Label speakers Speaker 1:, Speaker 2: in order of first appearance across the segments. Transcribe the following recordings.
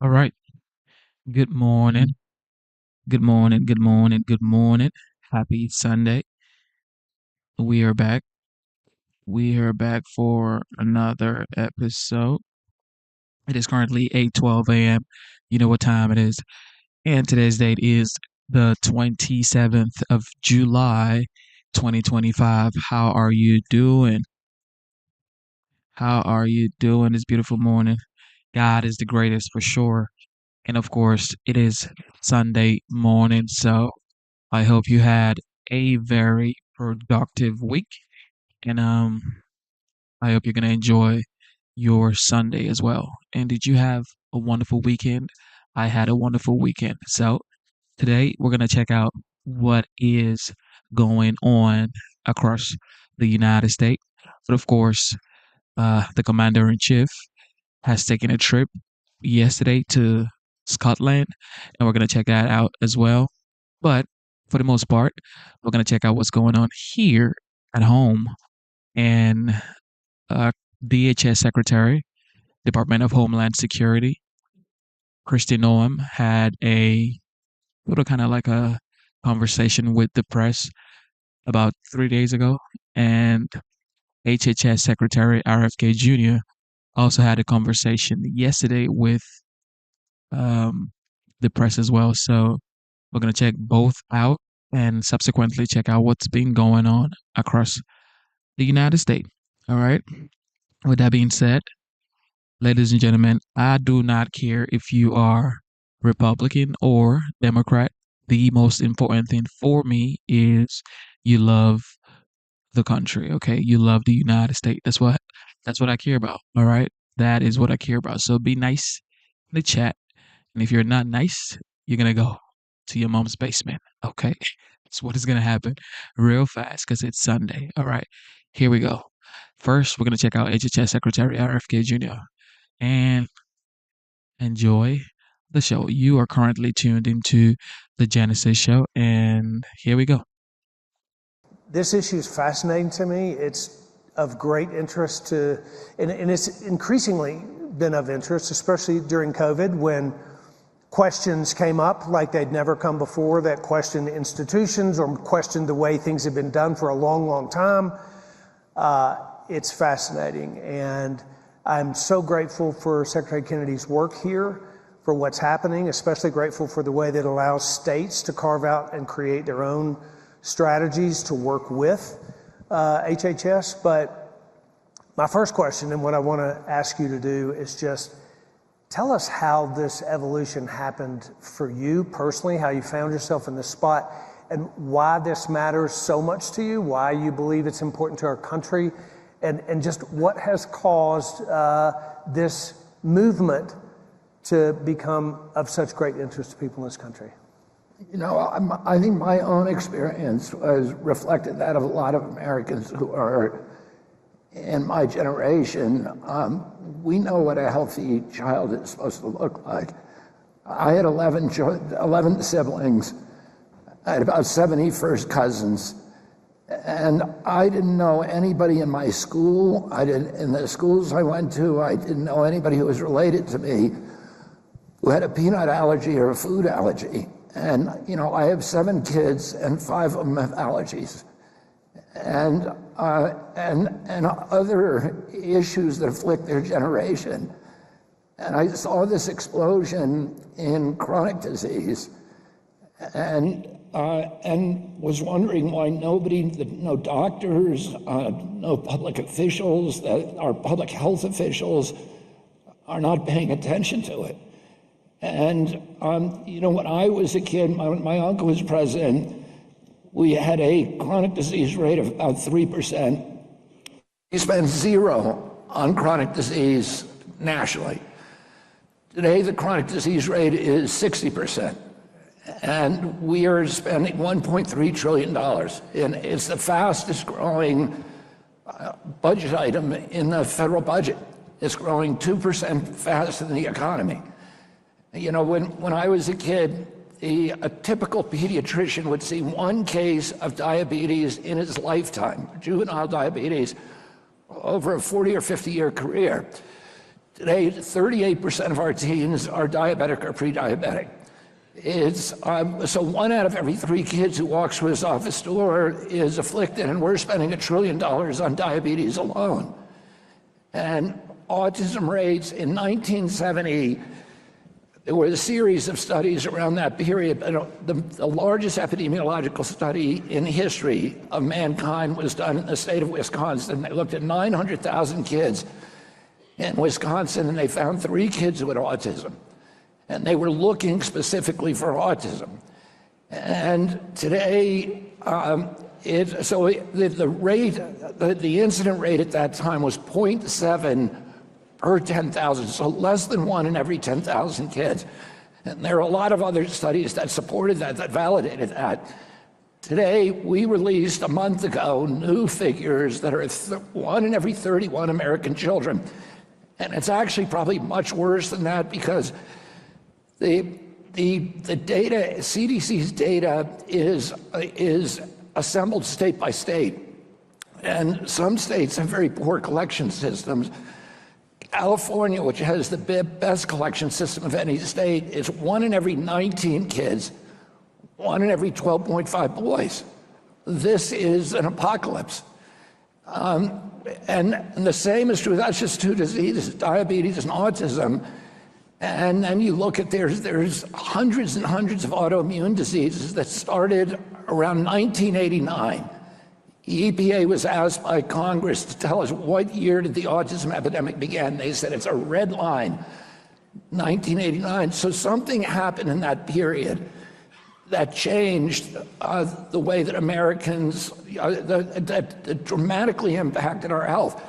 Speaker 1: All right. Good morning. Good morning. Good morning. Good morning. Happy Sunday. We are back. We are back for another episode. It is currently 8:12 a.m. You know what time it is. And today's date is the 27th of July, 2025. How are you doing? How are you doing this beautiful morning? God is the greatest for sure. And of course, it is Sunday morning, so I hope you had a very productive week, and I hope you're gonna enjoy your Sunday as well. And did you have a wonderful weekend? I had a wonderful weekend. So today we're gonna check out what is going on across the United States. But of course, the commander in chief has taken a trip yesterday to Scotland, and we're going to check that out as well. But for the most part, we're going to check out what's going on here at home. And uh, DHS Secretary, Department of Homeland Security, Christy Noam, had a little kind of like a conversation with the press about 3 days ago. And HHS Secretary RFK Jr. also had a conversation yesterday with um, the press as well. So we're going to check both out and subsequently check out what's been going on across the United States. All right. With that being said, ladies and gentlemen, I do not care if you are Republican or Democrat. The most important thing for me is you love the country, okay? You love the United States. That's what I care about. All right. That is what I care about. So be nice in the chat. And if you're not nice, you're gonna go to your mom's basement. Okay. That's what is gonna happen real fast because it's Sunday. All right. Here we go. First, we're gonna check out HHS Secretary RFK Jr. and enjoy the show. You are currently tuned into the Genesis show, and here we go.
Speaker 2: This issue is fascinating to me. It's of great interest and it's increasingly been of interest, especially during COVID when questions came up like they'd never come before, that questioned institutions or questioned the way things have been done for a long, long time. It's fascinating. And I'm so grateful for Secretary Kennedy's work here, for what's happening, especially grateful for the way that allows states to carve out and create their own strategies to work with HHS. But my first question, and what I want to ask you to do, is just tell us how this evolution happened for you personally, how you found yourself in this spot, and why this matters so much to you, why you believe it's important to our country, and just what has caused this movement to become of such great interest to people in this country.
Speaker 3: You know, I think my own experience was reflected that of a lot of Americans who are in my generation. We know what a healthy child is supposed to look like. I had 11 siblings. I had about 70 first cousins. And I didn't know anybody in my school. In the schools I went to, I didn't know anybody who was related to me who had a peanut allergy or a food allergy. And, you know, I have 7 kids and 5 of them have allergies. And other issues that afflict their generation. And I saw this explosion in chronic disease and was wondering why no doctors, no public officials, our public health officials are not paying attention to it. And, you know, when I was a kid, my uncle was president, we had a chronic disease rate of about 3%. We spent 0 on chronic disease nationally. Today, the chronic disease rate is 60%. And we are spending $1.3 trillion. And it's the fastest growing budget item in the federal budget. It's growing 2% faster than the economy. You know, when I was a kid, a typical pediatrician would see 1 case of diabetes in his lifetime, juvenile diabetes, over a 40 or 50 year career. Today, 38% of our teens are diabetic or pre-diabetic. So 1 out of every 3 kids who walks through his office door is afflicted, and we're spending $1 trillion on diabetes alone. And autism rates in 1970, there were a series of studies around that period. The largest epidemiological study in history of mankind was done in the state of Wisconsin. They looked at 900,000 kids in Wisconsin, and they found 3 kids who had autism. And they were looking specifically for autism. And today, the incident rate at that time was 0.7 per 10,000, so less than 1 in every 10,000 kids. And there are a lot of other studies that supported that, that validated that. Today, we released a month ago new figures that are 1 in every 31 American children. And it's actually probably much worse than that, because the data, CDC's data is assembled state by state. And some states have very poor collection systems. California, which has the best collection system of any state, is 1 in every 19 kids, 1 in every 12.5 boys. This is an apocalypse. And the same is true, that's just 2 diseases, diabetes and autism. And then you look at there's hundreds and hundreds of autoimmune diseases that started around 1989. The EPA was asked by Congress to tell us what year did the autism epidemic begin. They said it's a red line, 1989. So something happened in that period that changed the way that Americans, that dramatically impacted our health.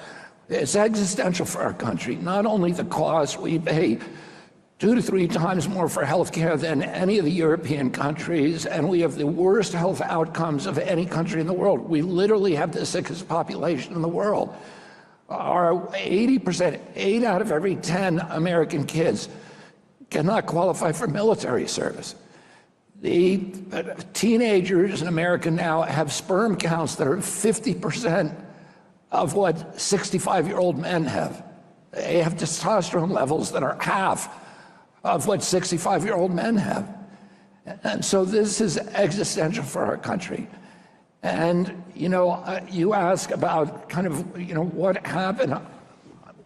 Speaker 3: It's existential for our country. Not only the cost, we pay 2 to 3 times more for health care than any of the European countries, and we have the worst health outcomes of any country in the world. We literally have the sickest population in the world. Our 80%, 8 out of every 10 American kids cannot qualify for military service. The teenagers in America now have sperm counts that are 50% of what 65-year-old men have. They have testosterone levels that are half of what 65-year-old men have. And so this is existential for our country. And, you ask about kind of, what happened.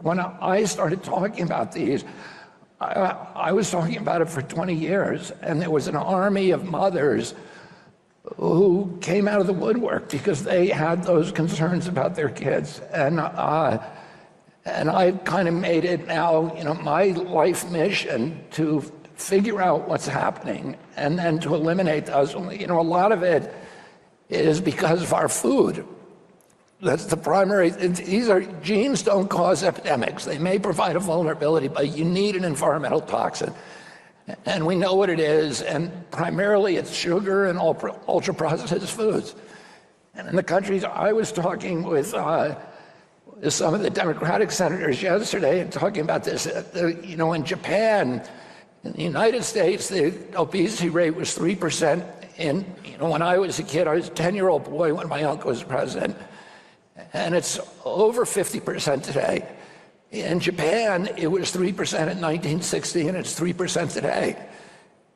Speaker 3: When I started talking about these, I was talking about it for 20 years, and there was an army of mothers who came out of the woodwork because they had those concerns about their kids. And I kind of made it now, my life mission to figure out what's happening and then to eliminate those. A lot of it is because of our food. That's the primary. Genes don't cause epidemics. They may provide a vulnerability, but you need an environmental toxin. And we know what it is, and primarily it's sugar and ultra-processed foods. And in the countries, I was talking with some of the Democratic senators yesterday and talking about this. In Japan, in the United States, the obesity rate was 3%. When I was a kid, I was a 10-year-old boy when my uncle was president. And it's over 50% today. In Japan, it was 3% in 1960, and it's 3% today.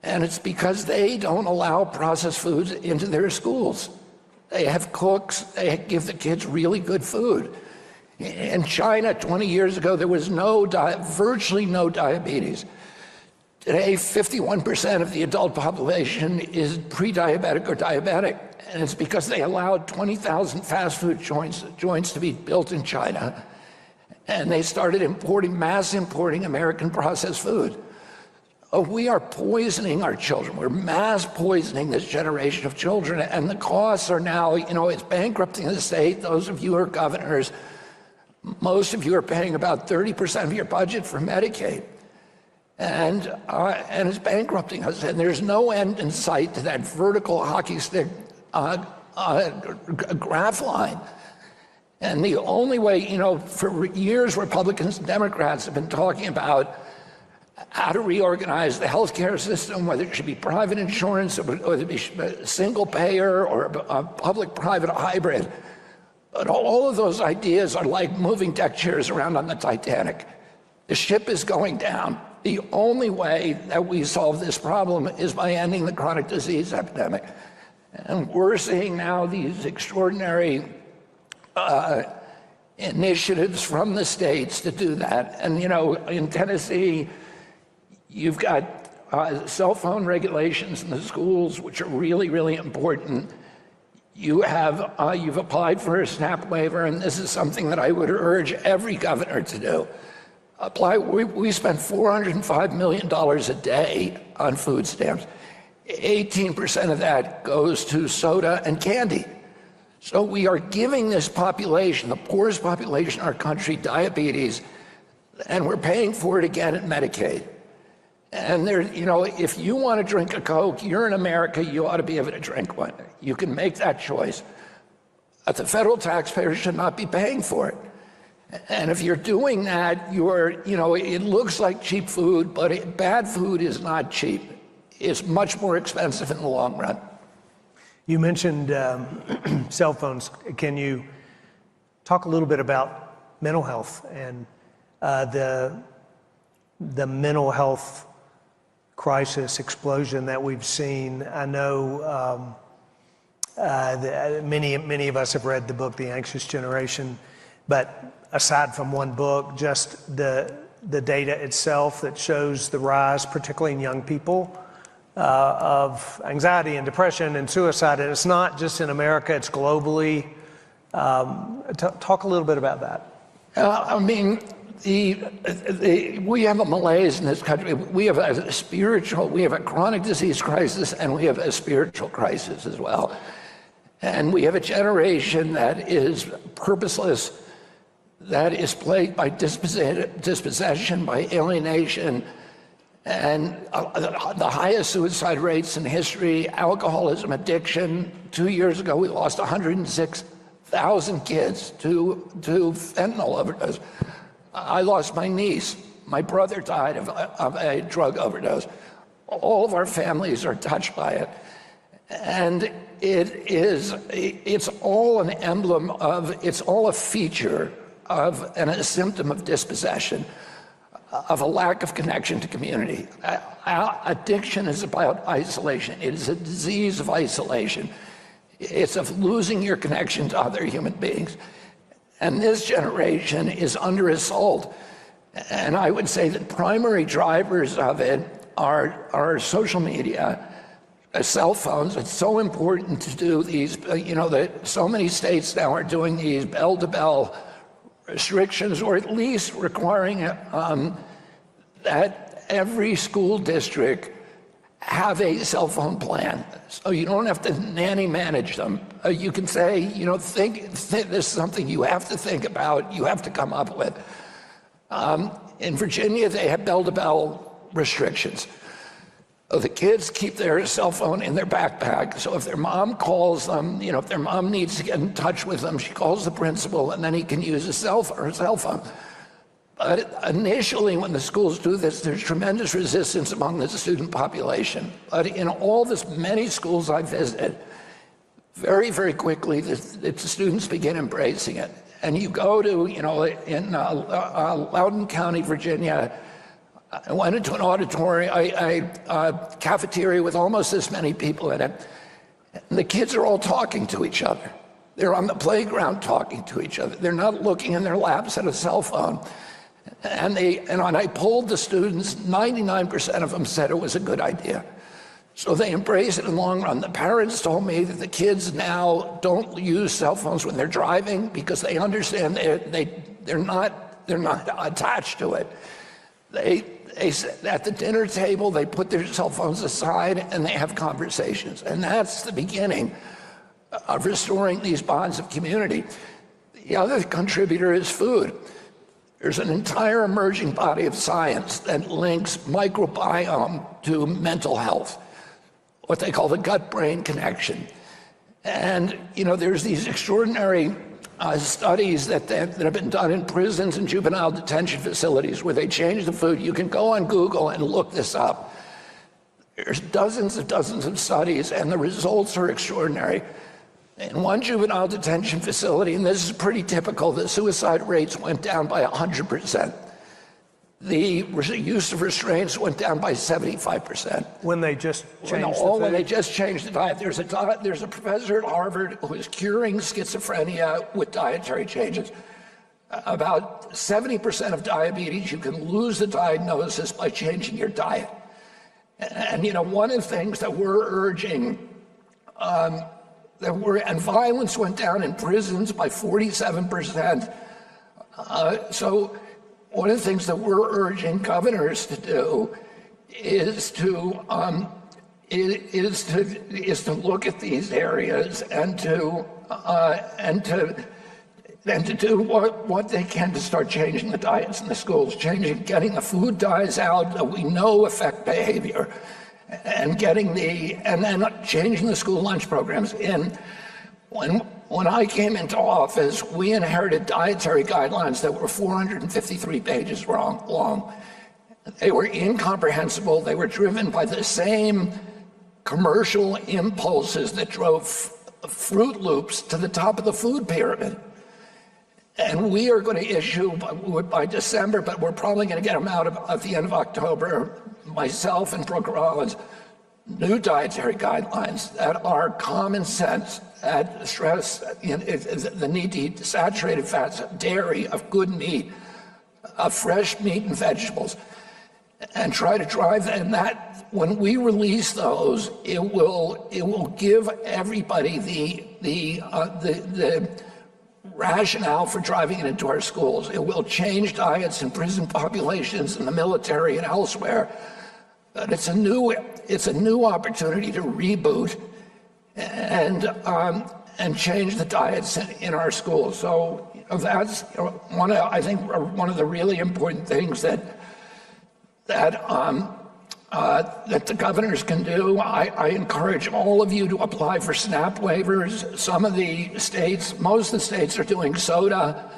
Speaker 3: And it's because they don't allow processed foods into their schools. They have cooks, they give the kids really good food. In China, 20 years ago, there was virtually no diabetes. Today, 51% of the adult population is pre-diabetic or diabetic, and it's because they allowed 20,000 fast food joints to be built in China, and they started mass importing American processed food. We are poisoning our children. We're mass poisoning this generation of children, and the costs are now, it's bankrupting the state. Those of you who are governors, most of you are paying about 30% of your budget for Medicaid. And it's bankrupting us, and there's no end in sight to that vertical hockey stick graph line. And the only way, for years, Republicans and Democrats have been talking about how to reorganize the healthcare system, whether it should be private insurance or whether it be single payer or a public-private hybrid. But all of those ideas are like moving deck chairs around on the Titanic. The ship is going down. The only way that we solve this problem is by ending the chronic disease epidemic. And we're seeing now these extraordinary initiatives from the states to do that. And in Tennessee, you've got cell phone regulations in the schools, which are really, really important. You've applied for a SNAP waiver, and this is something that I would urge every governor to do. We spend $405 million a day on food stamps. 18% of that goes to soda and candy. So we are giving this population, the poorest population in our country, diabetes, and we're paying for it again at Medicaid. And if you want to drink a Coke, you're in America, you ought to be able to drink one. You can make that choice. But the federal taxpayer should not be paying for it. And if you're doing that, it looks like cheap food, but bad food is not cheap. It's much more expensive in the long run.
Speaker 2: You mentioned cell phones. Can you talk a little bit about mental health and the mental health crisis explosion that we've seen? I know many of us have read the book, The Anxious Generation, but aside from one book, just the data itself that shows the rise, particularly in young people, of anxiety and depression and suicide. And it's not just in America, it's globally. Talk a little bit about that. We have a malaise in this country. We have a chronic disease crisis, and we have a spiritual crisis as well. And we have a generation that is purposeless, that is plagued by dispossession, by alienation, and the highest suicide rates in history, alcoholism, addiction. 2 years ago, we lost 106,000 kids to fentanyl overdose. I lost my niece. My brother died of a drug overdose. All of our families are touched by it. And it's all an emblem of, it's all a feature of, and a symptom of dispossession, of a lack of connection to community. Addiction is about isolation. It is a disease of isolation. It's of losing your connection to other human beings. And this generation is under assault. And I would say that primary drivers of it are social media, cell phones. It's so important to do these, so many states now are doing these bell-to-bell restrictions, or at least requiring that every school district have a cell phone plan, so you don't have to nanny manage them. You can say, think this is something you have to think about, you have to come up with. In Virginia, they have bell-to-bell restrictions. The kids keep their cell phone in their backpack, so if their mom calls them, if their mom needs to get in touch with them, she calls the principal, and then he can use his cell phone. But initially, when the schools do this, there's tremendous resistance among the student population. But in all this many schools I visited, very, very quickly, the students begin embracing it. And you go to, in Loudoun County, Virginia, I went into an auditorium, a cafeteria with almost this many people in it. And the kids are all talking to each other. They're on the playground talking to each other. They're not looking in their laps at a cell phone. And when I polled the students, 99% of them said it was a good idea. So they embrace it in the long run. The parents told me that the kids now don't use cell phones when they're driving because they understand they're not attached to it. They at the dinner table, they put their cell phones aside and they have conversations. And that's the beginning of restoring these bonds of community. The other contributor is food. There's an entire emerging body of science that links microbiome to mental health, what they call the gut-brain connection. And, there's these extraordinary studies that have been done in prisons and juvenile detention facilities where they change the food. You can go on Google and look this up. There's dozens of studies, and the results are extraordinary. In one juvenile detention facility, and this is pretty typical, the suicide rates went down by 100%.
Speaker 3: the use of restraints went down by 75%.
Speaker 2: When they just changed
Speaker 3: when they just changed the diet. There's a professor at Harvard who is curing schizophrenia with dietary changes. About 70% of diabetes, you can lose the diagnosis by changing your diet. And one of the things that we're urging, and violence went down in prisons by 47%. So one of the things that we're urging governors to do is to look at these areas and to do what they can to start changing the diets in the schools, getting the food dyes out that we know affect behavior, and then changing the school lunch programs. When I came into office, we inherited dietary guidelines that were 453 pages long. They were incomprehensible. They were driven by the same commercial impulses that drove Fruit Loops to the top of the food pyramid. And we are going to issue by December, but we're probably going to get them out at the end of October, myself and Brooke Rollins, new dietary guidelines that are common sense, that stress the need to eat saturated fats, dairy, of good meat, of fresh meat and vegetables, and try to drive them. And that, when we release those, it will give everybody the rationale for driving it into our schools. It will change diets in prison populations, in the military, and elsewhere. But it's a new opportunity to reboot and change the diets in our schools. So that's one of the really important things that the governors can do. I encourage all of you to apply for SNAP waivers. Most of the states are doing soda,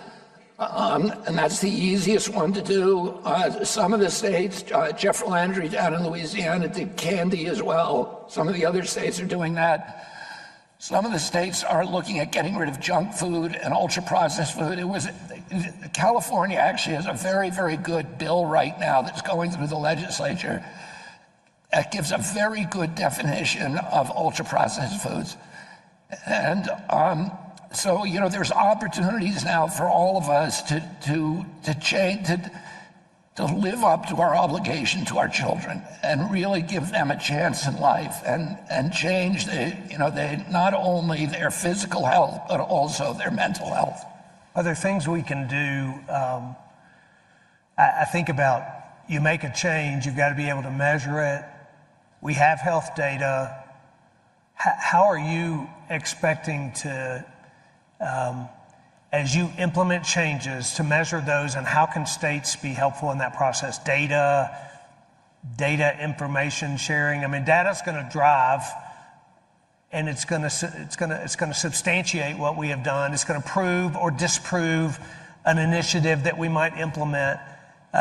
Speaker 3: and that's the easiest one to do. Some of the states, Jeff Landry down in Louisiana did candy as well. Some of the other states are doing that. Some of the states are looking at getting rid of junk food and ultra-processed food. California actually has a very, very good bill right now that's going through the legislature that gives a very good definition of ultra-processed foods. And so, there's opportunities now for all of us to change, to live up to our obligation to our children and really give them a chance in life and change not only their physical health, but also their mental health.
Speaker 4: Are there things we can do? I think about, you make a change, you've got to be able to measure it. We have health data. How are you expecting to, as you implement changes, to measure those, and how can states be helpful in that process? Data, information sharing. I mean, data's going to drive, and it's going to substantiate what we have done. It's going to prove or disprove an initiative that we might implement.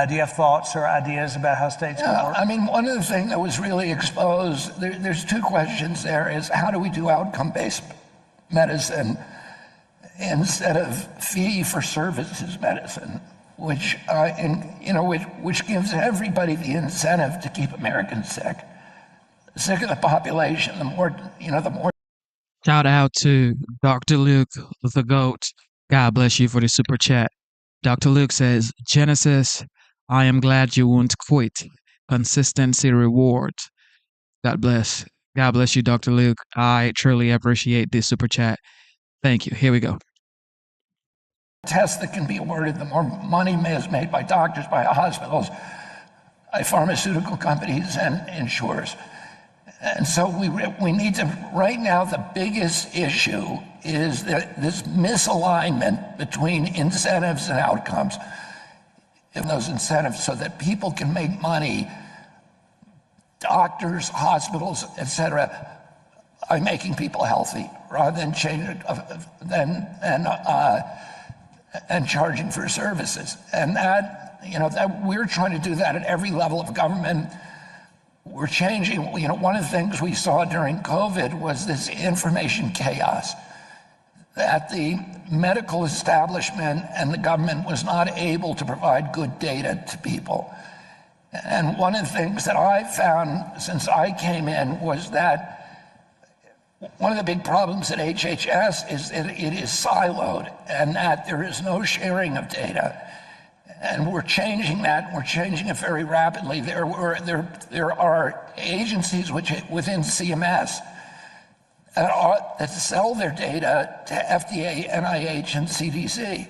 Speaker 4: Do you have thoughts or ideas about how states can work?
Speaker 3: I mean, one of the things that was really exposed, there's two questions there, is how do we do outcome-based medicine instead of fee-for-services medicine, which gives everybody the incentive to keep Americans sick. The sicker the population, the more.
Speaker 1: Shout out to Dr. Luke, the GOAT. God bless you for the super chat. Dr. Luke says, Genesis, I am glad you won't quit. Consistency rewards. God bless. God bless you, Dr. Luke. I truly appreciate this super chat. Thank you. Here we go.
Speaker 3: Tests that can be awarded, the more money is made by doctors, by hospitals, by pharmaceutical companies and insurers. And so we need to, right now, the biggest issue is this misalignment between incentives and outcomes. And those incentives so that people can make money, doctors, hospitals, etc., by making people healthy, rather than and charging for services. And that we're trying to do that at every level of government. We're changing, one of the things we saw during COVID was this information chaos. that the medical establishment and the government was not able to provide good data to people. And one of the things that I've found since I came in was that one of the big problems at HHS is that it is siloed and that there is no sharing of data. And we're changing that. We're changing it very rapidly. There are agencies within CMS that sell their data to FDA, NIH, and CDC.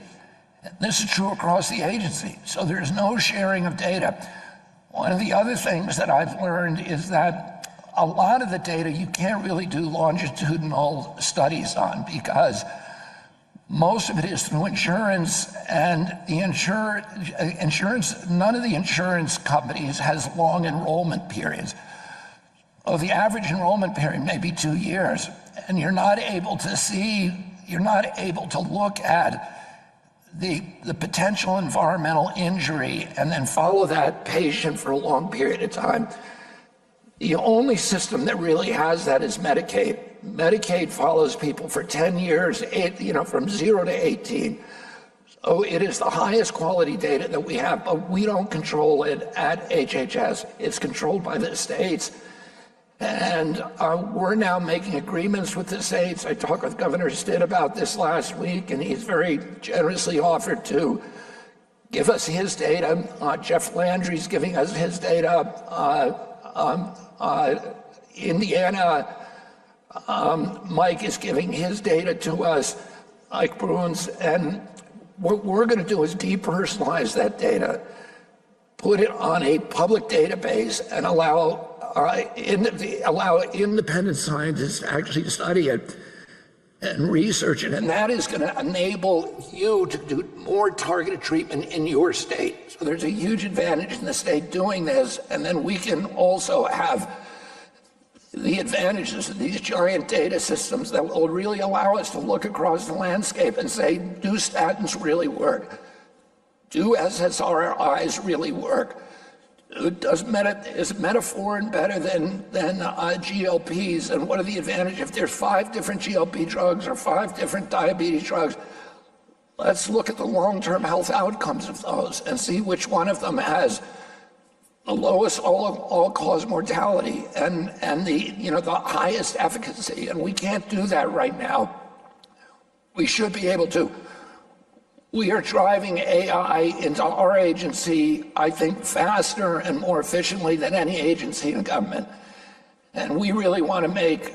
Speaker 3: This is true across the agency. So there's no sharing of data. One of the other things that I've learned is that a lot of the data you can't really do longitudinal studies on because most of it is through insurance, and the insurance, none of the insurance companies has long enrollment periods. Oh, the average enrollment period may be 2 years, and you're not able to look at the potential environmental injury and then follow that patient for a long period of time. The only system that really has that is Medicaid. Medicaid follows people for 10 years, from 0 to 18. So it is the highest quality data that we have, but we don't control it at HHS. It's controlled by the states. And we're now making agreements with the states. I talked with Governor Stitt about this last week, and he's very generously offered to give us his data. Jeff Landry's giving us his data. Indiana, Mike is giving his data to us, Mike Bruins, and what we're going to do is depersonalize that data, put it on a public database, and allow independent scientists to actually study it and research it. And that is going to enable you to do more targeted treatment in your state. So there's a huge advantage in the state doing this. And then we can also have the advantages of these giant data systems that will really allow us to look across the landscape and say, do statins really work? Do SSRIs really work? Is metformin better than GLPs? And what are the advantages? If there's 5 different GLP drugs or 5 different diabetes drugs, let's look at the long-term health outcomes of those and see which one of them has the lowest all-cause mortality and the highest efficacy. And we can't do that right now. We should be able to. We are driving AI into our agency, I think, faster and more efficiently than any agency in government. And we really want to make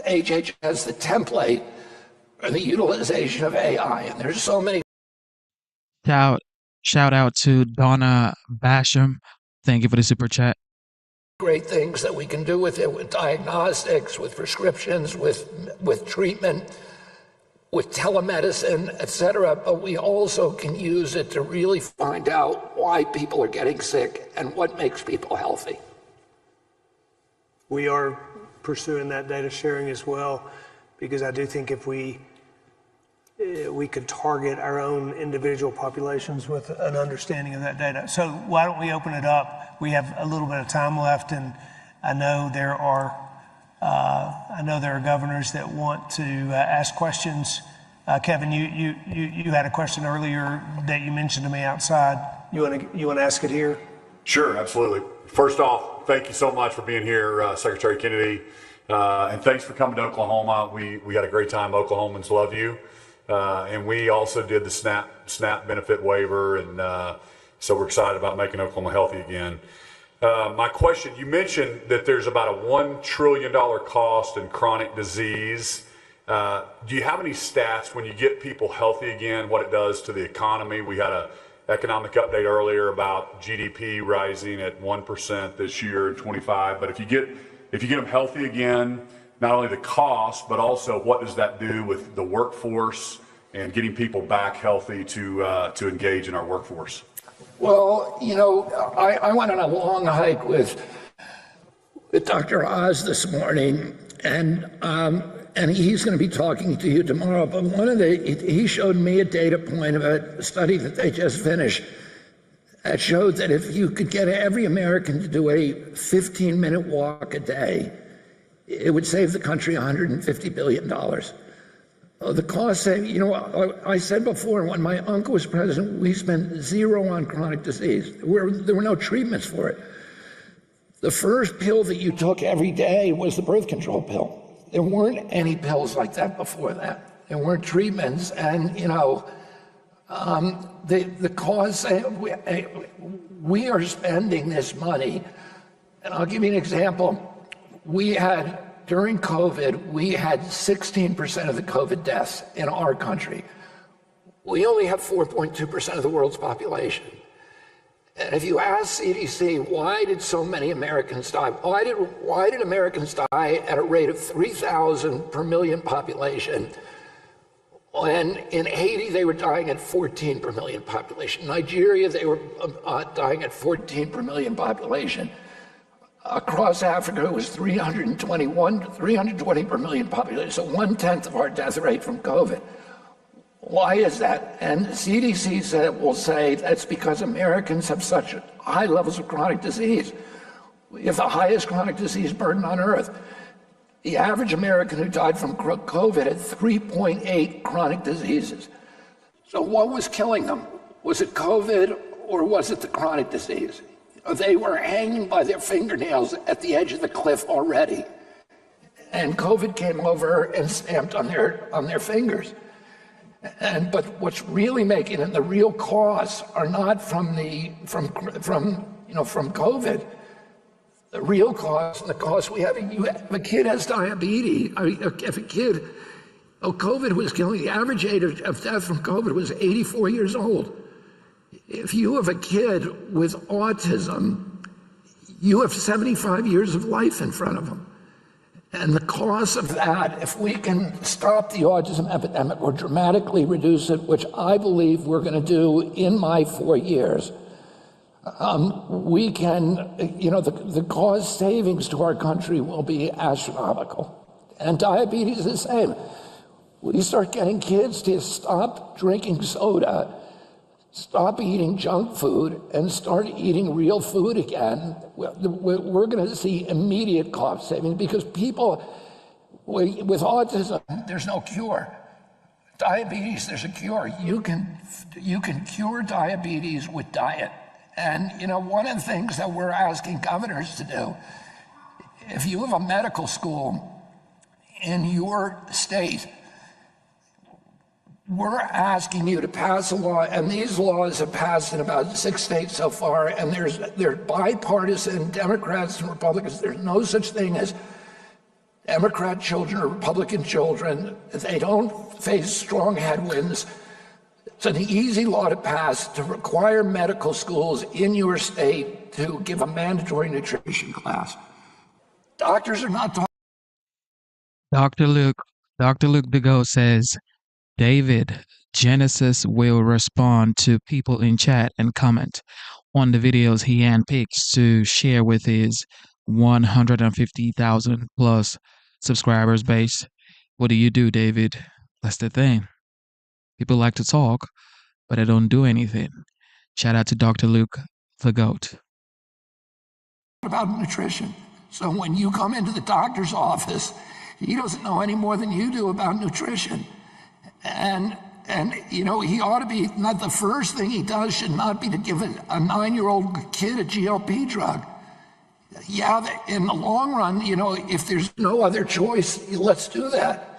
Speaker 3: HHS the template for the utilization of AI. And there's so many.
Speaker 1: Shout out to Donna Basham. Thank you for the super chat.
Speaker 3: Great things that we can do with it, with diagnostics, with prescriptions, with treatment, with telemedicine, et cetera, but we also can use it to really find out why people are getting sick and what makes people healthy.
Speaker 4: We are pursuing that data sharing as well, because I do think if we could target our own individual populations with an understanding of that data. So why don't we open it up? We have a little bit of time left, and I know there are governors that want to ask questions. Kevin, you had a question earlier that you mentioned to me outside. You want to ask it here?
Speaker 5: Sure, absolutely. First off, thank you so much for being here, Secretary Kennedy, and thanks for coming to Oklahoma. We had a great time. Oklahomans love you, and we also did the SNAP benefit waiver, and so we're excited about making Oklahoma healthy again. My question, you mentioned that there's about a $1 trillion cost in chronic disease. Do you have any stats when you get people healthy again, what it does to the economy? We had an economic update earlier about GDP rising at 1% this year in 25. But if you get them healthy again, not only the cost, but also what does that do with the workforce and getting people back healthy to engage in our workforce?
Speaker 3: Well, I went on a long hike with Dr. Oz this morning, and he's going to be talking to you tomorrow. But he showed me a data point of a study that they just finished that showed that if you could get every American to do a 15-minute walk a day, it would save the country $150 billion. The cost saving, I said before, when my uncle was president, we spent zero on chronic disease. There were no treatments for it. The first pill that you took every day was the birth control pill. There weren't any pills like that before that. There weren't treatments, and the cost. We are spending this money, and I'll give you an example. During COVID, we had 16% of the COVID deaths in our country. We only have 4.2% of the world's population. And if you ask CDC, why did so many Americans die? Why did Americans die at a rate of 3,000 per million population? When in Haiti, they were dying at 14 per million population. Nigeria, they were dying at 14 per million population. Across Africa, it was 320 per million population, so 1/10 of our death rate from COVID. Why is that? And CDC will say that's because Americans have such high levels of chronic disease. We have the highest chronic disease burden on earth. The average American who died from COVID had 3.8 chronic diseases. So what was killing them? Was it COVID or was it the chronic disease? They were hanging by their fingernails at the edge of the cliff already. And COVID came over and stamped on their fingers. But what's really making it, the real costs are not from COVID. The real cost, and the cost we have, if a kid has diabetes, if a kid, COVID was killing, the average age of death from COVID was 84 years old. If you have a kid with autism, you have 75 years of life in front of them. And the cost of that, if we can stop the autism epidemic or dramatically reduce it, which I believe we're going to do in my 4 years, we can, the cost savings to our country will be astronomical. And diabetes is the same. We start getting kids to stop drinking soda, stop eating junk food, and start eating real food again, we're going to see immediate cost savings, because people with autism, there's no cure. Diabetes, there's a cure. You can cure diabetes with diet. And one of the things that we're asking governors to do, if you have a medical school in your state, we're asking you to pass a law, and these laws have passed in about 6 states so far, and they're bipartisan, Democrats and Republicans. There's no such thing as Democrat children or Republican children. They don't face strong headwinds. It's an easy law to pass to require medical schools in your state to give a mandatory nutrition class. Doctors are not talking.
Speaker 1: Dr. Luke DeGo says, David, Genesis will respond to people in chat and comment on the videos he handpicks to share with his 150,000 plus subscribers base. What do you do, David? That's the thing. People like to talk, but they don't do anything. Shout out to Dr. Luke, the GOAT.
Speaker 3: About nutrition. So when you come into the doctor's office, he doesn't know any more than you do about nutrition. And he ought to be, not the first thing he does should not be to give a 9-year-old kid a GLP drug. Yeah, in the long run, if there's no other choice, let's do that.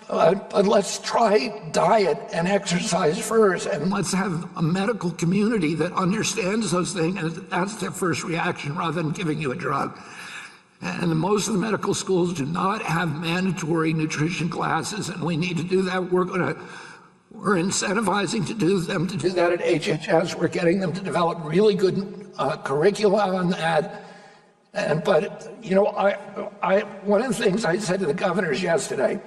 Speaker 3: But let's try diet and exercise first, and let's have a medical community that understands those things, and that's their first reaction rather than giving you a drug. And most of the medical schools do not have mandatory nutrition classes, and we need to do that. We're incentivizing to do that at HHS. We're getting them to develop really good curricula on that. But one of the things I said to the governors yesterday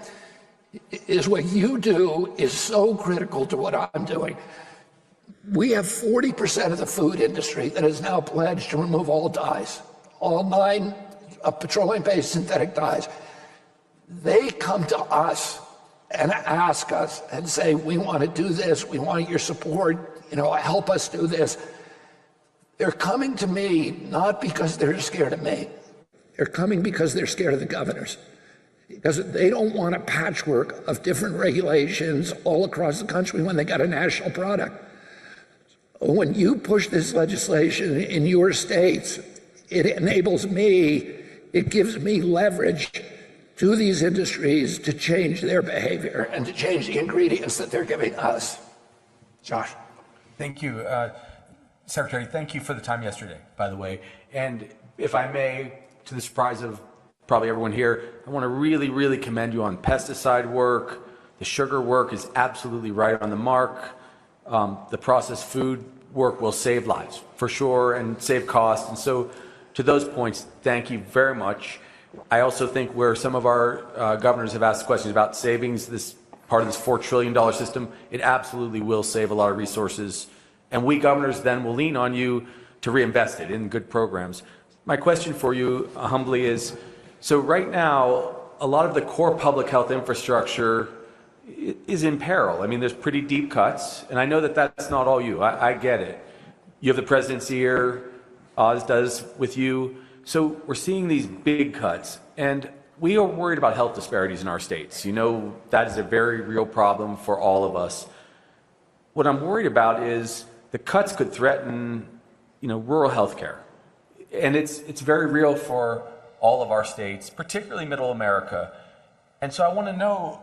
Speaker 3: is what you do is so critical to what I'm doing. We have 40% of the food industry that has now pledged to remove all dyes, all 9 petroleum-based synthetic dyes. They come to us and ask us and say, we want to do this, we want your support, help us do this. They're coming to me not because they're scared of me. They're coming because they're scared of the governors. because they don't want a patchwork of different regulations all across the country when they got a national product. When you push this legislation in your states, it enables me, it gives me leverage to these industries to change their behavior and to change the ingredients that they're giving us.
Speaker 6: Josh. Thank you. Secretary, thank you for the time yesterday, by the way. And if I may, to the surprise of probably everyone here, I want to really, really commend you on pesticide work. The sugar work is absolutely right on the mark. The processed food work will save lives, for sure, and save costs. And so to those points, thank you very much. I also think where some of our governors have asked questions about savings, this part of this $4 trillion system, it absolutely will save a lot of resources. And we governors then will lean on you to reinvest it in good programs. My question for you humbly is, so right now, a lot of the core public health infrastructure is in peril. I mean, there's pretty deep cuts, and I know that that's not all you. I get it. You have the president's ear, Oz does with you. So we're seeing these big cuts, and we are worried about health disparities in our states. You know, that is a very real problem for all of us. What I'm worried about is the cuts could threaten, rural health care. And it's very real for all of our states, particularly middle America. And so I want to know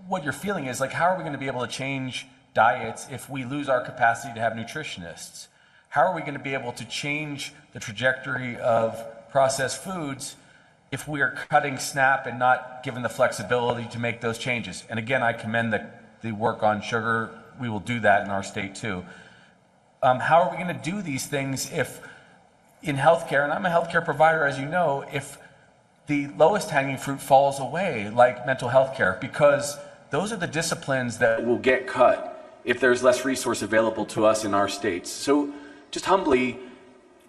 Speaker 6: what your feeling is. Like, how are we going to be able to change diets if we lose our capacity to have nutritionists? How are we going to be able to change the trajectory of processed foods if we are cutting SNAP and not given the flexibility to make those changes? And again, I commend the work on sugar. We will do that in our state too. How are we going to do these things if in healthcare, and I'm a healthcare provider, as you know, if the lowest hanging fruit falls away, like mental health care, because those are the disciplines that will get cut if there's less resource available to us in our states. So just humbly,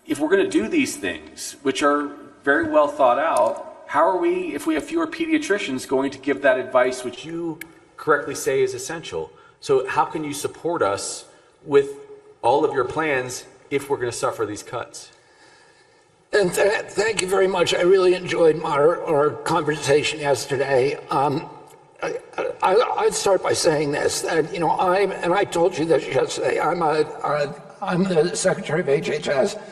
Speaker 6: if we're going to do these things, which are very well thought out, how are we, if we have fewer pediatricians, going to give that advice which you correctly say is essential? So how can you support us with all of your plans if we're going to suffer these cuts?
Speaker 3: And thank you very much. I really enjoyed our conversation yesterday. I'd start by saying this, that, and I told you this yesterday, I'm the Secretary of HHS.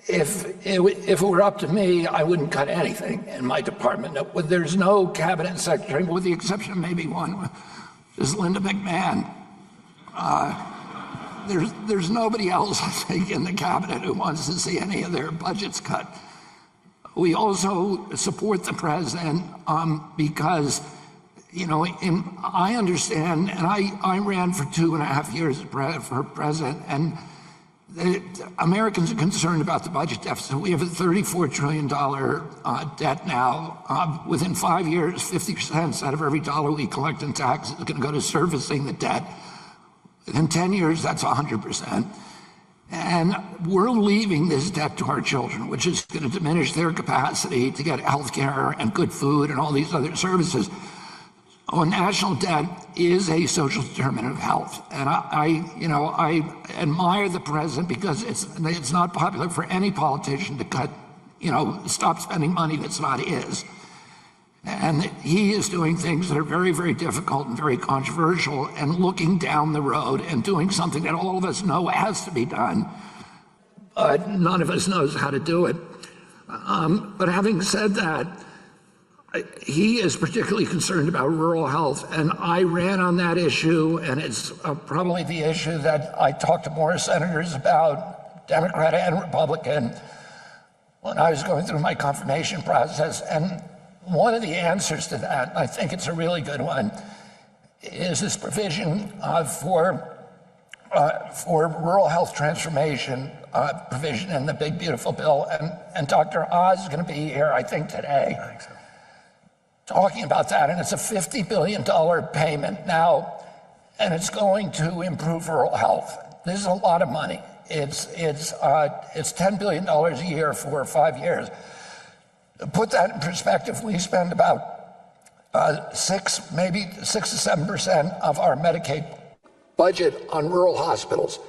Speaker 3: If it were up to me, I wouldn't cut anything in my department. There's no cabinet secretary, with the exception of maybe one, is Linda McMahon. There's nobody else, I think, in the cabinet who wants to see any of their budgets cut. We also support the president because, I understand, and I ran for 2.5 years for president, and Americans are concerned about the budget deficit. We have a $34 trillion debt now. Within 5 years, 50% out of every dollar we collect in taxes is going to go to servicing the debt. In 10 years, that's 100%. And we're leaving this debt to our children, which is going to diminish their capacity to get health care and good food and all these other services. National debt is a social determinant of health. And I admire the president because it's not popular for any politician to stop spending money that's not his. And he is doing things that are very, very difficult and very controversial and looking down the road and doing something that all of us know has to be done, but none of us knows how to do it. But having said that, he is particularly concerned about rural health, and I ran on that issue, and it's probably the issue that I talked to more senators about, Democrat and Republican, when I was going through my confirmation process. And one of the answers to that, I think it's a really good one, is this provision for rural health transformation provision in the big, beautiful bill. And Dr. Oz is going to be here, I think, today, talking about that. And it's a $50 billion payment now, and it's going to improve rural health. This is a lot of money. It's $10 billion a year for 5 years. Put that in perspective, we spend about 6 to 7% of our Medicaid budget on rural hospitals.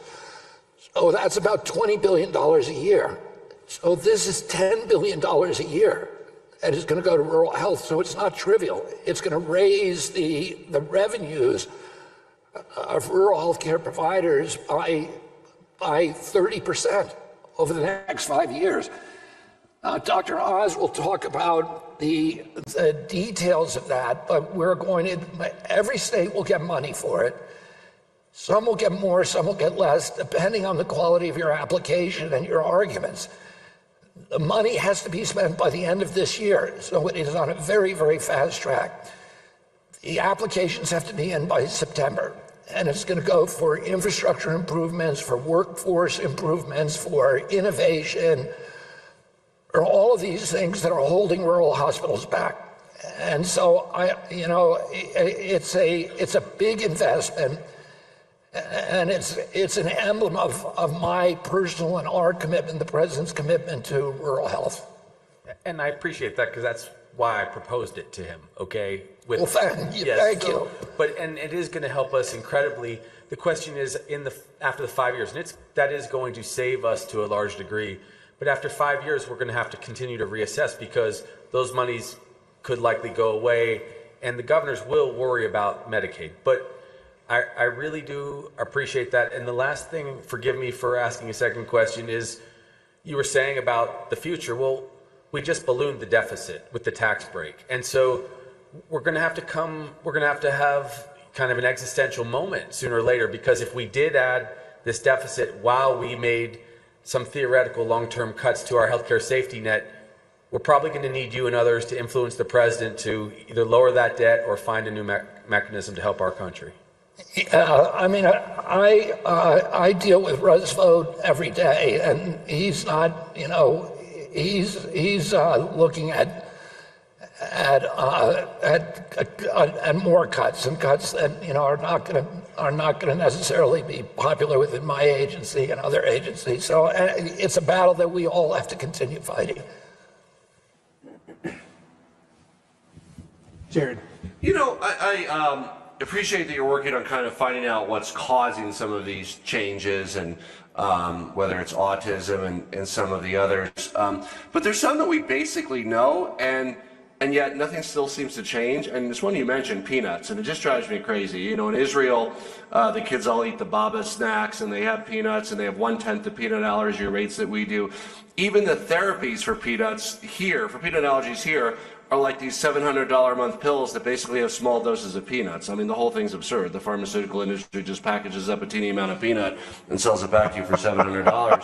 Speaker 3: So that's about $20 billion a year. So this is $10 billion a year. and it's going to go to rural health. So it's not trivial. It's going to raise the revenues of rural healthcare providers by 30% over the next 5 years. Dr. Oz will talk about the details of that, but every state will get money for it. Some will get more, some will get less, depending on the quality of your application and your arguments. The money has to be spent by the end of this year, so it is on a very, very fast track. The applications have to be in by September, and it's going to go for infrastructure improvements, for workforce improvements, for innovation, or all of these things that are holding rural hospitals back. And so it's a big investment, and it's an emblem of my personal and our commitment, the president's commitment to rural health.
Speaker 6: And I appreciate that, because that's why I proposed it to him, okay?
Speaker 3: Well, thank you.
Speaker 6: But it is going to help us incredibly. The question is, after the 5 years, and that is going to save us to a large degree. But after 5 years, we're going to have to continue to reassess, because those monies could likely go away, and the governors will worry about Medicaid. But I really do appreciate that. And the last thing, forgive me for asking a second question, is you were saying about the future. Well, we just ballooned the deficit with the tax break. And so we're going to have to have kind of an existential moment sooner or later, because if we did add this deficit while we made some theoretical long-term cuts to our healthcare safety net, we're probably going to need you and others to influence the president to either lower that debt or find a new mechanism to help our country.
Speaker 3: I deal with Roosevelt every day, and he's not, he's looking at more cuts, and cuts that are not going to necessarily be popular within my agency and other agencies. So it's a battle that we all have to continue fighting.
Speaker 2: Jared.
Speaker 7: I appreciate that you're working on kind of finding out what's causing some of these changes, and whether it's autism and some of the others. But there's some that we basically know, and yet nothing still seems to change. And this one you mentioned, peanuts, and it just drives me crazy. In Israel, the kids all eat the Baba snacks, and they have peanuts, and they have 1/10 the peanut allergy rates that we do. Even the therapies for peanuts here, for peanut allergies here, are like these $700 a month pills that basically have small doses of peanuts. I mean, the whole thing's absurd. The pharmaceutical industry just packages up a teeny amount of peanut and sells it back to you for $700.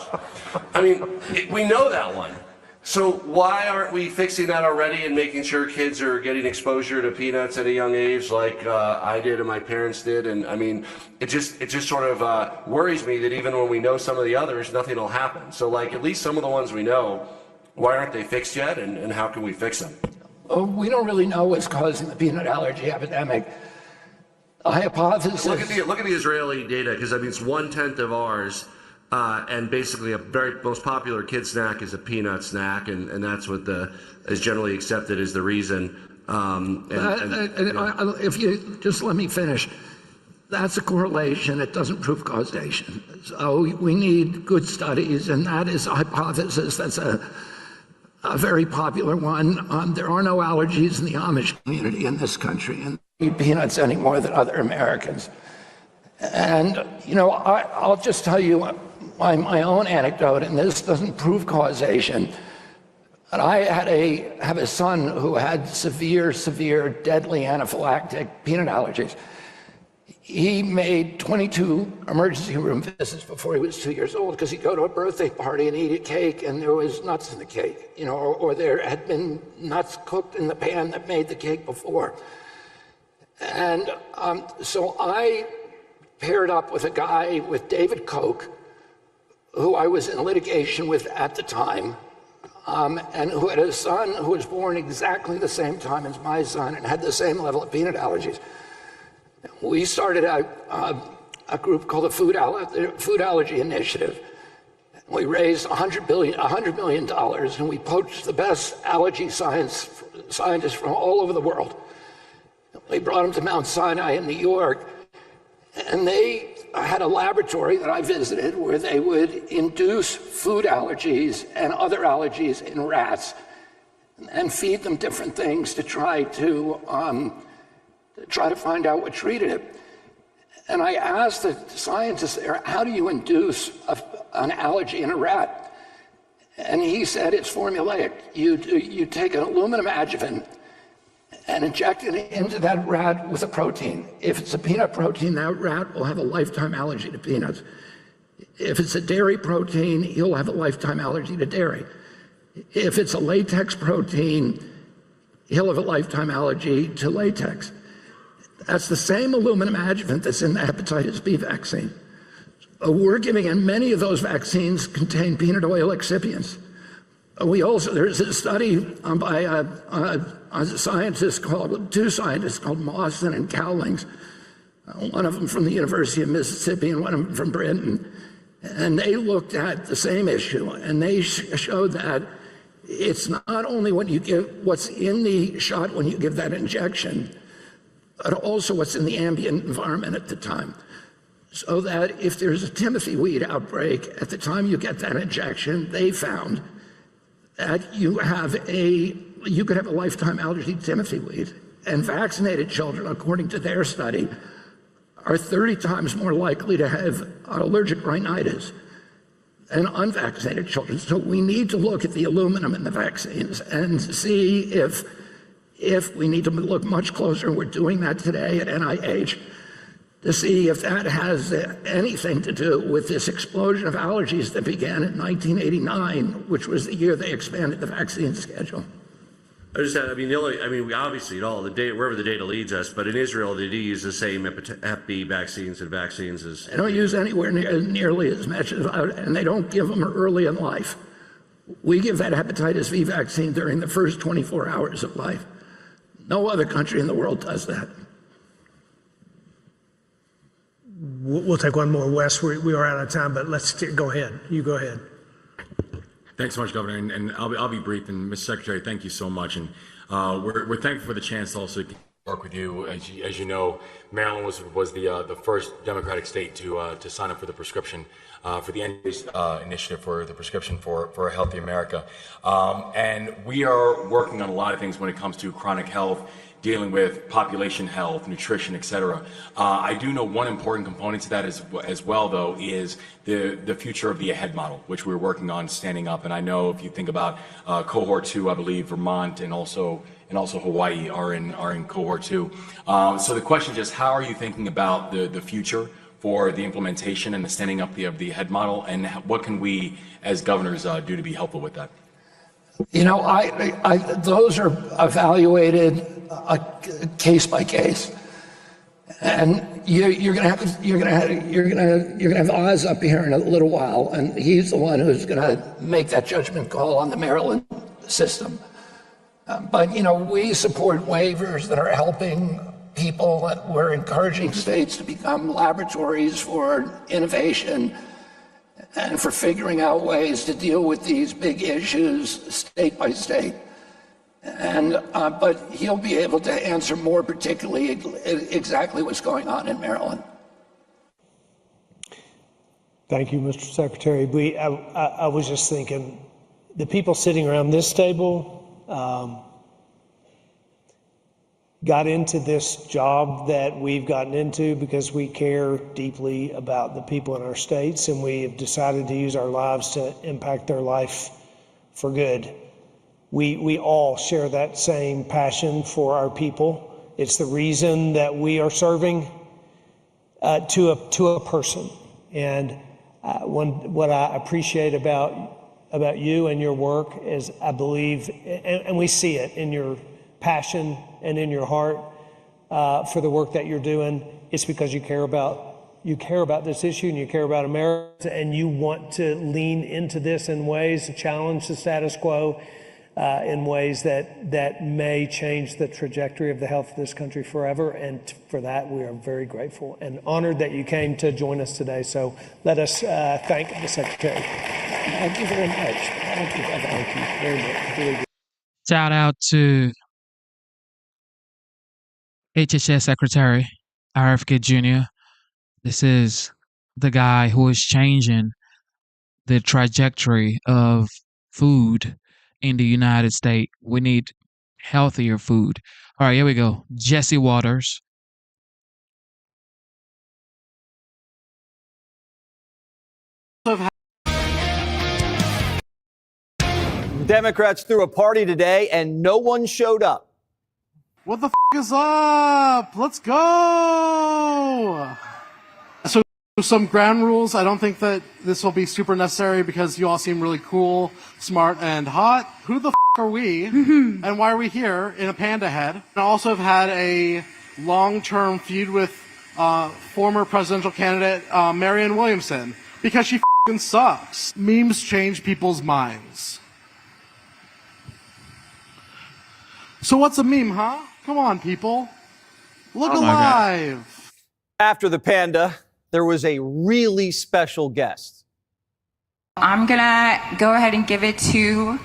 Speaker 7: I mean, we know that one. So why aren't we fixing that already and making sure kids are getting exposure to peanuts at a young age, like I did and my parents did? And I mean, it just sort of worries me that even when we know some of the others, nothing will happen. So like, at least some of the ones we know, why aren't they fixed yet, and how can we fix them?
Speaker 3: We don't really know what's causing the peanut allergy epidemic. A hypothesis.
Speaker 7: Look at the Israeli data, because I mean it's 1/10 of ours, and basically a very most popular kid snack is a peanut snack, and that's what is generally accepted as the reason.
Speaker 3: If you just let me finish, that's a correlation. It doesn't prove causation. So we need good studies, and that is a hypothesis. That's a very popular one. There are no allergies in the Amish community in this country, and they eat peanuts any more than other Americans. And I'll just tell you my own anecdote, and this doesn't prove causation. But I have a son who had severe, deadly anaphylactic peanut allergies. He made 22 emergency room visits before he was 2 years old, because he'd go to a birthday party and eat a cake, and there was nuts in the cake, or there had been nuts cooked in the pan that made the cake before. And so I paired up with a guy, with David Koch, who I was in litigation with at the time, and who had a son who was born exactly the same time as my son and had the same level of peanut allergies. We started a group called the Food Allergy Initiative. We raised $100 million, and we poached the best allergy scientists from all over the world. We brought them to Mount Sinai in New York, and they had a laboratory that I visited where they would induce food allergies and other allergies in rats. and feed them different things to try to find out what treated it. And I asked the scientist there, how do you induce an allergy in a rat? And he said it's formulaic. You take an aluminum adjuvant and inject it into that rat with a protein. If it's a peanut protein, that rat will have a lifetime allergy to peanuts. If it's a dairy protein, he'll have a lifetime allergy to dairy. If it's a latex protein, he'll have a lifetime allergy to latex. That's the same aluminum adjuvant that's in the hepatitis B vaccine. We're giving, and many of those vaccines contain peanut oil excipients. There's a study by two scientists called Mawson and Cowlings, one of them from the University of Mississippi and one of them from Britain. And they looked at the same issue, and they showed that it's not only what you give, what's in the shot when you give that injection, but also what's in the ambient environment at the time. So that if there's a Timothy weed outbreak at the time you get that injection, they found that you could have a lifetime allergy to Timothy weed. And vaccinated children, according to their study, are 30 times more likely to have allergic rhinitis than unvaccinated children. So we need to look at the aluminum in the vaccines and see if we need to look much closer, and we're doing that today at NIH, to see if that has anything to do with this explosion of allergies that began in 1989, which was the year they expanded the vaccine schedule.
Speaker 7: I just had, we obviously wherever the data leads us, but in Israel they do use the same Hep B vaccines and vaccines as.
Speaker 3: They don't use anywhere nearly as much as, and they don't give them early in life. We give that hepatitis B vaccine during the first 24 hours of life. No other country in the world does that.
Speaker 2: We'll take one more, Wes. We are out of time, but go ahead. You go ahead.
Speaker 8: Thanks so much, Governor, and I'll be brief. And Mr. Secretary, thank you so much, and we're thankful for the chance to also work with you. As you know, Maryland was the first Democratic state to sign up for the prescription for the initiative for the prescription for a healthy America, and we are working on a lot of things when it comes to chronic health, dealing with population health, nutrition, et cetera. I do know one important component to that as well, though, is the future of the AHEAD model, which we're working on standing up. And I know if you think about cohort 2, I believe Vermont and also Hawaii are in cohort 2. So the question is just, how are you thinking about the future for the implementation and the standing up of the AHEAD model, and what can we as governors do to be helpful with that?
Speaker 3: You know, those are evaluated case by case, and you're gonna have Oz up here in a little while, and he's the one who's gonna make that judgment call on the Maryland system. But you know, we support waivers that are helping people. We're encouraging states to become laboratories for innovation and for figuring out ways to deal with these big issues state by state. And but he'll be able to answer more particularly exactly what's going on in Maryland.
Speaker 2: Thank you, Mr. Secretary. I was just thinking, the people sitting around this table got into this job that we've gotten into because we care deeply about the people in our states, and we have decided to use our lives to impact their life for good. We all share that same passion for our people. It's the reason that we are serving to a person. And what I appreciate about you and your work is, I believe, and we see it in your passion and in your heart for the work that you're doing. It's because you care about this issue, and you care about America, and you want to lean into this in ways to challenge the status quo in ways that may change the trajectory of the health of this country forever. And for that, we are very grateful and honored that you came to join us today. So let us thank the Secretary. Thank you very much. Thank you very much. Really good.
Speaker 1: Shout out to HHS Secretary RFK Jr. This is the guy who is changing the trajectory of food in the United States. We need healthier food. All right, here we go. Jesse Waters.
Speaker 9: Democrats threw a party today and no one showed up.
Speaker 10: What the is up? Let's go! So some ground rules. I don't think that this will be super necessary because you all seem really cool, smart, and hot. Who the are we? And why are we here in a panda head? I also have had a long-term feud with former presidential candidate Marianne Williamson because she sucks. Memes change people's minds. So what's a meme, huh? Come on, people. Look alive.
Speaker 9: After the panda, there was a really special guest.
Speaker 11: I'm going to go ahead and give it to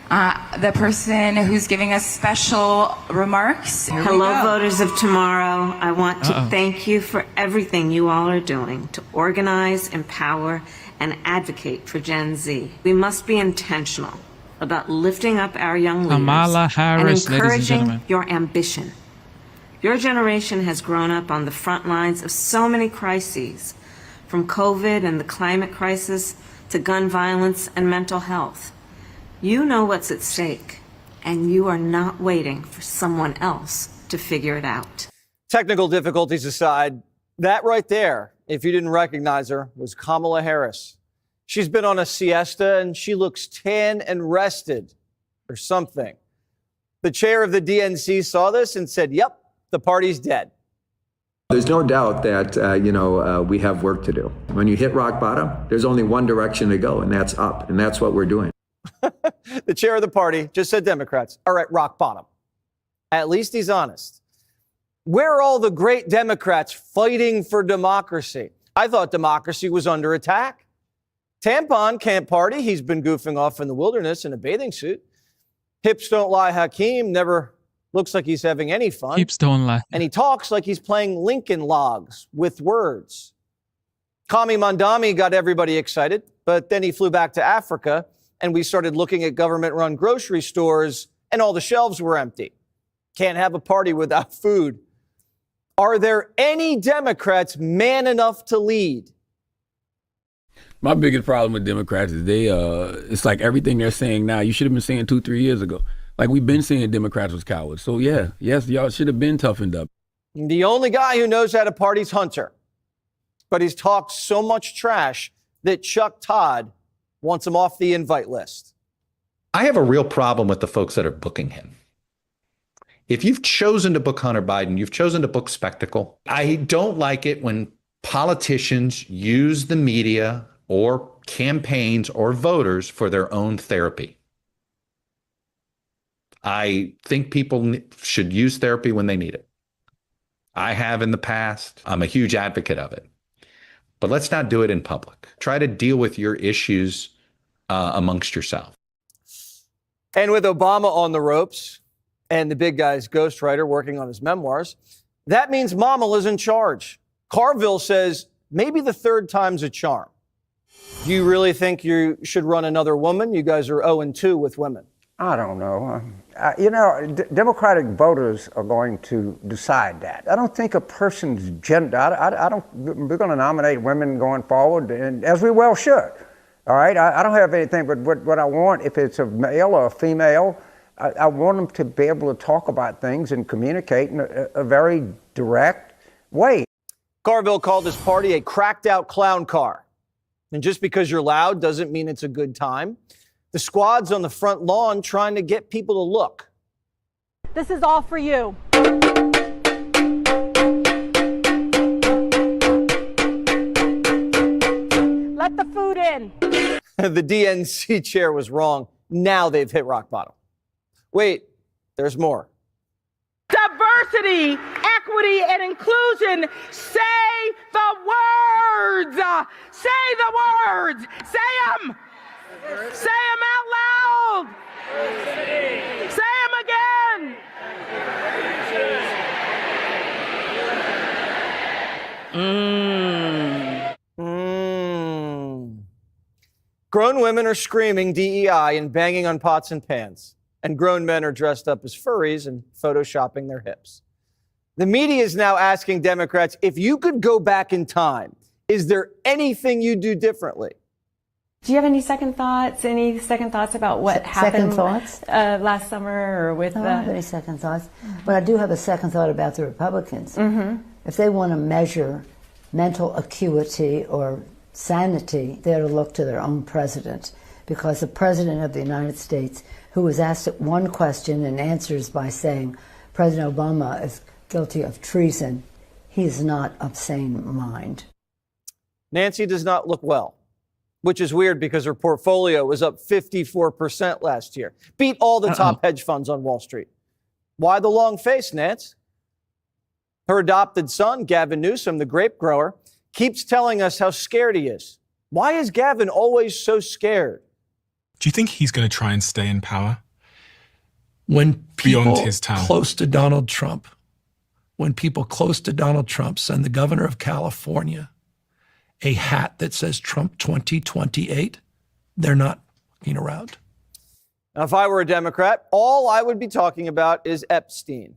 Speaker 11: the person who's giving us special remarks.
Speaker 12: Hello, voters of tomorrow. I want to thank you for everything you all are doing to organize, empower, and advocate for Gen Z. We must be intentional about lifting up our young leaders
Speaker 1: Kamala Harris,
Speaker 12: and
Speaker 1: ladies and
Speaker 12: encouraging
Speaker 1: gentlemen.
Speaker 12: your ambition. Your generation has grown up on the front lines of so many crises, from COVID and the climate crisis to gun violence and mental health. You know what's at stake, and you are not waiting for someone else to figure it out.
Speaker 9: Technical difficulties aside, that right there, if you didn't recognize her, was Kamala Harris. She's been on a siesta and she looks tan and rested or something. The chair of the DNC saw this and said, yep, the party's dead.
Speaker 13: There's no doubt that, we have work to do. When you hit rock bottom, there's only one direction to go, and that's up. And that's what we're doing.
Speaker 9: The chair of the party just said Democrats are at rock bottom. At least he's honest. Where are all the great Democrats fighting for democracy? I thought democracy was under attack. Tampon can't party. He's been goofing off in the wilderness in a bathing suit. Hips don't lie. Hakeem never looks like he's having any fun.
Speaker 1: Hips don't lie.
Speaker 9: And he talks like he's playing Lincoln Logs with words. Kami Mandami got everybody excited, but then he flew back to Africa and we started looking at government-run grocery stores and all the shelves were empty. Can't have a party without food. Are there any Democrats man enough to lead?
Speaker 14: My biggest problem with Democrats is it's like everything they're saying now, you should have been saying 2-3 years ago. Like we've been saying Democrats was cowards. So yes, y'all should have been toughened up.
Speaker 9: The only guy who knows how to party's Hunter. But he's talked so much trash that Chuck Todd wants him off the invite list.
Speaker 15: I have a real problem with the folks that are booking him. If you've chosen to book Hunter Biden, you've chosen to book spectacle. I don't like it when politicians use the media or campaigns or voters for their own therapy. I think people should use therapy when they need it. I have in the past. I'm a huge advocate of it. But let's not do it in public. Try to deal with your issues amongst yourself.
Speaker 9: And with Obama on the ropes and the big guy's ghostwriter working on his memoirs, that means Mamala's in charge. Carville says maybe the third time's a charm. Do you really think you should run another woman? You guys are 0-2 with women.
Speaker 16: I don't know. Democratic voters are going to decide that. I don't think a person's gender, we're going to nominate women going forward, and as we well should. All right? I don't have anything, but what I want, if it's a male or a female, I want them to be able to talk about things and communicate in a very direct way.
Speaker 9: Carville called his party a cracked out clown car. And just because you're loud doesn't mean it's a good time. The squad's on the front lawn trying to get people to look.
Speaker 17: This is all for you. Let the food in.
Speaker 9: The DNC chair was wrong. Now they've hit rock bottom. Wait, there's more.
Speaker 17: Diversity, equity, and inclusion. Say the words. Say the words. Say them. Say them out loud. Say them again.
Speaker 9: Grown women are screaming DEI and banging on pots and pans. And grown men are dressed up as furries and photoshopping their hips. The media is now asking Democrats, if you could go back in time, is there anything you'd do differently?
Speaker 18: Do you have any second thoughts? Any second thoughts about what happened last summer or with
Speaker 19: I don't have any second thoughts, but I do have a second thought about the Republicans. If they want to measure mental acuity or sanity, they ought to look to their own president, because the president of the United States, who was asked one question and answers by saying President Obama is guilty of treason, he is not of sane mind.
Speaker 9: Nancy does not look well, which is weird because her portfolio was up 54% last year. Beat all the top hedge funds on Wall Street. Why the long face, Nance? Her adopted son, Gavin Newsom, the grape grower, keeps telling us how scared he is. Why is Gavin always so scared?
Speaker 20: Do you think he's going to try and stay in power?
Speaker 21: When people
Speaker 20: beyond his term?
Speaker 21: close to Donald Trump, send the governor of California a hat that says Trump 2028, they're not looking around.
Speaker 9: Now, if I were a Democrat, all I would be talking about is Epstein,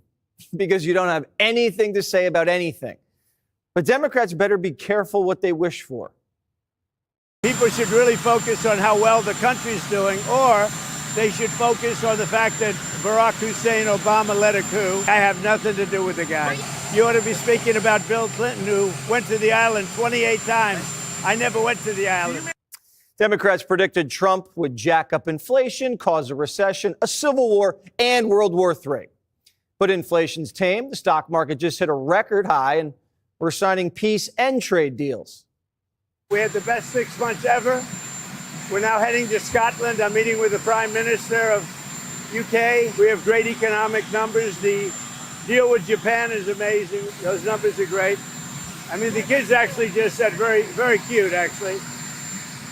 Speaker 9: because you don't have anything to say about anything. But Democrats better be careful what they wish for.
Speaker 22: People should really focus on how well the country's doing, or they should focus on the fact that Barack Hussein Obama led a coup. I have nothing to do with the guy. You ought to be speaking about Bill Clinton, who went to the island 28 times. I never went to the island.
Speaker 9: Democrats predicted Trump would jack up inflation, cause a recession, a civil war, and World War III. But inflation's tame. The stock market just hit a record high, and we're signing peace and trade deals.
Speaker 22: We had the best 6 months ever. We're now heading to Scotland. I'm meeting with the Prime Minister of UK. We have great economic numbers. The deal with Japan is amazing. Those numbers are great. I mean, the kids actually just said, very, very cute, actually.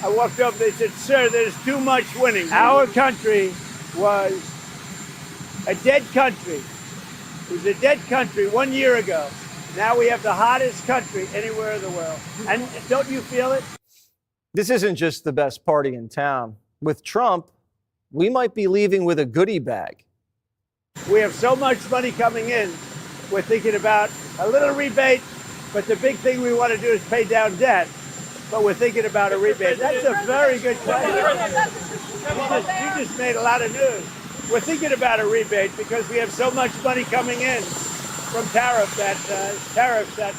Speaker 22: I walked up, they said, sir, there's too much winning. Our country was a dead country. It was a dead country 1 year ago. Now we have the hottest country anywhere in the world. And don't you feel it?
Speaker 9: This isn't just the best party in town. With Trump, we might be leaving with a goodie bag.
Speaker 22: We have so much money coming in. We're thinking about a little rebate, but the big thing we want to do is pay down debt. But we're thinking about a rebate. That's a very good question. You just made a lot of news. We're thinking about a rebate because we have so much money coming in from tariffs that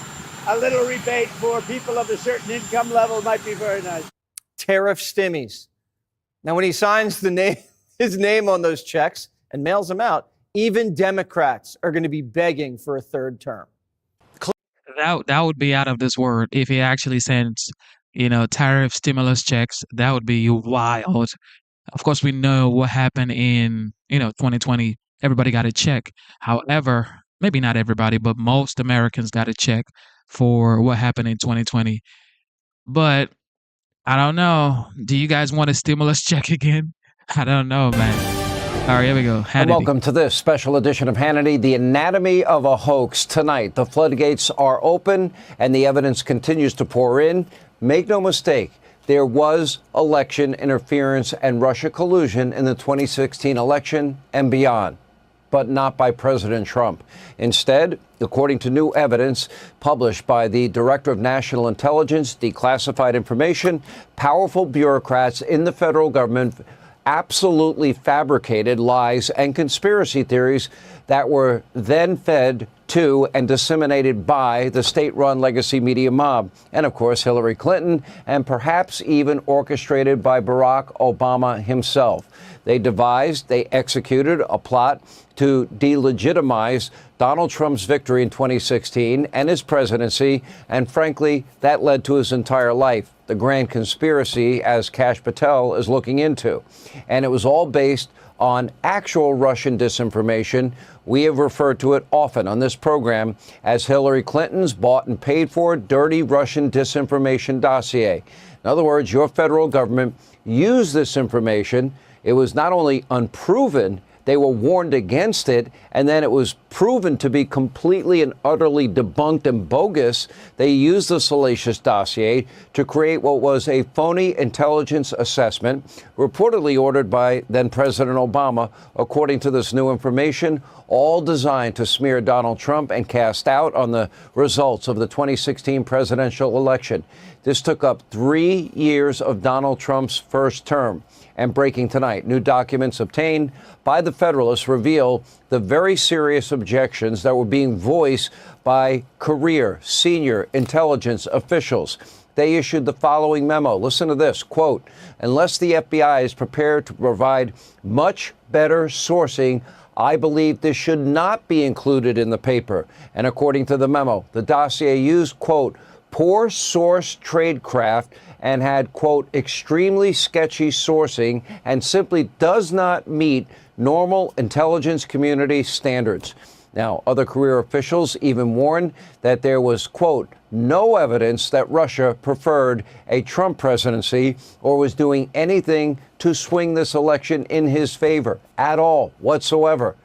Speaker 22: a little rebate for people of a certain income level might be very nice.
Speaker 9: Tariff stimmies. Now, when he signs his name on those checks and mails them out, even Democrats are going to be begging for a third term.
Speaker 1: That would be out of this world if he actually sends, tariff stimulus checks. That would be wild. Of course, we know what happened in, 2020. Everybody got a check. However, maybe not everybody, but most Americans got a check for what happened in 2020. But I don't know. Do you guys want a stimulus check again? I don't know, man. All right, here we go.
Speaker 23: And welcome to this special edition of Hannity, The Anatomy of a Hoax. Tonight, the floodgates are open and the evidence continues to pour in. Make no mistake, there was election interference and Russia collusion in the 2016 election and beyond, but not by President Trump. Instead, according to new evidence published by the Director of National Intelligence, Declassified Information, powerful bureaucrats in the federal government absolutely fabricated lies and conspiracy theories that were then fed to and disseminated by the state-run legacy media mob, and of course Hillary Clinton, and perhaps even orchestrated by Barack Obama himself. They executed a plot to delegitimize Donald Trump's victory in 2016 and his presidency, and frankly, that led to his entire life. The grand conspiracy, as Kash Patel is looking into. And it was all based on actual Russian disinformation. We have referred to it often on this program as Hillary Clinton's bought and paid for dirty Russian disinformation dossier. In other words, your federal government used this information. It was not only unproven They were warned against it, and then it was proven to be completely and utterly debunked and bogus. They used the salacious dossier to create what was a phony intelligence assessment, reportedly ordered by then President Obama, according to this new information, all designed to smear Donald Trump and cast doubt on the results of the 2016 presidential election. This took up 3 years of Donald Trump's first term. And breaking tonight, new documents obtained by the Federalists reveal the very serious objections that were being voiced by career senior intelligence officials. They issued the following memo. Listen to this, quote, unless the FBI is prepared to provide much better sourcing, I believe this should not be included in the paper. And according to the memo, the dossier used, quote, poor source tradecraft and had, quote, extremely sketchy sourcing and simply does not meet normal intelligence community standards. Now, other career officials even warned that there was, quote, no evidence that Russia preferred a Trump presidency or was doing anything to swing this election in his favor at all whatsoever.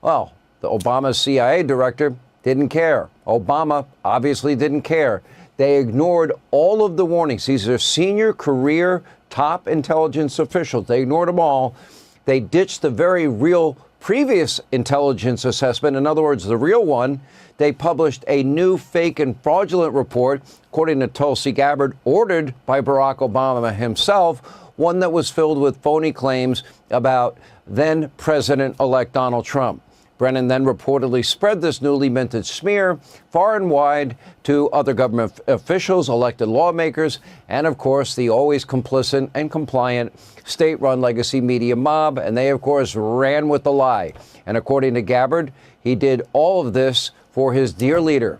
Speaker 23: Well, the Obama CIA director didn't care. Obama obviously didn't care. They ignored all of the warnings. These are senior career top intelligence officials. They ignored them all. They ditched the very real previous intelligence assessment. In other words, the real one. They published a new fake and fraudulent report, according to Tulsi Gabbard, ordered by Barack Obama himself, one that was filled with phony claims about then President-elect Donald Trump. Brennan then reportedly spread this newly minted smear far and wide to other government officials, elected lawmakers, and, of course, the always complicit and compliant state-run legacy media mob. And they, of course, ran with the lie. And according to Gabbard, he did all of this for his dear leader,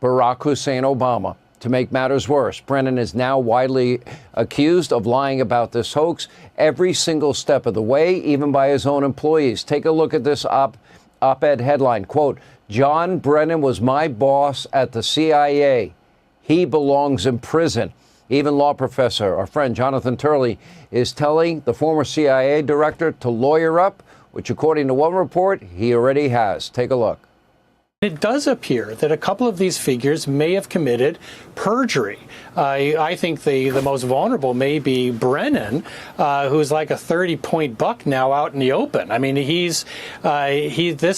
Speaker 23: Barack Hussein Obama. To make matters worse, Brennan is now widely accused of lying about this hoax every single step of the way, even by his own employees. Take a look at this op-ed headline, quote, John Brennan was my boss at the CIA. He belongs in prison. Even law professor, our friend Jonathan Turley, is telling the former CIA director to lawyer up, which according to one report, he already has. Take a look.
Speaker 4: It does appear that a couple of these figures may have committed perjury. I think the most vulnerable may be Brennan, who's like a 30-point buck now out in the open. I mean, this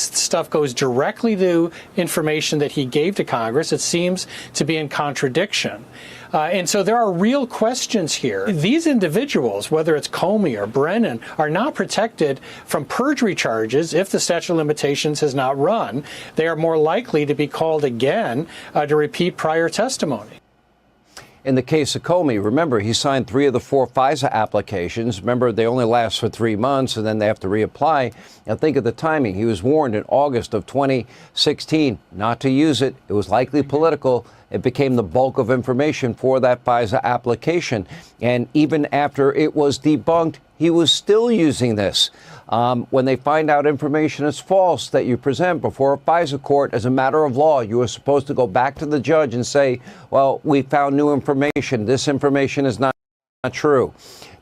Speaker 4: stuff goes directly to information that he gave to Congress. It seems to be in contradiction. And so there are real questions here. These individuals, whether it's Comey or Brennan, are not protected from perjury charges if the statute of limitations has not run. They are more likely to be called again to repeat prior testimony.
Speaker 23: In the case of Comey, remember, he signed 3 of the 4 FISA applications. Remember, they only last for 3 months, and then they have to reapply. Now, think of the timing. He was warned in August of 2016 not to use it. It was likely political. It became the bulk of information for that FISA application. And even after it was debunked, he was still using this. When they find out information is false that you present before a FISA court as a matter of law, you are supposed to go back to the judge and say, well, we found new information. This information is not true.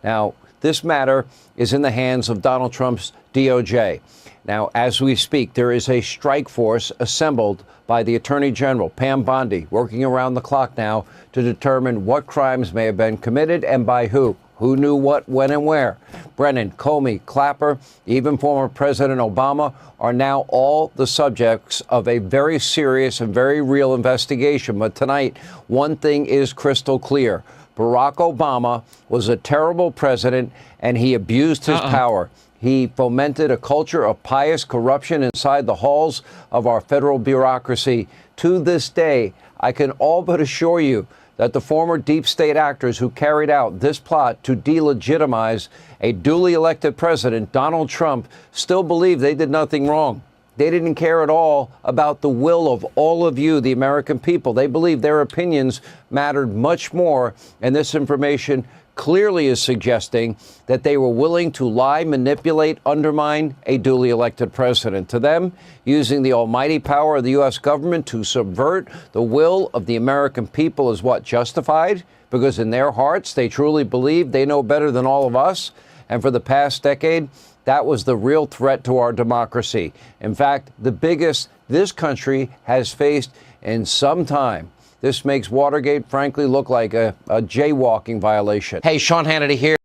Speaker 23: Now, this matter is in the hands of Donald Trump's DOJ. Now, as we speak, there is a strike force assembled by the Attorney General, Pam Bondi, working around the clock now to determine what crimes may have been committed and by who. Who knew what, when, and where? Brennan, Comey, Clapper, even former President Obama are now all the subjects of a very serious and very real investigation. But tonight, one thing is crystal clear. Barack Obama was a terrible president, and he abused his power. He fomented a culture of pious corruption inside the halls of our federal bureaucracy. To this day, I can all but assure you that the former deep state actors who carried out this plot to delegitimize a duly elected president, Donald Trump, still believe they did nothing wrong. They didn't care at all about the will of all of you, the American people. They believed their opinions mattered much more, and this information clearly is suggesting that they were willing to lie, manipulate, undermine a duly elected president. To them, using the almighty power of the U.S. government to subvert the will of the American people is what justified, because in their hearts, they truly believe they know better than all of us. And for the past decade, That was the real threat to our democracy. In fact, the biggest this country has faced in some time. This makes Watergate, frankly, look like a jaywalking violation. Hey, Sean Hannity here.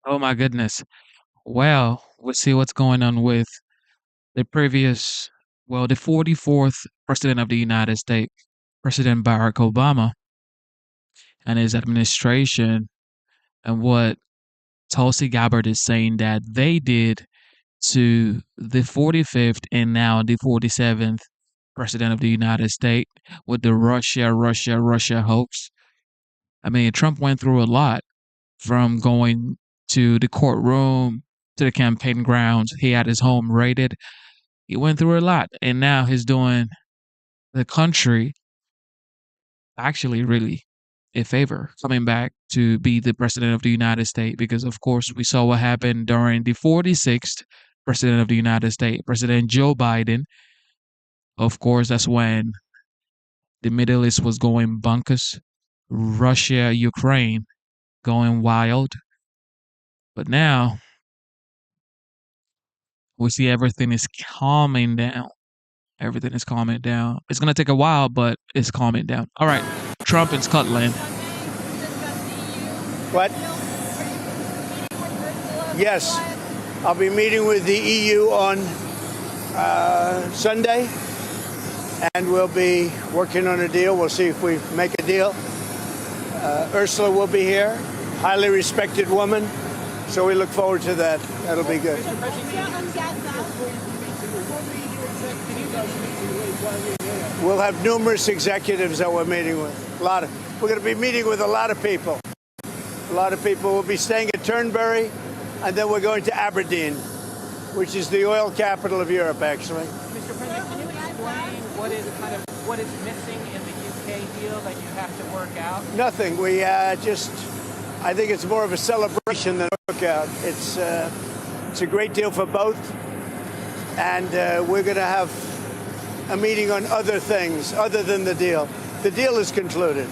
Speaker 1: Oh my goodness. Well, we'll see what's going on with the the 44th President of the United States, President Barack Obama, and his administration, and what Tulsi Gabbard is saying that they did to the 45th and now the 47th President of the United States with the Russia hoax. I mean, Trump went through a lot from going to the courtroom to the campaign grounds. He had his home raided. He went through a lot. And now he's doing the country actually really a favor coming back to be the President of the United States because, of course, we saw what happened during the 46th President of the United States, President Joe Biden. Of course, that's when the Middle East was going bonkers. Russia, Ukraine going wild. But now we see everything is calming down. Everything is calming down. It's going to take a while, but it's calming down. All right. Trump in Scotland.
Speaker 22: What? Yes. I'll be meeting with the EU on Sunday, and we'll be working on a deal. We'll see if we make a deal. Ursula will be here, highly respected woman, so we look forward to that. That'll be good. We'll have numerous executives that we're meeting with. We're going to be meeting with a lot of people. A lot of people will be staying at Turnberry, and then we're going to Aberdeen, which is the oil capital of Europe, actually.
Speaker 5: Mr. President, can you explain what is missing in the UK deal that you have to work out?
Speaker 22: Nothing. We I think it's more of a celebration than a workout. It's a great deal for both, and we're going to have a meeting on other things other than the deal. The deal is concluded.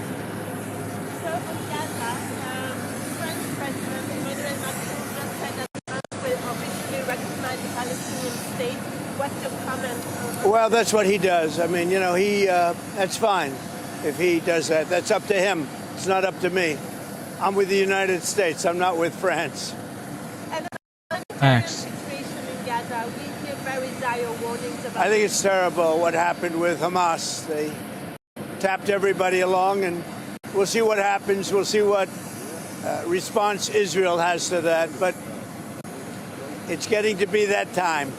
Speaker 22: Well, that's what he does. I mean, you know, that's fine if he does that. That's up to him. It's not up to me. I'm with the United States. I'm not with France.
Speaker 1: Thanks.
Speaker 22: I think it's terrible what happened with Hamas. They tapped everybody along, and we'll see what happens. We'll see what response Israel has to that. But it's getting to be that time.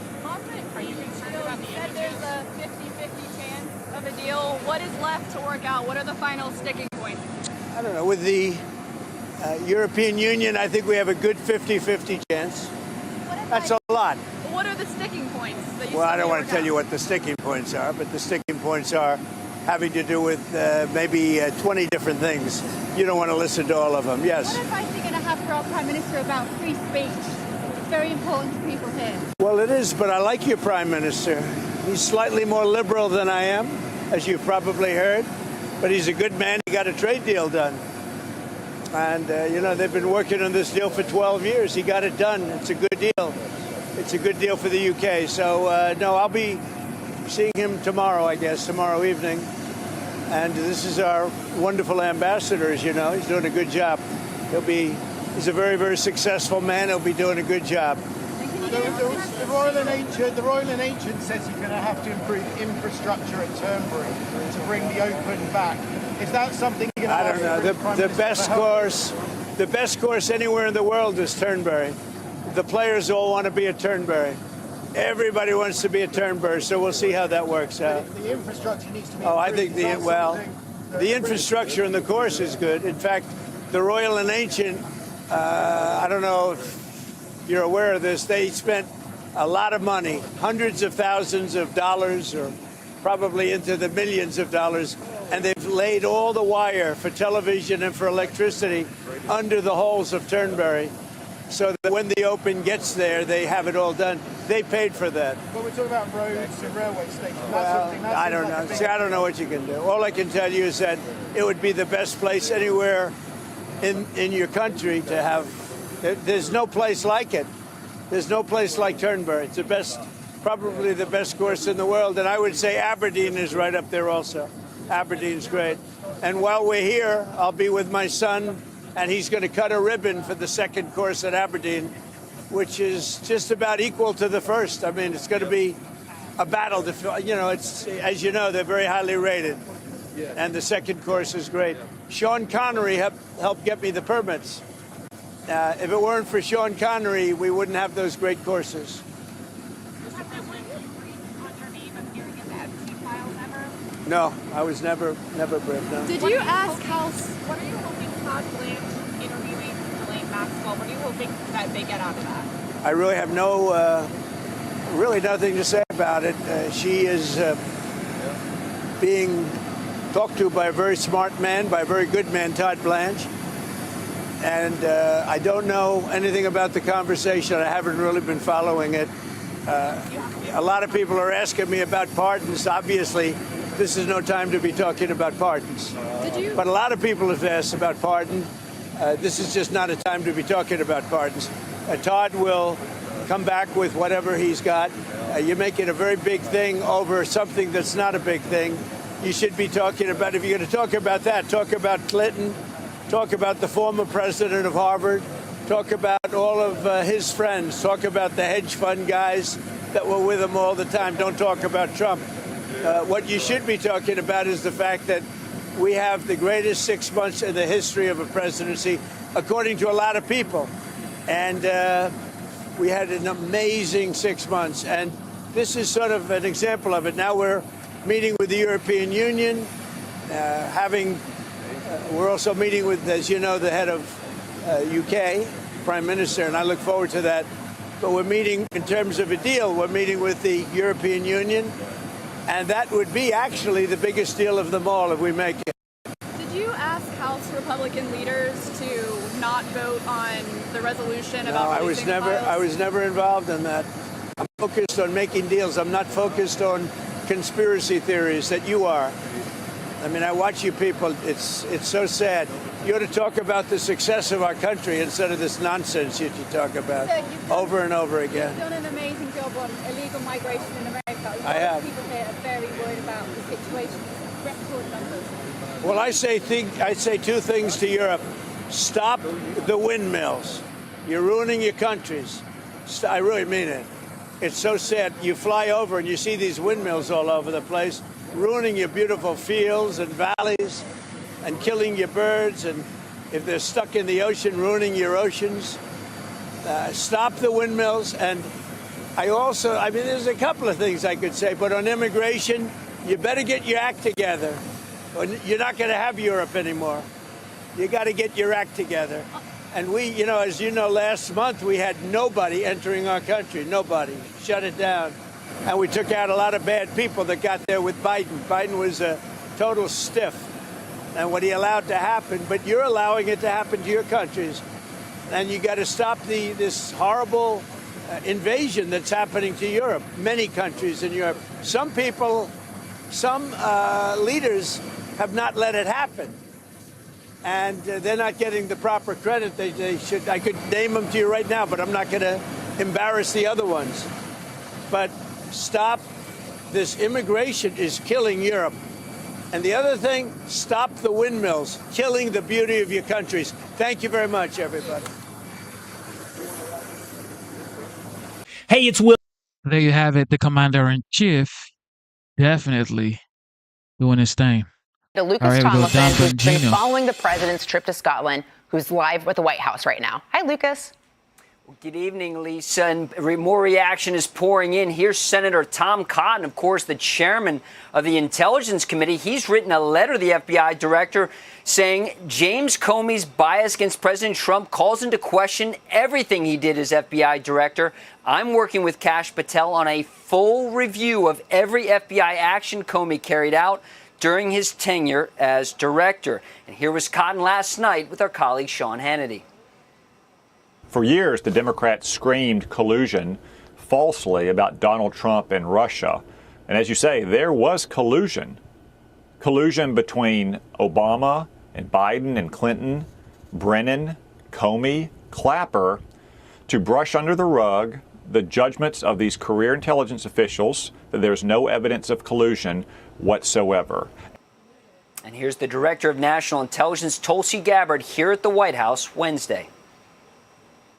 Speaker 6: There's a 50-50 chance of a deal. What is left to work out? What are the final sticking points?
Speaker 22: I don't know. With the European Union, I think we have a good 50-50 chance. That's a lot.
Speaker 6: What are the sticking points?
Speaker 22: Well, I don't want to tell you what the sticking points are, but the sticking points are having to do with maybe 20 different things. You don't want to listen to all of them. Yes.
Speaker 6: What advice are you going to have for our Prime Minister about free speech? It's very important to people here.
Speaker 22: Well, it is, but I like your Prime Minister. He's slightly more liberal than I am, as you've probably heard, but he's a good man. He got a trade deal done. And, you know, they've been working on this deal for 12 years. He got it done. It's a good deal. It's a good deal for the UK. So, no, I'll be seeing him tomorrow, I guess, tomorrow evening. And this is our wonderful ambassador, as you know. He's doing a good job. He's a very, very successful man. He'll be doing a good job.
Speaker 7: The Royal and Ancient says you're going to have to improve infrastructure at Turnberry to bring the Open back. Is that something you're going to
Speaker 22: I don't know. The best course anywhere in the world is Turnberry. The players all want to be at Turnberry. Everybody wants to be at Turnberry, so we'll see how that works out.
Speaker 7: The infrastructure needs to be
Speaker 22: I think the infrastructure in the course is good. In fact, the Royal and Ancient, I don't know if you're aware of this, they spent a lot of money, hundreds of thousands of dollars, or probably into the millions of dollars, and they've laid all the wire for television and for electricity under the holes of Turnberry, so that when the Open gets there, they have it all done. They paid for that.
Speaker 7: But we're talking about roads and railway stations.
Speaker 22: Well, I don't know. See, I don't know what you can do. All I can tell you is that it would be the best place anywhere in your country to have. There's no place like it. There's no place like Turnberry. It's the best, probably the best course in the world. And I would say Aberdeen is right up there also. Aberdeen's great. And while we're here, I'll be with my son, and he's going to cut a ribbon for the second course at Aberdeen, which is just about equal to the first. I mean, it's going to be a battle. It's, as you know, they're very highly rated. And the second course is great. Sean Connery helped get me the permits. If it weren't for Sean Connery, we wouldn't have those great courses. No, I was never briefed. No.
Speaker 6: Did you ask how?
Speaker 2: What are you hoping Todd Blanche interviewing Ghislaine Maxwell? What are you hoping that they get out of that?
Speaker 22: I really have really nothing to say about it. She is being talked to by a very smart man, by a very good man, Todd Blanche. And I don't know anything about the conversation. I haven't really been following it. A lot of people are asking me about pardons. Obviously, this is no time to be talking about pardons. But a lot of people have asked about pardon. This is just not a time to be talking about pardons. Todd will come back with whatever he's got. You make it a very big thing over something that's not a big thing. You should be talking about, if you're going to talk about that, talk about Clinton, talk about the former president of Harvard, talk about all of his friends, talk about the hedge fund guys that were with him all the time. Don't talk about Trump. What you should be talking about is the fact that we have the greatest 6 months in the history of a presidency, according to a lot of people. And we had an amazing 6 months. And this is sort of an example of it. Now we're meeting with the European Union, we're also meeting with, as you know, the head of UK, Prime Minister, and I look forward to that. But we're meeting, in terms of a deal, we're meeting with the European Union, and that would be actually the biggest deal of them all if we make it.
Speaker 6: Did you ask House Republican leaders to not vote on the resolution about releasing the files?
Speaker 22: I was never involved in that. I'm focused on making deals. I'm not focused on conspiracy theories that you are. I mean, I watch you people. It's so sad. You ought to talk about the success of our country instead of this nonsense that you talk about over and over again.
Speaker 2: You've done an amazing job on illegal migration in America.
Speaker 22: I have.
Speaker 2: People here are very worried about the situation. Record numbers.
Speaker 22: Well, I say two things to Europe. Stop the windmills. You're ruining your countries. I really mean it. It's so sad. You fly over and you see these windmills all over the place, ruining your beautiful fields and valleys and killing your birds. And if they're stuck in the ocean, ruining your oceans. Stop the windmills. And there's a couple of things I could say, but on immigration, you better get your act together. You're not going to have Europe anymore. You got to get your act together. And we, as you know, last month we had nobody entering our country. Nobody. Shut it down. And we took out a lot of bad people that got there with Biden. Biden was a total stiff. And what he allowed to happen, but you're allowing it to happen to your countries. And you got to stop this horrible invasion that's happening to Europe. Many countries in Europe. Some people, some leaders have not let it happen. And they're not getting the proper credit they should. I could name them to you right now, but I'm not going to embarrass the other ones. But stop. This immigration is killing Europe. And the other thing, stop the windmills, killing the beauty of your countries. Thank you very much, everybody.
Speaker 1: Hey, it's Will. There you have it. The Commander-in-Chief definitely doing his thing.
Speaker 3: To Lucas Tomlinson, who's been following the president's trip to Scotland, who's live at the White House right now. Hi, Lucas.
Speaker 8: Good evening, Lisa. And more reaction is pouring in. Here's Senator Tom Cotton, of course, the chairman of the Intelligence Committee. He's written a letter to the FBI director saying James Comey's bias against President Trump calls into question everything he did as FBI director. I'm working with Kash Patel on a full review of every FBI action Comey carried out during his tenure as director. And here was Cotton last night with our colleague Sean Hannity.
Speaker 24: For years, the Democrats screamed collusion falsely about Donald Trump and Russia. And as you say, there was collusion. Collusion between Obama and Biden and Clinton, Brennan, Comey, Clapper, to brush under the rug the judgments of these career intelligence officials that there's no evidence of collusion whatsoever.
Speaker 8: And here's the Director of National Intelligence, Tulsi Gabbard, here at the White House Wednesday.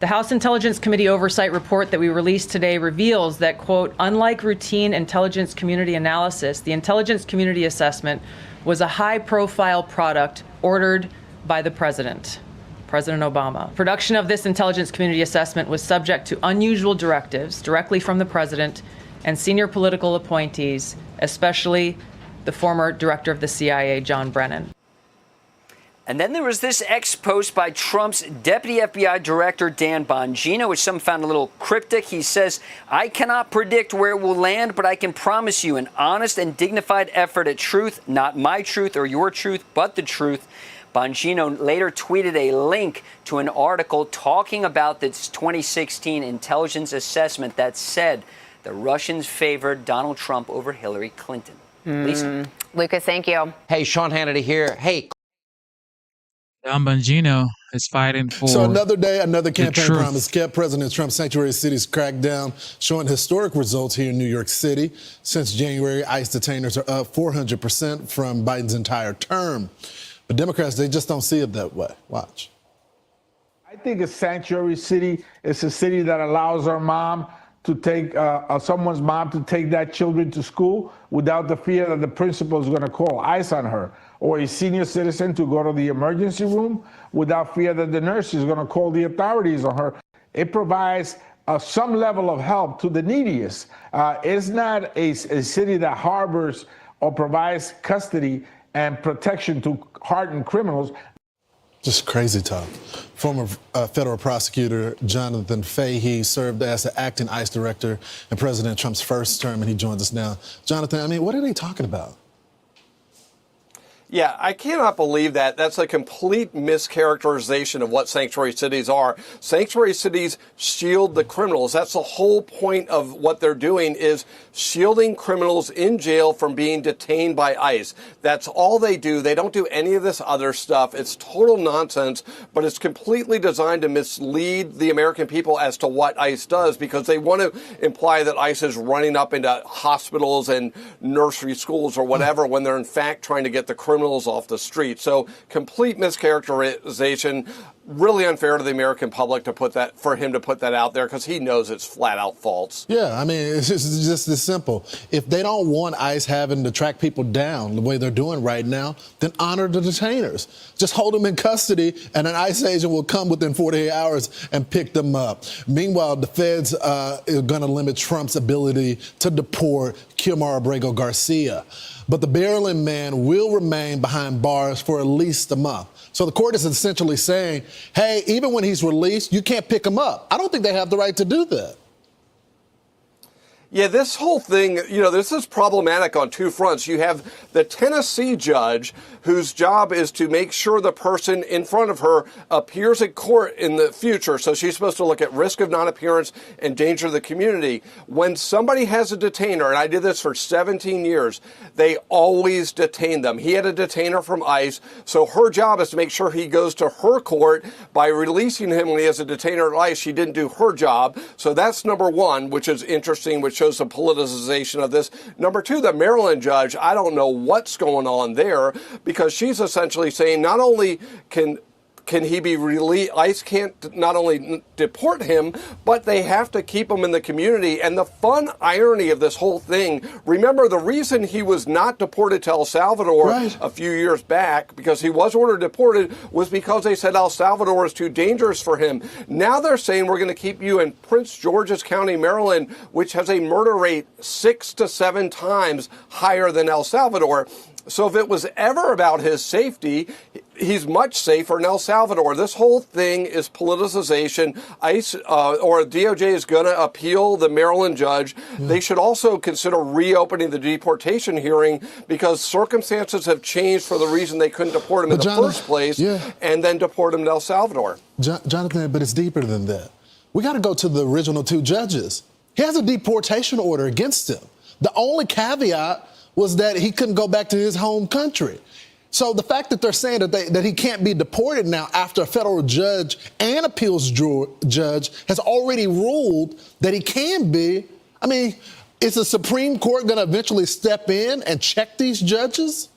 Speaker 10: The House Intelligence Committee oversight report that we released today reveals that, quote, unlike routine intelligence community analysis, the intelligence community assessment was a high-profile product ordered by the President Obama. Production of this intelligence community assessment was subject to unusual directives directly from the President and senior political appointees, especially the former director of the CIA, John Brennan.
Speaker 8: And then there was this X post by Trump's Deputy FBI Director, Dan Bongino, which some found a little cryptic. He says, I cannot predict where it will land, but I can promise you an honest and dignified effort at truth, not my truth or your truth, but the truth. Bongino later tweeted a link to an article talking about this 2016 intelligence assessment that said the Russians favored Donald Trump over Hillary Clinton. Lisa.
Speaker 3: Lucas, thank you.
Speaker 23: Hey, Sean Hannity here. Hey.
Speaker 1: Don Bongino is fighting for.
Speaker 11: So another day, another campaign promise kept. President Trump's sanctuary cities crackdown, showing historic results here in New York City. Since January, ICE detainers are up 400% from Biden's entire term. But Democrats, they just don't see it that way. Watch.
Speaker 12: I think a sanctuary city is a city that allows our mom to take someone's mom to take that children to school without the fear that the principal is going to call ICE on her, or a senior citizen to go to the emergency room without fear that the nurse is going to call the authorities on her. It provides some level of help to the neediest. It's not a city that harbors or provides custody and protection to hardened criminals.
Speaker 11: Just crazy talk. Former federal prosecutor Jonathan Fahey served as the acting ICE director in President Trump's first term, and he joins us now. Jonathan, I mean, what are they talking about?
Speaker 13: Yeah, I cannot believe that. That's a complete mischaracterization of what sanctuary cities are. Sanctuary cities shield the criminals. That's the whole point of what they're doing, is shielding criminals in jail from being detained by ICE. That's all they do. They don't do any of this other stuff. It's total nonsense, but it's completely designed to mislead the American people as to what ICE does, because they want to imply that ICE is running up into hospitals and nursery schools or whatever, when they're in fact trying to get the criminals off the street. So complete mischaracterization. Really unfair to the American public for him to put that out there, because he knows it's flat out false.
Speaker 11: Yeah, I mean, it's just this simple. If they don't want ICE having to track people down the way they're doing right now, then honor the detainers. Just hold them in custody, and an ICE agent will come within 48 hours and pick them up. Meanwhile, the feds are going to limit Trump's ability to deport Kilmar Abrego Garcia. But the Maryland man will remain behind bars for at least a month. So the court is essentially saying, hey, even when he's released, you can't pick him up. I don't think they have the right to do that.
Speaker 13: Yeah, this whole thing, this is problematic on two fronts. You have the Tennessee judge whose job is to make sure the person in front of her appears in court in the future. So she's supposed to look at risk of non-appearance and danger to the community. When somebody has a detainer, and I did this for 17 years, they always detain them. He had a detainer from ICE, so her job is to make sure he goes to her court. By releasing him when he has a detainer at ICE, she didn't do her job. So that's number one, which is interesting, which shows some politicization of this. Number two, the Maryland judge, I don't know what's going on there, because she's essentially saying not only can he be released, ICE can't not only deport him, but they have to keep him in the community. And the fun irony of this whole thing, remember the reason he was not deported to El Salvador a few years back, because he was ordered deported, was because they said El Salvador is too dangerous for him. Now they're saying we're going to keep you in Prince George's County, Maryland, which has a murder rate 6 to 7 times higher than El Salvador. So if it was ever about his safety, he's much safer in El Salvador. This whole thing is politicization. ICE or DOJ is going to appeal the Maryland judge. They should also consider reopening the deportation hearing, because circumstances have changed for the reason they couldn't deport him in the first place, and then deport him to El Salvador.
Speaker 11: Jonathan, but it's deeper than that. We got to go to the original 2 judges. He has a deportation order against him. The only caveat was that he couldn't go back to his home country. So the fact that they're saying that he can't be deported now after a federal judge and appeals judge has already ruled that he can be, I mean, is the Supreme Court going to eventually step in and check these judges?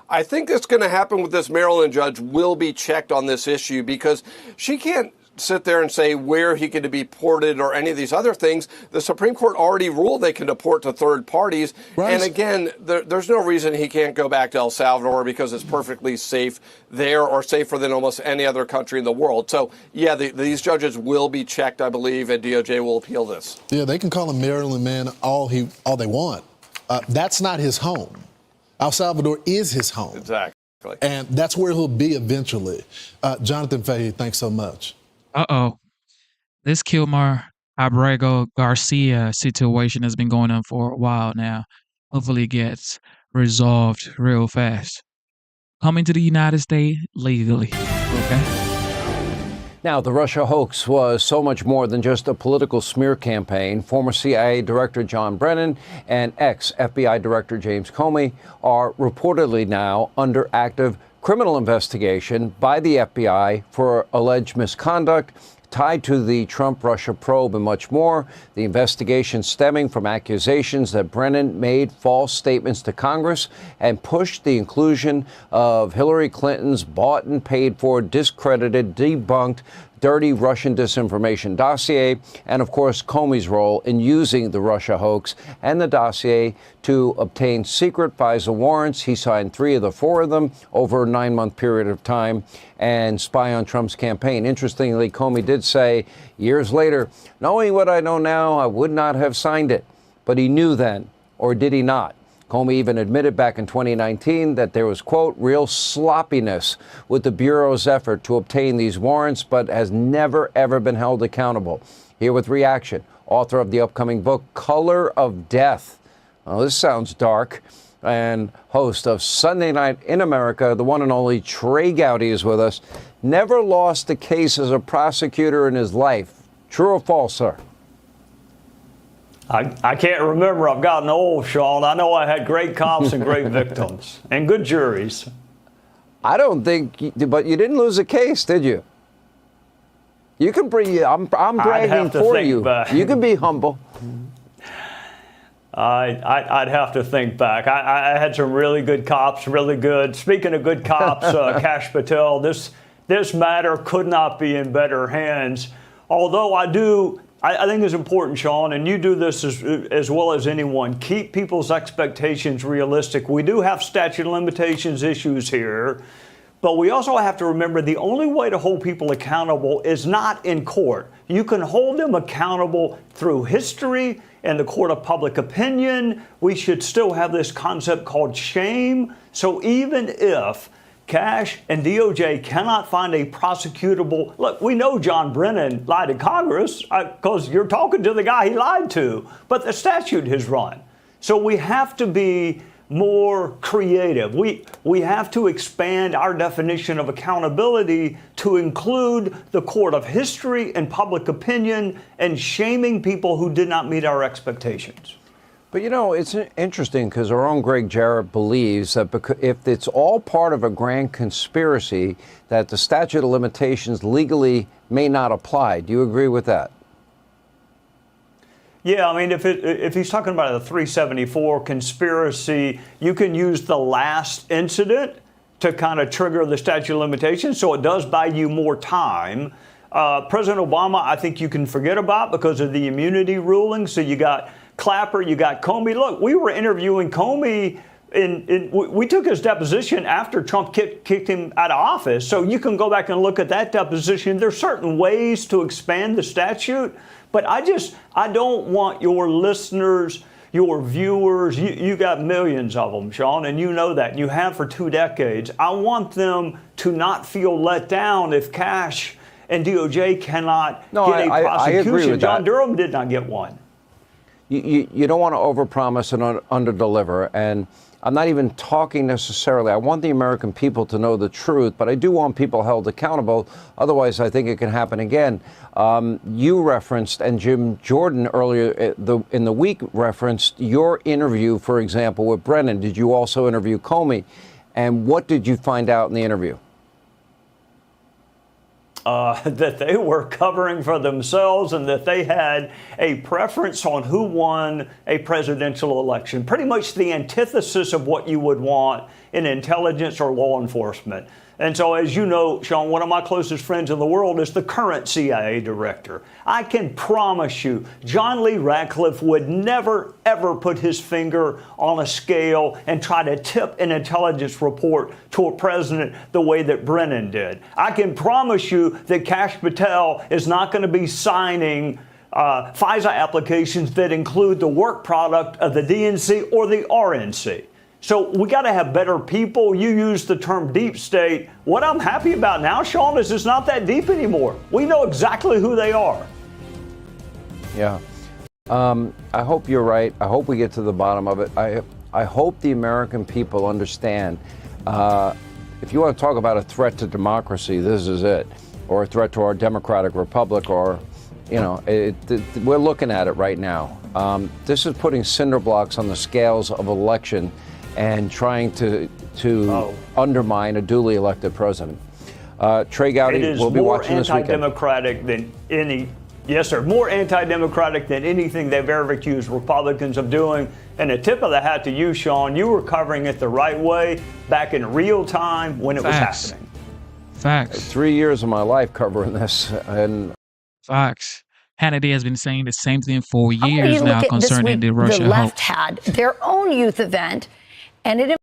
Speaker 13: I think that's going to happen with this Maryland judge will be checked on this issue because she can't sit there and say where he can be deported or any of these other things. The Supreme Court already ruled they can deport to third parties. Right. And again, there's no reason he can't go back to El Salvador because it's perfectly safe there or safer than almost any other country in the world. So, yeah, these judges will be checked, I believe, and DOJ will appeal this.
Speaker 11: Yeah, they can call him Maryland man all they want. That's not his home. El Salvador is his home.
Speaker 13: Exactly.
Speaker 11: And that's where he'll be eventually. Jonathan Fahey, thanks so much.
Speaker 1: Uh-oh. This Kilmar Abrego Garcia situation has been going on for a while now. Hopefully it gets resolved real fast. Coming to the United States legally. Okay?
Speaker 23: Now, the Russia hoax was so much more than just a political smear campaign. Former CIA Director John Brennan and ex-FBI Director James Comey are reportedly now under active criminal investigation by the FBI for alleged misconduct tied to the Trump-Russia probe and much more. The investigation stemming from accusations that Brennan made false statements to Congress and pushed the inclusion of Hillary Clinton's bought and paid for, discredited, debunked, dirty Russian disinformation dossier, and of course Comey's role in using the Russia hoax and the dossier to obtain secret FISA warrants. He signed 3 of the 4 of them over a 9-month period of time and spy on Trump's campaign. Interestingly, Comey did say years later, knowing what I know now, I would not have signed it. But he knew then, or did he not? Comey even admitted back in 2019 that there was, quote, real sloppiness with the Bureau's effort to obtain these warrants, but has never, ever been held accountable. Here with reaction, author of the upcoming book, Color of Death. Oh, this sounds dark. And host of Sunday Night in America, the one and only Trey Gowdy is with us. Never lost a case as a prosecutor in his life. True or false, sir?
Speaker 14: I can't remember. I've gotten old, Sean. I know I had great cops and great victims and good juries.
Speaker 23: I don't think, but you didn't lose a case, did you? You can bring. I'm bragging for you. Back. You can be humble.
Speaker 14: I'd have to think back. I had some really good cops, really good. Speaking of good cops, Kash Patel, this matter could not be in better hands. Although I think it's important, Sean, and you do this as well as anyone, keep people's expectations realistic. We do have statute of limitations issues here, but we also have to remember the only way to hold people accountable is not in court. You can hold them accountable through history and the court of public opinion. We should still have this concept called shame. So even if Kash and DOJ cannot find a prosecutable. Look, we know John Brennan lied to Congress because you're talking to the guy he lied to, but the statute has run. So we have to be more creative. We have to expand our definition of accountability to include the court of history and public opinion and shaming people who did not meet our expectations.
Speaker 23: But, you know, it's interesting because our own Greg Jarrett believes that if it's all part of a grand conspiracy, that the statute of limitations legally may not apply. Do you agree with that?
Speaker 14: Yeah, I mean, if he's talking about a 374 conspiracy, you can use the last incident to kind of trigger the statute of limitations, so it does buy you more time. President Obama, I think you can forget about because of the immunity ruling. So you got Clapper, you got Comey. Look, we were interviewing Comey. We took his deposition after Trump kicked him out of office. So you can go back and look at that deposition. There's certain ways to expand the statute. But I don't want your listeners, your viewers, you got millions of them, Sean, and you know that. You have for 2 decades. I want them to not feel let down if Kash and DOJ cannot get a prosecution.
Speaker 23: I agree with
Speaker 14: John
Speaker 23: that.
Speaker 14: Durham did not get one.
Speaker 23: you don't want to overpromise and underdeliver. And I'm not even talking necessarily. I want the American people to know the truth, but I do want people held accountable. Otherwise, I think it can happen again. You referenced, and Jim Jordan earlier in the week referenced your interview, for example, with Brennan. Did you also interview Comey? And what did you find out in the interview?
Speaker 14: That they were covering for themselves and that they had a preference on who won a presidential election. Pretty much the antithesis of what you would want in intelligence or law enforcement. And so, as you know, Sean, one of my closest friends in the world is the current CIA director. I can promise you, John Lee Ratcliffe would never, ever put his finger on a scale and try to tip an intelligence report to a president the way that Brennan did. I can promise you that Kash Patel is not going to be signing FISA applications that include the work product of the DNC or the RNC. So we got to have better people. You use the term deep state. What I'm happy about now, Sean, is it's not that deep anymore. We know exactly who they are.
Speaker 23: Yeah. I hope you're right. I hope we get to the bottom of it. I hope the American people understand. If you want to talk about a threat to democracy, this is it. Or a threat to our democratic republic, or, we're looking at it right now. This is putting cinder blocks on the scales of election and trying to undermine a duly elected president. Trey Gowdy will be watching this weekend.
Speaker 14: It is more anti-democratic than any, yes, sir, more anti-democratic than anything they've ever accused Republicans of doing. And a tip of the hat to you, Sean, you were covering it the right way back in real time when it was happening.
Speaker 1: Facts.
Speaker 23: 3 years of my life covering this. And
Speaker 1: Facts. Hannity has been saying the same thing for years now concerning the Russia
Speaker 15: The left
Speaker 1: hoax.
Speaker 15: had their own youth event, and it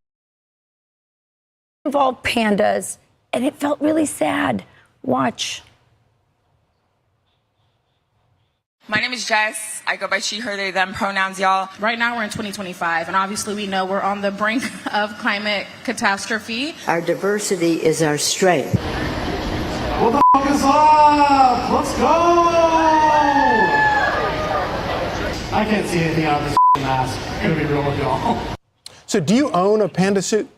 Speaker 15: involved pandas, and it felt really sad. Watch.
Speaker 2: My name is Jess. I go by she, her, they, them pronouns, y'all.
Speaker 6: Right now we're in 2025, and obviously we know we're on the brink of climate catastrophe.
Speaker 19: Our diversity is our strength.
Speaker 7: What the fuck is up? Let's go! I can't see anything out of this mask. I'm gonna be real with y'all.
Speaker 16: So do you own a panda suit,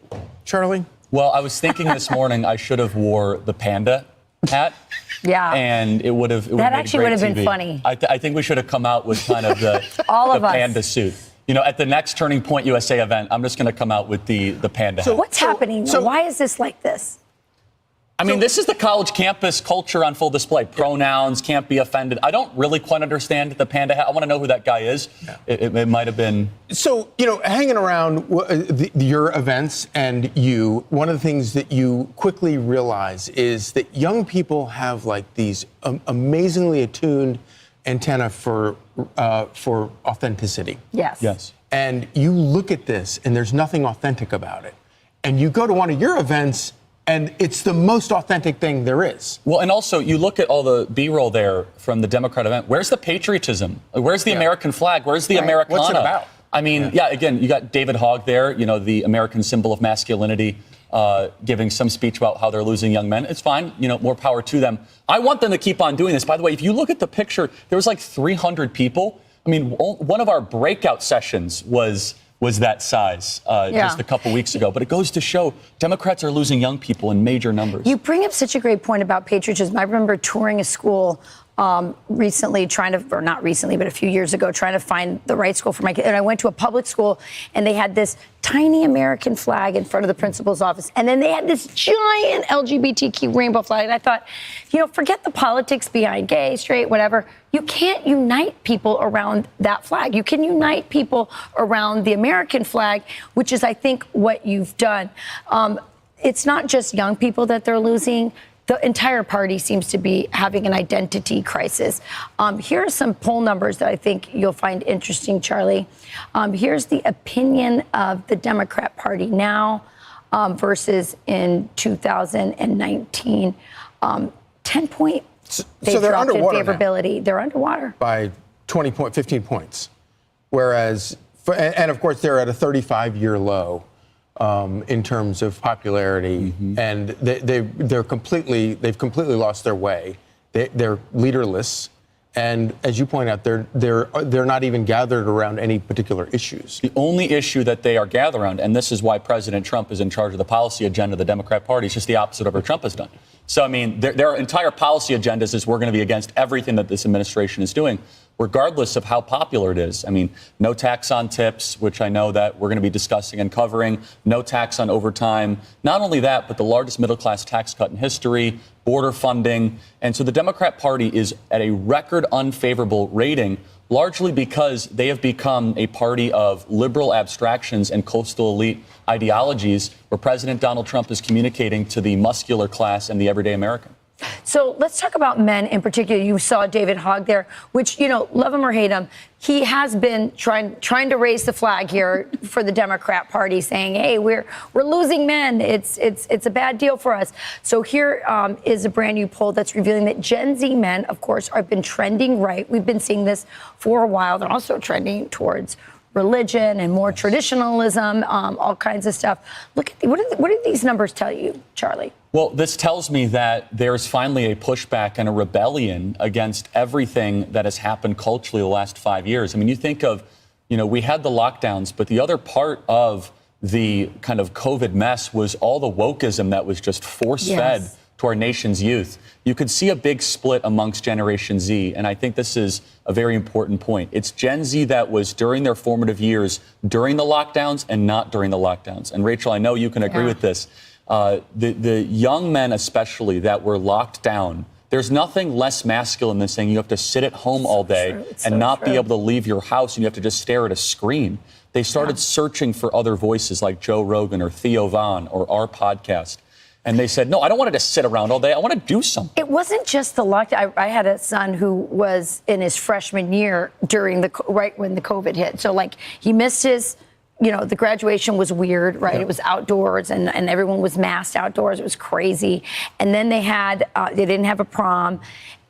Speaker 16: Charlie?
Speaker 17: Well, I was thinking this morning I should have wore the panda hat.
Speaker 15: Yeah.
Speaker 17: And it would have.
Speaker 15: That actually would have been funny.
Speaker 17: I think we should have come out with kind of the,
Speaker 15: All of
Speaker 17: the
Speaker 15: us.
Speaker 17: panda suit. At the next Turning Point USA event, I'm just going to come out with the panda hat.
Speaker 15: What's happening? Why is this like this?
Speaker 17: I mean, this is the college campus culture on full display. Pronouns, can't be offended. I don't really quite understand the panda hat. I want to know who that guy is. Yeah. It might have been.
Speaker 16: So, hanging around your events and one of the things that you quickly realize is that young people have like these amazingly attuned antenna for authenticity.
Speaker 15: Yes.
Speaker 17: Yes.
Speaker 16: And you look at this and there's nothing authentic about it. And you go to one of your events and it's the most authentic thing there is.
Speaker 17: Well, and also, you look at all the B-roll there from the Democrat event. Where's the patriotism? Where's the American flag? Where's the Americana?
Speaker 16: What's it about?
Speaker 17: I mean, again, you got David Hogg there, the American symbol of masculinity, giving some speech about how they're losing young men. It's fine. More power to them. I want them to keep on doing this. By the way, if you look at the picture, there was like 300 people. I mean, one of our breakout sessions was that size just a couple weeks ago. But it goes to show Democrats are losing young people in major numbers.
Speaker 15: You bring up such a great point about patriotism. I remember touring a school recently, not recently, but a few years ago, trying to find the right school for my kid. And I went to a public school, and they had this tiny American flag in front of the principal's office. And then they had this giant LGBTQ rainbow flag. And I thought, forget the politics behind gay, straight, whatever. You can't unite people around that flag. You can unite people around the American flag, which is, I think, what you've done. It's not just young people that they're losing. The entire party seems to be having an identity crisis. Here are some poll numbers that I think you'll find interesting, Charlie. Here's the opinion of the Democrat Party now versus in 2019. 10 point.
Speaker 16: So they're underwater
Speaker 15: in favorability.
Speaker 16: now.
Speaker 15: They're underwater
Speaker 16: By 15 points. Whereas, and of course, they're at a 35-year low. In terms of popularity, and they've completely lost their way. They're leaderless. And as you point out, they're not even gathered around any particular issues.
Speaker 17: The only issue that they are gathered around, and this is why President Trump is in charge of the policy agenda of the Democrat Party, is just the opposite of what Trump has done. So, I mean, their entire policy agendas is we're going to be against everything that this administration is doing, regardless of how popular it is. I mean, no tax on tips, which I know that we're going to be discussing and covering, no tax on overtime. Not only that, but the largest middle-class tax cut in history, border funding. And so the Democrat Party is at a record unfavorable rating, largely because they have become a party of liberal abstractions and coastal elite ideologies where President Donald Trump is communicating to the muscular class and the everyday American.
Speaker 15: So let's talk about men in particular. You saw David Hogg there, which, you know, love him or hate him, he has been trying to raise the flag here for the Democrat Party, saying, hey, we're losing men. It's a bad deal for us. So here is a brand new poll that's revealing that Gen Z men, of course, have been trending right. We've been seeing this for a while. They're also trending towards religion and more traditionalism, all kinds of stuff. Look at what do these numbers tell you, Charlie?
Speaker 17: Well, this tells me that there's finally a pushback and a rebellion against everything that has happened culturally the last 5 years. I mean, you think of, you know, we had the lockdowns, but the other part of the kind of COVID mess was all the wokeism that was just force-fed to our nation's youth. You could see a big split amongst Generation Z, and I think this is a very important point. It's Gen Z that was during their formative years, during the lockdowns and not during the lockdowns. And Rachel, I know you can agree with this. The young men especially that were locked down, there's nothing less masculine than saying you have to sit at home all day and not be able to leave your house and you have to just stare at a screen. They started searching for other voices like Joe Rogan or Theo Vaughn or our podcast. And they said, no, I don't want to just sit around all day. I want to do something.
Speaker 15: It wasn't just the lockdown. I had a son who was in his freshman year during right when the COVID hit. So, like, he missed his, you know, the graduation was weird, right? Yeah. It was outdoors and everyone was masked outdoors. It was crazy. And then they didn't have a prom.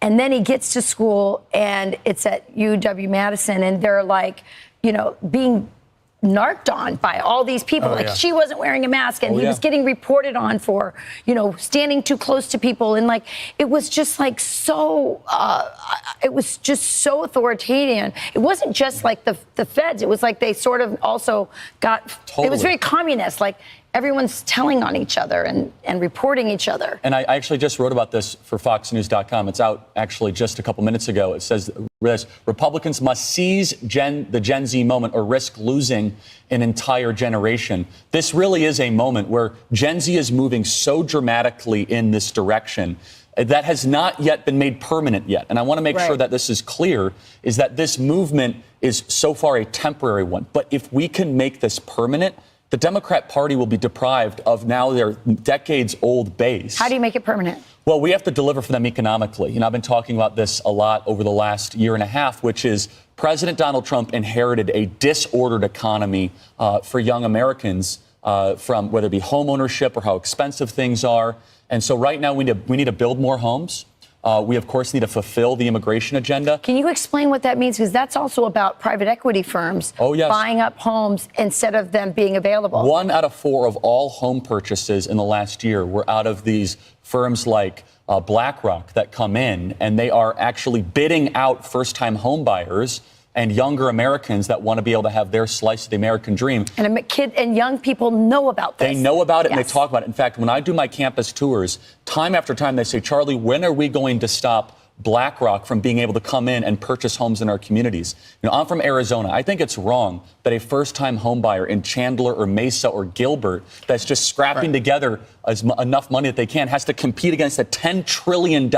Speaker 15: And then he gets to school and it's at UW-Madison and they're like, you know, being narked on by all these people. She wasn't wearing a mask and he was getting reported on for, you know, standing too close to people. And like, it was just like so, it was just so authoritarian. It wasn't just like the feds. It was like they sort of also got, it was very communist. Like everyone's telling on each other and reporting each other.
Speaker 17: And I actually just wrote about this for FoxNews.com. It's out actually just a couple minutes ago. It says Republicans must seize the Gen Z moment or risk losing an entire generation. This really is a moment where Gen Z is moving so dramatically in this direction that has not yet been made permanent yet. And I want to make sure that this is clear, is that this movement is so far a temporary one. But if we can make this permanent, the Democrat Party will be deprived of now their decades-old base.
Speaker 15: How do you make it permanent?
Speaker 17: Well, we have to deliver for them economically. You know, I've been talking about this a lot over the last year and a half, which is President Donald Trump inherited a disordered economy for young Americans from whether it be home ownership or how expensive things are. And so right now we need to build more homes. We, of course, need to fulfill the immigration agenda.
Speaker 15: Can you explain what that means? Because that's also about private equity firms buying up homes instead of them being available.
Speaker 17: 1 out of 4 of all home purchases in the last year were out of these firms like BlackRock that come in, and they are actually bidding out first-time home buyers and younger Americans that want to be able to have their slice of the American dream.
Speaker 15: And a kid and young people know about this.
Speaker 17: They know about it and they talk about it. In fact, when I do my campus tours, time after time, they say, Charlie, when are we going to stop BlackRock from being able to come in and purchase homes in our communities? You know, I'm from Arizona. I think it's wrong that a first-time home buyer in Chandler or Mesa or Gilbert that's just scrapping together enough money that they can has to compete against a $10 trillion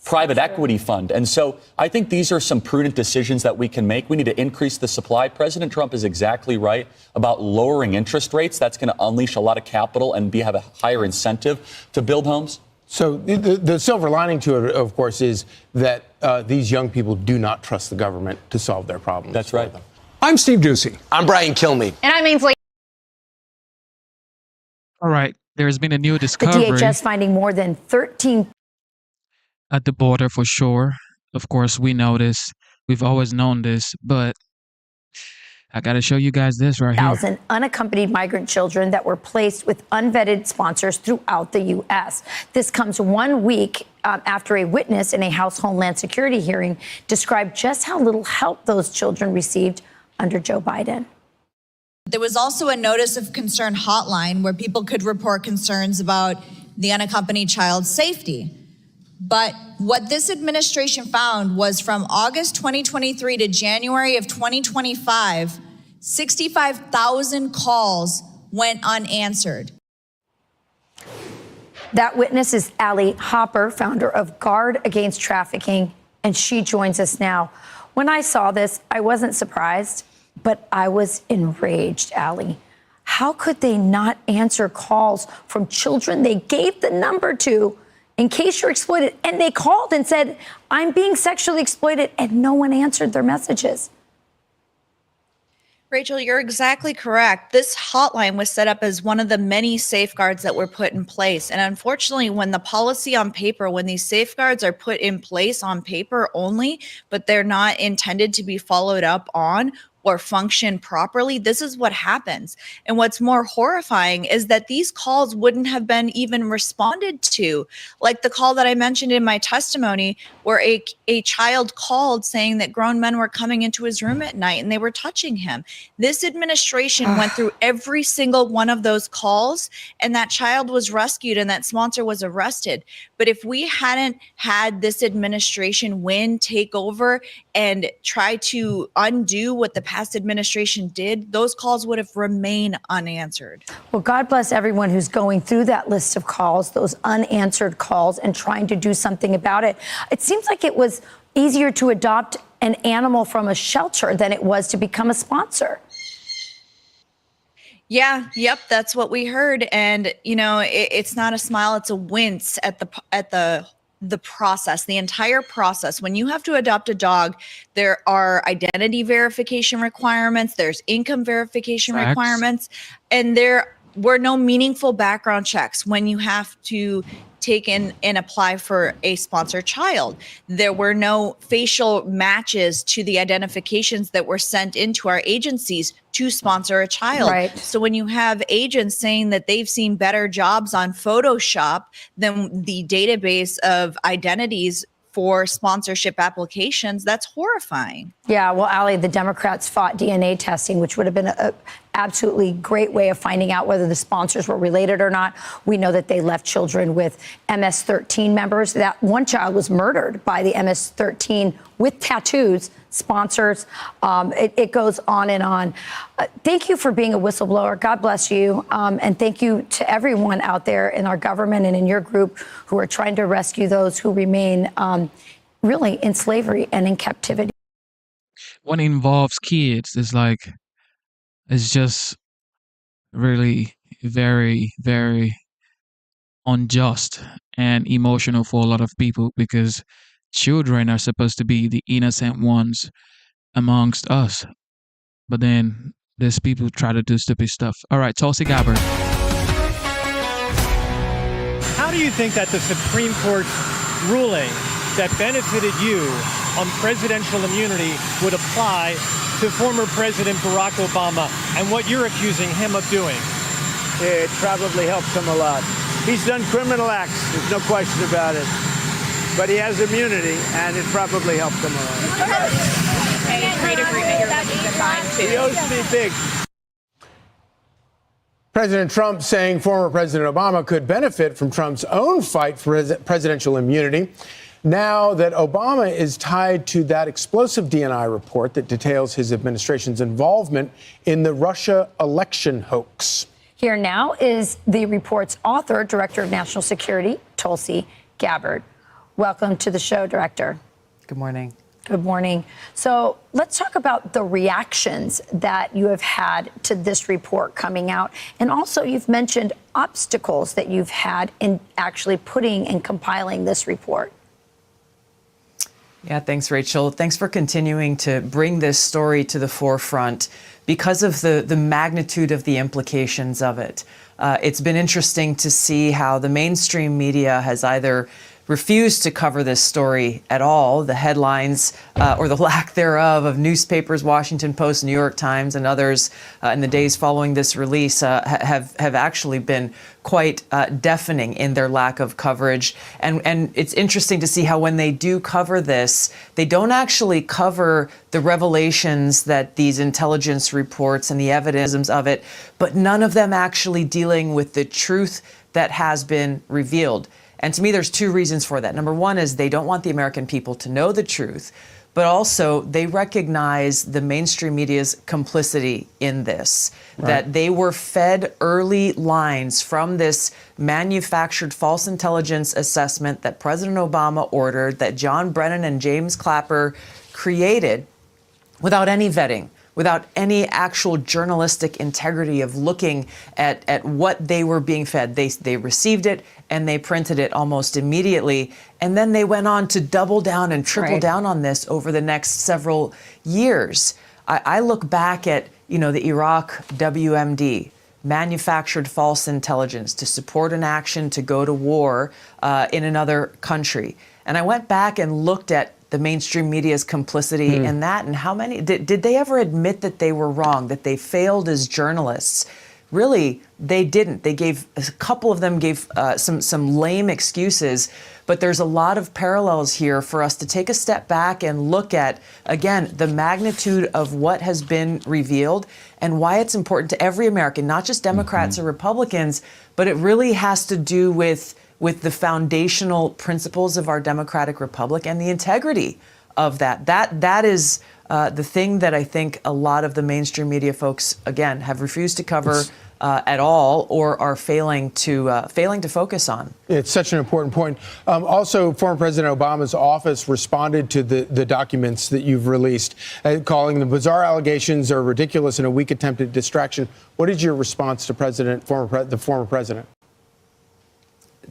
Speaker 17: private equity fund. And so I think these are some prudent decisions that we can make. We need to increase the supply. President Trump is exactly right about lowering interest rates. That's going to unleash a lot of capital and have a higher incentive to build homes.
Speaker 16: So the silver lining to it, of course, is that these young people do not trust the government to solve their problems.
Speaker 17: That's right.
Speaker 9: I'm Steve Doocy.
Speaker 18: I'm Brian Kilmeade.
Speaker 3: And I'm Ainsley.
Speaker 1: All right. There's been a new discovery.
Speaker 15: The DHS finding more than 13
Speaker 1: at the border for sure. Of course, we know this. We've always known this, but I got to show you guys this right here.
Speaker 15: 1,000 unaccompanied migrant children that were placed with unvetted sponsors throughout the U.S. This comes 1 week after a witness in a House Homeland Security hearing described just how little help those children received under Joe Biden.
Speaker 9: There was also a notice of concern hotline where people could report concerns about the unaccompanied child's safety. But what this administration found was from August 2023 to January of 2025, 65,000 calls went unanswered.
Speaker 15: That witness is Allie Hopper, founder of Guard Against Trafficking, and she joins us now. When I saw this, I wasn't surprised, but I was enraged, Allie. How could they not answer calls from children they gave the number to in case you're exploited? And they called and said, I'm being sexually exploited, and no one answered their messages.
Speaker 9: Rachel, you're exactly correct. This hotline was set up as one of the many safeguards that were put in place. And unfortunately, when the policy on paper, when these safeguards are put in place on paper only, but they're not intended to be followed up on or function properly, this is what happens. And what's more horrifying is that these calls wouldn't have been even responded to. Like the call that I mentioned in my testimony, where a child called saying that grown men were coming into his room at night and they were touching him. This administration went through every single one of those calls, and that child was rescued and that sponsor was arrested. But if we hadn't had this administration take over and try to undo what the past administration did, those calls would have remained unanswered.
Speaker 15: Well, God bless everyone who's going through that list of calls, those unanswered calls, and trying to do something about it. It seems like it was easier to adopt an animal from a shelter than it was to become a sponsor.
Speaker 9: Yeah, yep, that's what we heard. And, you know, it's not a smile, it's a wince at the process, the entire process. When you have to adopt a dog, there are identity verification requirements, there's income verification requirements, and there were no meaningful background checks when you have to take in and apply for a sponsored child. There were no facial matches to the identifications that were sent into our agencies to sponsor a child.
Speaker 15: Right.
Speaker 9: So when you have agents saying that they've seen better jobs on Photoshop than the database of identities for sponsorship applications, that's horrifying.
Speaker 15: Yeah, well, Allie, the Democrats fought DNA testing, which would have been an absolutely great way of finding out whether the sponsors were related or not. We know that they left children with MS-13 members. That one child was murdered by the MS-13 with tattoos, sponsors. It goes on and on. Thank you for being a whistleblower. God bless you. And thank you to everyone out there in our government and in your group who are trying to rescue those who remain really in slavery and in captivity.
Speaker 1: When it involves kids, it's just really very, very unjust and emotional for a lot of people, because children are supposed to be the innocent ones amongst us. But then there's people who try to do stupid stuff. All right, Tulsi Gabbard.
Speaker 18: How do you think that the Supreme Court's ruling that benefited you on presidential immunity would apply to former President Barack Obama and what you're accusing him of doing?
Speaker 22: It probably helps him a lot. He's done criminal acts, there's no question about it. But he has immunity, and it probably helped him a lot.
Speaker 2: Any trade agreement you're looking to sign too.
Speaker 22: He owes me big.
Speaker 16: President Trump saying former President Obama could benefit from Trump's own fight for presidential immunity. Now that Obama is tied to that explosive DNI report that details his administration's involvement in the Russia election hoax.
Speaker 15: Here now is the report's author, Director of National Security, Tulsi Gabbard. Welcome to the show, Director.
Speaker 10: Good morning.
Speaker 15: Good morning. So let's talk about the reactions that you have had to this report coming out. And also you've mentioned obstacles that you've had in actually putting and compiling this report.
Speaker 10: Yeah, thanks, Rachel. Thanks for continuing to bring this story to the forefront because of the magnitude of the implications of it. It's been interesting to see how the mainstream media has either refused to cover this story at all. The headlines or the lack thereof of newspapers, Washington Post, New York Times, and others in the days following this release have actually been quite deafening in their lack of coverage. And it's interesting to see how when they do cover this, they don't actually cover the revelations that these intelligence reports and the evidence of it, but none of them actually dealing with the truth that has been revealed. And to me, there's two reasons for that. Number one is they don't want the American people to know the truth, but also they recognize the mainstream media's complicity in this, that they were fed early lines from this manufactured false intelligence assessment that President Obama ordered, that John Brennan and James Clapper created without any vetting, without any actual journalistic integrity of looking at what they were being fed. They received it and they printed it almost immediately. And then they went on to double down and triple down on this over the next several years. I look back at, the Iraq WMD, manufactured false intelligence to support an action to go to war in another country. And I went back and looked at the mainstream media's complicity in that, and how many did they ever admit that they were wrong, that they failed as journalists? Really, they didn't. They gave, a couple of them gave some lame excuses, but there's a lot of parallels here for us to take a step back and look at, again, the magnitude of what has been revealed and why it's important to every American, not just Democrats or Republicans, but it really has to do with the foundational principles of our democratic republic and the integrity of that. That is the thing that I think a lot of the mainstream media folks, again, have refused to cover at all, or are failing to focus on.
Speaker 16: It's such an important point. Also, former President Obama's office responded to the documents that you've released, calling them bizarre allegations or ridiculous and a weak attempt at distraction. What is your response to the former president?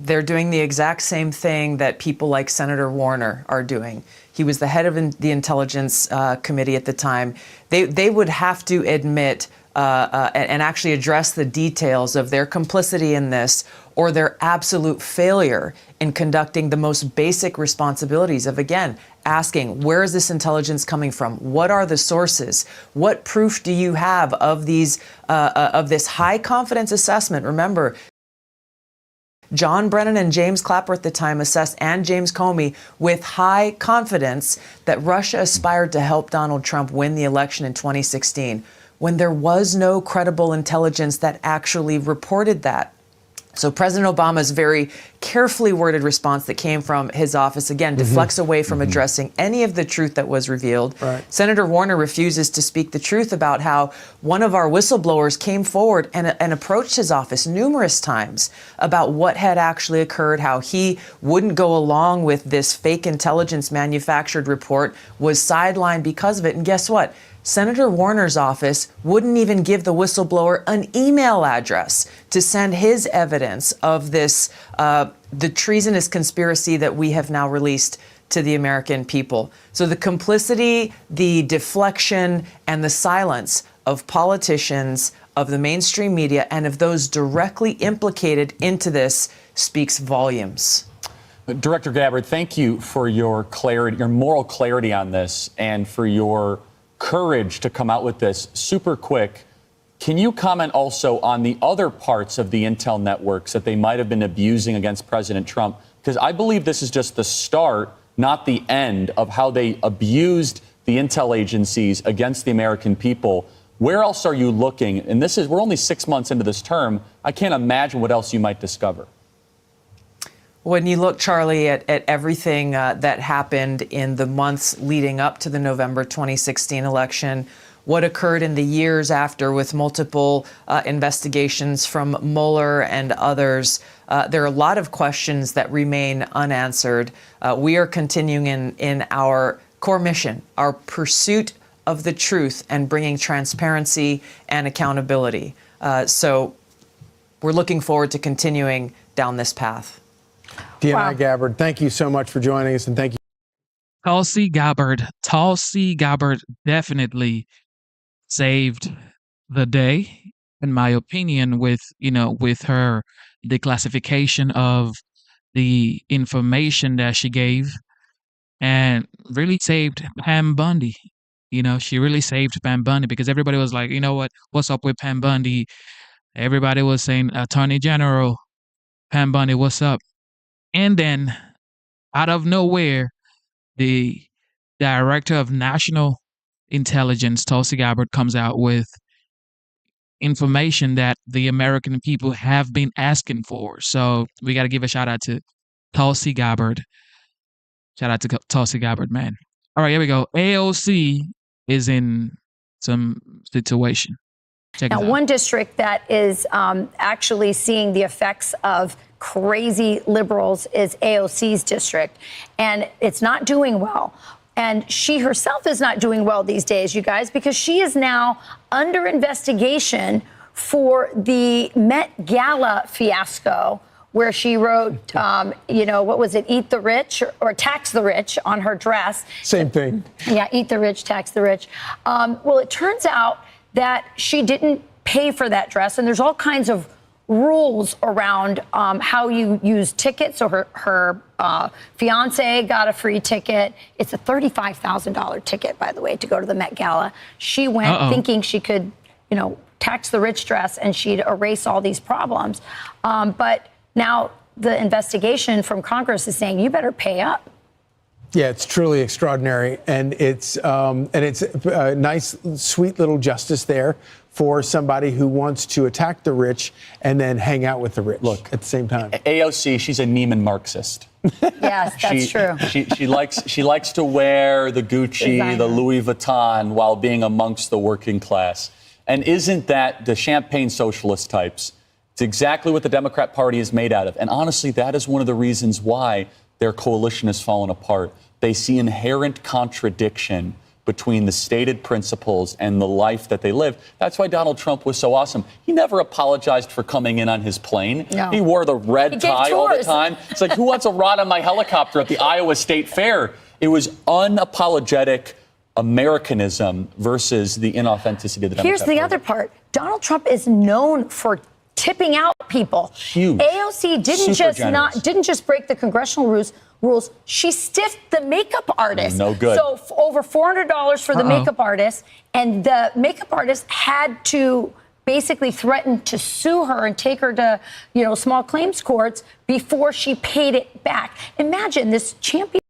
Speaker 10: They're doing the exact same thing that people like Senator Warner are doing. He was the head of the Intelligence Committee at the time. They would have to admit and actually address the details of their complicity in this, or their absolute failure in conducting the most basic responsibilities of, again, asking, where is this intelligence coming from? What are the sources? What proof do you have of these of this high confidence assessment? Remember, John Brennan and James Clapper at the time assessed, and James Comey, with high confidence that Russia aspired to help Donald Trump win the election in 2016, when there was no credible intelligence that actually reported that. So President Obama's very carefully worded response that came from his office, again, deflects away from addressing any of the truth that was revealed. Senator Warner refuses to speak the truth about how one of our whistleblowers came forward and approached his office numerous times about what had actually occurred, how he wouldn't go along with this fake intelligence manufactured report, was sidelined because of it. And guess what? Senator Warner's office wouldn't even give the whistleblower an email address to send his evidence of this, the treasonous conspiracy that we have now released to the American people. So the complicity, the deflection, and the silence of politicians, of the mainstream media, and of those directly implicated into this speaks volumes.
Speaker 17: Director Gabbard, thank you for your clarity, your moral clarity on this, and for your courage to come out with this super quick. Can you comment also on the other parts of the intel networks that they might have been abusing against President Trump? Because I believe this is just the start, not the end, of how they abused the intel agencies against the American people. Where else are you looking? And we're only 6 months into this term. I can't imagine what else you might discover.
Speaker 10: When you look, Charlie, at everything that happened in the months leading up to the November 2016 election, what occurred in the years after with multiple investigations from Mueller and others, there are a lot of questions that remain unanswered. We are continuing in our core mission, our pursuit of the truth and bringing transparency and accountability. So we're looking forward to continuing down this path.
Speaker 16: DNI Gabbard, thank you so much for joining us, and thank you.
Speaker 1: Tulsi Gabbard definitely saved the day, in my opinion, with her declassification of the information that she gave and really saved Pam Bundy. You know, she really saved Pam Bundy because everybody was like, you know what? What's up with Pam Bundy? Everybody was saying, Attorney General, Pam Bundy, what's up? And then out of nowhere, the Director of National Intelligence, Tulsi Gabbard, comes out with information that the American people have been asking for. So we got to give a shout out to Tulsi Gabbard. Shout out to Tulsi Gabbard, man. All right, here we go. AOC is in some situation. Check
Speaker 15: Now,
Speaker 1: it out.
Speaker 15: one district that is actually seeing the effects of crazy liberals is AOC's district, and it's not doing well. And she herself is not doing well these days, you guys, because she is now under investigation for the Met Gala fiasco, where she wrote, what was it, eat the rich or tax the rich on her dress.
Speaker 16: Same thing.
Speaker 15: Yeah, eat the rich, tax the rich. Well, it turns out that she didn't pay for that dress, and there's all kinds of rules around how you use tickets. So her fiance got a free ticket. It's a $35,000 ticket, by the way, to go to the Met Gala. She went thinking she could, tax the rich dress and she'd erase all these problems. But now the investigation from Congress is saying you better pay up.
Speaker 16: Yeah, it's truly extraordinary, and it's a nice, sweet little justice there for somebody who wants to attack the rich and then hang out with the rich. Look, at the same time.
Speaker 17: AOC, she's a Neiman Marxist.
Speaker 15: Yes, that's true.
Speaker 17: She likes to wear the Gucci, the Louis Vuitton while being amongst the working class. And isn't that the champagne socialist types? It's exactly what the Democrat Party is made out of. And honestly, that is one of the reasons why their coalition has fallen apart. They see inherent contradiction between the stated principles and the life that they live. That's why Donald Trump was so awesome. He never apologized for coming in on his plane. No. He wore the red tie all the time. It's like, who wants a ride on my helicopter at the Iowa State Fair? It was unapologetic Americanism versus the inauthenticity of the Democrat
Speaker 15: Here's the
Speaker 17: Party.
Speaker 15: other part. Donald Trump is known for tipping out people.
Speaker 17: Huge.
Speaker 15: AOC didn't just break the congressional rules. She stiffed the makeup artist.
Speaker 17: No good.
Speaker 15: So over $400 for the makeup artist, and the makeup artist had to basically threaten to sue her and take her to, small claims courts before she paid it back. Imagine this champion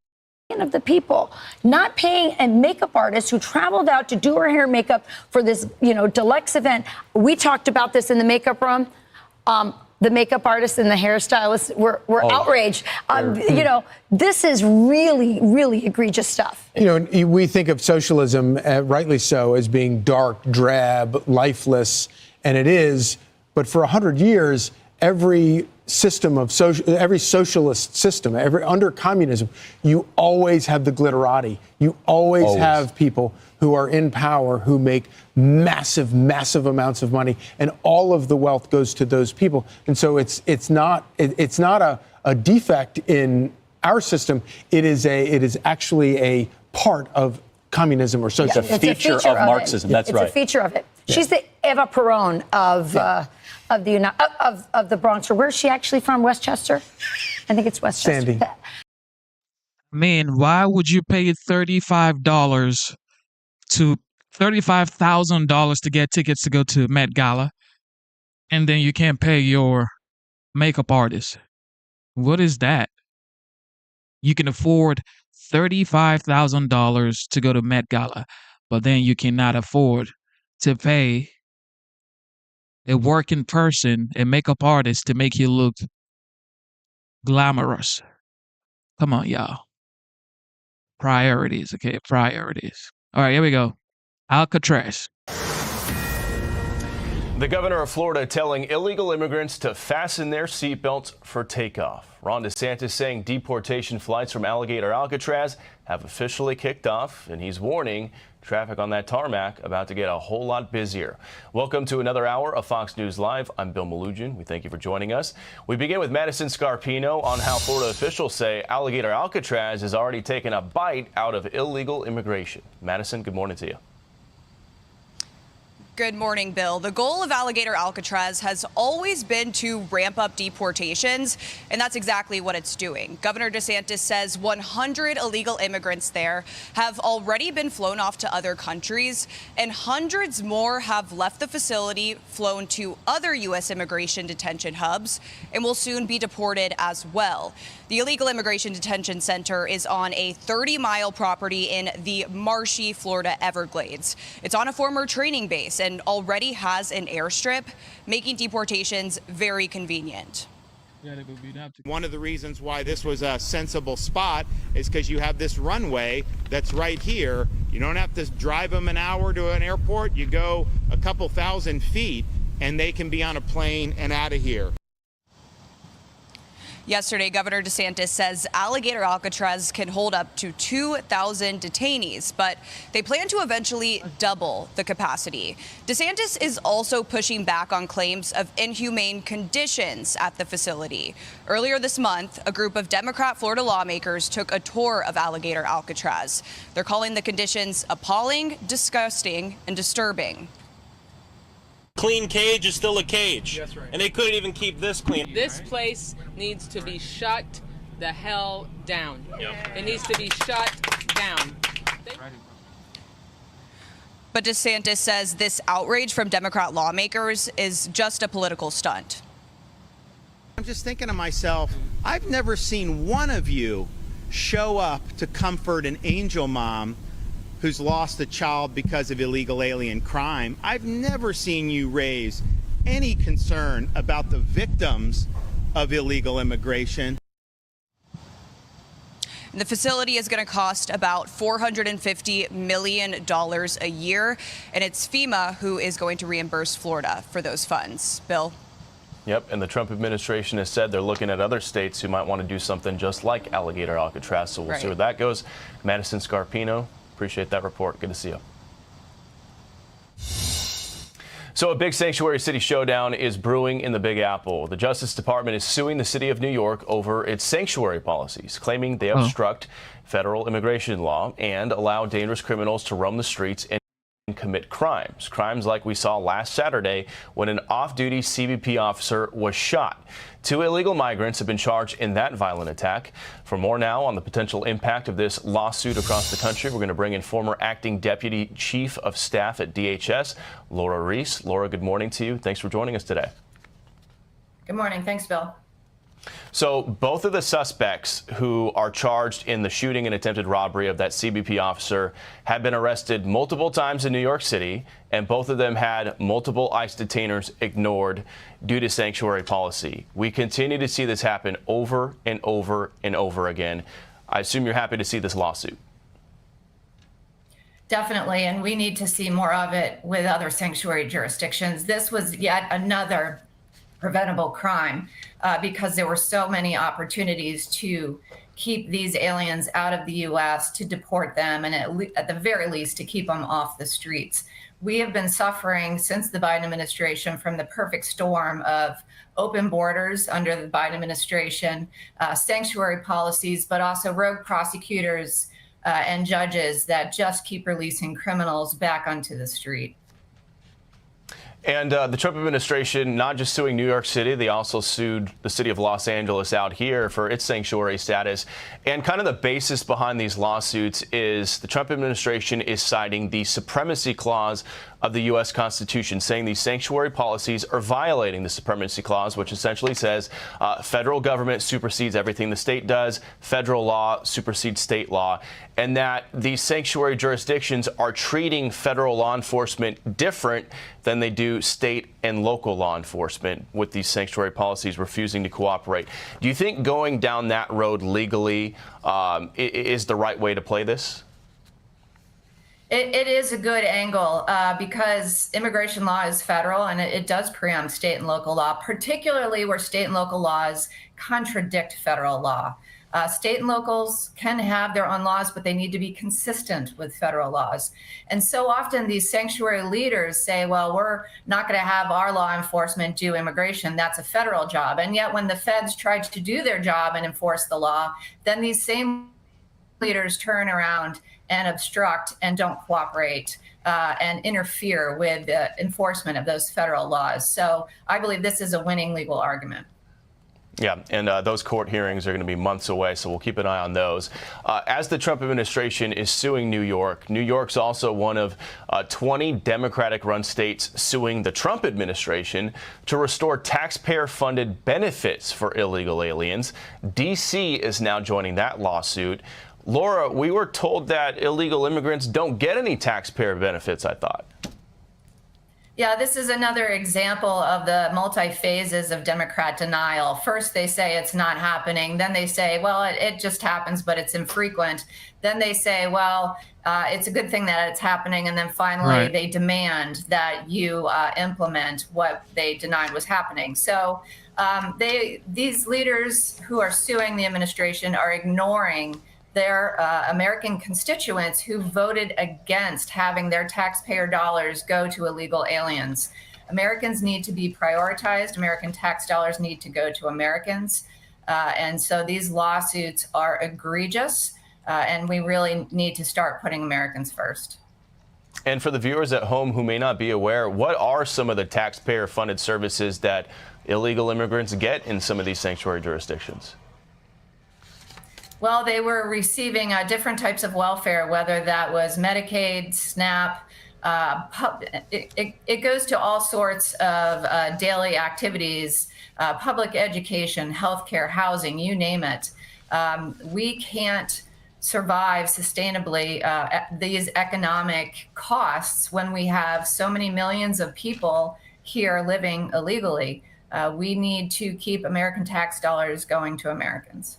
Speaker 15: of the people not paying a makeup artist who traveled out to do her hair and makeup for this, deluxe event. We talked about this in the makeup room. The makeup artists and the hairstylists were outraged. This is really, really egregious stuff.
Speaker 16: We think of socialism, rightly so, as being dark, drab, lifeless, and it is. But for 100 years, every socialist system, under communism, you always have the glitterati. You always have people who are in power who make massive, massive amounts of money, and all of the wealth goes to those people. And so it's not a defect in our system. It is actually a part of communism or socialism.
Speaker 17: It's a feature of Marxism. That's right.
Speaker 15: It's a feature of it. Yeah. She's the Eva Peron of the Bronx. Or where's she actually from? Westchester? I think it's Westchester.
Speaker 16: Sandy.
Speaker 1: Man, why would you pay $35,000 to get tickets to go to Met Gala, and then you can't pay your makeup artist? What is that? You can afford $35,000 to go to Met Gala, but then you cannot afford to pay a working person, a makeup artist, to make you look glamorous. Come on, y'all. Priorities, okay? Priorities. All right, here we go. Alcatraz.
Speaker 4: The governor of Florida telling illegal immigrants to fasten their seatbelts for takeoff. Ron DeSantis saying deportation flights from Alligator Alcatraz have officially kicked off, and he's warning traffic on that tarmac about to get a whole lot busier. Welcome to another hour of Fox News Live. I'm Bill Malugin. We thank you for joining us. We begin with Madison Scarpino on how Florida officials say Alligator Alcatraz has already taken a bite out of illegal immigration. Madison, good morning to you.
Speaker 5: Good morning, Bill. The goal of Alligator Alcatraz has always been to ramp up deportations, and that's exactly what it's doing. Governor DeSantis says 100 illegal immigrants there have already been flown off to other countries, and hundreds more have left the facility, flown to other U.S. immigration detention hubs, and will soon be deported as well. The illegal immigration detention center is on a 30-mile property in the marshy Florida Everglades. It's on a former training base and already has an airstrip, making deportations very convenient.
Speaker 20: One of the reasons why this was a sensible spot is because you have this runway that's right here. You don't have to drive them an hour to an airport. You go a couple thousand feet and they can be on a plane and out of here.
Speaker 5: Yesterday, Governor DeSantis says Alligator Alcatraz can hold up to 2,000 detainees, but they plan to eventually double the capacity. DeSantis is also pushing back on claims of inhumane conditions at the facility. Earlier this month, a group of Democrat Florida lawmakers took a tour of Alligator Alcatraz. They're calling the conditions appalling, disgusting, and disturbing.
Speaker 21: Clean cage is still a cage. That's right. And they couldn't even keep this clean.
Speaker 24: This place needs to be shut the hell down. Yep. It needs to be shut down.
Speaker 5: But DeSantis says this outrage from Democrat lawmakers is just a political stunt.
Speaker 20: I'm just thinking to myself, I've never seen one of you show up to comfort an angel mom who's lost a child because of illegal alien crime. I've never seen you raise any concern about the victims of illegal immigration.
Speaker 5: The facility is going to cost about $450 million a year, and it's FEMA who is going to reimburse Florida for those funds. Bill?
Speaker 4: Yep, and the Trump administration has said they're looking at other states who might want to do something just like Alligator Alcatraz, so we'll see where that goes. Madison Scarpino, appreciate that report. Good to see you. So a big sanctuary city showdown is brewing in the Big Apple. The Justice Department is suing the city of New York over its sanctuary policies, claiming they obstruct federal immigration law and allow dangerous criminals to roam the streets and commit crimes like we saw last Saturday when an off-duty CBP officer was shot. 2 illegal migrants have been charged in that violent attack. For more now on the potential impact of this lawsuit across the country, we're going to bring in former acting deputy chief of staff at DHS, Laura Reese. Laura, good morning to you. Thanks for joining us today.
Speaker 25: Good morning. Thanks, Bill.
Speaker 4: So both of the suspects who are charged in the shooting and attempted robbery of that CBP officer have been arrested multiple times in New York City, and both of them had multiple ICE detainers ignored due to sanctuary policy. We continue to see this happen over and over and over again. I assume you're happy to see this lawsuit.
Speaker 25: Definitely, and we need to see more of it with other sanctuary jurisdictions. This was yet another preventable crime because there were so many opportunities to keep these aliens out of the U.S., to deport them, and at the very least to keep them off the streets. We have been suffering since the Biden administration from the perfect storm of open borders under the Biden administration, sanctuary policies, but also rogue prosecutors and judges that just keep releasing criminals back onto the street.
Speaker 4: And the Trump administration not just suing New York City, they also sued the city of Los Angeles out here for its sanctuary status. And kind of the basis behind these lawsuits is the Trump administration is citing the supremacy clause of the U.S. Constitution, saying these sanctuary policies are violating the supremacy clause, which essentially says federal government supersedes everything the state does, federal law supersedes state law, and that these sanctuary jurisdictions are treating federal law enforcement different than they do state and local law enforcement with these sanctuary policies refusing to cooperate. Do you think going down that road legally is the right way to play this?
Speaker 25: It is a good angle because immigration law is federal and it does preempt state and local law, particularly where state and local laws contradict federal law. State and locals can have their own laws, but they need to be consistent with federal laws. And so often these sanctuary leaders say, well, we're not going to have our law enforcement do immigration. That's a federal job. And yet when the feds tried to do their job and enforce the law, then these same leaders turn around and obstruct and don't cooperate and interfere with the enforcement of those federal laws. So I believe this is a winning legal argument.
Speaker 4: Yeah, and those court hearings are going to be months away, so we'll keep an eye on those. As the Trump administration is suing New York, New York's also one of 20 Democratic-run states suing the Trump administration to restore taxpayer-funded benefits for illegal aliens. D.C. is now joining that lawsuit. Laura, we were told that illegal immigrants don't get any taxpayer benefits, I thought.
Speaker 25: Yeah, this is another example of the multi-phases of Democrat denial. First, they say it's not happening. Then they say, well, it just happens, but it's infrequent. Then they say, well, it's a good thing that it's happening. And then finally, they demand that you implement what they denied was happening. So these leaders who are suing the administration are ignoring their American constituents who voted against having their taxpayer dollars go to illegal aliens. Americans need to be prioritized. American tax dollars need to go to Americans. And so these lawsuits are egregious, and we really need to start putting Americans first.
Speaker 4: And for the viewers at home who may not be aware, what are some of the taxpayer-funded services that illegal immigrants get in some of these sanctuary jurisdictions?
Speaker 25: Well, they were receiving different types of welfare, whether that was Medicaid, SNAP. It goes to all sorts of daily activities, public education, healthcare, housing, you name it. We can't survive sustainably these economic costs when we have so many millions of people here living illegally. We need to keep American tax dollars going to Americans.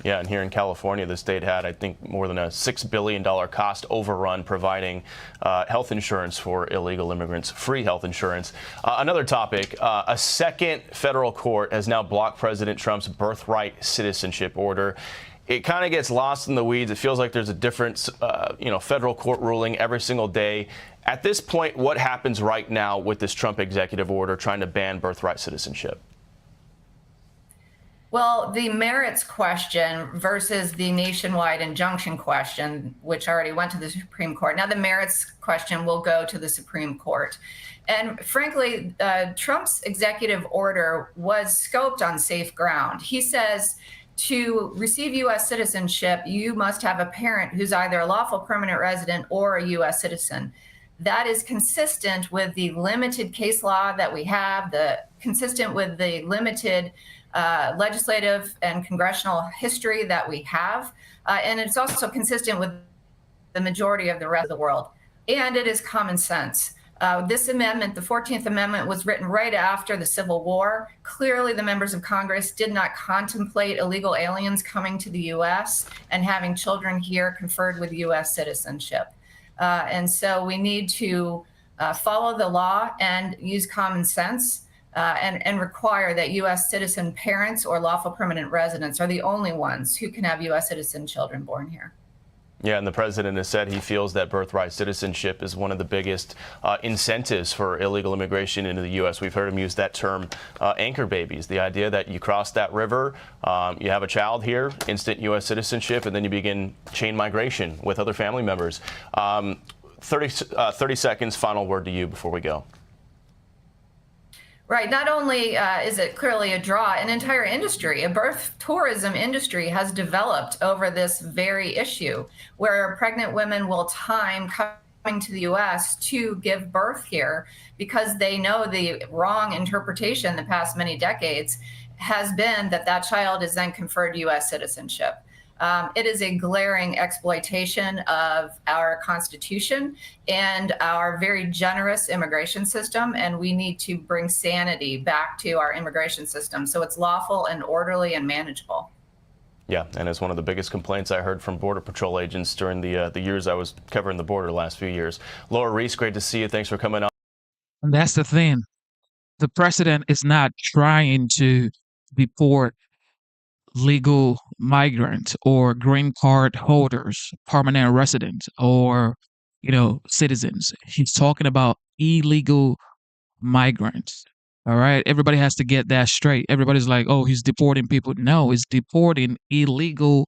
Speaker 4: Yeah, and here in California, the state had, I think, more than a $6 billion cost overrun providing health insurance for illegal immigrants, free health insurance. Another topic, a second federal court has now blocked President Trump's birthright citizenship order. It kind of gets lost in the weeds. It feels like there's a different, federal court ruling every single day. At this point, what happens right now with this Trump executive order trying to ban birthright citizenship?
Speaker 25: Well, the merits question versus the nationwide injunction question, which already went to the Supreme Court. Now the merits question will go to the Supreme Court. And frankly, Trump's executive order was scoped on safe ground. He says to receive U.S. citizenship, you must have a parent who's either a lawful permanent resident or a U.S. citizen. That is consistent with the limited case law that we have, consistent with the limited legislative and congressional history that we have. And it's also consistent with the majority of the rest of the world. And it is common sense. This amendment, the 14th Amendment, was written right after the Civil War. Clearly, the members of Congress did not contemplate illegal aliens coming to the U.S. and having children here conferred with U.S. citizenship. And so we need to follow the law and use common sense. And require that U.S. citizen parents or lawful permanent residents are the only ones who can have U.S. citizen children born here.
Speaker 4: Yeah, and the president has said he feels that birthright citizenship is one of the biggest incentives for illegal immigration into the U.S. We've heard him use that term, anchor babies, the idea that you cross that river, you have a child here, instant U.S. citizenship, and then you begin chain migration with other family members. 30 seconds, final word to you before we go.
Speaker 25: Right. Not only is it clearly a draw, an entire industry, a birth tourism industry has developed over this very issue, where pregnant women will time coming to the U.S. to give birth here because they know the wrong interpretation the past many decades has been that that child is then conferred U.S. citizenship. It is a glaring exploitation of our Constitution and our very generous immigration system, and we need to bring sanity back to our immigration system so it's lawful and orderly and manageable.
Speaker 4: Yeah, and it's one of the biggest complaints I heard from Border Patrol agents during the years I was covering the border the last few years. Laura Reese, great to see you. Thanks for coming on.
Speaker 1: And that's the thing. The president is not trying to deport legal migrants or green card holders, permanent residents, or, citizens. He's talking about illegal migrants. All right. Everybody has to get that straight. Everybody's like, oh, he's deporting people. No, he's deporting illegal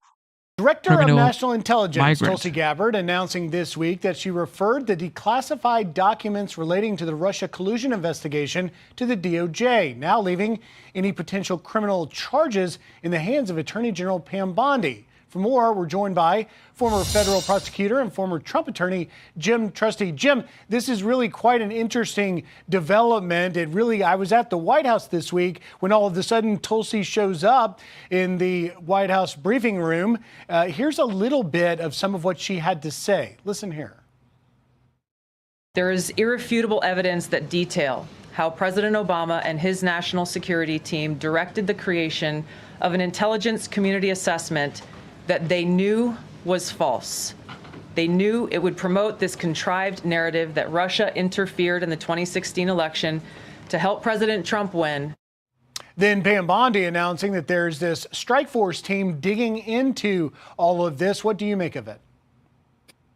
Speaker 7: Director of
Speaker 1: criminal
Speaker 7: National Intelligence,
Speaker 1: migrant.
Speaker 7: Tulsi Gabbard, announcing this week that she referred the declassified documents relating to the Russia collusion investigation to the DOJ, now leaving any potential criminal charges in the hands of Attorney General Pam Bondi. For more, we're joined by former federal prosecutor and former Trump attorney Jim Trusty. Jim, this is really quite an interesting development. I was at the White House this week when all of a sudden Tulsi shows up in the White House briefing room. Here's a little bit of some of what she had to say. Listen here.
Speaker 10: There is irrefutable evidence that detail how President Obama and his national security team directed the creation of an intelligence community assessment that they knew was false. They knew it would promote this contrived narrative that Russia interfered in the 2016 election to help President Trump win.
Speaker 7: Then Pam Bondi announcing that there's this strike force team digging into all of this. What do you make of it?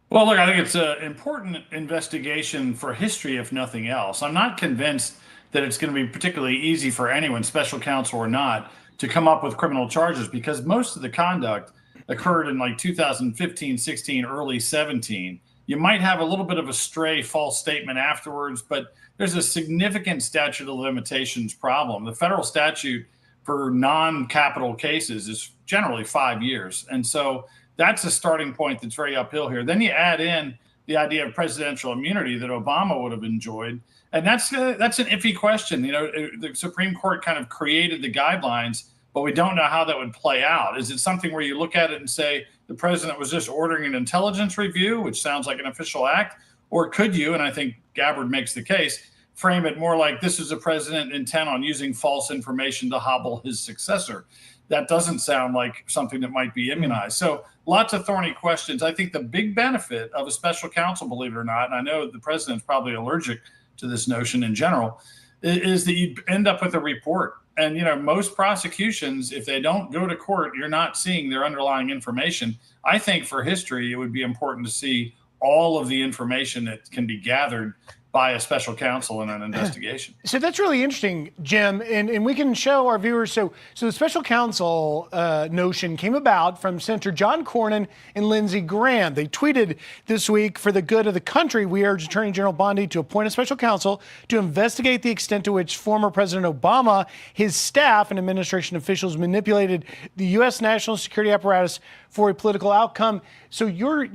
Speaker 8: Well, look, I think it's an important investigation for history, if nothing else. I'm not convinced that it's going to be particularly easy for anyone, special counsel or not, to come up with criminal charges, because most of the conduct occurred in like 2015, 16, early 17. You might have a little bit of a stray false statement afterwards, but there's a significant statute of limitations problem. The federal statute for non-capital cases is generally 5 years. And so that's a starting point that's very uphill here. Then you add in the idea of presidential immunity that Obama would have enjoyed. And that's an iffy question. You know, the Supreme Court kind of created the guidelines, but we don't know how that would play out. Is it something where you look at it and say the president was just ordering an intelligence review, which sounds like an official act? Or could you, and I think Gabbard makes the case, frame it more like this is a president intent on using false information to hobble his successor? That doesn't sound like something that might be immunized. So lots of thorny questions. I think the big benefit of a special counsel, believe it or not, and I know the president's probably allergic to this notion in general, is that you end up with a report. And, you know, most prosecutions, if they don't go to court, you're not seeing their underlying information. I think for history, it would be important to see all of the information that can be gathered by a special counsel in an investigation.
Speaker 7: So that's really interesting, Jim, and we can show our viewers. So the special counsel notion came about from Senator John Cornyn and Lindsey Graham. They tweeted this week, "For the good of the country, we urge Attorney General Bondi to appoint a special counsel to investigate the extent to which former President Obama, his staff, and administration officials manipulated the U.S. national security apparatus for a political outcome." So you're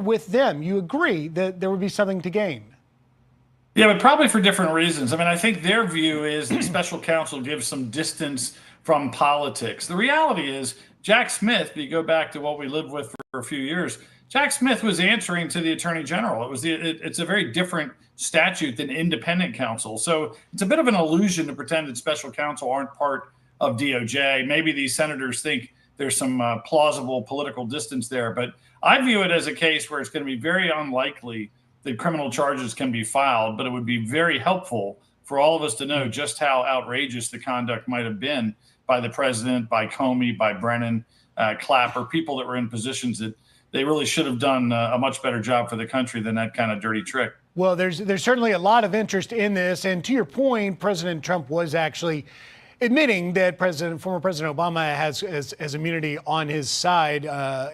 Speaker 7: with them. You agree that there would be something to gain.
Speaker 8: Yeah, but probably for different reasons. I mean, I think their view is that special counsel gives some distance from politics. The reality is Jack Smith, if you go back to what we lived with for a few years, Jack Smith was answering to the attorney general. It's a very different statute than independent counsel. So it's a bit of an illusion to pretend that special counsel aren't part of DOJ. Maybe these senators think there's some plausible political distance there. But I view it as a case where it's going to be very unlikely that criminal charges can be filed, but it would be very helpful for all of us to know just how outrageous the conduct might have been by the president, by Comey, by Brennan, Clapper, people that were in positions that they really should have done a much better job for the country than that kind of dirty trick.
Speaker 7: Well, there's certainly a lot of interest in this. And to your point, President Trump was actually admitting that former President Obama has immunity on his side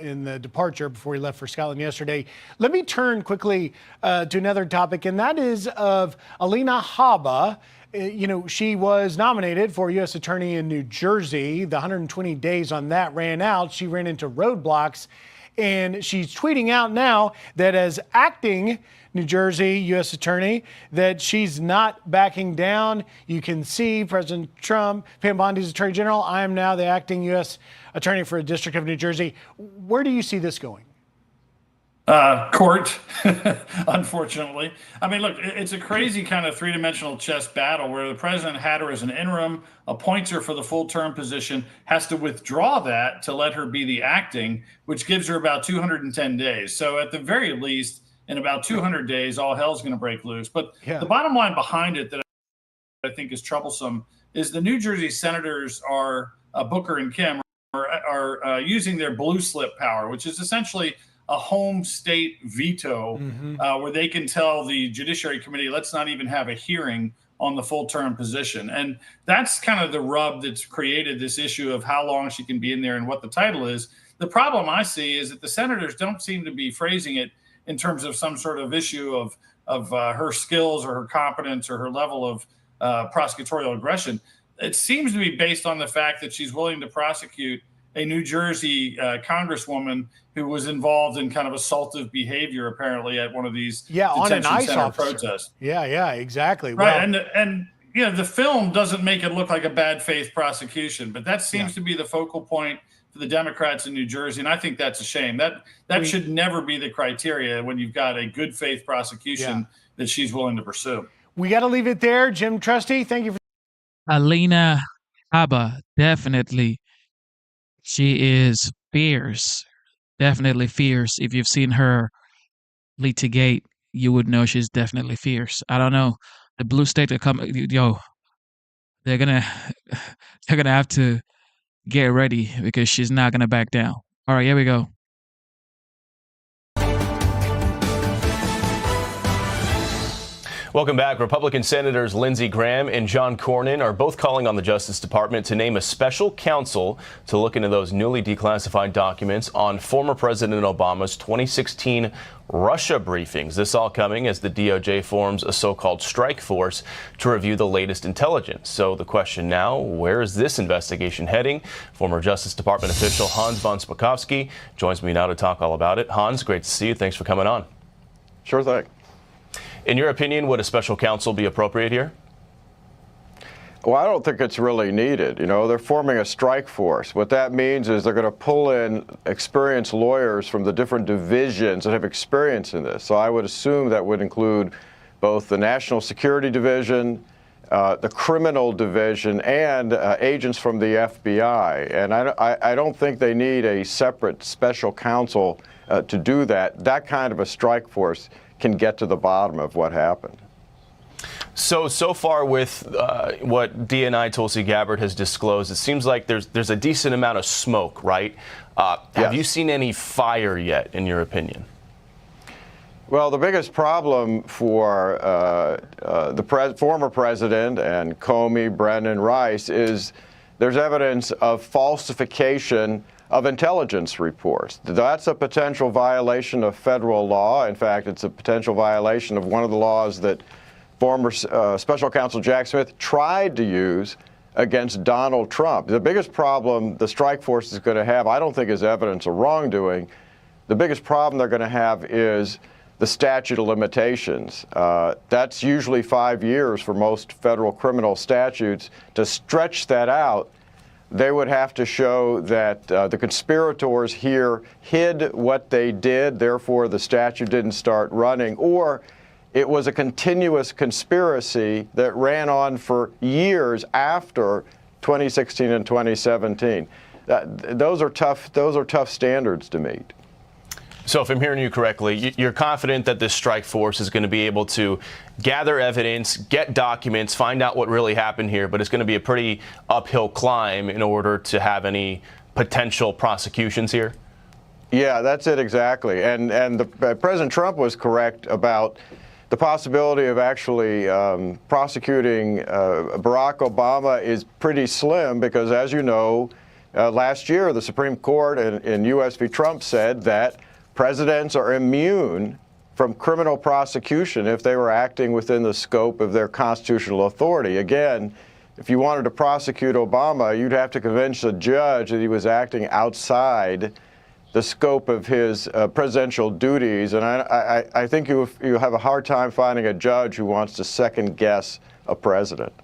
Speaker 7: in the departure before he left for Scotland yesterday. Let me turn quickly to another topic, and that is of Alina Habba. She was nominated for U.S. Attorney in New Jersey. The 120 days on that ran out. She ran into roadblocks, and she's tweeting out now that as acting New Jersey U.S. Attorney, that she's not backing down. You can see President Trump, Pam Bondi's Attorney General. I am now the acting U.S. Attorney for a District of New Jersey. Where do you see this going?
Speaker 8: Court, unfortunately. I mean, look, it's a crazy kind of three-dimensional chess battle where the president had her as an interim, appoints her for the full-term position, has to withdraw that to let her be the acting, which gives her about 210 days. So at the very least, in about 200 days, all hell's going to break loose. But the bottom line behind it that I think is troublesome is the New Jersey senators Booker and Kim are using their blue slip power, which is essentially a home state veto where they can tell the Judiciary Committee, let's not even have a hearing on the full-term position. And that's kind of the rub that's created this issue of how long she can be in there and what the title is. The problem I see is that the senators don't seem to be phrasing it in terms of some sort of issue of her skills or her competence or her level of prosecutorial aggression. It seems to be based on the fact that she's willing to prosecute a New Jersey congresswoman who was involved in kind of assaultive behavior, apparently, at one of these
Speaker 7: on an
Speaker 8: detention
Speaker 7: ICE
Speaker 8: center
Speaker 7: officer.
Speaker 8: protests.
Speaker 7: Yeah, exactly.
Speaker 8: Right, and you know, the film doesn't make it look like a bad faith prosecution, but that seems to be the focal point for the Democrats in New Jersey, and I think that's a shame. That should never be the criteria when you've got a good faith prosecution that she's willing to pursue.
Speaker 7: We got to leave it there. Jim Trusty, thank you for
Speaker 1: Alina Habba, definitely. She is fierce. Definitely fierce. If you've seen her litigate, you would know she's definitely fierce. I don't know. The blue state that come, they're gonna have to get ready because she's not gonna back down. All right, here we go.
Speaker 4: Welcome back. Republican Senators Lindsey Graham and John Cornyn are both calling on the Justice Department to name a special counsel to look into those newly declassified documents on former President Obama's 2016 Russia briefings. This all coming as the DOJ forms a so-called strike force to review the latest intelligence. So the question now, where is this investigation heading? Former Justice Department official Hans von Spakovsky joins me now to talk all about it. Hans, great to see you. Thanks for coming on.
Speaker 11: Sure thing.
Speaker 4: In your opinion, would a special counsel be appropriate here?
Speaker 11: Well, I don't think it's really needed. You know, they're forming a strike force. What that means is they're going to pull in experienced lawyers from the different divisions that have experience in this. So I would assume that would include both the National Security Division, the Criminal Division, and agents from the FBI. And I don't think they need a separate special counsel to do that. That kind of a strike force can get to the bottom of what happened.
Speaker 4: So far with what DNI Tulsi Gabbard has disclosed, it seems like there's a decent amount of smoke, right? Have you seen any fire yet, in your opinion?
Speaker 11: Well, the biggest problem for the former president and Comey, Brennan, Rice is there's evidence of falsification of intelligence reports. That's a potential violation of federal law. In fact, it's a potential violation of one of the laws that former Special Counsel Jack Smith tried to use against Donald Trump. The biggest problem the strike force is going to have, I don't think, is evidence of wrongdoing. The biggest problem they're going to have is the statute of limitations. That's usually 5 years for most federal criminal statutes. To stretch that out, they would have to show that the conspirators here hid what they did, therefore the statute didn't start running, or it was a continuous conspiracy that ran on for years after 2016 and 2017. Those are tough standards to meet.
Speaker 4: So if I'm hearing you correctly, you're confident that this strike force is going to be able to gather evidence, get documents, find out what really happened here, but it's going to be a pretty uphill climb in order to have any potential prosecutions here?
Speaker 11: Yeah, that's it exactly. And President Trump was correct about the possibility of actually prosecuting Barack Obama is pretty slim because, as you know, last year the Supreme Court in U.S. v. Trump said that presidents are immune from criminal prosecution if they were acting within the scope of their constitutional authority. Again, if you wanted to prosecute Obama, you'd have to convince a judge that he was acting outside the scope of his presidential duties. And I think you have a hard time finding a judge who wants to second guess a president.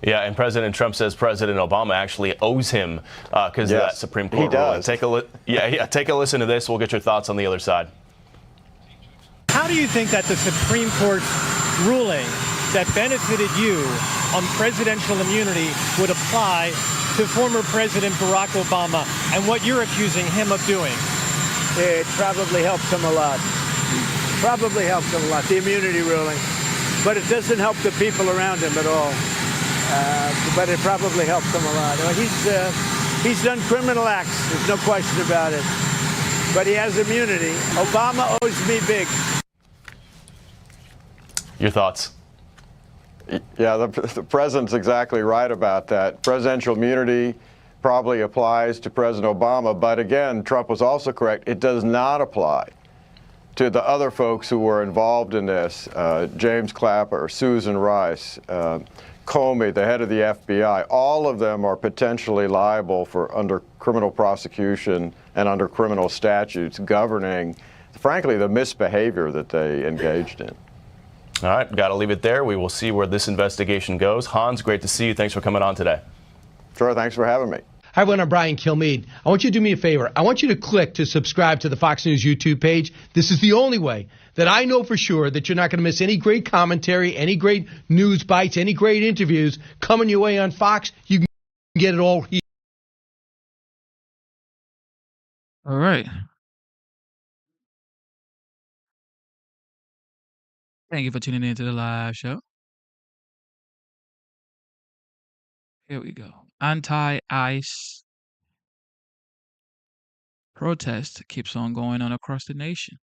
Speaker 4: Yeah, and President Trump says President Obama actually owes him because of that Supreme Court ruling. Take a listen to this. We'll get your thoughts on the other side.
Speaker 18: How do you think that the Supreme Court's ruling that benefited you on presidential immunity would apply to former President Barack Obama and what you're accusing him of doing?
Speaker 22: It probably helps him a lot. Probably helps him a lot, the immunity ruling. But it doesn't help the people around him at all. But it probably helps him a lot. He's done criminal acts, there's no question about it. But he has immunity. Obama owes me big.
Speaker 4: Your thoughts?
Speaker 11: Yeah, the president's exactly right about that. Presidential immunity probably applies to President Obama, but again, Trump was also correct. It does not apply to the other folks who were involved in this, James Clapper, Susan Rice, Comey, the head of the FBI. All of them are potentially liable for under criminal prosecution and under criminal statutes governing, frankly, the misbehavior that they engaged in.
Speaker 4: All right, got to leave it there. We will see where this investigation goes. Hans, great to see you. Thanks for coming on today.
Speaker 11: Sure, thanks for having me.
Speaker 6: Hi, everyone. I'm Brian Kilmeade. I want you to do me a favor. I want you to click to subscribe to the Fox News YouTube page. This is the only way that I know for sure that you're not going to miss any great commentary, any great news bites, any great interviews coming your way on Fox. You can get it all here.
Speaker 1: All right. Thank you for tuning in to the live show. Here we go. Anti-ICE protest keeps on going on across the nation.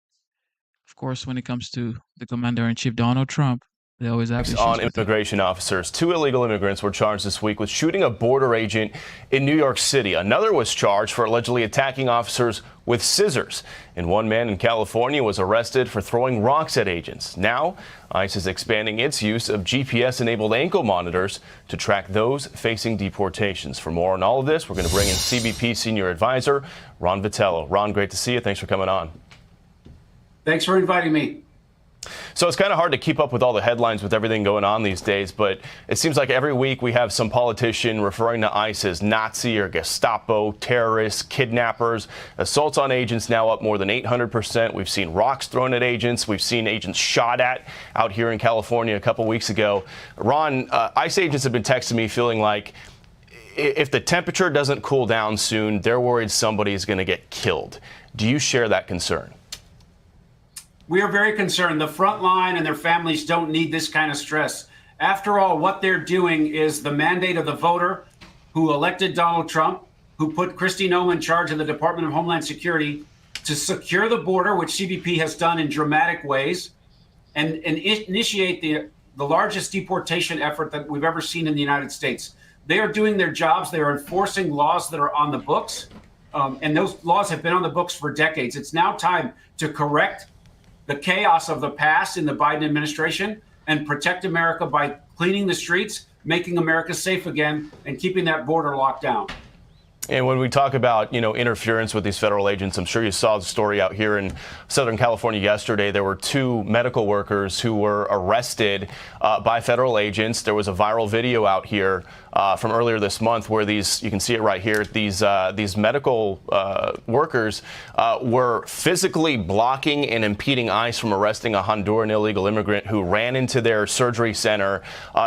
Speaker 1: Of course, when it comes to the Commander-in-Chief Donald Trump, they always have issues
Speaker 4: on
Speaker 1: with
Speaker 4: immigration officers. 2 illegal immigrants were charged this week with shooting a border agent in New York City. Another was charged for allegedly attacking officers with scissors. And one man in California was arrested for throwing rocks at agents. Now, ICE is expanding its use of GPS-enabled ankle monitors to track those facing deportations. For more on all of this, we're going to bring in CBP Senior Advisor Ron Vitello. Ron, great to see you. Thanks for coming on.
Speaker 12: Thanks for inviting me.
Speaker 4: So it's kind of hard to keep up with all the headlines with everything going on these days, but it seems like every week we have some politician referring to ICE as Nazi or Gestapo, terrorists, kidnappers. Assaults on agents now up more than 800%. We've seen rocks thrown at agents. We've seen agents shot at out here in California a couple weeks ago. Ron, ICE agents have been texting me feeling like if the temperature doesn't cool down soon, they're worried somebody is going to get killed. Do you share that concern?
Speaker 12: We are very concerned. The front line and their families don't need this kind of stress. After all, what they're doing is the mandate of the voter who elected Donald Trump, who put Kristi Noem in charge of the Department of Homeland Security to secure the border, which CBP has done in dramatic ways, and initiate the largest deportation effort that we've ever seen in the United States. They are doing their jobs. They are enforcing laws that are on the books, and those laws have been on the books for decades. It's now time to correct the chaos of the past in the Biden administration and protect America by cleaning the streets, making America safe again, and keeping that border locked down.
Speaker 4: And when we talk about, interference with these federal agents, I'm sure you saw the story out here in Southern California yesterday. There were 2 medical workers who were arrested by federal agents. There was a viral video out here from earlier this month where you can see it right here, these medical workers were physically blocking and impeding ICE from arresting a Honduran illegal immigrant who ran into their surgery center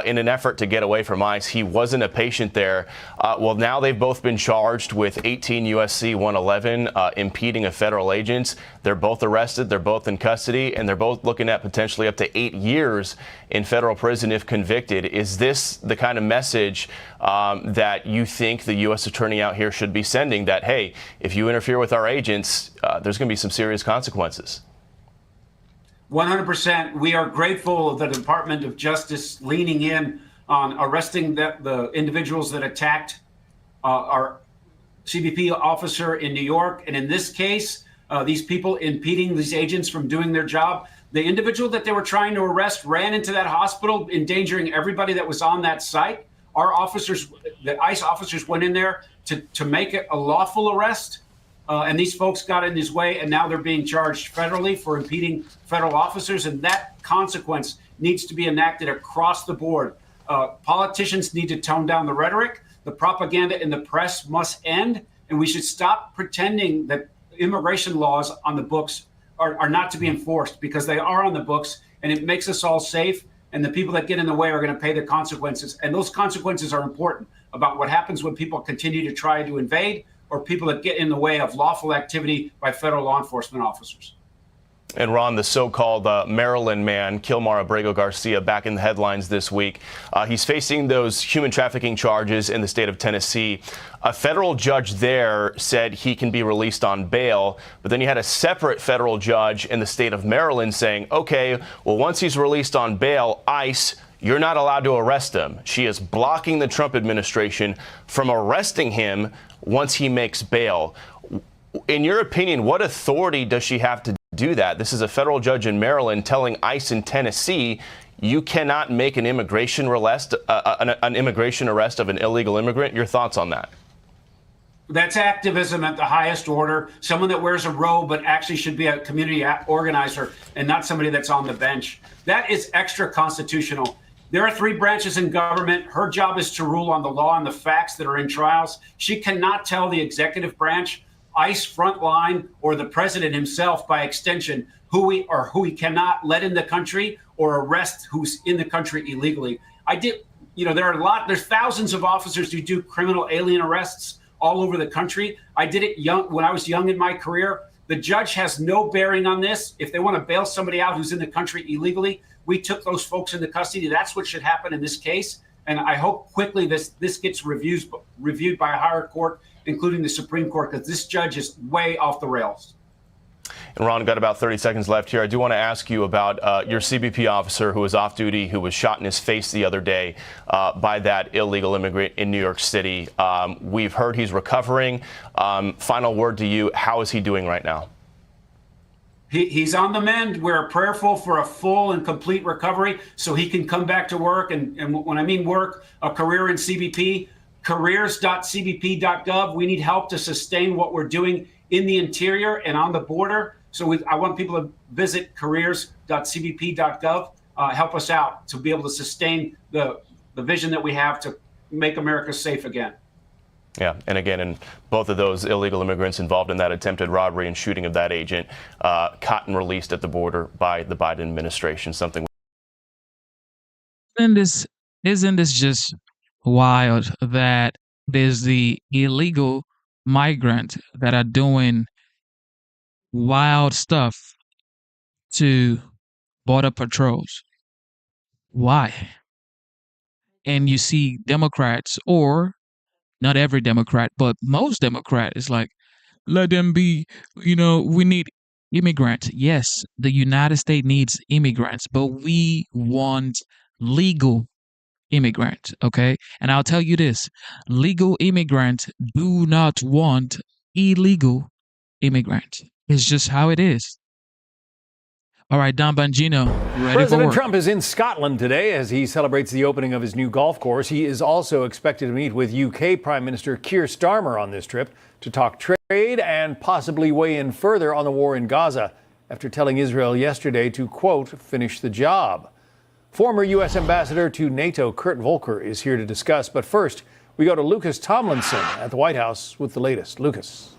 Speaker 4: in an effort to get away from ICE. He wasn't a patient there. Well, now they've both been charged with 18 U.S.C. 111, impeding a federal agent. They're both arrested. They're both in custody, and they're both looking at potentially up to 8 years in federal prison if convicted. Is this the kind of message that you think the U.S. attorney out here should be sending, that, hey, if you interfere with our agents, there's going to be some serious consequences?
Speaker 12: 100%. We are grateful of the Department of Justice leaning in on arresting the individuals that attacked our CBP officer in New York. And in this case, these people impeding these agents from doing their job. The individual that they were trying to arrest ran into that hospital, endangering everybody that was on that site. Our officers, the ICE officers, went in there to make it a lawful arrest. And these folks got in his way, and now they're being charged federally for impeding federal officers. And that consequence needs to be enacted across the board. Politicians need to tone down the rhetoric. The propaganda in the press must end, and we should stop pretending that immigration laws on the books are not to be enforced, because they are on the books, and it makes us all safe, and the people that get in the way are going to pay the consequences. And those consequences are important about what happens when people continue to try to invade or people that get in the way of lawful activity by federal law enforcement officers.
Speaker 4: And Ron, the so-called Maryland man, Kilmar Abrego Garcia, back in the headlines this week. He's facing those human trafficking charges in the state of Tennessee. A federal judge there said he can be released on bail, but then you had a separate federal judge in the state of Maryland saying, okay, well, once he's released on bail, ICE you're not allowed to arrest him. She is blocking the Trump administration from arresting him once he makes bail. In your opinion, what authority does she have to do that? This is a federal judge in Maryland telling ICE in Tennessee you cannot make an immigration arrest of an illegal immigrant. Your thoughts on that?
Speaker 12: That's activism at the highest order. Someone that wears a robe but actually should be a community organizer and not somebody that's on the bench. That is extra constitutional. There are three branches in government. Her job is to rule on the law and the facts that are in trials. She cannot tell the executive branch, ICE frontline, or the president himself by extension who he cannot let in the country or arrest who's in the country illegally. There's thousands of officers who do criminal alien arrests all over the country. I did it when I was young in my career. The judge has no bearing on this. If they want to bail somebody out who's in the country illegally, we took those folks into custody. That's what should happen in this case. And I hope quickly this gets reviewed by a higher court, including the Supreme Court, because this judge is way off the rails.
Speaker 4: And Ron, got about 30 seconds left here. I do want to ask you about your CBP officer who was off duty, who was shot in his face the other day by that illegal immigrant in New York City. We've heard he's recovering. Final word to you. How is he doing right now?
Speaker 12: He's on the mend. We're prayerful for a full and complete recovery so he can come back to work. And when I mean work, a career in CBP, careers.cbp.gov. We need help to sustain what we're doing in the interior and on the border. So I want people to visit careers.cbp.gov. Help us out to be able to sustain the vision that we have to make America safe again.
Speaker 4: Yeah, and again, and both of those illegal immigrants involved in that attempted robbery and shooting of that agent caught and released at the border by the Biden administration. Something.
Speaker 1: Isn't this just wild that there's the illegal migrants that are doing wild stuff to border patrols? Why? And you see Democrats, or not every Democrat, but most Democrats, is like, let them be, we need immigrants. Yes, the United States needs immigrants, but we want legal immigrants, okay? And I'll tell you this, legal immigrants do not want illegal immigrants. It's just how it is. All right, Don Bongino, ready
Speaker 18: President
Speaker 1: for work.
Speaker 18: Trump is in Scotland today as he celebrates the opening of his new golf course. He is also expected to meet with UK Prime Minister Keir Starmer on this trip to talk trade and possibly weigh in further on the war in Gaza after telling Israel yesterday to, quote, finish the job. Former U.S. Ambassador to NATO Kurt Volker is here to discuss. But first, we go to Lucas Tomlinson at the White House with the latest. Lucas.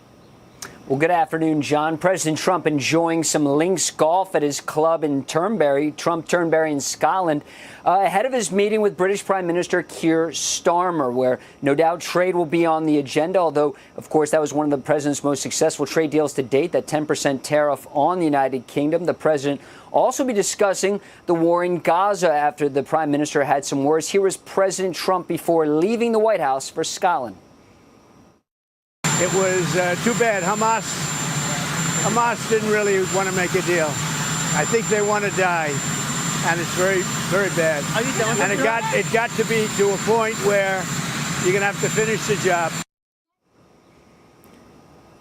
Speaker 3: Well, good afternoon, John. President Trump enjoying some links golf at his club in Turnberry in Scotland, ahead of his meeting with British Prime Minister Keir Starmer, where no doubt trade will be on the agenda, although, of course, that was one of the president's most successful trade deals to date, that 10% tariff on the United Kingdom. The president also be discussing the war in Gaza after the prime minister had some words. Here was President Trump before leaving the White House for Scotland.
Speaker 22: It was too bad. Hamas didn't really want to make a deal. I think they want to die, and it's very, very bad. And it got to be to a point where you're going to have to finish the job.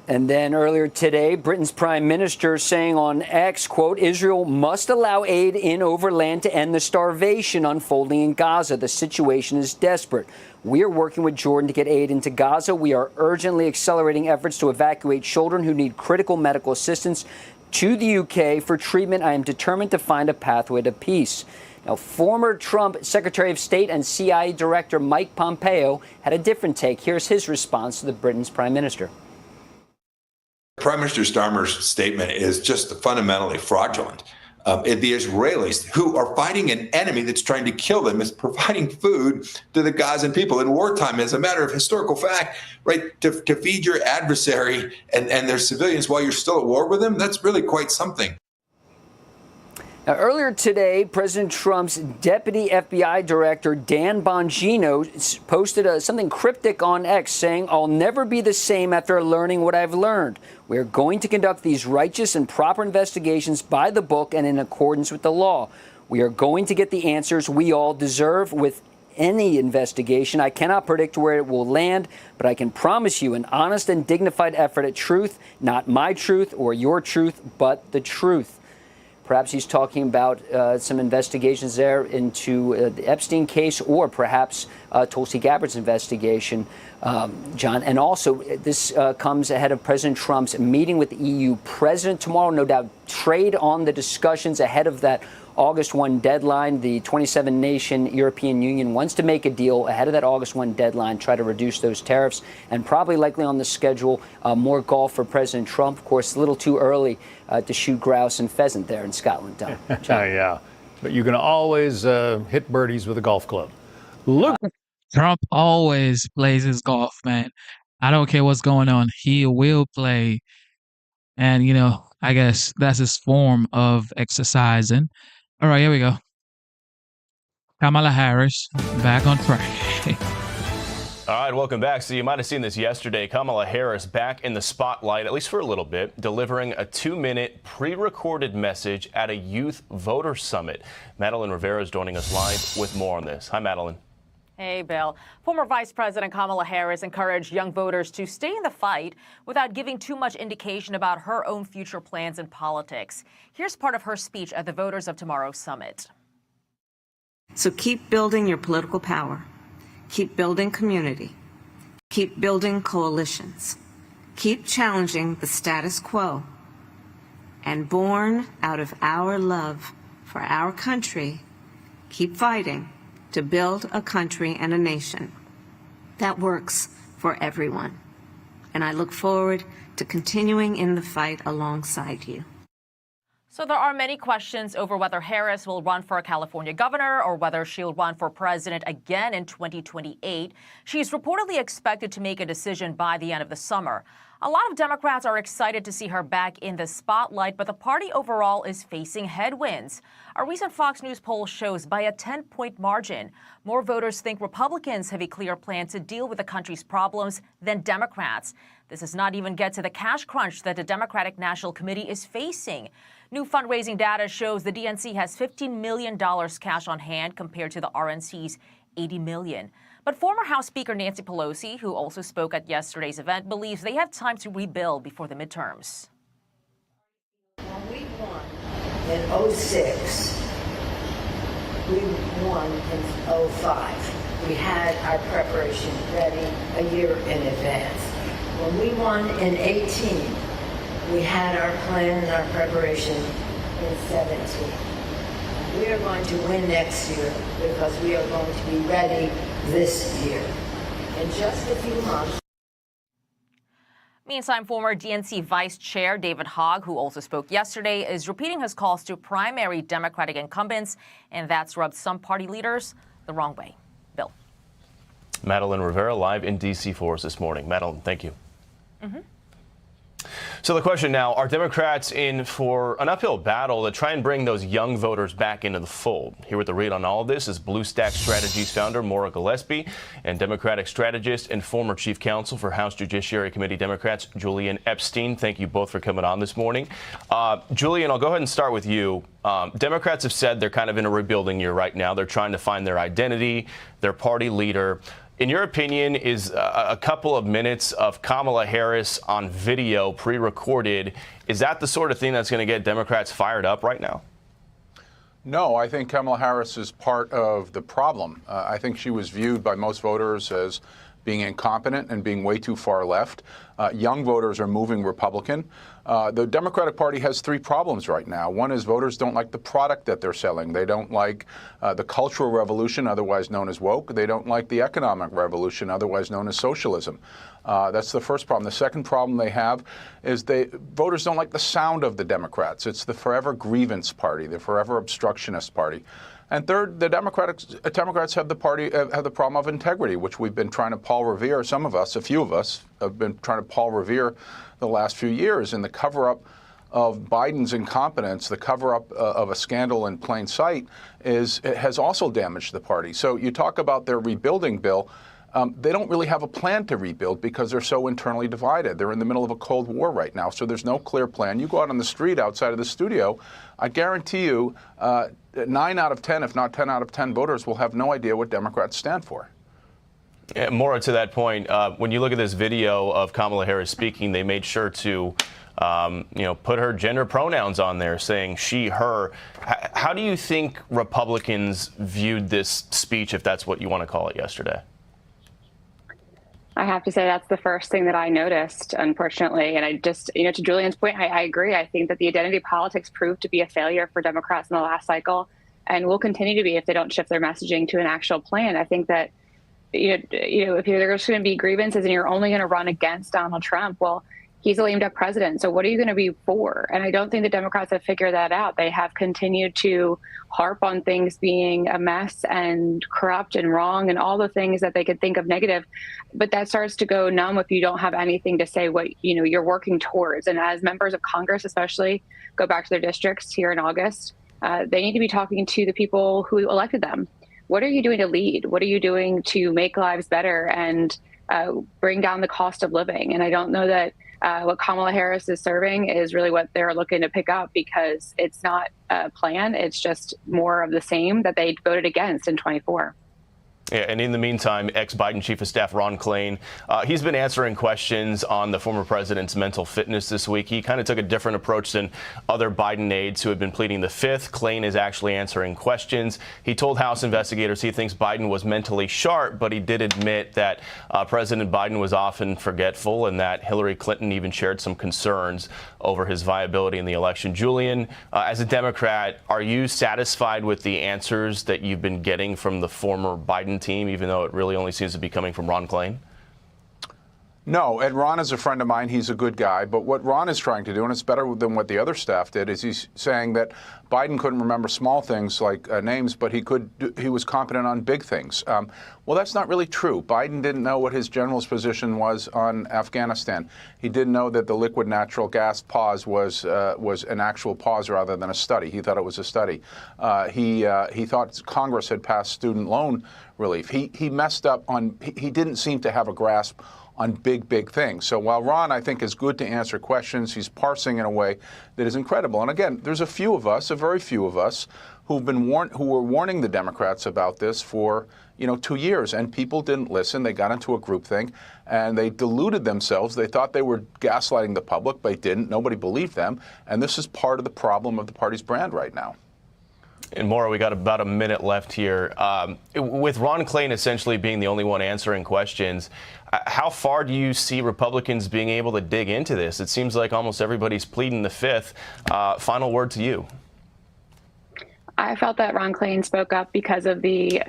Speaker 3: And then earlier today, Britain's prime minister saying on X, quote, Israel must allow aid in overland to end the starvation unfolding in Gaza. The situation is desperate. We are working with Jordan to get aid into Gaza. We are urgently accelerating efforts to evacuate children who need critical medical assistance to the UK for treatment. I am determined to find a pathway to peace. Now, former Trump Secretary of State and CIA Director Mike Pompeo had a different take. Here's his response to the Britain's prime minister.
Speaker 13: Prime Minister Starmer's statement is just fundamentally fraudulent. The Israelis, who are fighting an enemy that's trying to kill them, is providing food to the Gazan people in wartime. As a matter of historical fact, right, to feed your adversary and their civilians while you're still at war with them, that's really quite something.
Speaker 3: Now, earlier today, President Trump's deputy FBI director, Dan Bongino, posted something cryptic on X saying, I'll never be the same after learning what I've learned. We are going to conduct these righteous and proper investigations by the book and in accordance with the law. We are going to get the answers we all deserve with any investigation. I cannot predict where it will land, but I can promise you an honest and dignified effort at truth, not my truth or your truth, but the truth. Perhaps he's talking about some investigations there into the Epstein case, or perhaps Tulsi Gabbard's investigation, John. And also, this comes ahead of President Trump's meeting with the EU president tomorrow. No doubt trade on the discussions ahead of that August 1 deadline. The 27-nation European Union wants to make a deal ahead of that August 1 deadline, try to reduce those tariffs, and probably likely on the schedule, more golf for President Trump. Of course, a little too early to shoot grouse and pheasant there in Scotland.
Speaker 2: Yeah, but you can always hit birdies with a golf club. Look,
Speaker 1: Trump always plays his golf, man. I don't care what's going on. He will play. And, I guess that's his form of exercising. All right, here we go. Kamala Harris back on track.
Speaker 4: All right, welcome back. So you might have seen this yesterday. Kamala Harris back in the spotlight, at least for a little bit, delivering a 2-minute pre-recorded message at a youth voter summit. Madeline Rivera is joining us live with more on this. Hi, Madeline.
Speaker 9: Hey, Bill. Former Vice President Kamala Harris encouraged young voters to stay in the fight without giving too much indication about her own future plans in politics. Here's part of her speech at the Voters of Tomorrow Summit.
Speaker 14: So keep building your political power. Keep building community. Keep building coalitions. Keep challenging the status quo. And born out of our love for our country, keep fighting to build a country and a nation that works for everyone. And I look forward to continuing in the fight alongside you.
Speaker 9: So there are many questions over whether Harris will run for a California governor or whether she'll run for president again in 2028. She's reportedly expected to make a decision by the end of the summer. A lot of Democrats are excited to see her back in the spotlight, but the party overall is facing headwinds. A recent Fox News poll shows by a 10-point margin, more voters think Republicans have a clear plan to deal with the country's problems than Democrats. This does not even get to the cash crunch that the Democratic National Committee is facing. New fundraising data shows the DNC has $15 million cash on hand compared to the RNC's $80 million. But former House Speaker Nancy Pelosi, who also spoke at yesterday's event, believes they have time to rebuild before the midterms.
Speaker 19: When we won in 06, we won in 05. We had our preparation ready a year in advance. When we won in 18, we had our plan and our preparation in 17. We are going to win next year because we are going to be ready this year. In just a few months.
Speaker 9: Meantime, former DNC Vice Chair David Hogg, who also spoke yesterday, is repeating his calls to primary Democratic incumbents, and that's rubbed some party leaders the wrong way. Bill.
Speaker 4: Madeline Rivera live in D.C. for us this morning. Madeline, thank you. So the question now, are Democrats in for an uphill battle to try and bring those young voters back into the fold? Here with the read on all of this is Blue Stack Strategies founder Maura Gillespie and Democratic strategist and former chief counsel for House Judiciary Committee Democrats Julian Epstein. Thank you both for coming on this morning. Julian, I'll go ahead and start with you. Democrats have said they're kind of in a rebuilding year right now. They're trying to find their identity, their party leader. In your opinion, is a couple of minutes of Kamala Harris on video pre-recorded, is that the sort of thing that's going to get Democrats fired up right now?
Speaker 23: No, I think Kamala Harris is part of the problem. I think she was viewed by most voters as being incompetent and being way too far left. Young voters are moving Republican. The Democratic Party has three problems right now. One is voters don't like the product that they're selling. They don't like the cultural revolution, otherwise known as woke. They don't like the economic revolution, otherwise known as socialism. That's the first problem. The second problem they have is voters don't like the sound of the Democrats. It's the forever grievance party, the forever obstructionist party. And third, the Democrats have the problem of integrity, which we've been trying to Paul Revere. Some of us, a few of us, have been trying to Paul Revere the last few years. And the cover-up of Biden's incompetence, the cover-up of a scandal in plain sight, has also damaged the party. So you talk about their rebuilding bill. They don't really have a plan to rebuild because they're so internally divided. They're in the middle of a Cold War right now, so there's no clear plan. You go out on the street outside of the studio, I guarantee you 9 out of 10, if not 10 out of 10 voters will have no idea what Democrats stand for.
Speaker 4: Yeah, Maura, to that point, when you look at this video of Kamala Harris speaking, they made sure to put her gender pronouns on there, saying she, her. How do you think Republicans viewed this speech, if that's what you want to call it, yesterday?
Speaker 15: I have to say that's the first thing that I noticed, unfortunately. And I just, to Julian's point, I agree. I think that the identity politics proved to be a failure for Democrats in the last cycle and will continue to be if they don't shift their messaging to an actual plan. I think that, if there's going to be grievances and you're only going to run against Donald Trump, well, he's a lame duck president. So what are you going to be for? And I don't think the Democrats have figured that out. They have continued to harp on things being a mess and corrupt and wrong and all the things that they could think of negative. But that starts to go numb if you don't have anything to say what, you're working towards. And as members of Congress, especially, go back to their districts here in August, they need to be talking to the people who elected them. What are you doing to lead? What are you doing to make lives better and bring down the cost of living? And I don't know that what Kamala Harris is serving is really what they're looking to pick up, because it's not a plan. It's just more of the same that they voted against in 24.
Speaker 4: Yeah, and in the meantime, ex-Biden Chief of Staff Ron Klain, he's been answering questions on the former president's mental fitness this week. He kind of took a different approach than other Biden aides who have been pleading the fifth. Klain is actually answering questions. He told House investigators he thinks Biden was mentally sharp, but he did admit that President Biden was often forgetful and that Hillary Clinton even shared some concerns over his viability in the election. Julian, as a Democrat, are you satisfied with the answers that you've been getting from the former Biden team, even though it really only seems to be coming from Ron Klain?
Speaker 23: No, and Ron is a friend of mine. He's a good guy. But what Ron is trying to do, and it's better than what the other staff did, is he's saying that Biden couldn't remember small things like names, but he was competent on big things. Well, that's not really true. Biden didn't know what his general's position was on Afghanistan. He didn't know that the liquid natural gas pause was an actual pause rather than a study. He thought it was a study. He thought Congress had passed student loan relief. He messed up on. He didn't seem to have a grasp on big things. So while Ron, I think, is good to answer questions, he's parsing in a way that is incredible. And again, there's a very few of us, who were warning the Democrats about this for 2 years, and people didn't listen. They got into a groupthink and they deluded themselves. They thought they were gaslighting the public, but they didn't. Nobody believed them. And this is part of the problem of the party's brand right now.
Speaker 4: And Maura, we got about a minute left here. With Ron Klain essentially being the only one answering questions, how far do you see Republicans being able to dig into this? It seems like almost everybody's pleading the fifth. Final word to you.
Speaker 15: I felt that Ron Klain spoke up because of the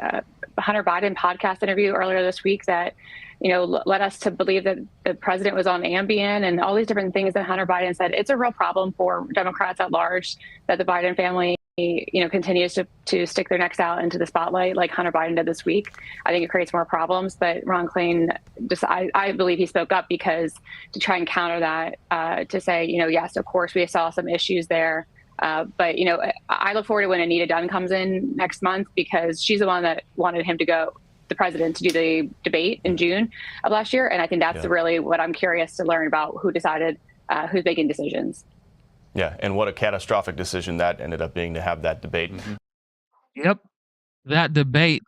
Speaker 15: Hunter Biden podcast interview earlier this week that, led us to believe that the president was on Ambien and all these different things that Hunter Biden said. It's a real problem for Democrats at large that the Biden family continues to stick their necks out into the spotlight like Hunter Biden did this week. I think it creates more problems, but Ron Klain, I believe he spoke up because to try and counter that, to say, yes, of course, we saw some issues there. But, I look forward to when Anita Dunn comes in next month, because she's the one that wanted him to go, the president, to do the debate in June of last year. And I think that's really what I'm curious to learn about, who decided, who's making decisions.
Speaker 4: Yeah, and what a catastrophic decision that ended up being, to have that debate.
Speaker 23: Mm-hmm.
Speaker 1: Yep. That debate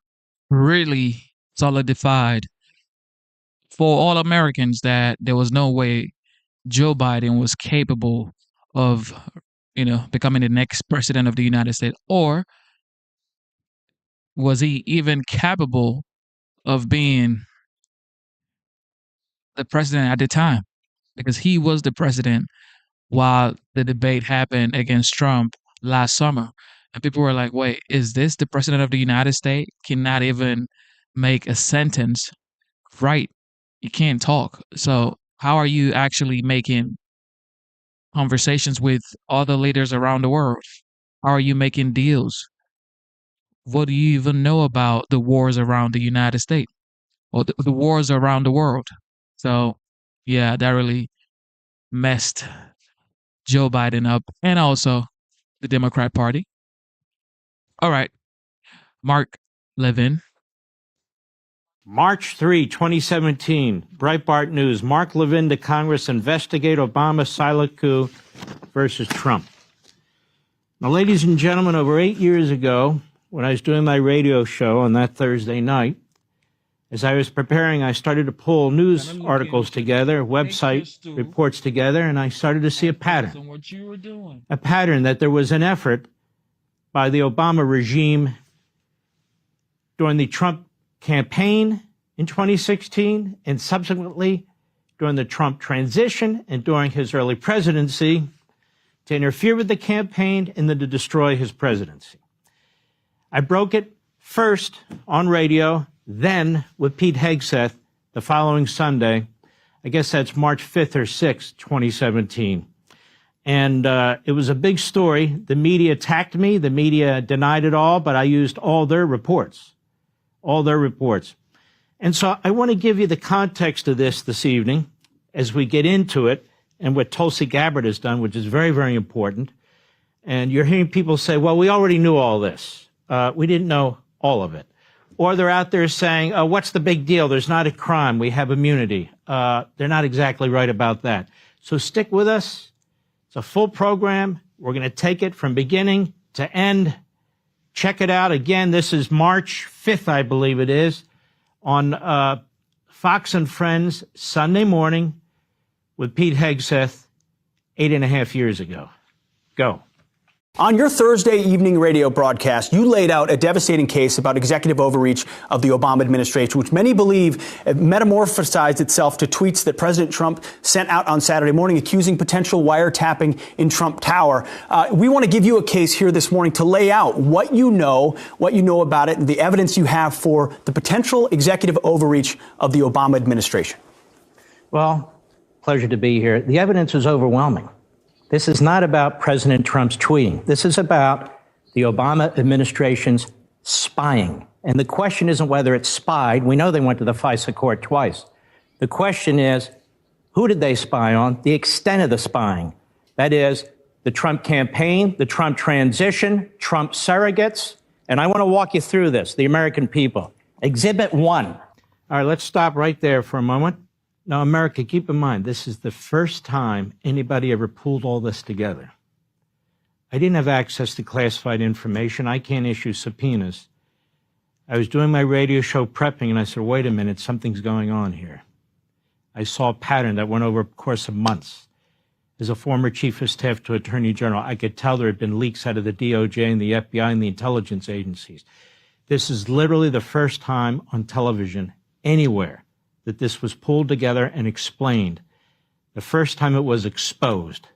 Speaker 1: really solidified for all Americans that there was no way Joe Biden was capable of, becoming the next president of the United States, or was he even capable of being the president at the time? Because he was the president while the debate happened against Trump last summer. And people were like, wait, is this the president of the United States? Cannot even make a sentence right. You can't talk. So how are you actually making conversations with other leaders around the world? How are you making deals? What do you even know about the wars around the United States or the wars around the world? So, yeah, that really messed Joe Biden up, and also the Democrat Party. All right, Mark Levin.
Speaker 16: March 3, 2017, Breitbart News. Mark Levin to Congress, investigate Obama silent coup versus Trump. Now, ladies and gentlemen, over 8 years ago, when I was doing my radio show on that Thursday night, as I was preparing, I started to pull news articles together, website reports together, and I started to see a pattern. A pattern that there was an effort by the Obama regime during the Trump campaign in 2016 and subsequently during the Trump transition and during his early presidency to interfere with the campaign and then to destroy his presidency. I broke it first on radio, then with Pete Hegseth the following Sunday. I guess that's March 5th or 6th, 2017. And it was a big story. The media attacked me. The media denied it all, but I used all their reports. All their reports. And so I want to give you the context of this evening as we get into it and what Tulsi Gabbard has done, which is very, very important. And you're hearing people say, well, we already knew all this. We didn't know all of it. Or they're out there saying, what's the big deal? There's not a crime. We have immunity. They're not exactly right about that. So stick with us. It's a full program. We're going to take it from beginning to end. Check it out. Again, this is March 5th, I believe it is, on Fox and Friends, Sunday morning with Pete Hegseth 8.5 years ago. Go.
Speaker 5: On your Thursday evening radio broadcast, you laid out a devastating case about executive overreach of the Obama administration, which many believe metamorphosized itself to tweets that President Trump sent out on Saturday morning accusing potential wiretapping in Trump Tower. We want to give you a case here this morning to lay out what you know about it, and the evidence you have for the potential executive overreach of the Obama administration.
Speaker 16: Well, pleasure to be here. The evidence is overwhelming. This is not about President Trump's tweeting. This is about the Obama administration's spying. And the question isn't whether it's spied. We know they went to the FISA court twice. The question is, who did they spy on? The extent of the spying. That is, the Trump campaign, the Trump transition, Trump surrogates. And I want to walk you through this, the American people. Exhibit 1. All right, let's stop right there for a moment. Now, America, keep in mind, this is the first time anybody ever pulled all this together. I didn't have access to classified information. I can't issue subpoenas. I was doing my radio show prepping, and I said, wait a minute, something's going on here. I saw a pattern that went over a course of months. As a former chief of staff to Attorney General, I could tell there had been leaks out of the DOJ and the FBI and the intelligence agencies. This is literally the first time on television anywhere that this was pulled together and explained. The first time it was exposed.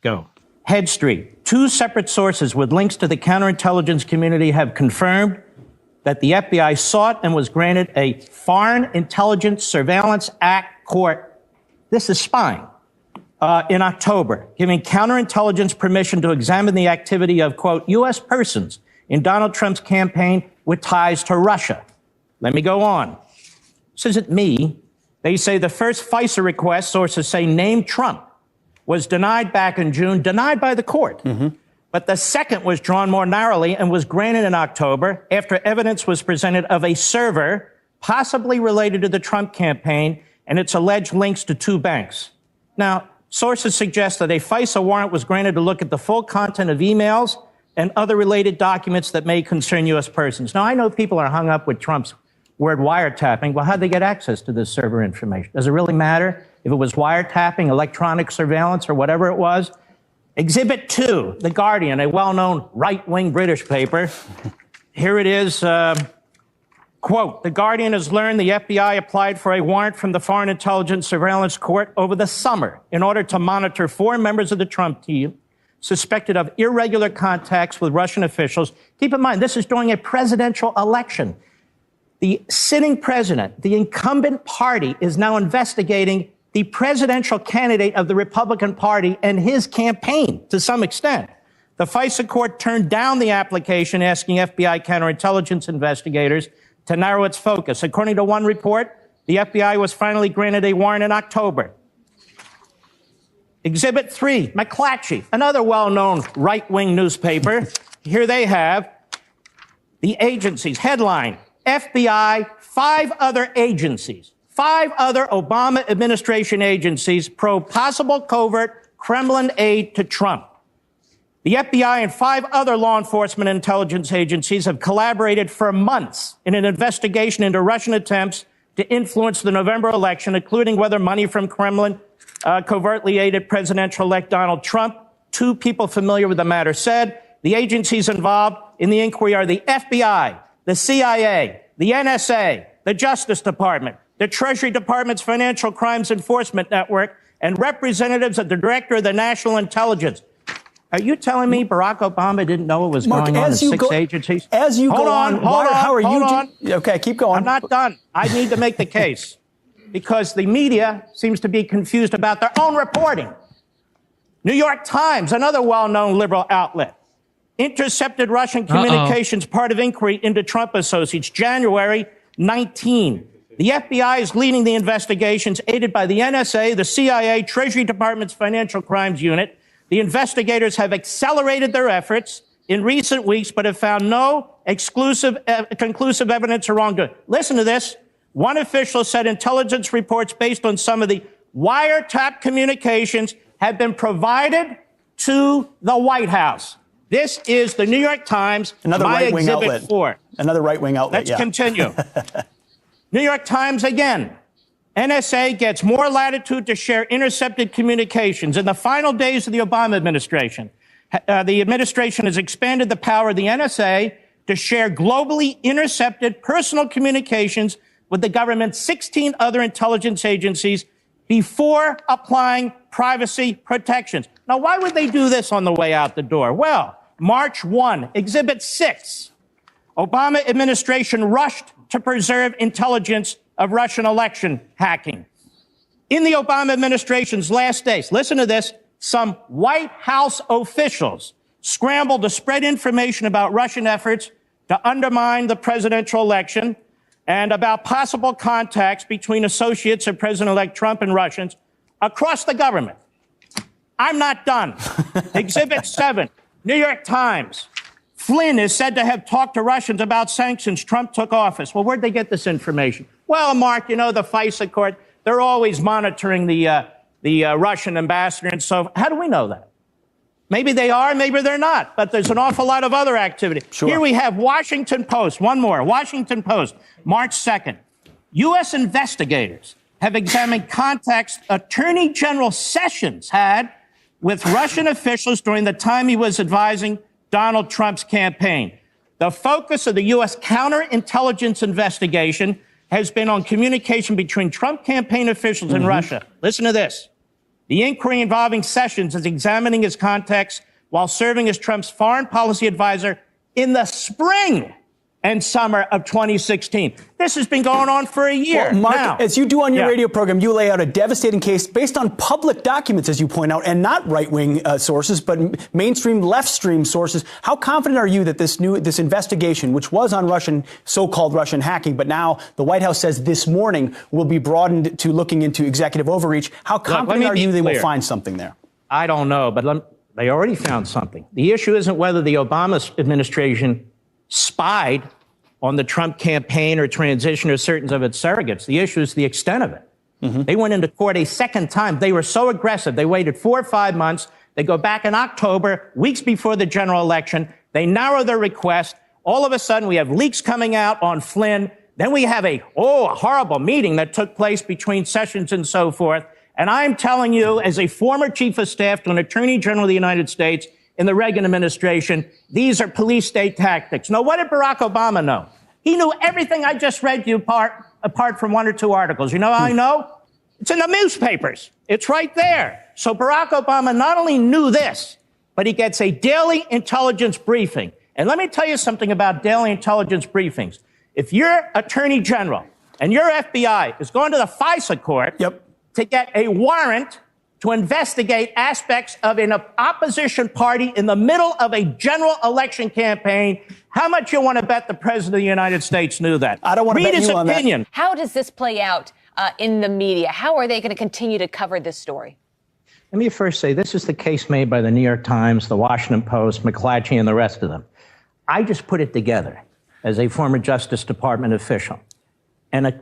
Speaker 16: Go. Head Street. 2 separate sources with links to the counterintelligence community have confirmed that the FBI sought and was granted a Foreign Intelligence Surveillance Act court. This is spying. In October, giving counterintelligence permission to examine the activity of, quote, U.S. persons in Donald Trump's campaign with ties to Russia. Let me go on. This isn't me. They say the first FISA request, sources say, named Trump, was denied back in June, denied by the court. But the second was drawn more narrowly and was granted in October after evidence was presented of a server possibly related to the Trump campaign and its alleged links to 2 banks. Now, sources suggest that a FISA warrant was granted to look at the full content of emails and other related documents that may concern U.S. persons. Now, I know people are hung up with Trump's word wiretapping. Well, how'd they get access to this server information? Does it really matter if it was wiretapping, electronic surveillance, or whatever it was? Exhibit 2, The Guardian, a well-known right-wing British paper. Here it is. Quote, The Guardian has learned the FBI applied for a warrant from the Foreign Intelligence Surveillance Court over the summer in order to monitor 4 members of the Trump team suspected of irregular contacts with Russian officials. Keep in mind, this is during a presidential election. The sitting president, the incumbent party, is now investigating the presidential candidate of the Republican Party and his campaign to some extent. The FISA court turned down the application asking FBI counterintelligence investigators to narrow its focus. According to one report, the FBI was finally granted a warrant in October. Exhibit 3, McClatchy, another well-known right-wing newspaper. Here they have the agencies. Headline, FBI, 5 other agencies, 5 other Obama administration agencies probe possible covert Kremlin aid to Trump. The FBI and 5 other law enforcement and intelligence agencies have collaborated for months in an investigation into Russian attempts to influence the November election, including whether money from Kremlin covertly aided presidential-elect Donald Trump. 2 people familiar with the matter said the agencies involved in the inquiry are the FBI, the CIA, the NSA, the Justice Department, the Treasury Department's Financial Crimes Enforcement Network, and representatives of the Director of the National Intelligence. Are you telling me Barack Obama didn't know what was going on in 6 agencies?
Speaker 5: As you go on, how are you? Okay, keep going.
Speaker 16: I'm not done. I need to make the case because the media seems to be confused about their own reporting. New York Times, another well-known liberal outlet, intercepted Russian communications, part of inquiry into Trump associates, January 19. The FBI is leading the investigations, aided by the NSA, the CIA, Treasury Department's Financial Crimes Unit. The investigators have accelerated their efforts in recent weeks, but have found no conclusive evidence of wrongdoing. Listen to this. One official said intelligence reports based on some of the wiretap communications have been provided to the White House. This is the New York Times,
Speaker 5: another right-wing outlet.
Speaker 16: 4.
Speaker 5: Another right-wing outlet.
Speaker 16: Let's continue. New York Times again. NSA gets more latitude to share intercepted communications. In the final days of the Obama administration, the administration has expanded the power of the NSA to share globally intercepted personal communications with the government's 16 other intelligence agencies before applying privacy protections. Now, why would they do this on the way out the door? Well, March 1, Exhibit 6. Obama administration rushed to preserve intelligence of Russian election hacking. In the Obama administration's last days, listen to this, some White House officials scrambled to spread information about Russian efforts to undermine the presidential election and about possible contacts between associates of President-elect Trump and Russians across the government. I'm not done. Exhibit 7, New York Times. Flynn is said to have talked to Russians about sanctions Trump took office. Well, where'd they get this information? Well, Mark, you know, the FISA court, they're always monitoring the Russian ambassador and so how do we know that? Maybe they are, maybe they're not, but there's an awful lot of other activity. Sure. Here we have Washington Post, one more, Washington Post, March 2nd. U.S. investigators have examined contacts Attorney General Sessions had with Russian officials during the time he was advising Donald Trump's campaign. The focus of the U.S. counterintelligence investigation has been on communication between Trump campaign officials and Russia. Listen to this. The inquiry involving Sessions is examining his contacts while serving as Trump's foreign policy advisor in the spring and summer of 2016. This has been going on for a year.
Speaker 5: Well, Mark,
Speaker 16: now,
Speaker 5: as you do on your radio program, you lay out a devastating case based on public documents, as you point out, and not right-wing sources, but mainstream left-stream sources. How confident are you that this investigation, which was on so-called Russian hacking, but now the White House says this morning will be broadened to looking into executive overreach, how confident are you they will find something there?
Speaker 16: I don't know, but they already found something. The issue isn't whether the Obama administration spied on the Trump campaign or transition or certain of its surrogates. The issue is the extent of it. They went into court a second time. They were so aggressive. They waited 4 or 5 months. They go back in October, weeks before the general election. They narrow their request. All of a sudden, we have leaks coming out on Flynn. Then we have a horrible meeting that took place between Sessions and so forth. And I'm telling you, as a former chief of staff to an attorney general of the United States, in the Reagan administration, these are police state tactics. Now, what did Barack Obama know? He knew everything I just read you apart from 1 or 2 articles. You know how I know? It's in the newspapers. It's right there. So Barack Obama not only knew this, but he gets a daily intelligence briefing. And let me tell you something about daily intelligence briefings. If your attorney general and your FBI is going to the FISA court to get a warrant to investigate aspects of an opposition party in the middle of a general election campaign, how much you want to bet the President of the United States knew that?
Speaker 5: I don't want to bet you on that.
Speaker 16: Read his opinion.
Speaker 17: How does this play out in the media? How are they going to continue to cover this story?
Speaker 16: Let me first say this is the case made by the New York Times, the Washington Post, McClatchy, and the rest of them. I just put it together as a former Justice Department official. And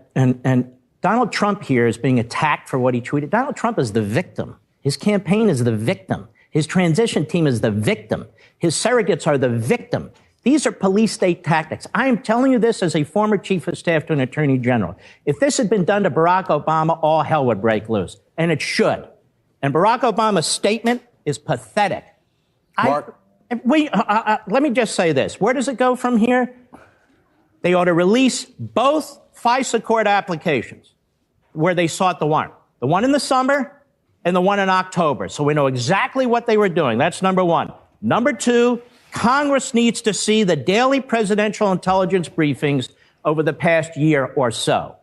Speaker 16: Donald Trump here is being attacked for what he tweeted. Donald Trump is the victim. His campaign is the victim. His transition team is the victim. His surrogates are the victim. These are police state tactics. I am telling you this as a former chief of staff to an attorney general. If this had been done to Barack Obama, all hell would break loose. And it should. And Barack Obama's statement is pathetic.
Speaker 23: Mark.
Speaker 16: Let me just say this. Where does it go from here? They ought to release both FISA court applications where they sought the warrant. The one in the summer and the one in October. So we know exactly what they were doing. That's number one. Number two, Congress needs to see the daily presidential intelligence briefings over the past year or so.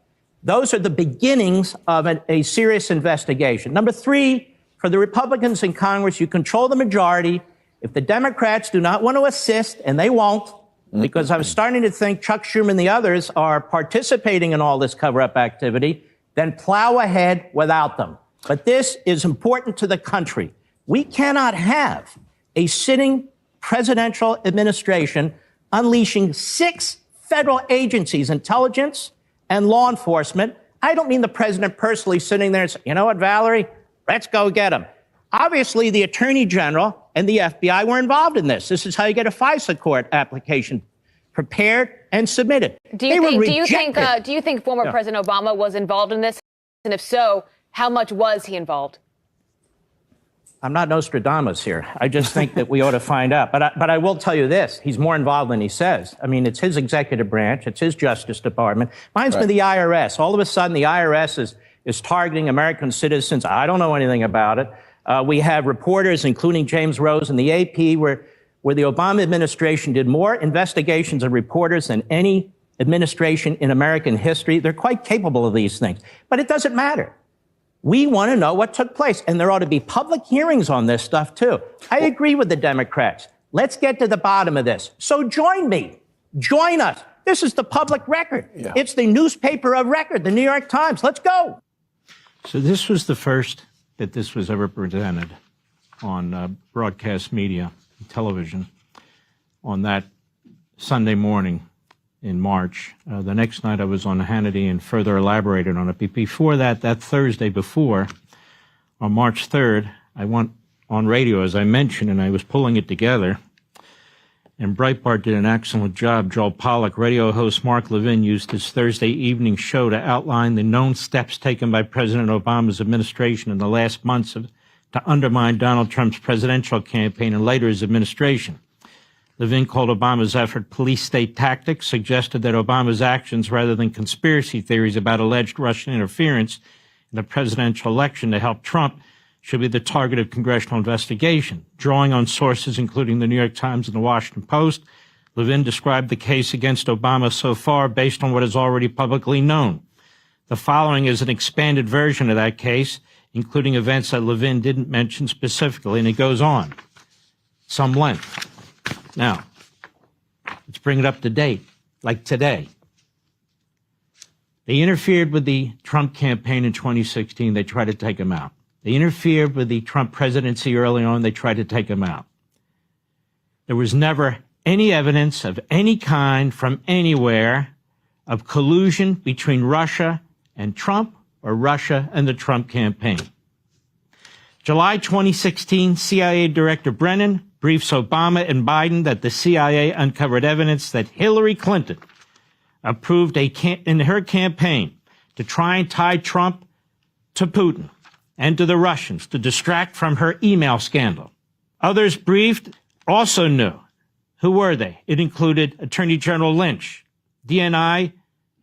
Speaker 16: Those are the beginnings of a serious investigation. Number three, for the Republicans in Congress, you control the majority. If the Democrats do not want to assist, and they won't, because I'm starting to think Chuck Schumer and the others are participating in all this cover-up activity, then plow ahead without them. But this is important to the country. We cannot have a sitting presidential administration unleashing 6 federal agencies, intelligence and law enforcement. I don't mean the president personally sitting there and saying, you know what, Valerie, let's go get him. Obviously, the attorney general and the FBI were involved in this. This is how you get a FISA court application prepared and submitted.
Speaker 17: Do you think former President Obama was involved in this? And if so, how much was he involved?
Speaker 16: I'm not Nostradamus here. I just think that we ought to find out. But I will tell you this. He's more involved than he says. I mean, it's his executive branch. It's his Justice Department. Mine's been the IRS. All of a sudden, the IRS is targeting American citizens. I don't know anything about it. We have reporters, including James Rose in the AP, where the Obama administration did more investigations of reporters than any administration in American history. They're quite capable of these things. But it doesn't matter. We want to know what took place, and there ought to be public hearings on this stuff, too. I agree with the Democrats. Let's get to the bottom of this. So join me. Join us. This is the public record. Yeah. It's the newspaper of record, the New York Times. Let's go.
Speaker 10: So this was the first that this was ever presented on broadcast media, television, on that Sunday morning in March. The next night I was on Hannity and further elaborated on it. But before that Thursday before, on March 3rd, I went on radio, as I mentioned, and I was pulling it together. And Breitbart did an excellent job. Joel Pollack, radio host Mark Levin, used his Thursday evening show to outline the known steps taken by President Obama's administration in the last months to undermine Donald Trump's presidential campaign and later his administration. Levin called Obama's effort police state tactics, suggested that Obama's actions, rather than conspiracy theories about alleged Russian interference in the presidential election to help Trump, should be the target of congressional investigation. Drawing on sources including the New York Times and the Washington Post, Levin described the case against Obama so far based on what is already publicly known. The following is an expanded version of that case, including events that Levin didn't mention specifically, and it goes on some length. Now, let's bring it up to date, like today. They interfered with the Trump campaign in 2016. They tried to take him out. They interfered with the Trump presidency early on. They tried to take him out. There was never any evidence of any kind from anywhere of collusion between Russia and Trump or Russia and the Trump campaign. July 2016, CIA Director Brennan briefs Obama and Biden that the CIA uncovered evidence that Hillary Clinton approved in her campaign to try and tie Trump to Putin and to the Russians to distract from her email scandal. Others briefed also knew. Who were they? It included Attorney General Lynch, DNI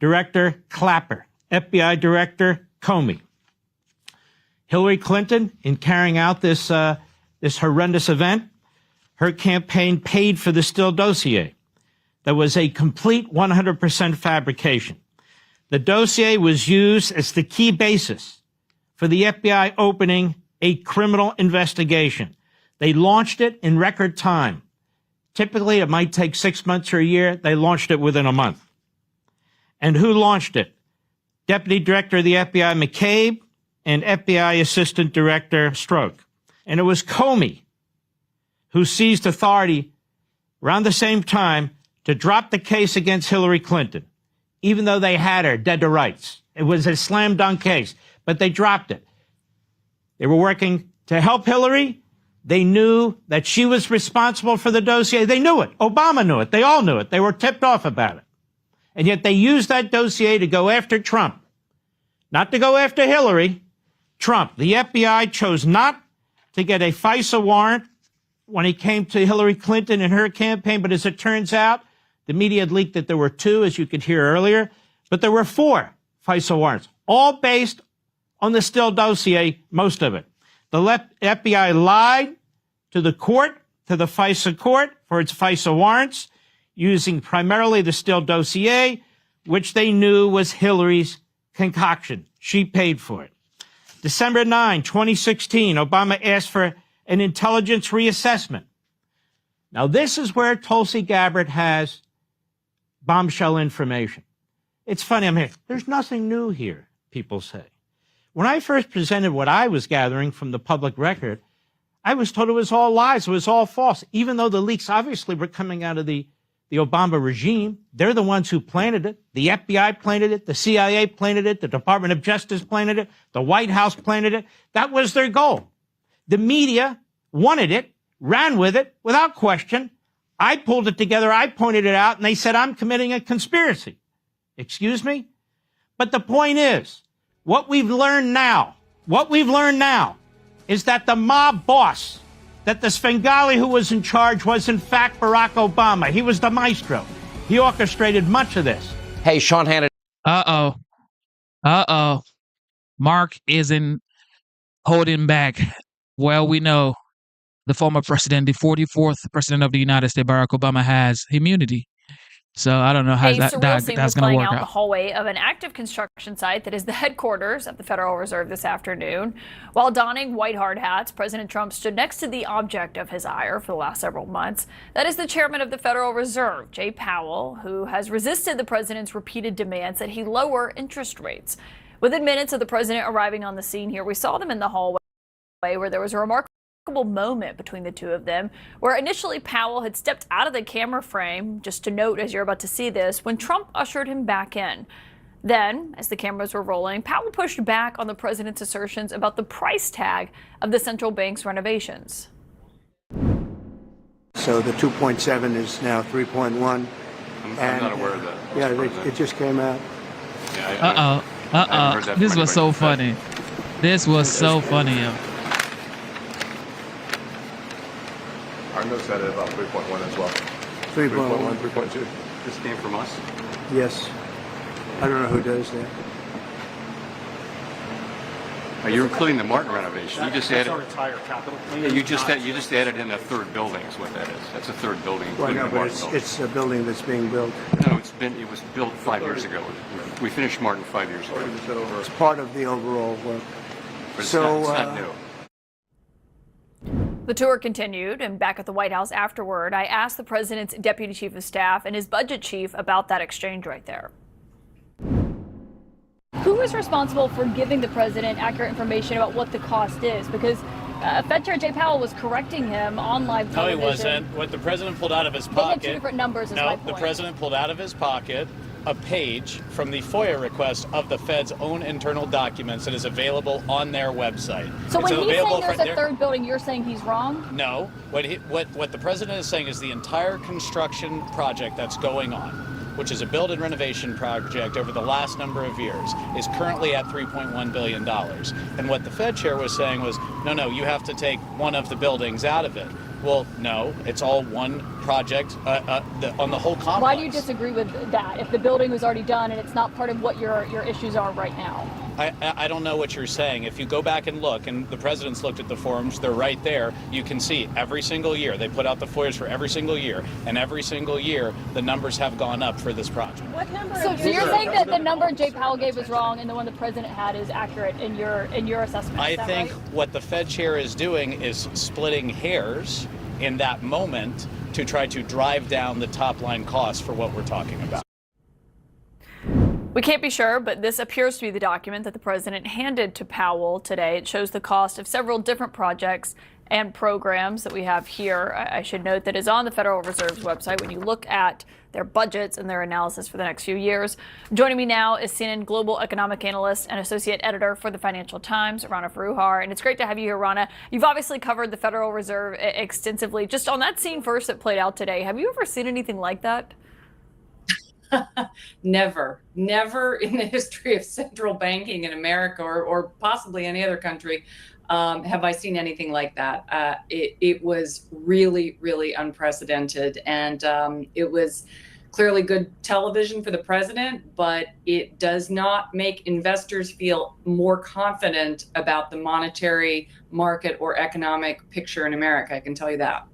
Speaker 10: Director Clapper, FBI Director Comey. Hillary Clinton, in carrying out this horrendous event, her campaign paid for the Steele dossier. That was a complete 100% fabrication. The dossier was used as the key basis for the FBI opening a criminal investigation. They launched it in record time. Typically, it might take 6 months or a year. They launched it within a month. And who launched it? Deputy Director of the FBI, McCabe, and FBI Assistant Director Stroke. And it was Comey who seized authority around the same time to drop the case against Hillary Clinton, even though they had her dead to rights. It was a slam dunk case, but they dropped it. They were working to help Hillary They knew that she was responsible for the dossier. They knew it. Obama knew it. They all knew it. They were tipped off about it. And yet they used that dossier to go after Trump. Not to go after Hillary. Trump. The FBI chose not to get a FISA warrant when it came to Hillary Clinton and her campaign. But as it turns out, the media had leaked that there were 2, as you could hear earlier. But there were 4 FISA warrants, all based on the Steele dossier, most of it. The FBI lied to the court, to the FISA court, for its FISA warrants, using primarily the Steele dossier, which they knew was Hillary's concoction. She paid for it. December 9, 2016, Obama asked for an intelligence reassessment. Now, this is where Tulsi Gabbard has bombshell information. It's funny, I'm here. There's nothing new here, people say. When I first presented what I was gathering from the public record, I was told it was all lies, it was all false, even though the leaks obviously were coming out of the Obama regime. They're the ones who planted it. The FBI planted it. The CIA planted it. The Department of Justice planted it. The White House planted it. That was their goal. The media wanted it, ran with it without question. I pulled it together. I pointed it out, and they said I'm committing a conspiracy. Excuse me? But the point is, what we've learned now is that the mob boss, that the Svengali who was in charge was in fact Barack Obama. He was the maestro. He orchestrated much of this.
Speaker 8: Hey, Sean Hannity.
Speaker 1: Mark isn't holding back. Well, we know the former president, the 44th president of the United States, Barack Obama, has immunity. So I don't know how that's going to work
Speaker 20: out.
Speaker 1: out.
Speaker 20: The hallway of an active construction site that is the headquarters of the Federal Reserve this afternoon. While donning white hard hats, President Trump stood next to the object of his ire for the last several months. That is the chairman of the Federal Reserve, Jay Powell, who has resisted the president's repeated demands that he lower interest rates. Within minutes of the president arriving on the scene here, we saw them in the hallway where there was a remarkable moment between the two of them, where initially Powell had stepped out of the camera frame, just to note as you're about to see this, when Trump ushered him back in. Then, as the cameras were rolling, Powell pushed back on the president's assertions about the price tag of the central bank's renovations.
Speaker 21: So the 2.7 is now 3.1.
Speaker 24: I'm not aware of that.
Speaker 21: Yeah, it just came out.
Speaker 1: This was so funny. This was so funny.
Speaker 24: Our notes had it about 3.1 as well.
Speaker 21: 3.1.
Speaker 24: 3.2. This came from us?
Speaker 21: Yes. I don't know who does that.
Speaker 24: You're including the Martin renovation. You just added.
Speaker 22: Our entire capital plan.
Speaker 24: Yeah, you just added in a third building is what that is. That's a third building,
Speaker 21: Well,
Speaker 24: including
Speaker 21: no,
Speaker 24: the
Speaker 21: but
Speaker 24: Martin building.
Speaker 21: it's a building that's being built.
Speaker 24: No, it was built 5 years ago. We finished Martin 5 years ago.
Speaker 21: It's part of the overall work.
Speaker 24: But it's
Speaker 21: So
Speaker 24: not new.
Speaker 20: The tour continued, and back at the White House afterward, I asked the president's deputy chief of staff and his budget chief about that exchange right there.
Speaker 25: Who is responsible for giving the president accurate information about what the cost is? Because Fed Chair Jay Powell was correcting him on live television.
Speaker 26: No, he wasn't. What the president pulled out of his pocket.
Speaker 25: They had two different numbers, is my point.
Speaker 26: No, the president pulled out of his pocket a page from the FOIA request of the Fed's own internal documents that is available on their website.
Speaker 25: So when
Speaker 26: It's
Speaker 25: he's saying
Speaker 26: available
Speaker 25: there's
Speaker 26: for-
Speaker 25: a third building, you're saying he's wrong?
Speaker 26: No, what the president is saying is the entire construction project that's going on, which is a build and renovation project over the last number of years, is currently at $3.1 billion. And what the Fed chair was saying was, no, you have to take one of the buildings out of it. Well, no, it's all one project on the whole complex.
Speaker 25: Why do you disagree with that? If the building was already done and it's not part of what your issues are right now?
Speaker 26: I don't know what you're saying. If you go back and look, and the president's looked at the forms, they're right there. You can see every single year they put out the FOIAs for every single year, and every single year the numbers have gone up for this project.
Speaker 25: What number? So you're saying that the number Jay Powell gave was wrong, and the one the president had is accurate in your assessment?
Speaker 26: I
Speaker 25: Is that
Speaker 26: think
Speaker 25: right?
Speaker 26: what the Fed chair is doing is splitting hairs in that moment to try to drive down the top line costs for what we're talking about.
Speaker 20: We can't be sure, but this appears to be the document that the president handed to Powell today. It shows the cost of several different projects and programs that we have here, I should note, that is on the Federal Reserve's website when you look at their budgets and their analysis for the next few years. Joining me now is CNN global economic analyst and associate editor for the Financial Times, Rana Foroohar. And it's great to have you here, Rana. You've obviously covered the Federal Reserve extensively. Just on that scene first that played out today, have you ever seen anything like that?
Speaker 6: Never in the history of central banking in America or possibly any other country have I seen anything like that. It was really, really unprecedented. And it was clearly good television for the president, but it does not make investors feel more confident about the monetary market or economic picture in America. I can tell you that.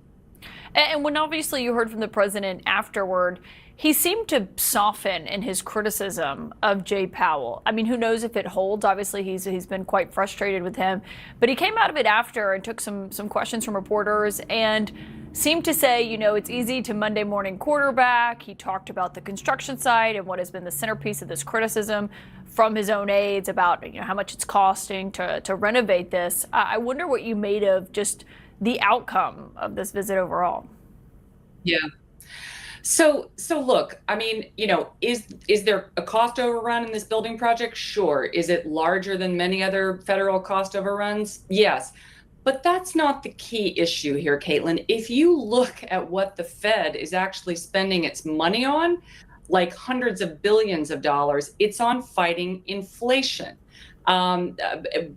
Speaker 20: And when obviously you heard from the president afterward, he seemed to soften in his criticism of Jay Powell. I mean, who knows if it holds? Obviously, he's been quite frustrated with him. But he came out of it after and took some questions from reporters and seemed to say, you know, it's easy to Monday morning quarterback. He talked about the construction side and what has been the centerpiece of this criticism from his own aides about, you know, how much it's costing to renovate this. I wonder what you made of just the outcome of this visit overall.
Speaker 6: Yeah. So look, I mean, you know, is there a cost overrun in this building project? Sure. Is it larger than many other federal cost overruns? Yes. But that's not the key issue here, Caitlin. If you look at what the Fed is actually spending its money on, like hundreds of billions of dollars, it's on fighting inflation.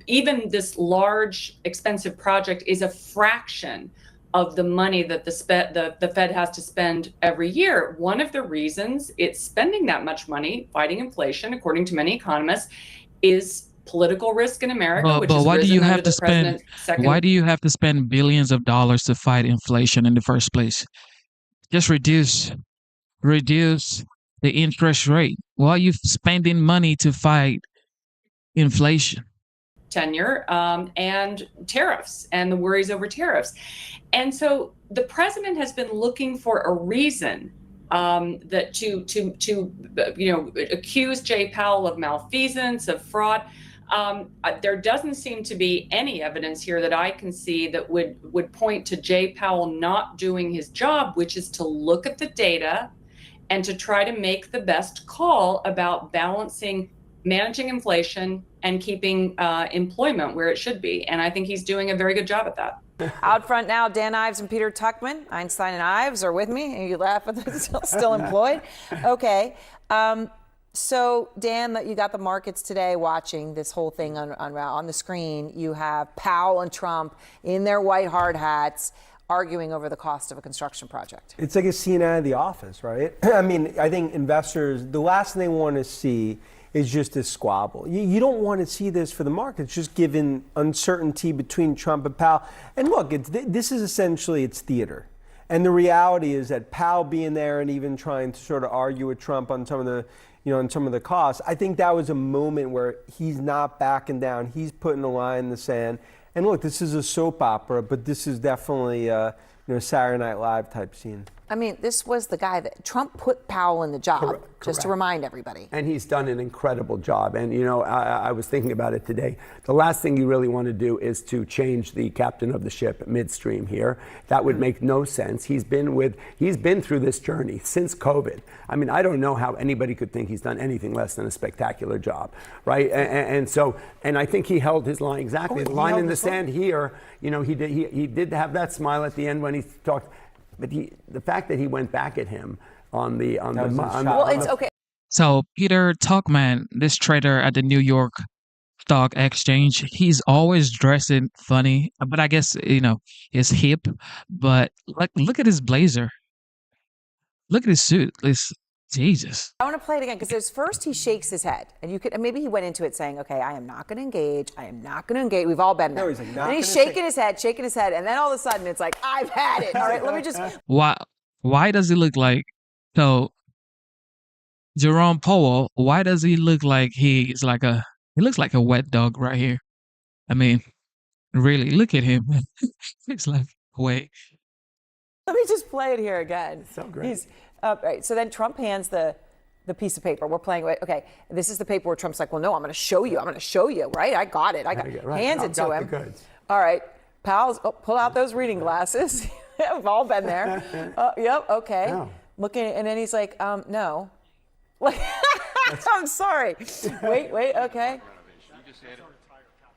Speaker 6: Even this large, expensive project is a fraction of the money that the Fed has to spend every year. One of the reasons it's spending that much money fighting inflation, according to many economists, is political risk in America, which is
Speaker 1: why do you have to
Speaker 6: spend?
Speaker 1: Why do you have to spend billions of dollars to fight inflation in the first place? Just reduce the interest rate. Why are you spending money to fight inflation?
Speaker 6: Tenure and tariffs and the worries over tariffs. And so the president has been looking for a reason that to accuse Jay Powell of malfeasance, of fraud. There doesn't seem to be any evidence here that I can see that would point to Jay Powell not doing his job, which is to look at the data and to try to make the best call about managing inflation and keeping employment where it should be. And I think he's doing a very good job at that.
Speaker 7: Out front now, Dan Ives and Peter Tuchman. Einstein and Ives are with me. And you laugh, but they're still employed. Okay. So, Dan, you got the markets today watching this whole thing on the screen. You have Powell and Trump in their white hard hats arguing over the cost of a construction project.
Speaker 8: It's like a scene out of The Office, right? I mean, I think investors, the last thing they want to see is just a squabble. You don't want to see this for the markets, just given uncertainty between Trump and Powell. And look, this is essentially, it's theater. And the reality is that Powell being there and even trying to sort of argue with Trump on some of the costs, I think that was a moment where he's not backing down. He's putting a line in the sand. And look, this is a soap opera, but this is definitely a Saturday Night Live type scene.
Speaker 7: I mean, this was the guy that Trump put Powell in the job,
Speaker 11: Correct.
Speaker 7: Just to remind everybody.
Speaker 11: And he's done an incredible job. And, you know, I was thinking about it today. The last thing you really want to do is to change the captain of the ship midstream here. That would make no sense. He's been through this journey since COVID. I mean, I don't know how anybody could think he's done anything less than a spectacular job, right? And I think he held his line exactly. The line in the sand here, you know, he did have that smile at the end when he talked. But the fact that he went back at him
Speaker 7: okay.
Speaker 1: So Peter Tuchman, this trader at the New York Stock Exchange, he's always dressing funny, but I guess, you know, it's hip. But like, look at his blazer. Look at his suit. Jesus.
Speaker 7: I want to play it again because first he shakes his head, and maybe he went into it saying, "Okay, I am not going to engage. I am not going to engage." We've all been there.
Speaker 8: No, he's like,
Speaker 7: and he's shaking his head, and then all of a sudden it's like, "I've had it." All right, let me just.
Speaker 1: Why does he look like Jerome Powell? Why does he look like he looks like a wet dog right here? I mean, really, look at him. It's like, wait.
Speaker 7: Let me just play it here again.
Speaker 11: So great.
Speaker 7: Right. So then Trump hands the piece of paper. We're playing with. Okay, this is the paper where Trump's like, "Well, no, I'm going to show you. Right? I got it. Hands it to him.
Speaker 11: The goods.
Speaker 7: All right. Powell's, pull out those reading glasses. We've all been there. Yep, okay.
Speaker 11: No.
Speaker 7: Looking, and then he's like, no. Like, I'm sorry. Wait, okay.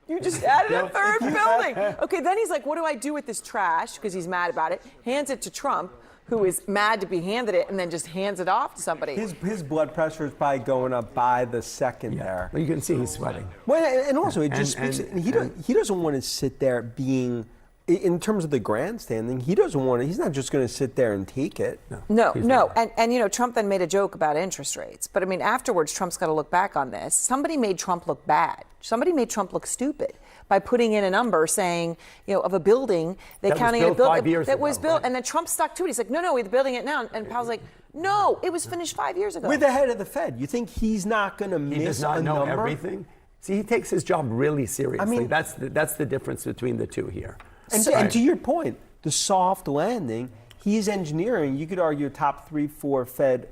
Speaker 7: You just added a third building. Okay, then he's like, what do I do with this trash? Because he's mad about it. Hands it to Trump, who is mad to be handed it, and then just hands it off to somebody.
Speaker 8: His blood pressure is probably going up by the second there.
Speaker 11: Well, you can see he's sweating.
Speaker 8: Well, and also it just speaks. He doesn't want to sit there being, in terms of the grandstanding. He doesn't want to. He's not just going to sit there and take it.
Speaker 7: No. And you know, Trump then made a joke about interest rates. But I mean, afterwards, Trump's got to look back on this. Somebody made Trump look bad. Somebody made Trump look stupid by putting in a number saying, you know, of a building, they counting a building that was built, and then Trump stuck to it. He's like, no, we're building it now. And Powell's like, no, it was finished 5 years ago.
Speaker 8: We're the head of the Fed. You think he's not going to miss
Speaker 11: He does not know
Speaker 8: number?
Speaker 11: everything. See, he takes his job really seriously.
Speaker 8: I mean,
Speaker 11: that's the difference between the two here.
Speaker 8: And to your point, the soft landing, he's engineering. You could argue a top 3-4 Fed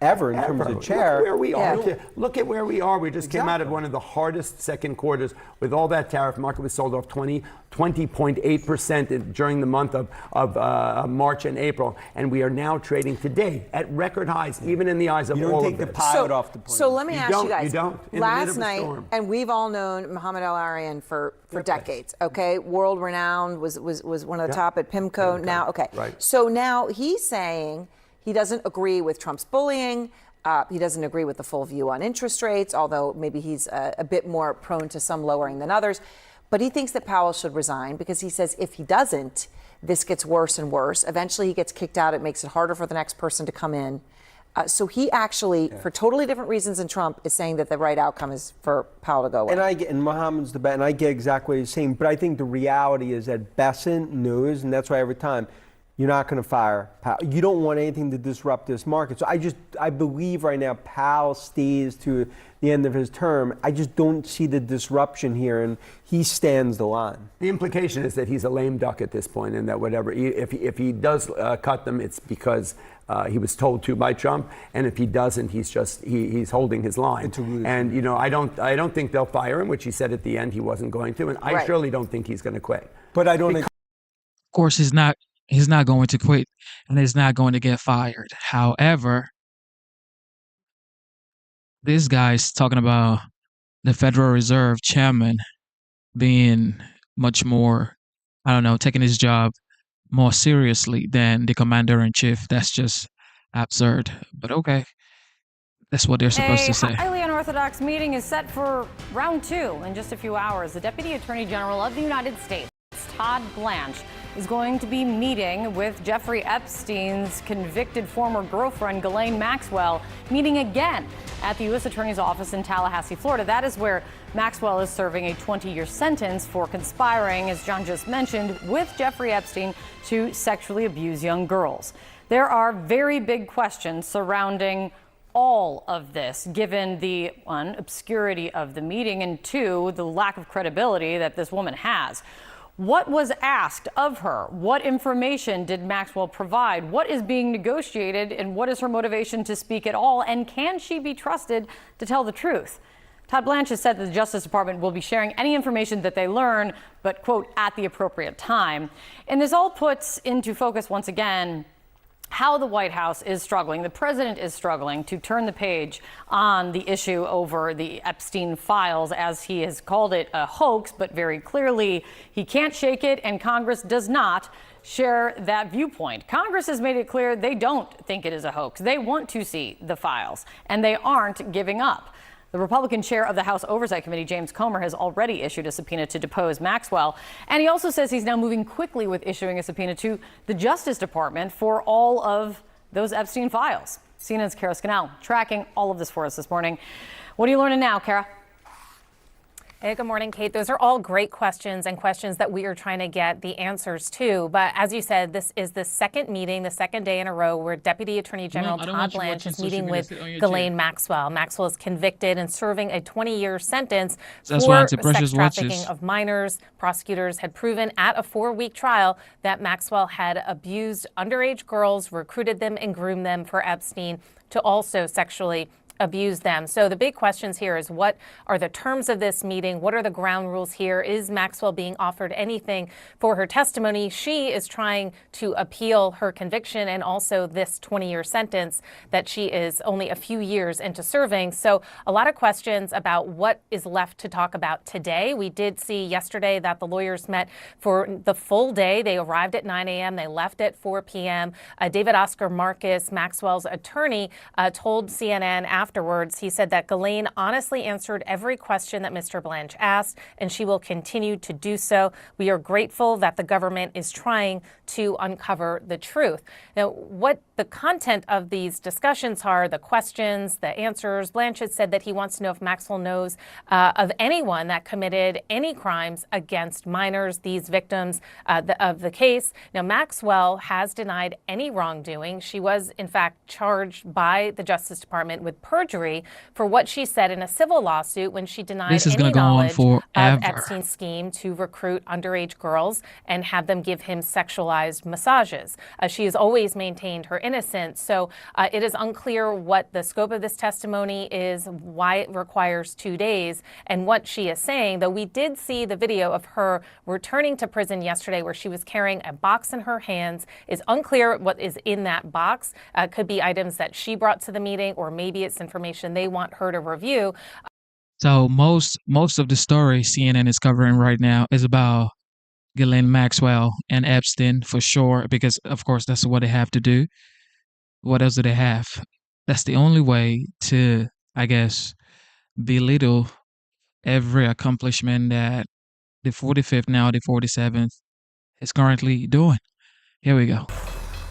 Speaker 8: ever in terms of chair.
Speaker 11: Look where we are. Look at where we are. We just came out of one of the hardest second quarters with all that tariff. Market was sold off 20.8% during the month of March and April, and we are now trading today at record highs, even in the eyes of all of
Speaker 8: You don't take the pilot off the plane.
Speaker 7: So let me ask you guys.
Speaker 11: You don't.
Speaker 7: Last night, and we've all known Mohammed El-Arian for decades. Okay, world renowned, was one of the top at PIMCO. Now, okay.
Speaker 11: Right.
Speaker 7: So now he's saying he doesn't agree with Trump's bullying. He doesn't agree with the full view on interest rates, although maybe he's a bit more prone to some lowering than others. But he thinks that Powell should resign because he says if he doesn't, this gets worse and worse. Eventually he gets kicked out. It makes it harder for the next person to come in. So he actually, for totally different reasons than Trump, is saying that the right outcome is for Powell to go away.
Speaker 8: And Mohammed's the bet, and I get exactly what he's saying. But I think the reality is that Besant knows, and that's why every time, you're not going to fire Powell. You don't want anything to disrupt this market. So I believe right now Powell stays to the end of his term. I just don't see the disruption here, and he stands the line.
Speaker 11: The implication is that he's a lame duck at this point, and that whatever, if he does cut them, it's because he was told to by Trump, and if he doesn't, he's holding his line. And you know, I don't think they'll fire him, which he said at the end he wasn't going to, and I surely don't think he's going to quit.
Speaker 8: But I don't.
Speaker 1: Of course, he's not going to quit, and he's not going to get fired. However, this guy's talking about the Federal Reserve chairman being much more, I don't know, taking his job more seriously than the commander-in-chief. That's just absurd. But okay, that's what they're supposed to say.
Speaker 2: A highly unorthodox meeting is set for round 2 in just a few hours. The Deputy Attorney General of the United States, Todd Blanche, is going to be meeting with Jeffrey Epstein's convicted former girlfriend, Ghislaine Maxwell, meeting again at the U.S. Attorney's Office in Tallahassee, Florida. That is where Maxwell is serving a 20-year sentence for conspiring, as John just mentioned, with Jeffrey Epstein to sexually abuse young girls. There are very big questions surrounding all of this, given the, 1, obscurity of the meeting, and 2, the lack of credibility that this woman has. What was asked of her? What information did Maxwell provide? What is being negotiated, and what is her motivation to speak at all? And can she be trusted to tell the truth? Todd Blanche has said that the Justice Department will be sharing any information that they learn, but, quote, at the appropriate time. And this all puts into focus once again how the White House is struggling, the president is struggling to turn the page on the issue over the Epstein files, as he has called it a hoax, but very clearly he can't shake it, and Congress does not share that viewpoint. Congress has made it clear they don't think it is a hoax. They want to see the files, and they aren't giving up. The Republican chair of the House Oversight Committee, James Comer, has already issued a subpoena to depose Maxwell. And he also says he's now moving quickly with issuing a subpoena to the Justice Department for all of those Epstein files. CNN's Kara Scannell tracking all of this for us this morning. What are you learning now, Kara?
Speaker 3: Hey, good morning, Kate. Those are all great questions, and questions that we are trying to get the answers to. But as you said, this is the second meeting, the second day in a row where Deputy Attorney General Todd Blanche is meeting with Ghislaine Maxwell. Maxwell is convicted and serving a 20-year sentence for sex trafficking of minors. Prosecutors had proven at a 4-week trial that Maxwell had abused underage girls, recruited them and groomed them for Epstein to also sexually abuse them. So the big questions here is, what are the terms of this meeting? What are the ground rules here? Is Maxwell being offered anything for her testimony? She is trying to appeal her conviction and also this 20-year sentence that she is only a few years into serving. So a lot of questions about what is left to talk about today. We did see yesterday that the lawyers met for the full day. They arrived at 9 a.m. They left at 4 p.m. David Oscar Marcus, Maxwell's attorney, told CNN afterwards, he said that Ghislaine honestly answered every question that Mr. Blanche asked, and she will continue to do so. We are grateful that the government is trying to uncover the truth. Now, what the content of these discussions are, the questions, the answers, Blanche has said that he wants to know if Maxwell knows of anyone that committed any crimes against minors, these victims of the case. Now, Maxwell has denied any wrongdoing. She was, in fact, charged by the Justice Department with perjury for what she said in a civil lawsuit when she denied any knowledge of Epstein's scheme to recruit underage girls and have them give him sexualized massages. She has always maintained her innocence. So it is unclear what the scope of this testimony is, why it requires 2 days, and what she is saying, though we did see the video of her returning to prison yesterday where she was carrying a box in her hands. It's unclear what is in that box. Could be items that she brought to the meeting, or maybe it's information they want her to review.
Speaker 1: So most of the story CNN is covering right now is about Ghislaine Maxwell and Epstein for sure, because of course that's what they have to do. What else do they have? That's the only way to, I guess, belittle every accomplishment that the 45th, now the 47th, is currently doing. Here we go.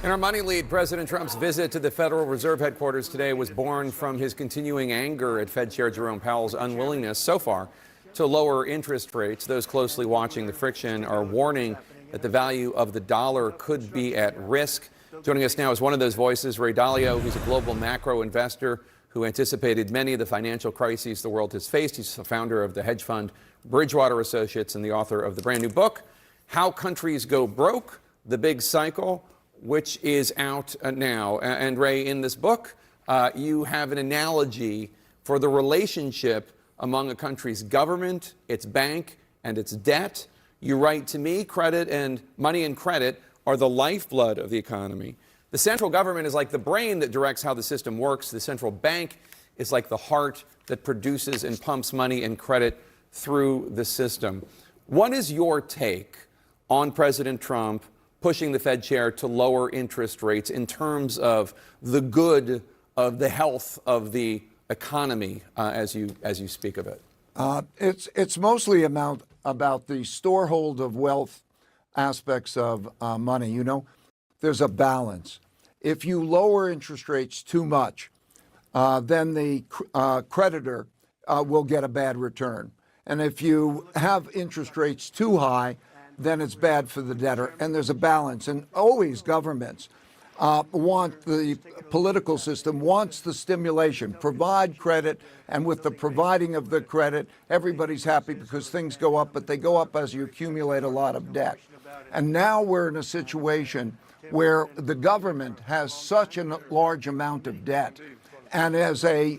Speaker 9: In our money lead, President Trump's visit to the Federal Reserve headquarters today was born from his continuing anger at Fed Chair Jerome Powell's unwillingness so far to lower interest rates. Those closely watching the friction are warning that the value of the dollar could be at risk. Joining us now is one of those voices, Ray Dalio, who's a global macro investor who anticipated many of the financial crises the world has faced. He's the founder of the hedge fund Bridgewater Associates and the author of the brand new book, How Countries Go Broke, The Big Cycle, which is out now. And Ray, in this book, you have an analogy for the relationship among a country's government, its bank, and its debt. You write, to me, credit and money and credit are the lifeblood of the economy. The central government is like the brain that directs how the system works. The central bank is like the heart that produces and pumps money and credit through the system. What is your take on President Trump pushing the Fed chair to lower interest rates in terms of the good of the health of the economy as you speak of it?
Speaker 12: It's mostly about the storehold of wealth aspects of money. You know, there's a balance. If you lower interest rates too much, then the creditor will get a bad return. And if you have interest rates too high, then it's bad for the debtor. And there's a balance. And always governments want, the political system wants the stimulation, provide credit, and with the providing of the credit, everybody's happy because things go up, but they go up as you accumulate a lot of debt. And now we're in a situation where the government has such a large amount of debt and has a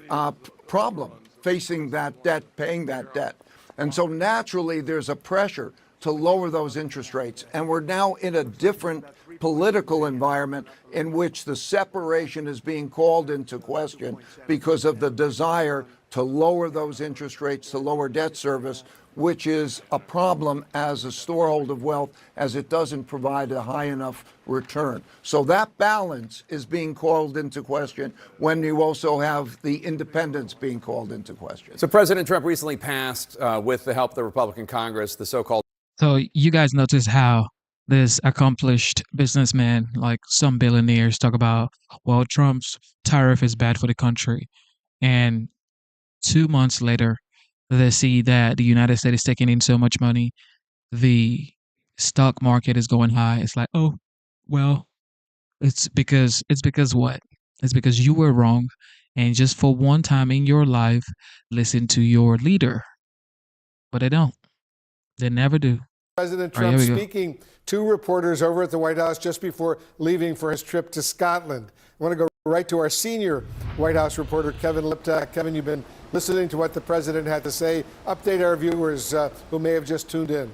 Speaker 12: problem facing that debt, paying that debt. And so naturally there's a pressure to lower those interest rates. And we're now in a different political environment in which the separation is being called into question because of the desire to lower those interest rates, to lower debt service, which is a problem as a storehold of wealth, as it doesn't provide a high enough return. So that balance is being called into question when you also have the independence being called into question.
Speaker 9: So President Trump recently passed, with the help of the Republican Congress, the so-called...
Speaker 1: So you guys notice how this accomplished businessman, like some billionaires, talk about, well, Trump's tariff is bad for the country. And 2 months later, they see that the United States is taking in so much money, the stock market is going high. It's like, oh, well, it's because what? It's because you were wrong, and just for one time in your life, listen to your leader. But they don't. They never do.
Speaker 13: President Trump speaking to reporters over at the White House just before leaving for his trip to Scotland. I want to go
Speaker 4: Right to our senior White House reporter, Kevin Liptak. Kevin, you've been listening to what the president had to say. Update our viewers who may have just tuned in.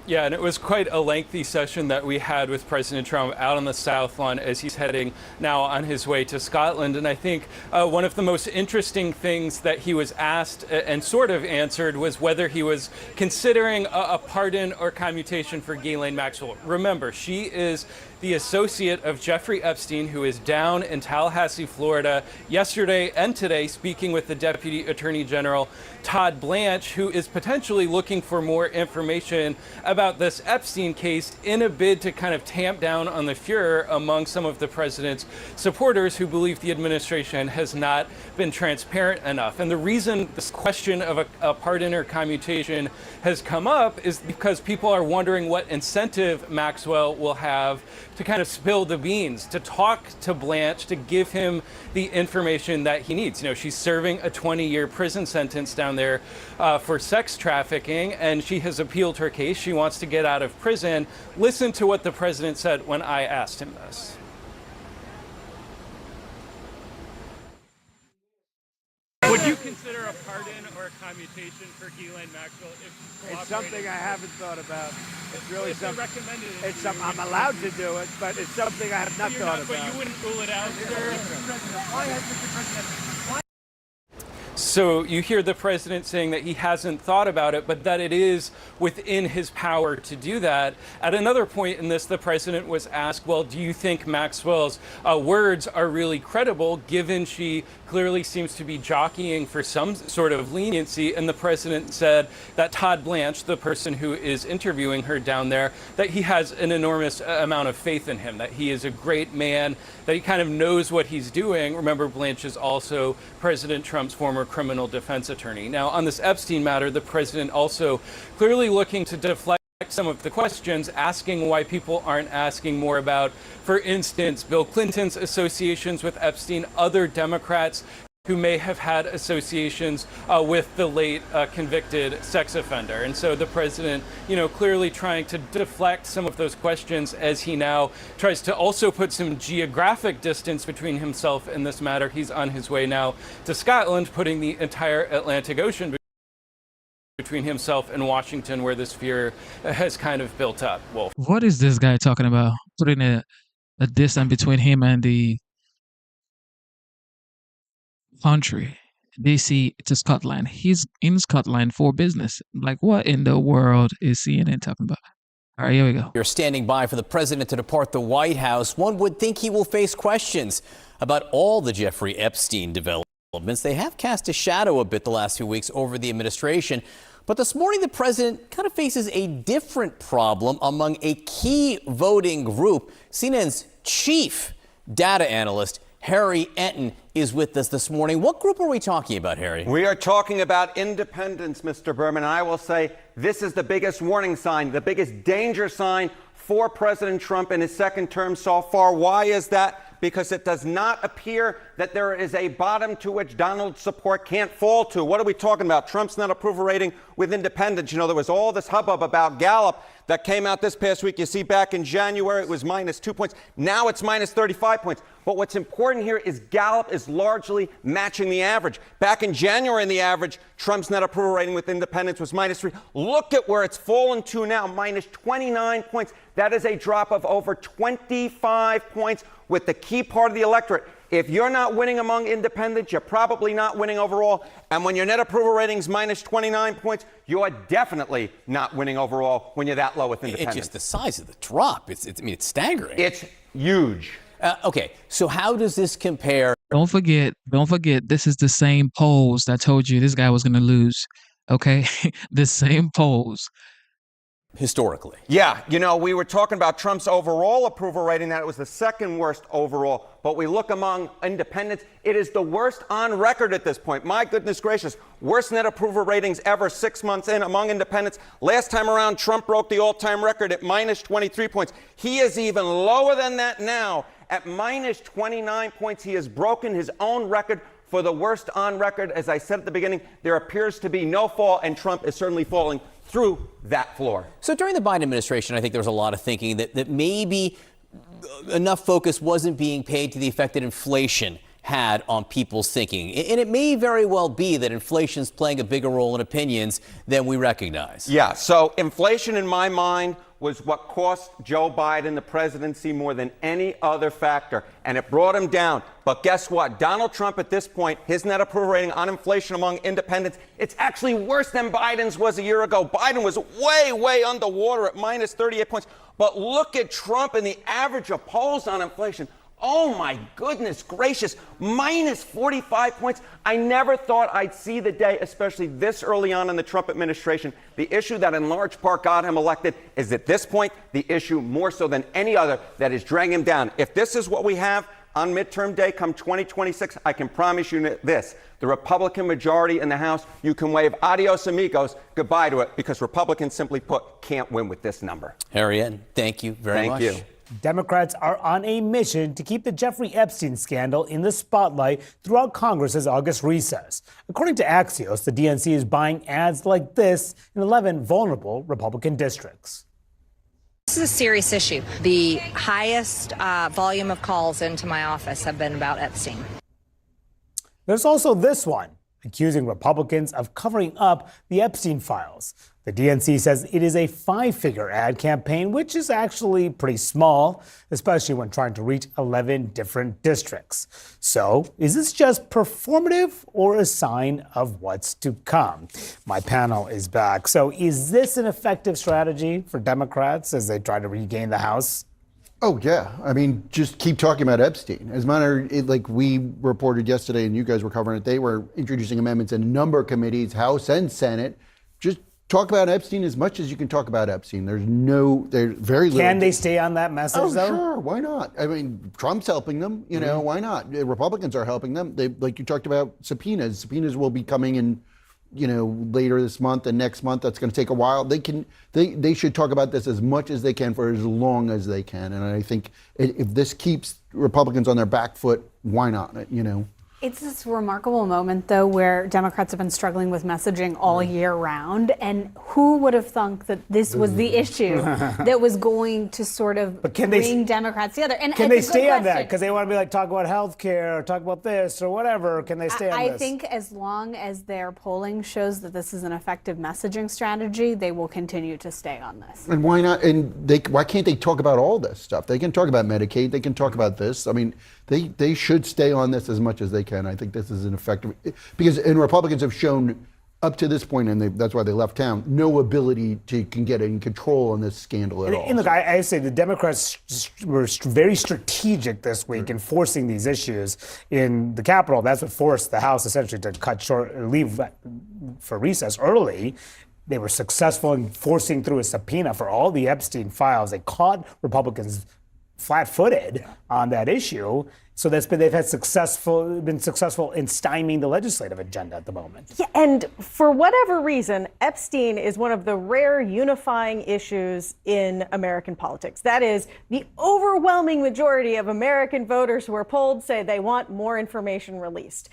Speaker 13: Yeah, and it was quite a lengthy session that we had with President Trump out on the South Lawn as he's heading now on his way to Scotland. And I think one of the most interesting things that he was asked and sort of answered was whether he was considering a pardon or commutation for Ghislaine Maxwell. Remember, she is the associate of Jeffrey Epstein, who is down in Tallahassee, Florida, yesterday and today, speaking with the Deputy Attorney General, Todd Blanche, who is potentially looking for more information about this Epstein case in a bid to kind of tamp down on the furor among some of the president's supporters who believe the administration has not been transparent enough. And the reason this question of a pardon or commutation has come up is because people are wondering what incentive Maxwell will have to kind of spill the beans, to talk to Blanche, to give him the information that he needs. You know, she's serving a 20-year prison sentence down there for sex trafficking, and she has appealed her case. She wants to get out of prison. Listen to what the president said when I asked him this. Would you consider a pardon or a commutation for Ghislaine Maxwell?
Speaker 22: It's something I haven't thought about. It's really something. It's something I'm allowed to do it, but it's something I have not thought about.
Speaker 13: But you wouldn't rule it out, sir?
Speaker 22: Why has Mr. President?
Speaker 13: So you hear the president saying that he hasn't thought about it, but that it is within his power to do that. At another point in this, the president was asked, well, do you think Maxwell's words are really credible, given she clearly seems to be jockeying for some sort of leniency? And the president said that Todd Blanche, the person who is interviewing her down there, that he has an enormous amount of faith in him, that he is a great man, that he kind of knows what he's doing. Remember, Blanche is also President Trump's former criminal defense attorney. Now, on this Epstein matter, the president also clearly looking to deflect some of the questions, asking why people aren't asking more about, for instance, Bill Clinton's associations with Epstein, other Democrats who may have had associations with the late convicted sex offender. And so the president, you know, clearly trying to deflect some of those questions as he now tries to also put some geographic distance between himself and this matter. He's on his way now to Scotland, putting the entire Atlantic Ocean between himself and Washington, where this fear has kind of built up. Wolf.
Speaker 1: What is this guy talking about? Putting a distance between him and the country, DC to Scotland. He's in Scotland for business. Like, what in the world is CNN talking about? All right, here we go.
Speaker 14: You're standing by for the president to depart the White House. One would think he will face questions about all the Jeffrey Epstein developments. They have cast a shadow a bit the last few weeks over the administration. But this morning, the president kind of faces a different problem among a key voting group. CNN's chief data analyst, Harry Enton, is with us this morning. What group are we talking about, Harry?
Speaker 15: We are talking about independents, Mr. Berman. And I will say this is the biggest warning sign, the biggest danger sign for President Trump in his second term so far. Why is that? Because it does not appear that there is a bottom to which Donald's support can't fall to. What are we talking about? Trump's net approval rating with independents. You know, there was all this hubbub about Gallup that came out this past week. You see, back in January, it was minus 2 points. Now it's minus 35 points. But what's important here is Gallup is largely matching the average. Back in January, in the average, Trump's net approval rating with independents was minus 3. Look at where it's fallen to now, minus 29 points. That is a drop of over 25 points with the key part of the electorate. If you're not winning among independents, you're probably not winning overall. And when your net approval rating is minus 29 points, you are definitely not winning overall when you're that low with independents.
Speaker 14: It's just the size of the drop. It's staggering.
Speaker 15: It's huge.
Speaker 14: Okay, so how does this compare?
Speaker 1: Don't forget, this is the same polls that told you this guy was going to lose. Okay, the same polls.
Speaker 14: Historically.
Speaker 15: Yeah, you know, we were talking about Trump's overall approval rating, that it was the second worst overall. But we look among independents, it is the worst on record at this point. My goodness gracious, worst net approval ratings ever 6 months in among independents. Last time around, Trump broke the all-time record at minus 23 points. He is even lower than that now. At minus 29 points, he has broken his own record for the worst on record. As I said at the beginning, there appears to be no fall, and Trump is certainly falling through that floor.
Speaker 14: So during the Biden administration, I think there was a lot of thinking that maybe enough focus wasn't being paid to the effect that inflation had on people's thinking. And it may very well be that inflation's playing a bigger role in opinions than we recognize.
Speaker 15: Yeah, so inflation in my mind was what cost Joe Biden the presidency more than any other factor, and it brought him down. But guess what? Donald Trump at this point, his net approval rating on inflation among independents, it's actually worse than Biden's was a year ago. Biden was way, way underwater at minus 38 points. But look at Trump and the average of polls on inflation. Oh my goodness gracious, minus 45 points. I never thought I'd see the day, especially this early on in the Trump administration. The issue that in large part got him elected is at this point the issue more so than any other that is dragging him down. If this is what we have on midterm day come 2026, I can promise you this. The Republican majority in the House, you can wave adios amigos, goodbye to it, because Republicans, simply put, can't win with this number.
Speaker 14: Harriet, thank you very much.
Speaker 15: Thank you.
Speaker 5: Democrats are on a mission to keep the Jeffrey Epstein scandal in the spotlight throughout Congress's August recess. According to Axios, the DNC is buying ads like this in 11 vulnerable Republican districts.
Speaker 16: This is a serious issue. The highest volume of calls into my office have been about Epstein.
Speaker 5: There's also this one, accusing Republicans of covering up the Epstein files. The DNC says it is a 5-figure ad campaign, which is actually pretty small, especially when trying to reach 11 different districts. So, is this just performative or a sign of what's to come? My panel is back. So, is this an effective strategy for Democrats as they try to regain the House?
Speaker 17: Oh, yeah. I mean, just keep talking about Epstein. As a matter, like we reported yesterday and you guys were covering it, they were introducing amendments in a number of committees, House and Senate. Just talk about Epstein as much as you can talk about Epstein. There's very little.
Speaker 5: Can they stay on that message, though?
Speaker 17: Sure. Why not? I mean, Trump's helping them. You know, why not? Republicans are helping them. They, like you talked about, subpoenas. Subpoenas will be coming in, later this month and next month. That's going to take a while. They should talk about this as much as they can for as long as they can. And I think if this keeps Republicans on their back foot, why not?
Speaker 18: It's this remarkable moment, though, where Democrats have been struggling with messaging all year round. And who would have thunk that this was the issue that was going to sort of bring Democrats together? And
Speaker 5: can they stay on that? Because they want to be like, talk about health care or talk about this or whatever. Can they stay on this?
Speaker 18: I think as long as their polling shows that this is an effective messaging strategy, they will continue to stay on this.
Speaker 17: And why not? And why can't they talk about all this stuff? They can talk about Medicaid. They can talk about this. I mean, they should stay on this as much as they can. I think this is an effective, because Republicans have shown up to this point, and that's why they left town, no ability to get in control on this scandal at all.
Speaker 5: And look, I say the Democrats were very strategic this week in forcing these issues in the Capitol. That's what forced the House essentially to leave for recess early. They were successful in forcing through a subpoena for all the Epstein files. They caught Republicans flat-footed on that issue. So they've been successful in stymieing the legislative agenda at the moment.
Speaker 19: Yeah, and for whatever reason, Epstein is one of the rare unifying issues in American politics. That is, the overwhelming majority of American voters who are polled say they want more information released.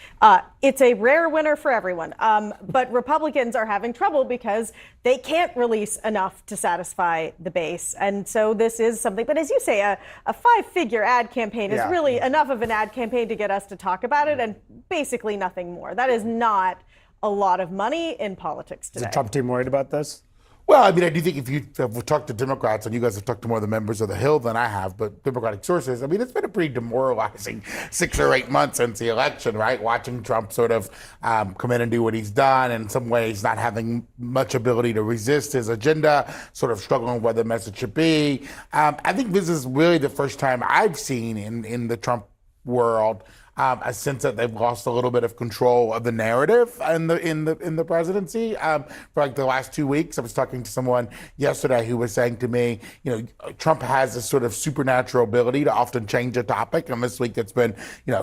Speaker 19: It's a rare winner for everyone. But Republicans are having trouble because they can't release enough to satisfy the base. And so this is something, but as you say, a 5-figure ad campaign is really enough of an ad campaign to get us to talk about it, and basically nothing more. That is not a lot of money in politics today.
Speaker 5: Is the Trump team worried about this?
Speaker 23: Well, I mean, I do think if you have talked to Democrats, and you guys have talked to more of the members of the Hill than I have, but Democratic sources, I mean, it's been a pretty demoralizing 6 or 8 months since the election, right? Watching Trump sort of come in and do what he's done, and in some ways not having much ability to resist his agenda, sort of struggling with what the message should be. I think this is really the first time I've seen in the Trump world a sense that they've lost a little bit of control of the narrative in the presidency. For like the last 2 weeks, I was talking to someone yesterday who was saying to me, Trump has this sort of supernatural ability to often change a topic. And this week it's been,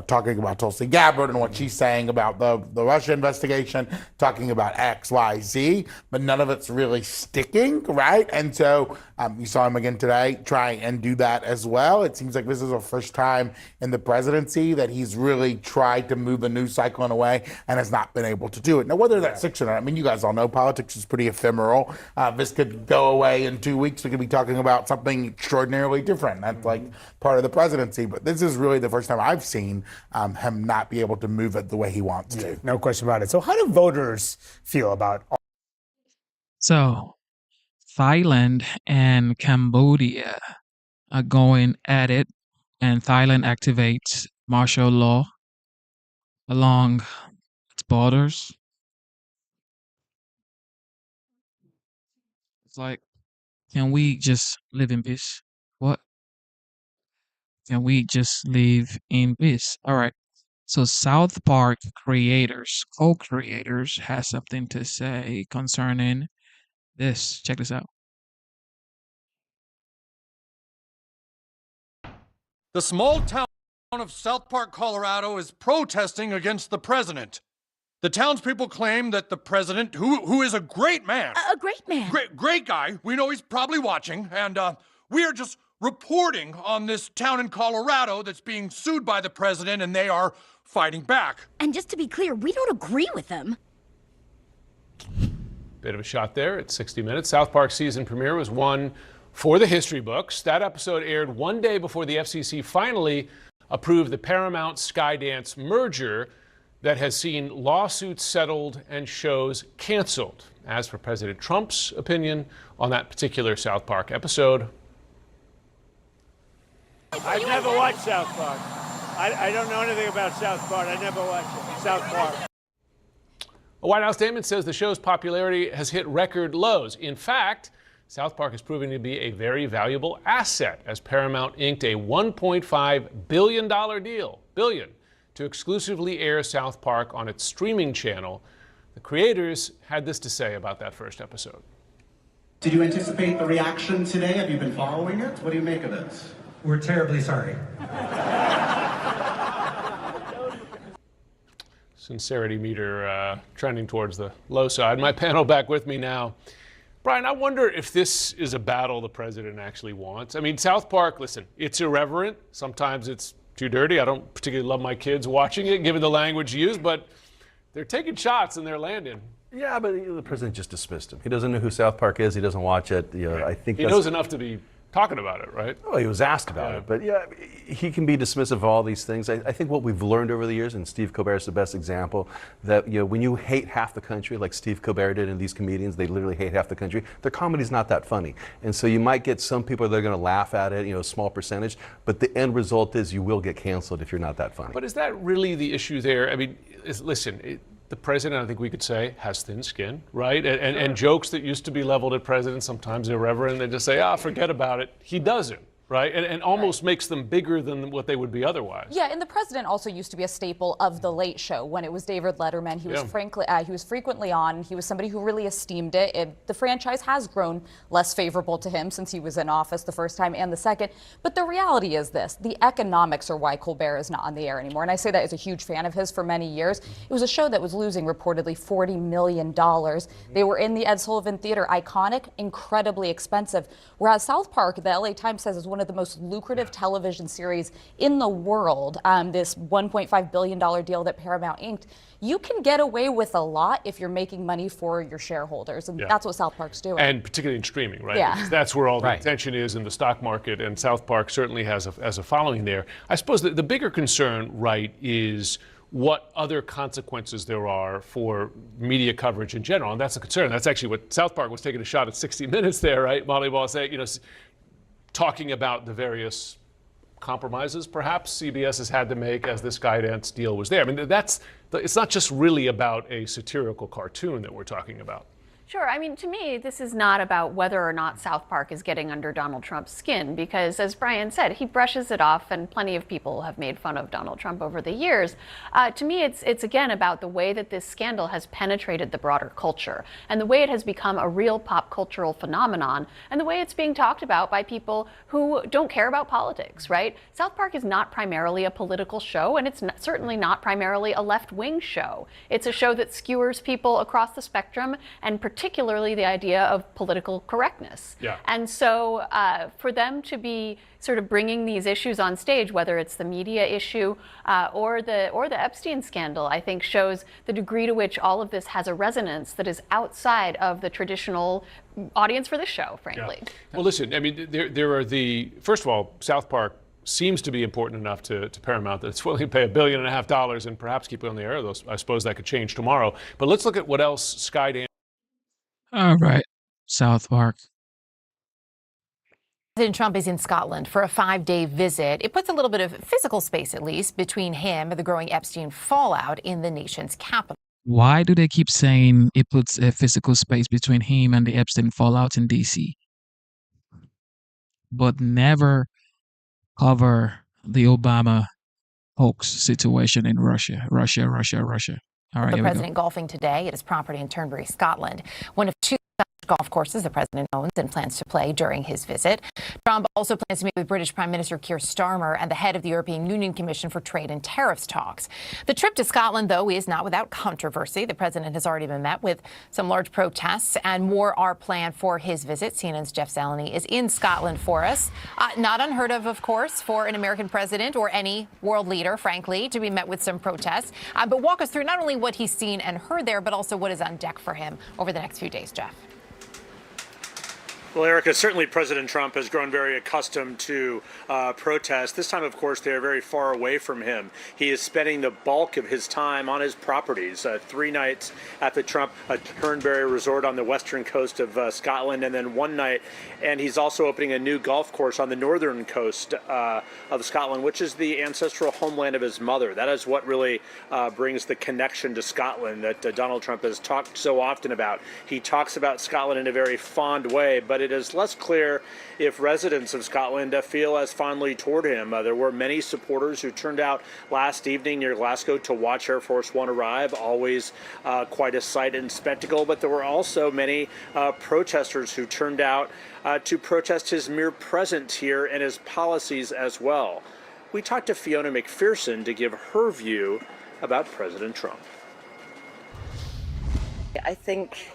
Speaker 23: talking about Tulsi Gabbard and what she's saying about the Russia investigation, talking about X, Y, Z, but none of it's really sticking, right? And so you saw him again today try and do that as well. It seems like this is the first time in the presidency that he's really tried to move the news cycle in a way and has not been able to do it. Now, whether that's 6 or not, I mean, you guys all know politics is pretty ephemeral. This could go away in 2 weeks. We could be talking about something extraordinarily different. That's like part of the presidency. But this is really the first time I've seen him not be able to move it the way he wants to.
Speaker 5: No question about it. So how do voters feel about all?
Speaker 1: So, Thailand and Cambodia are going at it, and Thailand activates martial law along its borders. It's like, can we just live in peace? What? Can we just live in peace? All right. So South Park co-creators, has something to say concerning this. Check this out.
Speaker 10: The small town of South Park, Colorado is protesting against the president. The townspeople claim that the president, who is a great man.
Speaker 20: A great man.
Speaker 10: Great guy. We know he's probably watching. And we are just reporting on this town in Colorado that's being sued by the president, and they are fighting back.
Speaker 20: And just to be clear, we don't agree with them.
Speaker 21: Bit of a shot there at 60 Minutes. South Park season premiere was one for the history books. That episode aired one day before the FCC finally approved the Paramount Skydance merger that has seen lawsuits settled and shows canceled. As for President Trump's opinion on that particular South Park episode,
Speaker 22: I've never watched South Park. I don't know anything about South Park. I never watched it. South Park.
Speaker 21: a White House statement says the show's popularity has hit record lows. In fact, South Park is proving to be a very valuable asset as Paramount inked a $1.5 billion deal, to exclusively air South Park on its streaming channel. The creators had this to say about that first episode.
Speaker 24: Did you anticipate the reaction today? Have you been following it? What do you make of this?
Speaker 25: We're terribly sorry.
Speaker 21: Sincerity meter trending towards the low side. My panel back with me now. Brian, I wonder if this is a battle the president actually wants. I mean, South Park, listen, it's irreverent. Sometimes it's too dirty. I don't particularly love my kids watching it, given the language used, but they're taking shots and they're landing.
Speaker 26: Yeah, but the president just dismissed him. He doesn't know who South Park is. He doesn't watch it. You know, I think
Speaker 21: he knows enough to be talking about it, right?
Speaker 26: Oh, he was asked about it, but yeah, he can be dismissive of all these things. I think what we've learned over the years, and Steve Colbert is the best example, that when you hate half the country, like Steve Colbert did, and these comedians, they literally hate half the country. Their comedy's not that funny, and so you might get some people that are going to laugh at it, a small percentage, but the end result is you will get canceled if you're not that funny.
Speaker 21: But is that really the issue there? I mean, listen. The president, I think we could say, has thin skin, right? And jokes that used to be leveled at presidents, sometimes irreverent, they just say, forget about it. He doesn't, right? And almost makes them bigger than what they would be otherwise.
Speaker 27: Yeah, and the president also used to be a staple of The Late Show. When it was David Letterman, he was he was frequently on. He was somebody who really esteemed it. The franchise has grown less favorable to him since he was in office the first time and the second. But the reality is this: the economics are why Colbert is not on the air anymore. And I say that as a huge fan of his for many years. It was a show that was losing reportedly $40 million. They were in the Ed Sullivan Theater, iconic, incredibly expensive. Whereas South Park, the LA Times says, is one of the most lucrative television series in the world. This $1.5 billion deal that Paramount inked, you can get away with a lot if you're making money for your shareholders, and that's what South Park's doing.
Speaker 21: And particularly in streaming, right?
Speaker 27: Yeah.
Speaker 21: Because that's where all the attention is in the stock market, and South Park certainly has a following there. I suppose the bigger concern, right, is what other consequences there are for media coverage in general, and that's a concern. That's actually what South Park was taking a shot at 60 Minutes there, right? Molly Ball saying, talking about the various compromises perhaps CBS has had to make as this Skydance deal was there. I mean, it's not just really about a satirical cartoon that we're talking about.
Speaker 28: Sure. I mean, to me, this is not about whether or not South Park is getting under Donald Trump's skin, because as Brian said, he brushes it off, and plenty of people have made fun of Donald Trump over the years. To me, it's again about the way that this scandal has penetrated the broader culture and the way it has become a real pop cultural phenomenon and the way it's being talked about by people who don't care about politics, right? South Park is not primarily a political show, and it's certainly not primarily a left-wing show. It's a show that skewers people across the spectrum and particularly the idea of political correctness.
Speaker 21: Yeah.
Speaker 28: And so for them to be sort of bringing these issues on stage, whether it's the media issue or the Epstein scandal, I think shows the degree to which all of this has a resonance that is outside of the traditional audience for this show, frankly.
Speaker 21: Yeah. Well, listen, I mean, there are first of all, South Park seems to be important enough to Paramount that it's willing to pay $1.5 billion and perhaps keep it on the air. Though I suppose that could change tomorrow. But let's look at what else Skydance.
Speaker 1: All right, South Park.
Speaker 2: President Trump is in Scotland for a 5-day visit. It puts a little bit of physical space, at least, between him and the growing Epstein fallout in the nation's capital.
Speaker 1: Why do they keep saying it puts a physical space between him and the Epstein fallout in D.C., but never cover the Obama hoax situation in Russia? All right,
Speaker 2: The president golfing today at his property in Turnberry, Scotland, one of 2 golf courses the president owns and plans to play during his visit. Trump also plans to meet with British Prime Minister Keir Starmer and the head of the European Union Commission for Trade and Tariffs talks. The trip to Scotland, though, is not without controversy. The president has already been met with some large protests, and more are planned for his visit. CNN's Jeff Zeleny is in Scotland for us. Not unheard of course, for an American president or any world leader, frankly, to be met with some protests. But walk us through not only what he's seen and heard there, but also what is on deck for him over the next few days, Jeff.
Speaker 3: Well, Erica, certainly President Trump has grown very accustomed to protests. This time, of course, they are very far away from him. He is spending the bulk of his time on his properties, 3 nights at the Trump Turnberry Resort on the western coast of Scotland, and then 1 night. And he's also opening a new golf course on the northern coast of Scotland, which is the ancestral homeland of his mother. That is what really brings the connection to Scotland that Donald Trump has talked so often about. He talks about Scotland in a very fond way, but it is less clear if residents of Scotland feel as fondly toward him. There were many supporters who turned out last evening near Glasgow to watch Air Force One arrive, always quite a sight and spectacle, but there were also many protesters who turned out to protest his mere presence here and his policies as well. We talked to Fiona McPherson to give her view about President Trump.
Speaker 6: I think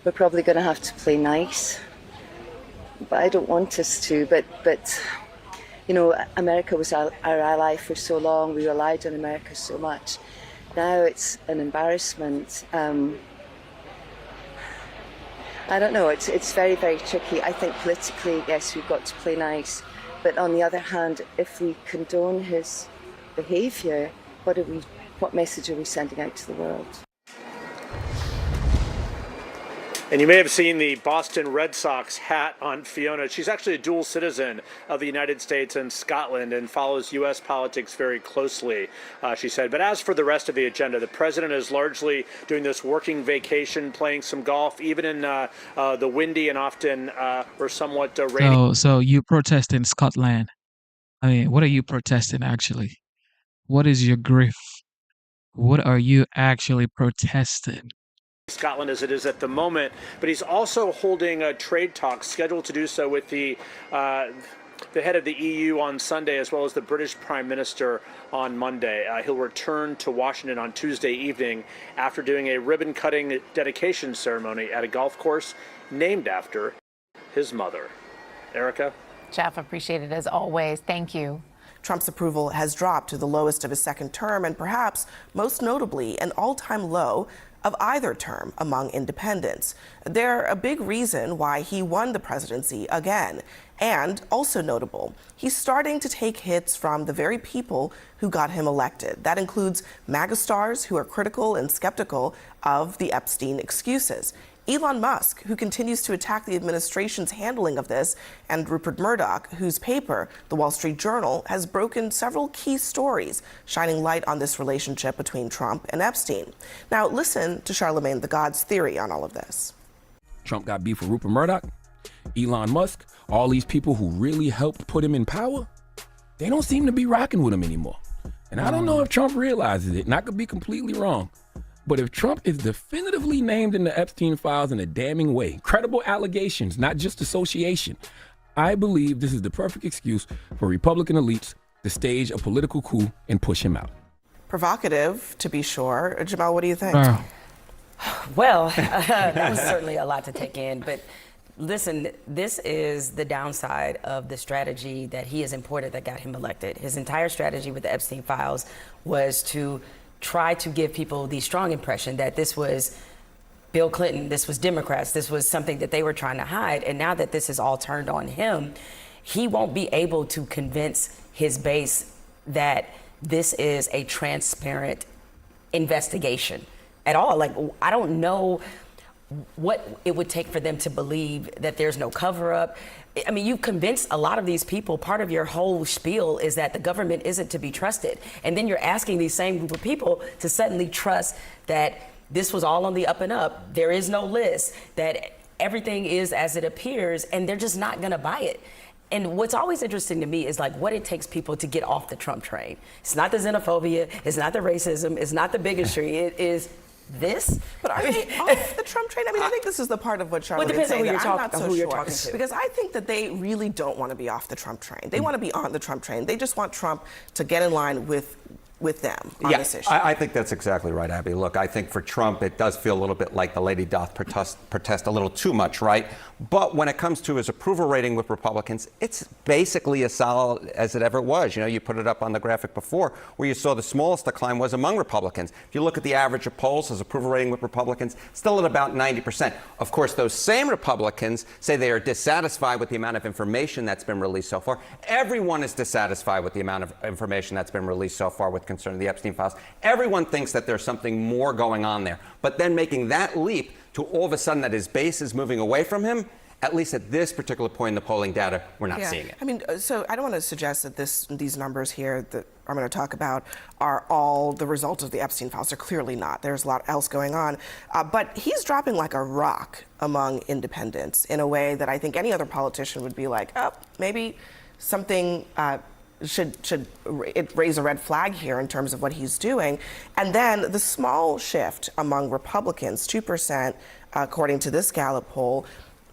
Speaker 6: we're probably going to have to play nice, but I don't want us to. But you know, America was our ally for so long. We relied on America so much. Now it's an embarrassment. I don't know. It's very, very tricky. I think politically, yes, we've got to play nice. But on the other hand, if we condone his behaviour, what message are we sending out to the world?
Speaker 3: And you may have seen the Boston Red Sox hat on Fiona. She's actually a dual citizen of the United States and Scotland and follows U.S. politics very closely, she said. But as for the rest of the agenda, the president is largely doing this working vacation, playing some golf, even in the windy and often or somewhat rainy.
Speaker 1: So you protest in Scotland. I mean, what are you protesting actually? What is your grief? What are you actually protesting?
Speaker 3: Scotland as it is at the moment, but he's also holding trade talks scheduled to do so with the head of the EU on Sunday, as well as the British Prime Minister on Monday. He'll return to Washington on Tuesday evening after doing a ribbon-cutting dedication ceremony at a golf course named after his mother. Erica?
Speaker 2: Jeff, appreciate it as always. Thank you.
Speaker 7: Trump's approval has dropped to the lowest of his second term and perhaps most notably an all-time low of either term among independents. They're a big reason why he won the presidency again. And also notable, he's starting to take hits from the very people who got him elected. That includes MAGA stars who are critical and skeptical of the Epstein excuses. Elon Musk, who continues to attack the administration's handling of this, and Rupert Murdoch, whose paper, The Wall Street Journal, has broken several key stories, shining light on this relationship between Trump and Epstein. Now, listen to Charlemagne the God's theory on all of this.
Speaker 8: Trump got beef with Rupert Murdoch, Elon Musk, all these people who really helped put him in power, they don't seem to be rocking with him anymore. And I don't know if Trump realizes it, and I could be completely wrong. But if Trump is definitively named in the Epstein files in a damning way, credible allegations, not just association, I believe this is the perfect excuse for Republican elites to stage a political coup and push him out.
Speaker 7: Provocative, to be sure. Jamal, what do you think?
Speaker 4: Well, that was certainly a lot to take in. But listen, this is the downside of the strategy that he has imported that got him elected. His entire strategy with the Epstein files was to try to give people the strong impression that this was Bill Clinton, this was Democrats, this was something that they were trying to hide. And now that this is all turned on him, he won't be able to convince his base that this is a transparent investigation at all. Like, I don't know what it would take for them to believe that there's no cover up. I mean, you've convinced a lot of these people. Part of your whole spiel is that the government isn't to be trusted. And then you're asking these same group of people to suddenly trust that this was all on the up and up. There is no list, that everything is as it appears, and they're just not gonna buy it. And what's always interesting to me is like what it takes people to get off the Trump train. It's not the xenophobia, it's not the racism, it's not the bigotry, it is this.
Speaker 7: But are they off the Trump train? I mean, I think this is the part of what Charlotte is saying that I'm not so sure. Because I think that they really don't want to be off the Trump train. They want to be on the Trump train. They just want Trump to get in line with them on this issue.
Speaker 9: I think that's exactly right, Abby. Look, I think for Trump, it does feel a little bit like the lady doth protest a little too much, right? But when it comes to his approval rating with Republicans, it's basically as solid as it ever was. You know, you put it up on the graphic before where you saw the smallest decline was among Republicans. If you look at the average of polls, his approval rating with Republicans, still at about 90%. Of course, those same Republicans say they are dissatisfied with the amount of information that's been released so far. Everyone is dissatisfied with the amount of information that's been released so far with concern to the Epstein files. Everyone thinks that there's something more going on there. But then making that leap to all of a sudden that his base is moving away from him, at least at this particular point in the polling data, we're not seeing it.
Speaker 7: I mean, so I don't want to suggest that these numbers here that I'm going to talk about are all the result of the Epstein files. They're clearly not. There's a lot else going on. But he's dropping like a rock among independents in a way that I think any other politician would be like, oh, maybe something should it raise a red flag here in terms of what he's doing. And then the small shift among Republicans, 2%, according to this Gallup poll,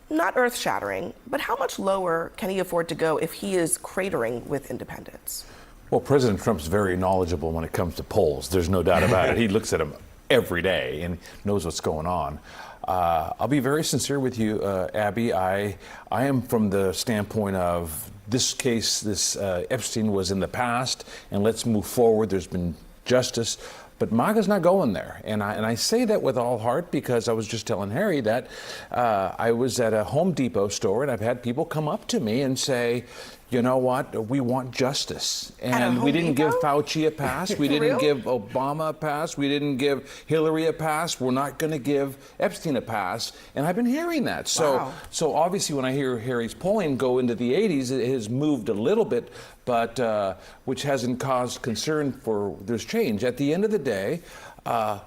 Speaker 7: not earth-shattering, but how much lower can he afford to go if he is cratering with independents?
Speaker 11: Well, President Trump's very knowledgeable when it comes to polls. There's no doubt about it. He looks at them every day and knows what's going on. I'll be very sincere with you, Abby. I am from the standpoint of this case, this Epstein was in the past, and let's move forward. There's been justice. But MAGA's not going there. And I say that with all heart because I was just telling Harry that I was at a Home Depot store and I've had people come up to me and say, you know what, we want justice. And we didn't give Fauci a pass. We didn't give Obama a pass. We didn't give Hillary a pass. We're not going to give Epstein a pass. And I've been hearing that. So obviously when I hear Harry's polling go into the 80s, it has moved a little bit, but which hasn't caused concern for there's change. At the end of the day,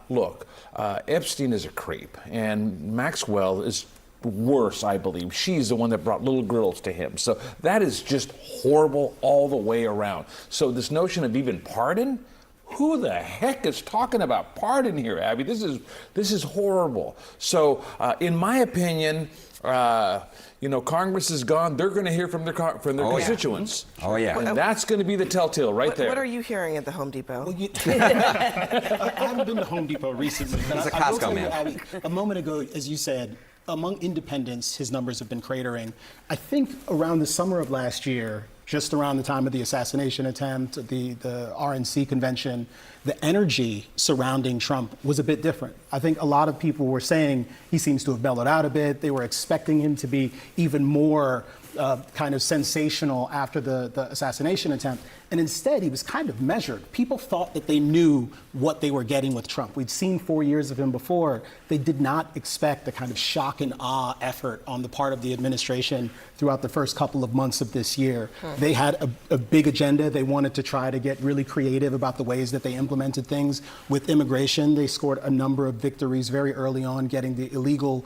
Speaker 11: look, Epstein is a creep. And Maxwell is worse, I believe. She's the one that brought little girls to him. So that is just horrible all the way around. So this notion of even pardon, who the heck is talking about pardon here, Abby? This is horrible. So in my opinion, Congress is gone. They're going to hear from their constituents.
Speaker 9: Yeah. Oh yeah.
Speaker 11: And that's going to be the telltale right there.
Speaker 7: What are you hearing at the Home Depot?
Speaker 24: Well, I haven't been to Home Depot recently.
Speaker 9: He's a Costco man.
Speaker 24: Abby, a moment ago, as you said, among independents, his numbers have been cratering. I think around the summer of last year, just around the time of the assassination attempt, the RNC convention, the energy surrounding Trump was a bit different. I think a lot of people were saying he seems to have mellowed out a bit. They were expecting him to be even more kind of sensational after the assassination attempt. And instead, he was kind of measured. People thought that they knew what they were getting with Trump. We'd seen 4 years of him before. They did not expect the kind of shock and awe effort on the part of the administration throughout the first couple of months of this year. They had a big agenda. They wanted to try to get really creative about the ways that they implemented things. With immigration, they scored a number of victories very early on, getting the illegal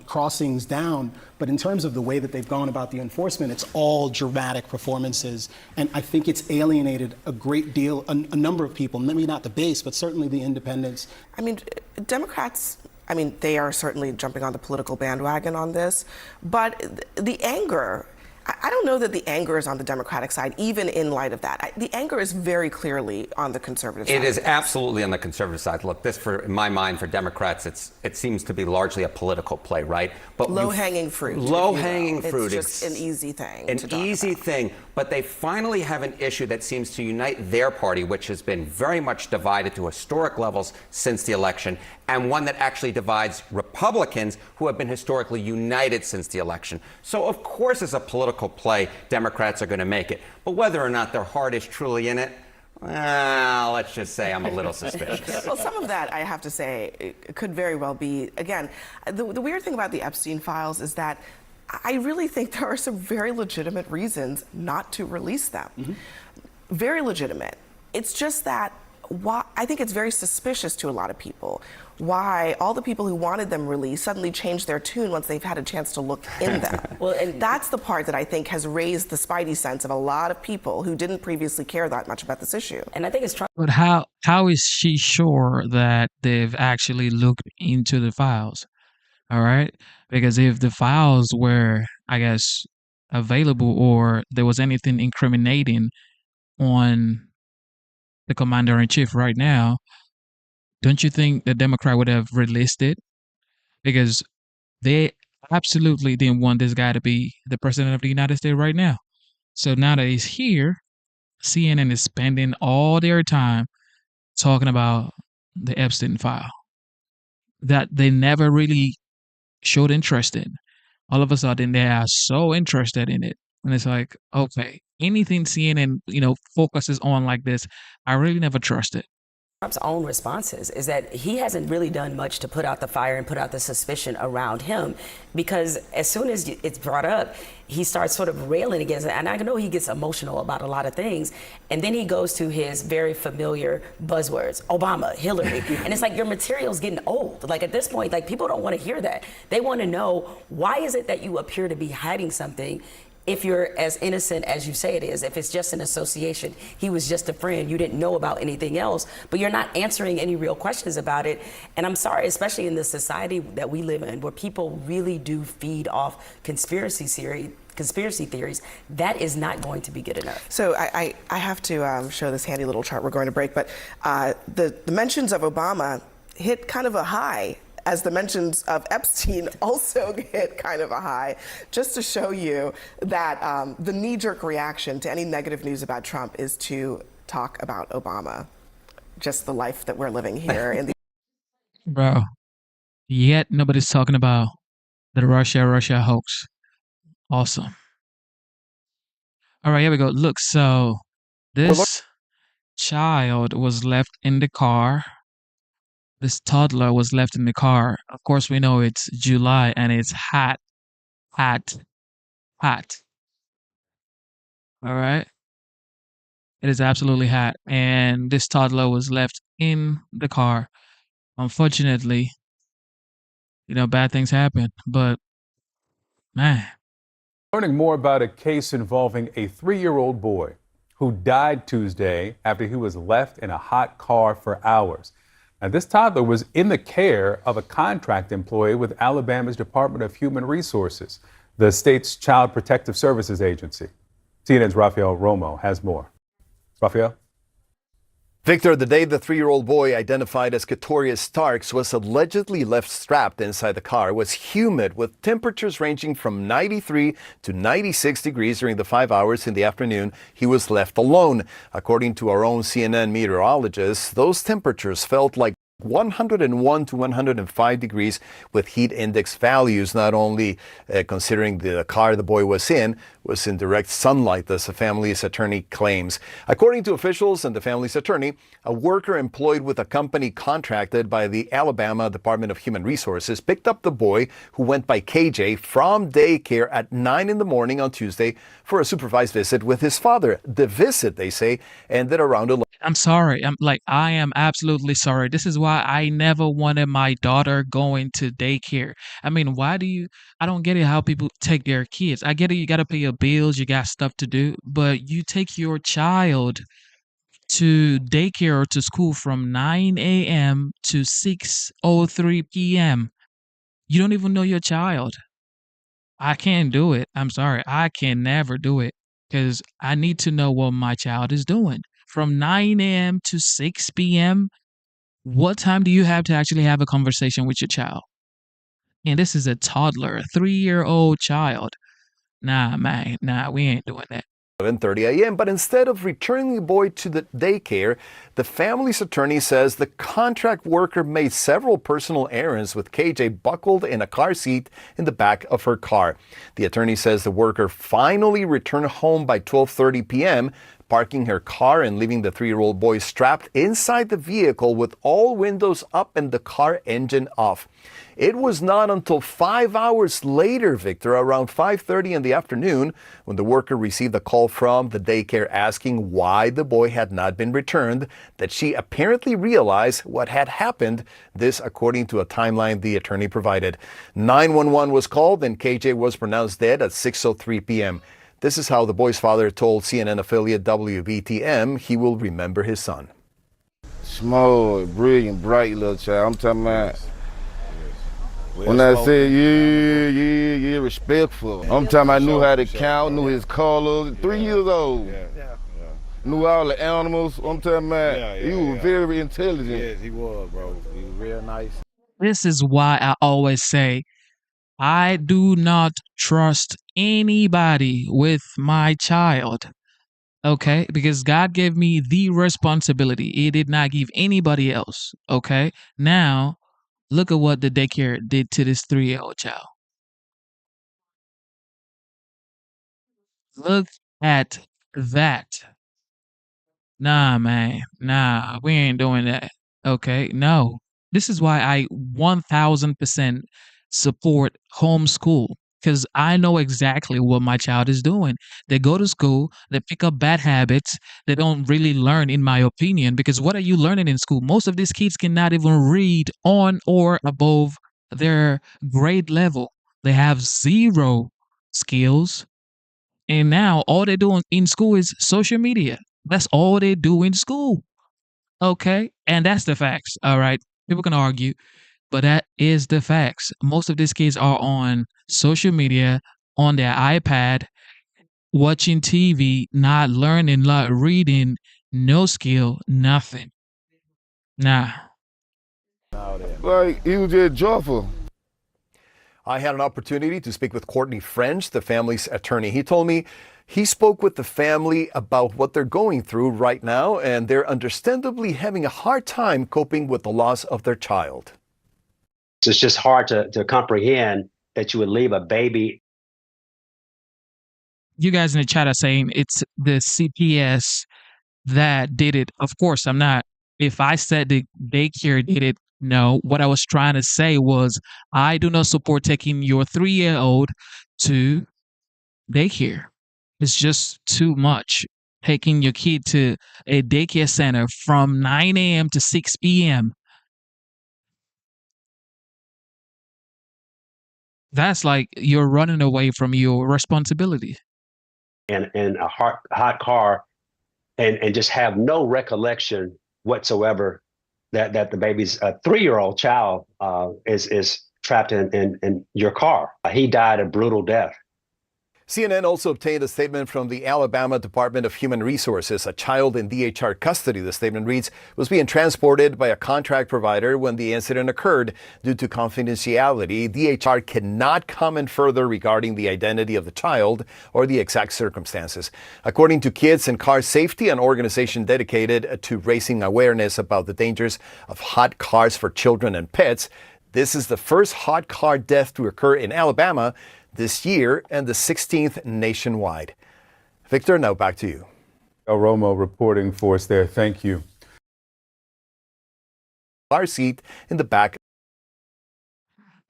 Speaker 24: crossings down. But in terms of the way that they've gone about the enforcement, it's all dramatic performances. And I think it's alienated a great deal, a number of people, maybe not the base, but certainly the independents.
Speaker 7: I mean, Democrats, they are certainly jumping on the political bandwagon on this, but the anger, I don't know that the anger is on the Democratic side, even in light of that. The anger is very clearly on the conservative side.
Speaker 9: It is absolutely on the conservative side. Look, this, in my mind, for Democrats, it seems to be largely a political play, right? But
Speaker 7: low-hanging fruit.
Speaker 9: Low-hanging fruit.
Speaker 7: It's just an easy thing.
Speaker 9: An easy thing. But they finally have an issue that seems to unite their party, which has been very much divided to historic levels since the election, and one that actually divides Republicans who have been historically united since the election. So, of course, as a political play, Democrats are going to make it. But whether or not their heart is truly in it, well, let's just say I'm a little suspicious.
Speaker 7: Well, some of that, I have to say, it could very well be. Again, the weird thing about the Epstein files is that I really think there are some very legitimate reasons not to release them. Very legitimate. It's just that I think it's very suspicious to a lot of people why all the people who wanted them released suddenly changed their tune once they've had a chance to look in them. Well, and that's the part that I think has raised the spidey sense of a lot of people who didn't previously care that much about this issue.
Speaker 4: And I think it's
Speaker 1: But how is she sure that they've actually looked into the files? All right? Because if the files were, I guess, available or there was anything incriminating on the commander-in-chief right now, don't you think the Democrat would have released it? Because they absolutely didn't want this guy to be the president of the United States right now. So now that he's here, CNN is spending all their time talking about the Epstein file that they never really showed interest in. All of a sudden, they are so interested in it. And it's like, okay, anything CNN, focuses on like this, I really never trust it.
Speaker 4: Trump's own responses is that he hasn't really done much to put out the fire and put out the suspicion around him, because as soon as it's brought up, he starts sort of railing against it. And I know he gets emotional about a lot of things. And then he goes to his very familiar buzzwords, Obama, Hillary. And it's like your material's getting old. Like at this point, like people don't want to hear that. They want to know, why is it that you appear to be hiding something if you're as innocent as you say it is? If it's just an association, he was just a friend, you didn't know about anything else, but you're not answering any real questions about it. And I'm sorry, especially in the society that we live in, where people really do feed off conspiracy theories, that is not going to be good enough.
Speaker 7: So I have to show this handy little chart. We're going to break, but the mentions of Obama hit kind of a high as the mentions of Epstein also hit kind of a high, just to show you that the knee-jerk reaction to any negative news about Trump is to talk about Obama. Just the life that we're living here in the
Speaker 1: Bro, yet nobody's talking about the Russia hoax. Awesome. All right, here we go. Look, so this child was left in the car. This toddler was left in the car. Of course, we know it's July and it's hot. All right. It is absolutely hot. And this toddler was left in the car. Unfortunately, bad things happen. But, man.
Speaker 12: Learning more about a case involving a 3-year-old boy who died Tuesday after he was left in a hot car for hours. Now, this toddler was in the care of a contract employee with Alabama's Department of Human Resources, the state's Child Protective Services agency. CNN's Rafael Romo has more. Rafael?
Speaker 13: Victor, the day the 3-year-old boy identified as Katorius Starks was allegedly left strapped inside the car was humid, with temperatures ranging from 93 to 96 degrees during the 5 hours in the afternoon he was left alone. According to our own CNN meteorologists, those temperatures felt like 101 to 105 degrees with heat index values, not only considering the car the boy was in direct sunlight, as the family's attorney claims. According to officials and the family's attorney, a worker employed with a company contracted by the Alabama Department of Human Resources picked up the boy, who went by KJ, from daycare at 9 in the morning on Tuesday for a supervised visit with his father. The visit, they say, ended around 11.
Speaker 1: I'm sorry. I am absolutely sorry. This is why I never wanted my daughter going to daycare. I mean, I don't get it how people take their kids. I get it. You got to pay your bills. You got stuff to do, but you take your child to daycare or to school from 9 a.m. to 6:03 p.m. You don't even know your child. I can't do it. I'm sorry. I can never do it because I need to know what my child is doing. From 9 a.m. to 6 p.m., what time do you have to actually have a conversation with your child? And this is a toddler, a 3-year-old child. Nah, man. Nah, we ain't doing that.
Speaker 13: 7:30 a.m., but instead of returning the boy to the daycare, the family's attorney says the contract worker made several personal errands with KJ buckled in a car seat in the back of her car. The attorney says the worker finally returned home by 12:30 p.m., parking her car and leaving the 3-year-old boy strapped inside the vehicle with all windows up and the car engine off. It was not until 5 hours later, Victor, around 5:30 in the afternoon, when the worker received a call from the daycare asking why the boy had not been returned, that she apparently realized what had happened. This, according to a timeline the attorney provided. 911 was called and KJ was pronounced dead at 6:03 p.m. This is how the boy's father told CNN affiliate WBTM he will remember his son.
Speaker 14: Small, brilliant, bright little child. I'm talking about. When I say yeah, respectful. I'm talking about knew how to count, knew his colors. 3 years old. Knew all the animals. I'm talking about. He was very intelligent.
Speaker 15: Yes, he was, bro. He was real nice.
Speaker 1: This is why I always say I do not trust anybody with my child. Okay? Because God gave me the responsibility. He did not give anybody else. Okay? Now, look at what the daycare did to this 3-year-old child. Look at that. Nah, man. Nah, we ain't doing that. Okay? No. This is why I 1000% support homeschool because I know exactly what my child is doing. They go to school, they pick up bad habits, they don't really learn, in my opinion, because what are you learning in school? Most of these kids cannot even read on or above their grade level. They have zero skills. And now all they're doing in school is social media. That's all they do in school. Okay? And that's the facts. All right. People can argue, but that is the facts. Most of these kids are on social media, on their iPad, watching TV, not learning, not reading, no skill, nothing. Nah.
Speaker 14: Like, he was just joyful.
Speaker 13: I had an opportunity to speak with Courtney French, the family's attorney. He told me he spoke with the family about what they're going through right now, and they're understandably having a hard time coping with the loss of their child.
Speaker 16: It's just hard to comprehend that you would leave a baby.
Speaker 1: You guys in the chat are saying it's the CPS that did it. Of course, I'm not. If I said the daycare did it, no. What I was trying to say was I do not support taking your 3-year-old to daycare. It's just too much. Taking your kid to a daycare center from 9 a.m. to 6 p.m. That's like you're running away from your responsibility.
Speaker 16: In a hot car and just have no recollection whatsoever that the baby's a 3-year-old child is trapped in your car. He died a brutal death.
Speaker 13: CNN also obtained a statement from the Alabama Department of Human Resources. A child in DHR custody, the statement reads, was being transported by a contract provider when the incident occurred. Due to confidentiality, DHR cannot comment further regarding the identity of the child or the exact circumstances. According to Kids and Car Safety, an organization dedicated to raising awareness about the dangers of hot cars for children and pets, this is the first hot car death to occur in Alabama this year and the 16th nationwide. Victor, now back to you.
Speaker 12: El Romo reporting for us there. Thank you.
Speaker 13: Car seat in the back.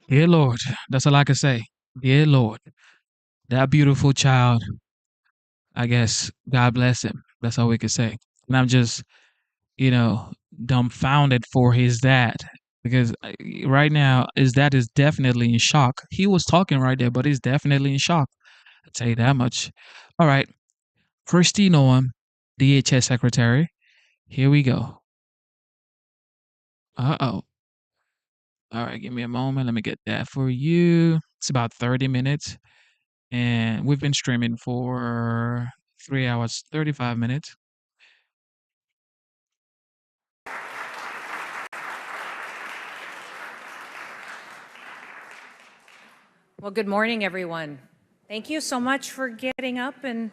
Speaker 1: Dear Lord, that's all I can say. Dear Lord, that beautiful child, I guess, God bless him. That's all we can say. And I'm just, dumbfounded for his dad. Because right now, his dad is definitely in shock. He was talking right there, but he's definitely in shock. I'll tell you that much. All right. Kristi Noem, DHS Secretary. Here we go. Uh-oh. All right, give me a moment. Let me get that for you. It's about 30 minutes. and we've been streaming for 3 hours, 35 minutes.
Speaker 5: Well, good morning, everyone. Thank you so much for getting up and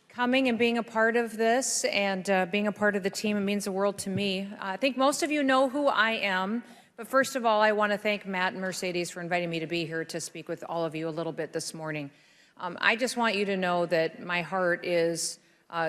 Speaker 5: coming and being a part of this and being a part of the team. It means the world to me. I think most of you know who I am, but first of all, I want to thank Matt and Mercedes for inviting me to be here to speak with all of you a little bit this morning. I just want you to know that my heart is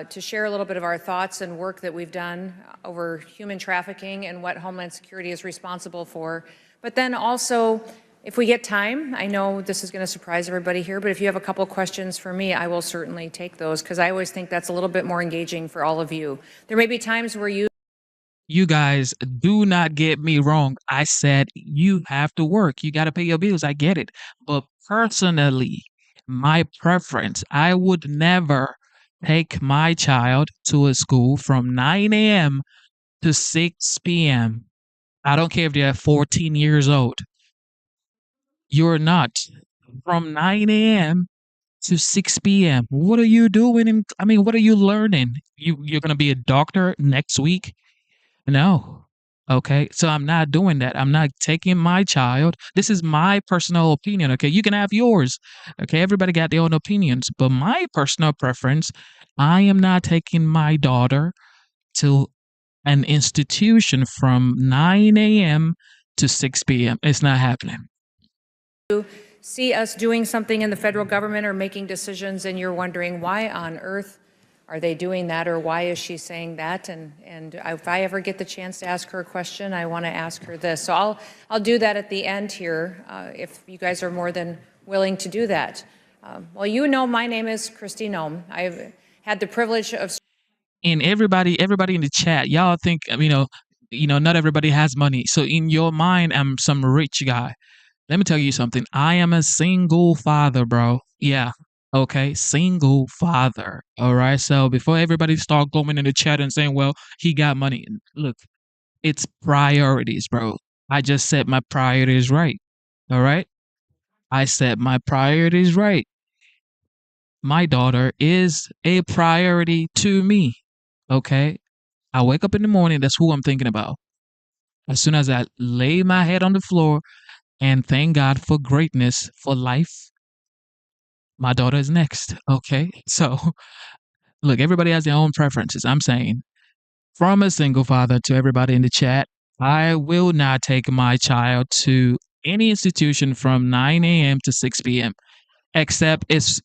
Speaker 5: to share a little bit of our thoughts and work that we've done over human trafficking and what Homeland Security is responsible for, but then also, if we get time, I know this is going to surprise everybody here, but if you have a couple questions for me, I will certainly take those because I always think that's a little bit more engaging for all of you. There may be times where
Speaker 1: You guys, do not get me wrong. I said you have to work. You got to pay your bills. I get it. But personally, my preference, I would never take my child to a school from 9 a.m. to 6 p.m. I don't care if they're 14 years old. You're not. From 9 a.m. to 6 p.m. What are you doing? What are you learning? You're going to be a doctor next week? No. Okay. So I'm not doing that. I'm not taking my child. This is my personal opinion. Okay. You can have yours. Okay. Everybody got their own opinions. But my personal preference, I am not taking my daughter to an institution from 9 a.m. to 6 p.m. It's not happening.
Speaker 5: see us doing something in the federal government or making decisions and you're wondering why on earth are they doing that or why is she saying that? And if I ever get the chance to ask her a question, I want to ask her this. So I'll do that at the end here if you guys are more than willing to do that. Well, you know my name is Christy Nome. I've had the privilege of...
Speaker 1: And everybody in the chat, y'all think, not everybody has money. So in your mind, I'm some rich guy. Let me tell you something. I am a single father, bro. Yeah. Okay. Single father. All right. So before everybody start going in the chat and saying, well, he got money. Look, it's priorities, bro. I just set my priorities right. All right. I set my priorities right. My daughter is a priority to me. Okay. I wake up in the morning. That's who I'm thinking about. As soon as I lay my head on the floor, and thank God for greatness, for life, my daughter is next. Okay. So, look, everybody has their own preferences. I'm saying, from a single father to everybody in the chat, I will not take my child to any institution from 9 a.m. to 6 p.m. Except it's,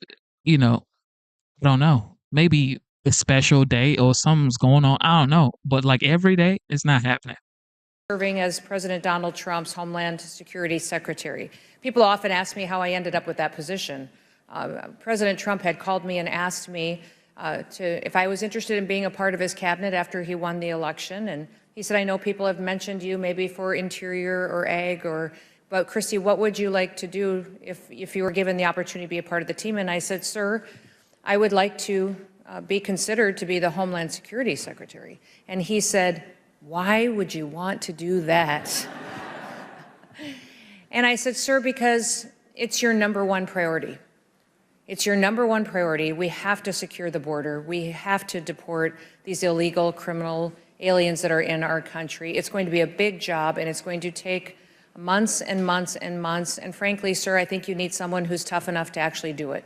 Speaker 1: I don't know, maybe a special day or something's going on. I don't know. But like every day, it's not happening.
Speaker 5: Serving as President Donald Trump's Homeland Security Secretary. People often ask me how I ended up with that position. President Trump had called me and asked me if I was interested in being a part of his cabinet after he won the election. And he said, I know people have mentioned you maybe for Interior or Ag, but Christy, what would you like to do if you were given the opportunity to be a part of the team? And I said, sir, I would like to be considered to be the Homeland Security Secretary. And he said, why would you want to do that? And I said, sir, because it's your number one priority. It's your number one priority. We have to secure the border. We have to deport these illegal criminal aliens that are in our country. It's going to be a big job, and it's going to take months and months and months. And frankly, sir, I think you need someone who's tough enough to actually do it.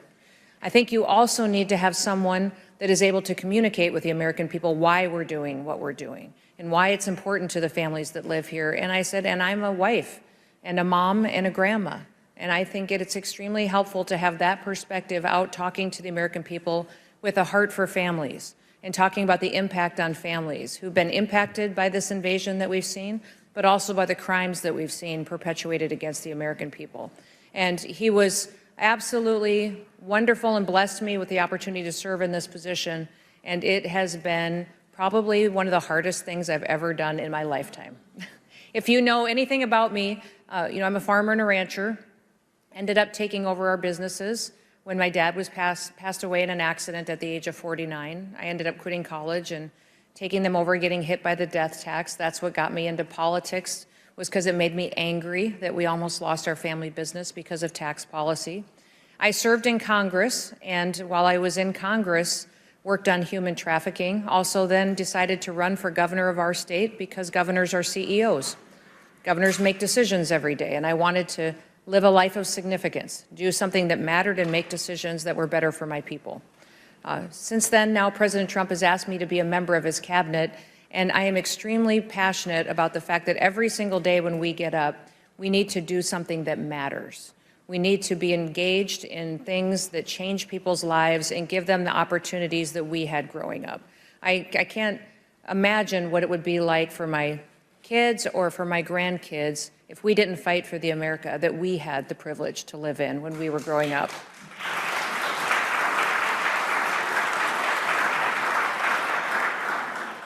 Speaker 5: I think you also need to have someone that is able to communicate with the American people why we're doing what we're doing and why it's important to the families that live here. And I said, and I'm a wife and a mom and a grandma. And I think it's extremely helpful to have that perspective out talking to the American people with a heart for families and talking about the impact on families who've been impacted by this invasion that we've seen, but also by the crimes that we've seen perpetuated against the American people. And he was absolutely wonderful and blessed me with the opportunity to serve in this position. And it has been probably one of the hardest things I've ever done in my lifetime. If you know anything about me, I'm a farmer and a rancher. Ended up taking over our businesses when my dad was passed away in an accident at the age of 49. I ended up quitting college and taking them over, getting hit by the death tax. That's what got me into politics, was because it made me angry that we almost lost our family business because of tax policy. I served in Congress, and while I was in Congress, worked on human trafficking, also then decided to run for governor of our state because governors are CEOs. Governors make decisions every day, and I wanted to live a life of significance, do something that mattered and make decisions that were better for my people. Since then, now President Trump has asked me to be a member of his cabinet, and I am extremely passionate about the fact that every single day when we get up, we need to do something that matters. We need to be engaged in things that change people's lives and give them the opportunities that we had growing up. I can't imagine what it would be like for my kids or for my grandkids if we didn't fight for the America that we had the privilege to live in when we were growing up.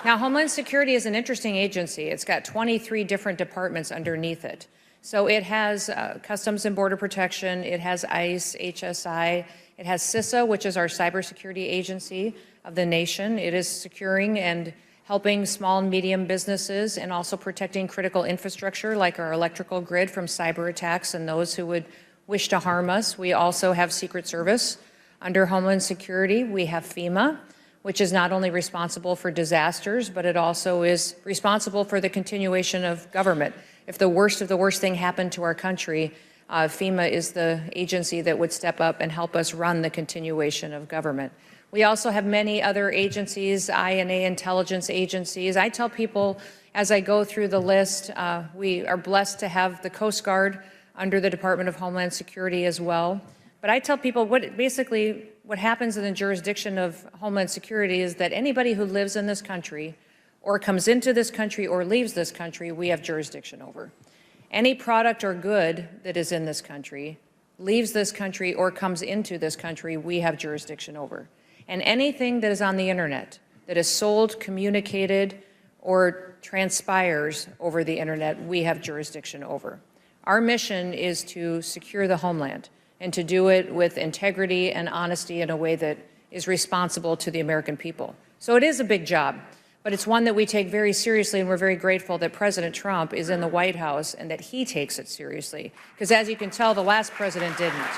Speaker 5: Now, Homeland Security is an interesting agency. It's got 23 different departments underneath it. So it has Customs and Border Protection, it has ICE, HSI, it has CISA, which is our cybersecurity agency of the nation. It is securing and helping small and medium businesses and also protecting critical infrastructure like our electrical grid from cyber attacks and those who would wish to harm us. We also have Secret Service. Under Homeland Security, we have FEMA, which is not only responsible for disasters, but it also is responsible for the continuation of government. If the worst of the worst thing happened to our country, FEMA is the agency that would step up and help us run the continuation of government. We also have many other agencies, INA intelligence agencies. I tell people as I go through the list, we are blessed to have the Coast Guard under the Department of Homeland Security as well. But I tell people what happens in the jurisdiction of Homeland Security is that anybody who lives in this country or comes into this country or leaves this country, we have jurisdiction over. Any product or good that is in this country, leaves this country or comes into this country, we have jurisdiction over. And anything that is on the internet that is sold, communicated, or transpires over the internet, we have jurisdiction over. Our mission is to secure the homeland and to do it with integrity and honesty in a way that is responsible to the American people. So it is a big job, but it's one that we take very seriously, and we're very grateful that President Trump is in the White House and that he takes it seriously. Because as you can tell, the last president didn't.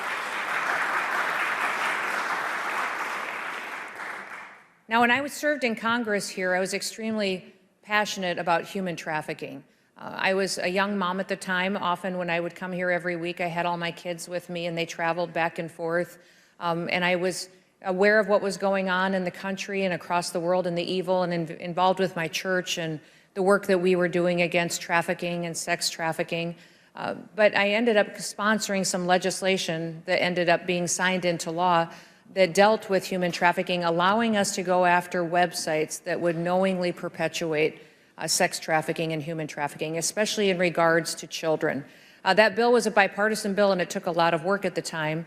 Speaker 5: Now, when I served in Congress here, I was extremely passionate about human trafficking. I was a young mom at the time. Often when I would come here every week, I had all my kids with me and they traveled back and forth. And I was aware of what was going on in the country and across the world and the evil, and involved with my church and the work that we were doing against trafficking and sex trafficking. But I ended up sponsoring some legislation that ended up being signed into law that dealt with human trafficking, allowing us to go after websites that would knowingly perpetuate sex trafficking and human trafficking, especially in regards to children. That bill was a bipartisan bill, and it took a lot of work at the time,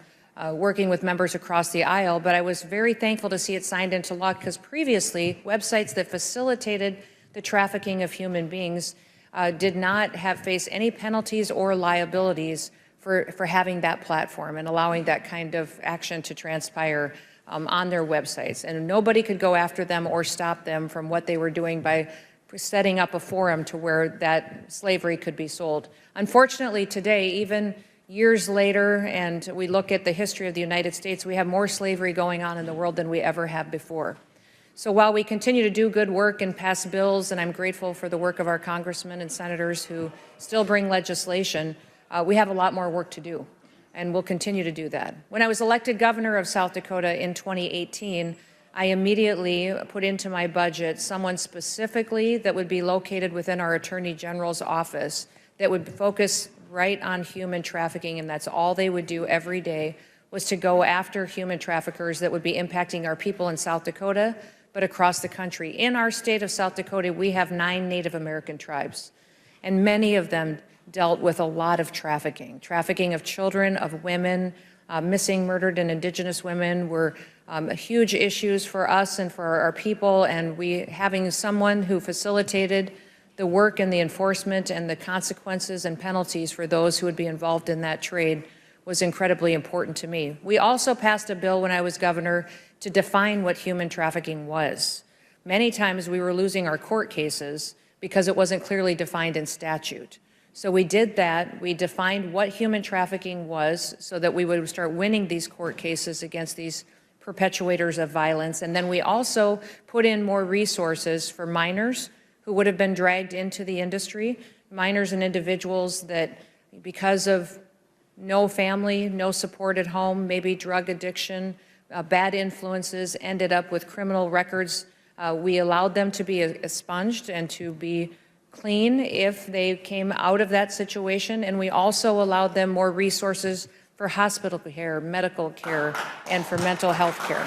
Speaker 5: working with members across the aisle, but I was very thankful to see it signed into law because previously, websites that facilitated the trafficking of human beings did not face any penalties or liabilities for having that platform and allowing that kind of action to transpire on their websites. And nobody could go after them or stop them from what they were doing by setting up a forum to where that slavery could be sold. Unfortunately, today, even years later, and we look at the history of the United States, we have more slavery going on in the world than we ever have before. So while we continue to do good work and pass bills, and I'm grateful for the work of our congressmen and senators who still bring legislation, we have a lot more work to do, and we'll continue to do that. When I was elected governor of South Dakota in 2018, I immediately put into my budget someone specifically that would be located within our Attorney General's office that would focus right on human trafficking, and that's all they would do every day, was to go after human traffickers that would be impacting our people in South Dakota, but across the country. In our state of South Dakota, we have 9 Native American tribes, and many of them dealt with a lot of trafficking of children, of women. Missing, murdered, and Indigenous women were huge issues for us and for our people, and having someone who facilitated the work and the enforcement and the consequences and penalties for those who would be involved in that trade was incredibly important to me. We also passed a bill when I was governor to define what human trafficking was. Many times we were losing our court cases because it wasn't clearly defined in statute. So we did that. We defined what human trafficking was so that we would start winning these court cases against these perpetuators of violence. And then we also put in more resources for minors who would have been dragged into the industry, minors and individuals that, because of no family, no support at home, maybe drug addiction, bad influences, ended up with criminal records. We allowed them to be expunged and to be clean if they came out of that situation, and we also allowed them more resources for hospital care, medical care, and for mental health care.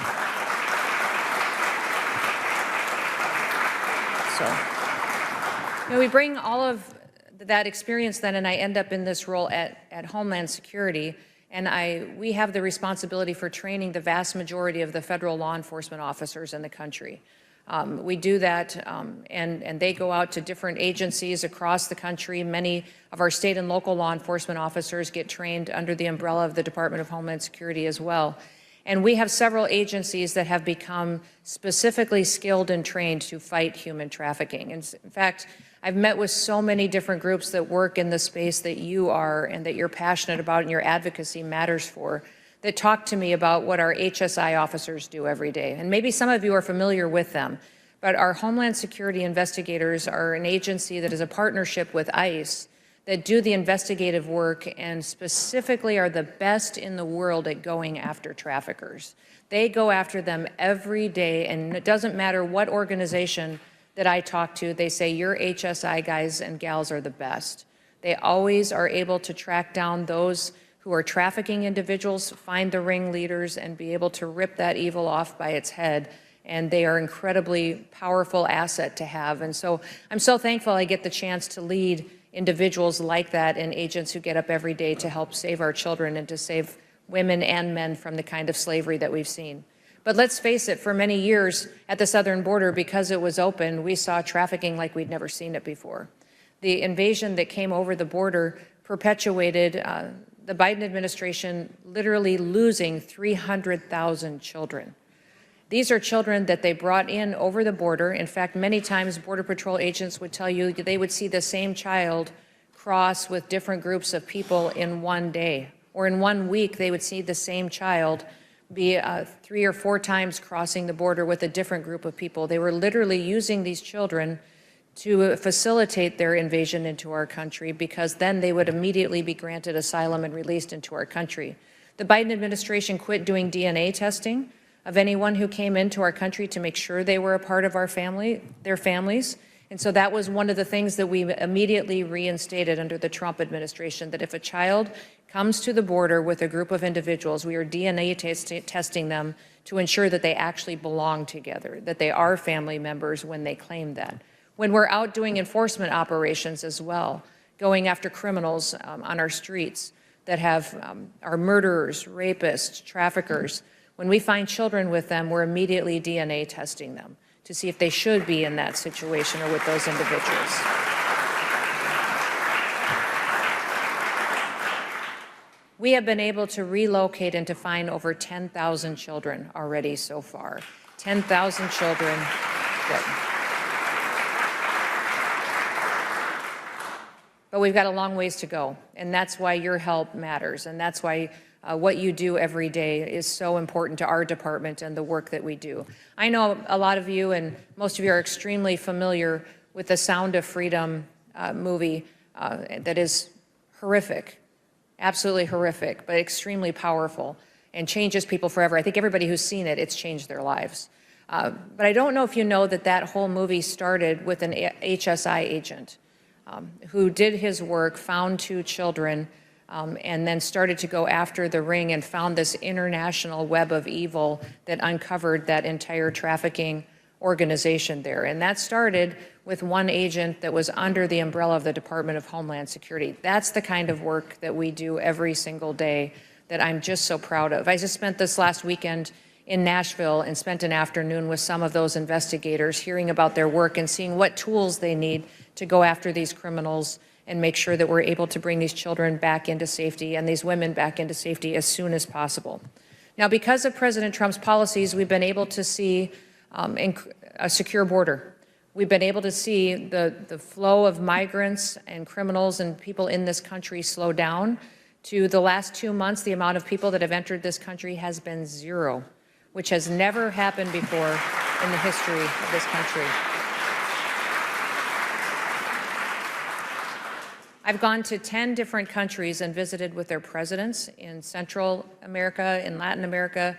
Speaker 5: So, we bring all of that experience then, and I end up in this role at Homeland Security, and we have the responsibility for training the vast majority of the federal law enforcement officers in the country. We do that, and they go out to different agencies across the country. Many of our state and local law enforcement officers get trained under the umbrella of the Department of Homeland Security as well. And we have several agencies that have become specifically skilled and trained to fight human trafficking. And in fact, I've met with so many different groups that work in the space that you are and that you're passionate about and your advocacy matters for, that talk to me about what our HSI officers do every day. And maybe some of you are familiar with them, but our Homeland Security investigators are an agency that is a partnership with ICE that do the investigative work and specifically are the best in the world at going after traffickers. They go after them every day, and it doesn't matter what organization that I talk to, they say your HSI guys and gals are the best. They always are able to track down those who are trafficking individuals, find the ringleaders, and be able to rip that evil off by its head. And they are an incredibly powerful asset to have. And so I'm so thankful I get the chance to lead individuals like that and agents who get up every day to help save our children and to save women and men from the kind of slavery that we've seen. But let's face it, for many years at the southern border, because it was open, we saw trafficking like we'd never seen it before. The invasion that came over the border perpetuated the Biden administration literally losing 300,000 children. These are children that they brought in over the border. In fact, many times Border Patrol agents would tell you they would see the same child cross with different groups of people in one day. Or in 1 week, they would see the same child be 3 or 4 times crossing the border with a different group of people. They were literally using these children to facilitate their invasion into our country, because then they would immediately be granted asylum and released into our country. The Biden administration quit doing DNA testing of anyone who came into our country to make sure they were a part of our family, their families. And so that was one of the things that we immediately reinstated under the Trump administration, that if a child comes to the border with a group of individuals, we are DNA testing them to ensure that they actually belong together, that they are family members when they claim that. When we're out doing enforcement operations as well, going after criminals on our streets that are murderers, rapists, traffickers, when we find children with them, we're immediately DNA testing them to see if they should be in that situation or with those individuals. We have been able to relocate and to find over 10,000 children already so far. 10,000 children. But we've got a long ways to go, and that's why your help matters, and that's why what you do every day is so important to our department and the work that we do. I know a lot of you, and most of you are extremely familiar with the Sound of Freedom movie that is horrific, absolutely horrific, but extremely powerful and changes people forever. I think everybody who's seen it, it's changed their lives. But I don't know if you know that that whole movie started with an HSI agent who did his work, found 2 children, and then started to go after the ring and found this international web of evil that uncovered that entire trafficking organization there. And that started with one agent that was under the umbrella of the Department of Homeland Security. That's the kind of work that we do every single day that I'm just so proud of. I just spent this last weekend in Nashville and spent an afternoon with some of those investigators, hearing about their work and seeing what tools they need to go after these criminals and make sure that we're able to bring these children back into safety and these women back into safety as soon as possible. Now, because of President Trump's policies, we've been able to see a secure border. We've been able to see the flow of migrants and criminals and people in this country slow down. To the last 2 months, the amount of people that have entered this country has been 0, which has never happened before in the history of this country. I've gone to 10 different countries and visited with their presidents in Central America, in Latin America,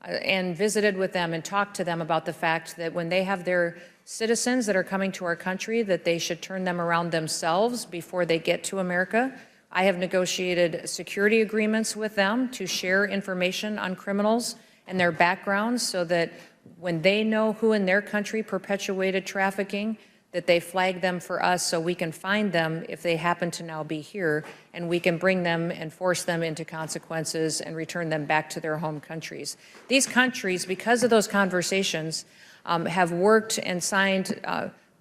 Speaker 5: and visited with them and talked to them about the fact that when they have their citizens that are coming to our country, that they should turn them around themselves before they get to America. I have negotiated security agreements with them to share information on criminals and their backgrounds so that when they know who in their country perpetuated trafficking, that they flag them for us so we can find them if they happen to now be here, and we can bring them and force them into consequences and return them back to their home countries. These countries, because of those conversations, have worked and signed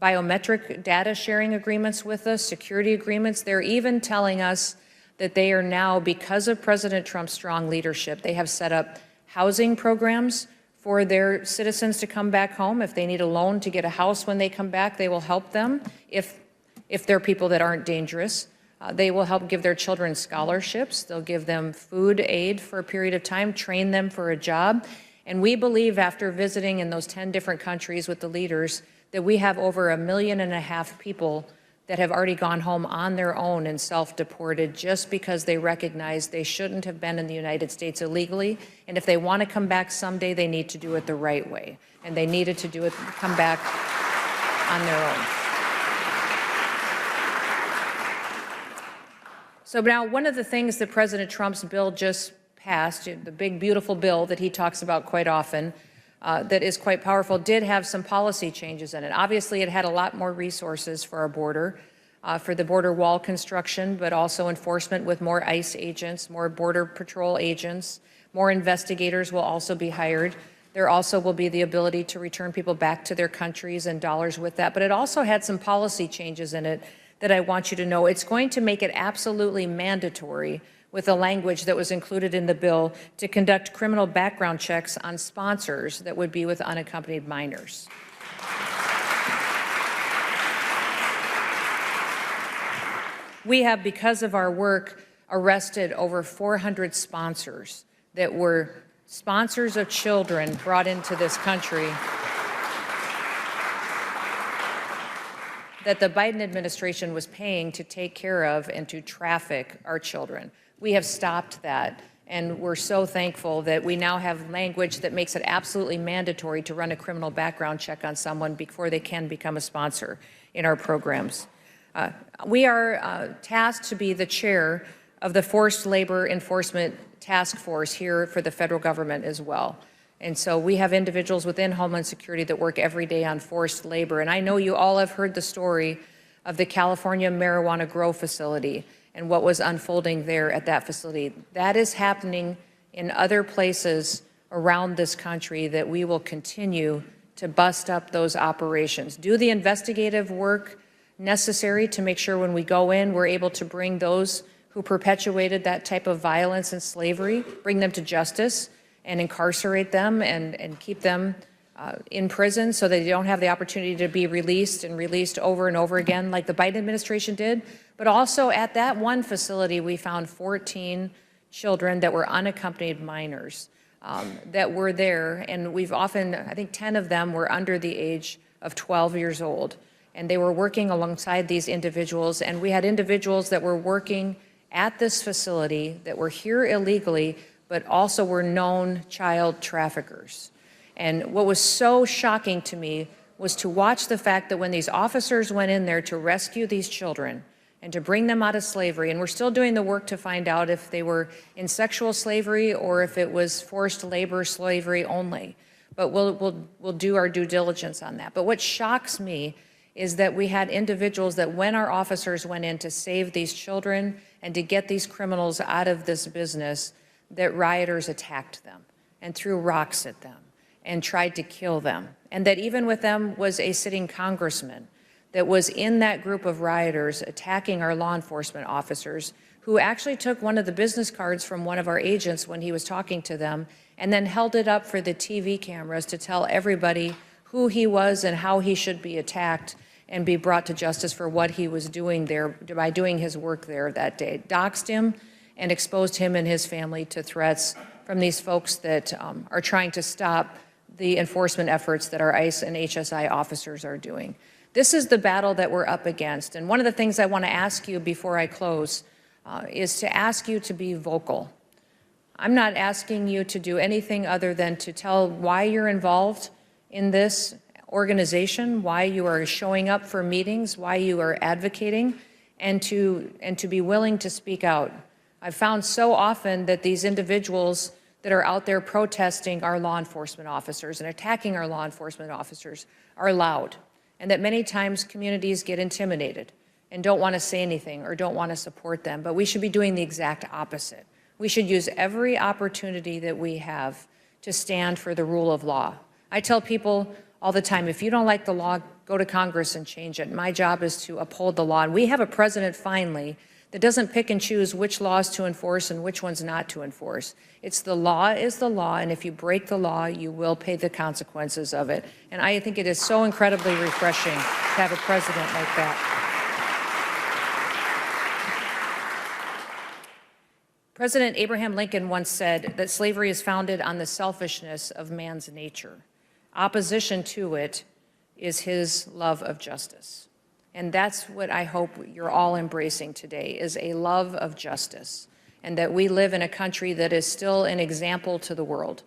Speaker 5: biometric data sharing agreements with us, security agreements. They're even telling us that they are now, because of President Trump's strong leadership, they have set up housing programs for their citizens to come back home. If they need a loan to get a house when they come back, they will help them. If they're people that aren't dangerous, they will help give their children scholarships. They'll give them food aid for a period of time, train them for a job. And we believe, after visiting in those 10 different countries with the leaders, that we have over 1.5 million people that have already gone home on their own and self-deported just because they recognize they shouldn't have been in the United States illegally. And if they want to come back someday, they need to do it the right way. And they needed to do it, come back on their own. So now, one of the things that President Trump's bill just passed, the big, beautiful bill that he talks about quite often, that is quite powerful, did have some policy changes in it. Obviously, it had a lot more resources for our border, for the border wall construction, but also enforcement with more ICE agents, more Border Patrol agents, more investigators will also be hired. There also will be the ability to return people back to their countries and dollars with that. But it also had some policy changes in it that I want you to know. It's going to make it absolutely mandatory, with the language that was included in the bill, to conduct criminal background checks on sponsors that would be with unaccompanied minors. We have, because of our work, arrested over 400 sponsors that were sponsors of children brought into this country that the Biden administration was paying to take care of and to traffic our children. We have stopped that, and we're so thankful that we now have language that makes it absolutely mandatory to run a criminal background check on someone before they can become a sponsor in our programs. We are tasked to be the chair of the Forced Labor Enforcement Task Force here for the federal government as well. And so we have individuals within Homeland Security that work every day on forced labor. And I know you all have heard the story of the California marijuana grow facility and what was unfolding there at that facility. That is happening in other places around this country, that we will continue to bust up those operations, do the investigative work necessary to make sure when we go in, we're able to bring those who perpetuated that type of violence and slavery, bring them to justice and incarcerate them and keep them in prison so they don't have the opportunity to be released and released over and over again like the Biden administration did. But also at that one facility, we found 14 children that were unaccompanied minors that were there. And we've often, I think 10 of them were under the age of 12 years old. And they were working alongside these individuals. And we had individuals that were working at this facility that were here illegally, but also were known child traffickers. And what was so shocking to me was to watch the fact that when these officers went in there to rescue these children and to bring them out of slavery, and we're still doing the work to find out if they were in sexual slavery or if it was forced labor slavery only, but we'll do our due diligence on that. But what shocks me is that we had individuals that when our officers went in to save these children and to get these criminals out of this business, that rioters attacked them and threw rocks at them and tried to kill them. And that even with them was a sitting congressman that was in that group of rioters attacking our law enforcement officers, who actually took one of the business cards from one of our agents when he was talking to them and then held it up for the TV cameras to tell everybody who he was and how he should be attacked and be brought to justice for what he was doing there by doing his work there that day. Doxed him and exposed him and his family to threats from these folks that are trying to stop the enforcement efforts that our ICE and HSI officers are doing. This is the battle that we're up against. And one of the things I want to ask you before I close is to ask you to be vocal. I'm not asking you to do anything other than to tell why you're involved in this organization, why you are showing up for meetings, why you are advocating, and to be willing to speak out. I've found so often that these individuals that are out there protesting our law enforcement officers and attacking our law enforcement officers are loud, and that many times communities get intimidated and don't want to say anything or don't want to support them. But we should be doing the exact opposite. We should use every opportunity that we have to stand for the rule of law. I tell people all the time, if you don't like the law, go to Congress and change it. My job is to uphold the law. And we have a president, finally, that doesn't pick and choose which laws to enforce and which ones not to enforce. It's the law is the law, and if you break the law, you will pay the consequences of it. And I think it is so incredibly refreshing to have a president like that. President Abraham Lincoln once said that slavery is founded on the selfishness of man's nature. Opposition to it is his love of justice. And that's what I hope you're all embracing today, is a love of justice, and that we live in a country that is still an example to the world.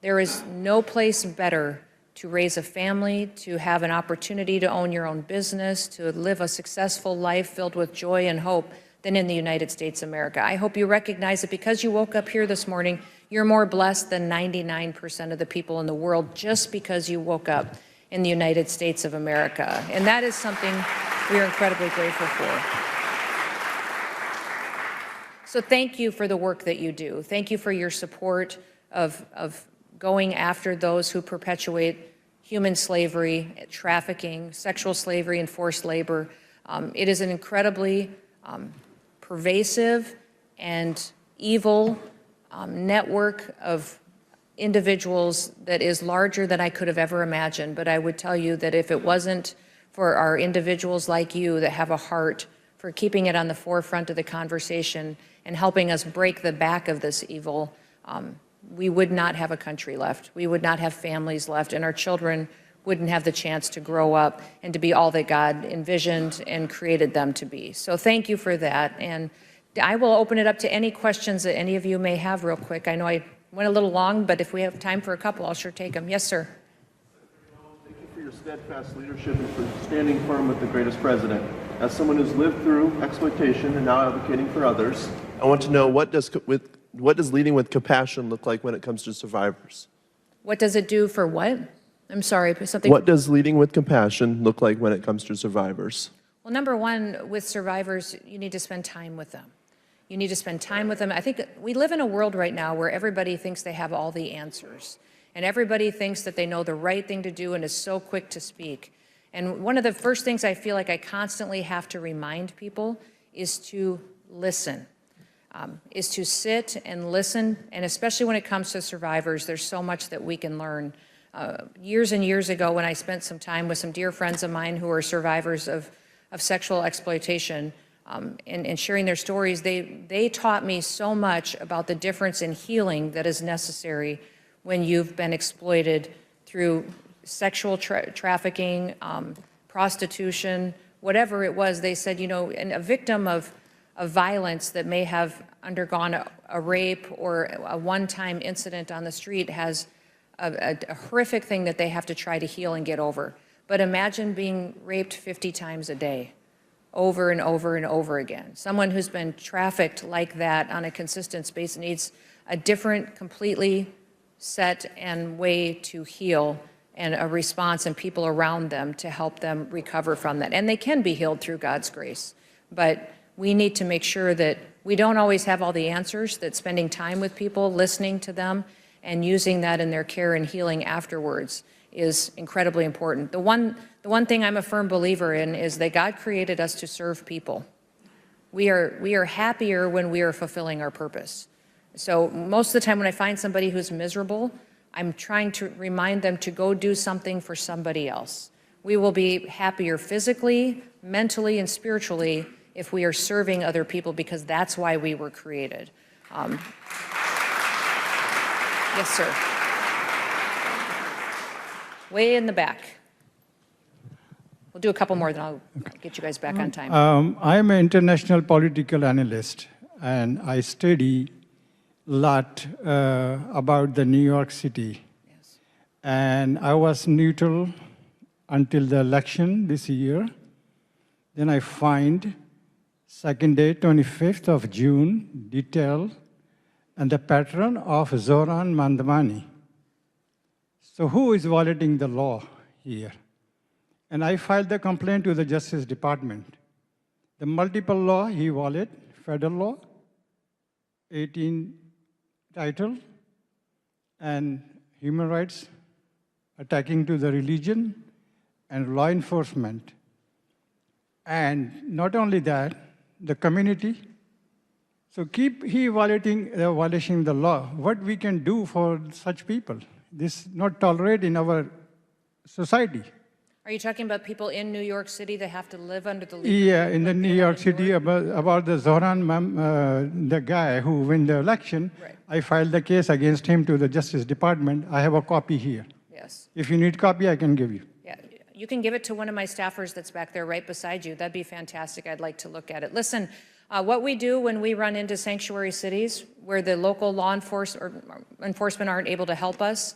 Speaker 5: There is no place better to raise a family, to have an opportunity to own your own business, to live a successful life filled with joy and hope than in the United States of America. I hope you recognize that because you woke up here this morning, you're more blessed than 99% of the people in the world just because you woke up in the United States of America. And that is something we are incredibly grateful for. So thank you for the work that you do. Thank you for your support of going after those who perpetuate human slavery, trafficking, sexual slavery, and forced labor. It is an incredibly pervasive and evil network of individuals that is larger than I could have ever imagined. But I would tell you that if it wasn't for our individuals like you that have a heart for keeping it on the forefront of the conversation and helping us break the back of this evil, we would not have a country left. We would not have families left, and our children wouldn't have the chance to grow up and to be all that God envisioned and created them to be. So thank you for that. And I will open it up to any questions that any of you may have real quick. I know I went a little long, but if we have time for a couple, I'll sure take them. Yes, sir.
Speaker 10: Thank you for your steadfast leadership and for standing firm with the greatest president. As someone who's lived through exploitation and now advocating for others, I want to know, what does leading with compassion look like when it comes to survivors?
Speaker 5: What does it do for what? I'm sorry, something.
Speaker 10: What does leading with compassion look like when it comes to survivors?
Speaker 5: Well, number one, with survivors, you need to spend time with them. You need to spend time with them. I think we live in a world right now where everybody thinks they have all the answers, and everybody thinks that they know the right thing to do and is so quick to speak. And one of the first things I feel like I constantly have to remind people is to listen, is to sit and listen. And especially when it comes to survivors, there's so much that we can learn. Years and years ago, when I spent some time with some dear friends of mine who are survivors of sexual exploitation, and sharing their stories, they taught me so much about the difference in healing that is necessary when you've been exploited through sexual trafficking, prostitution, whatever it was. They said, you know, and a victim of violence that may have undergone a rape or a one-time incident on the street has a horrific thing that they have to try to heal and get over. But imagine being raped 50 times a day, over and over and over again. Someone who's been trafficked like that on a consistent basis needs a different, completely set and way to heal, and a response and people around them to help them recover from that. And they can be healed through God's grace. But we need to make sure that we don't always have all the answers, that spending time with people, listening to them, and using that in their care and healing afterwards is incredibly important. The one thing I'm a firm believer in is that God created us to serve people. We are happier when we are fulfilling our purpose. So most of the time when I find somebody who's miserable, I'm trying to remind them to go do something for somebody else. We will be happier physically, mentally, and spiritually if we are serving other people, because that's why we were created. Yes, sir. Way in the back. We'll do a couple more, then I'll get you guys back on time.
Speaker 17: I'm an international political analyst, and I study a lot about the New York City. Yes. And I was neutral until the election this year. Then I find second day, 25th of June, detail and the pattern of Zoran Mandamani. So who is violating the law here? And I filed the complaint to the Justice Department. The multiple law he violated, federal law, 18 title, and human rights, attacking to the religion, and law enforcement. And not only that, the community. So keep he violating the law. What we can do for such people? This not tolerate in our society.
Speaker 5: Are you talking about people in New York City that have to live under the legal?
Speaker 17: Yeah, in the New York City, about the Zoran, the guy who won the election. Right. I filed the case against him to the Justice Department. I have a copy here.
Speaker 5: Yes.
Speaker 17: If you need copy, I can give you.
Speaker 5: Yeah, you can give it to one of my staffers that's back there right beside you. That'd be fantastic. I'd like to look at it. Listen, what we do when we run into sanctuary cities where the local law enforcement aren't able to help us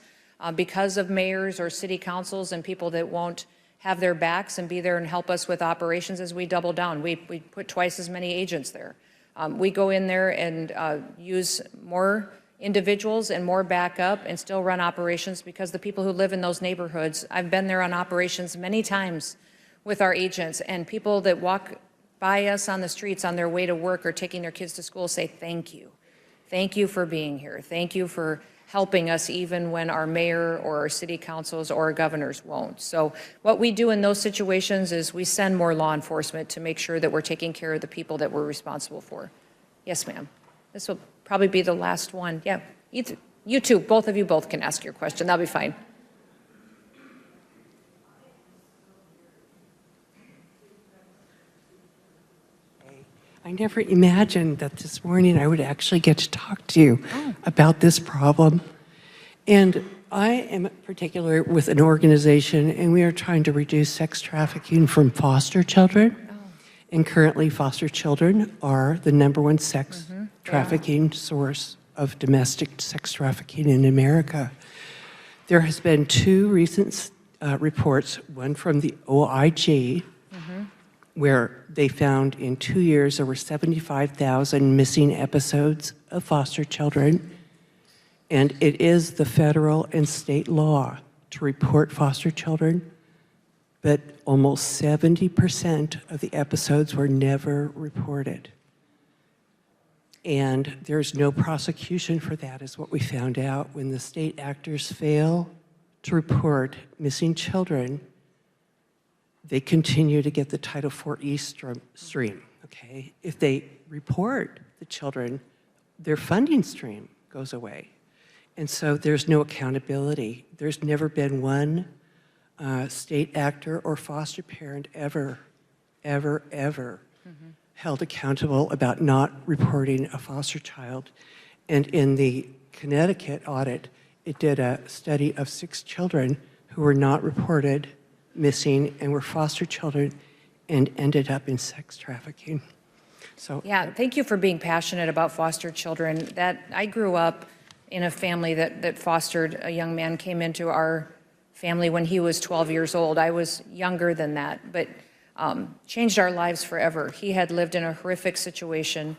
Speaker 5: because of mayors or city councils and people that won't have their backs and be there and help us with operations, as we double down. We put twice as many agents there. We go in there and use more individuals and more backup and still run operations, because the people who live in those neighborhoods, I've been there on operations many times with our agents, and people that walk by us on the streets on their way to work or taking their kids to school say thank you. Thank you for being here. Thank you for helping us even when our mayor or our city councils or our governors won't. So what we do in those situations is we send more law enforcement to make sure that we're taking care of the people that we're responsible for. Yes, ma'am. This will probably be the last one. Yeah, you two, both of you both can ask your question. That'll be fine.
Speaker 18: I never imagined that this morning I would actually get to talk to you about this problem. And I am particular with an organization, and we are trying to reduce sex trafficking from foster children. And currently, foster children are the #1 sex trafficking source of domestic sex trafficking in America. There has been 2 recent reports, one from the OIG, where they found in 2 years there were 75,000 missing episodes of foster children. And it is the federal and state law to report foster children, but almost 70% of the episodes were never reported. And there's no prosecution for that, is what we found out. When the state actors fail to report missing children, they continue to get the Title IV stream, okay? If they report the children, their funding stream goes away. And so there's no accountability. There's never been one state actor or foster parent ever held accountable about not reporting a foster child. And in the Connecticut audit, it did a study of 6 children who were not reported missing and were foster children and ended up in sex trafficking. So
Speaker 5: yeah, thank you for being passionate about foster children. That I grew up in a family that fostered a young man, came into our family when he was 12 years old. I was younger than that, but changed our lives forever. He had lived in a horrific situation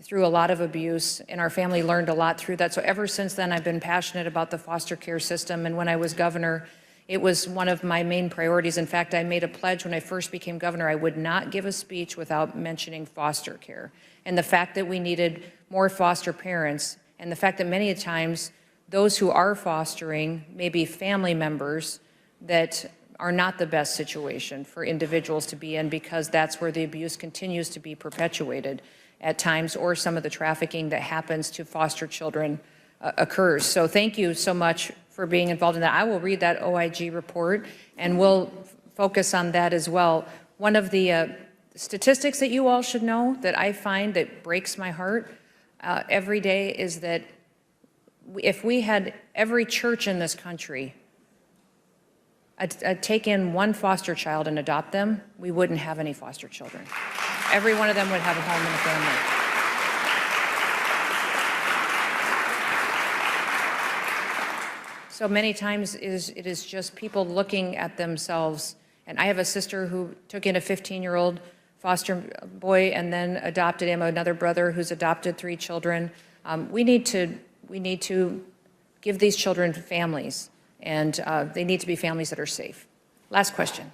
Speaker 5: through a lot of abuse, and our family learned a lot through that. So ever since then, I've been passionate about the foster care system, and when I was governor, it was one of my main priorities. In fact, I made a pledge when I first became governor, I would not give a speech without mentioning foster care. And the fact that we needed more foster parents, and the fact that many times those who are fostering may be family members that are not the best situation for individuals to be in, because that's where the abuse continues to be perpetuated at times, or some of the trafficking that happens to foster children occurs. So thank you so much for being involved in that. I will read that OIG report, and we'll focus on that as well. One of the statistics that you all should know that I find that breaks my heart every day is that if we had every church in this country take in one foster child and adopt them, we wouldn't have any foster children. Every one of them would have a home and a family. So many times it is just people looking at themselves. And I have a sister who took in a 15-year-old foster boy and then adopted him, another brother who's adopted 3 children. We need to give these children families, and they need to be families that are safe. Last question.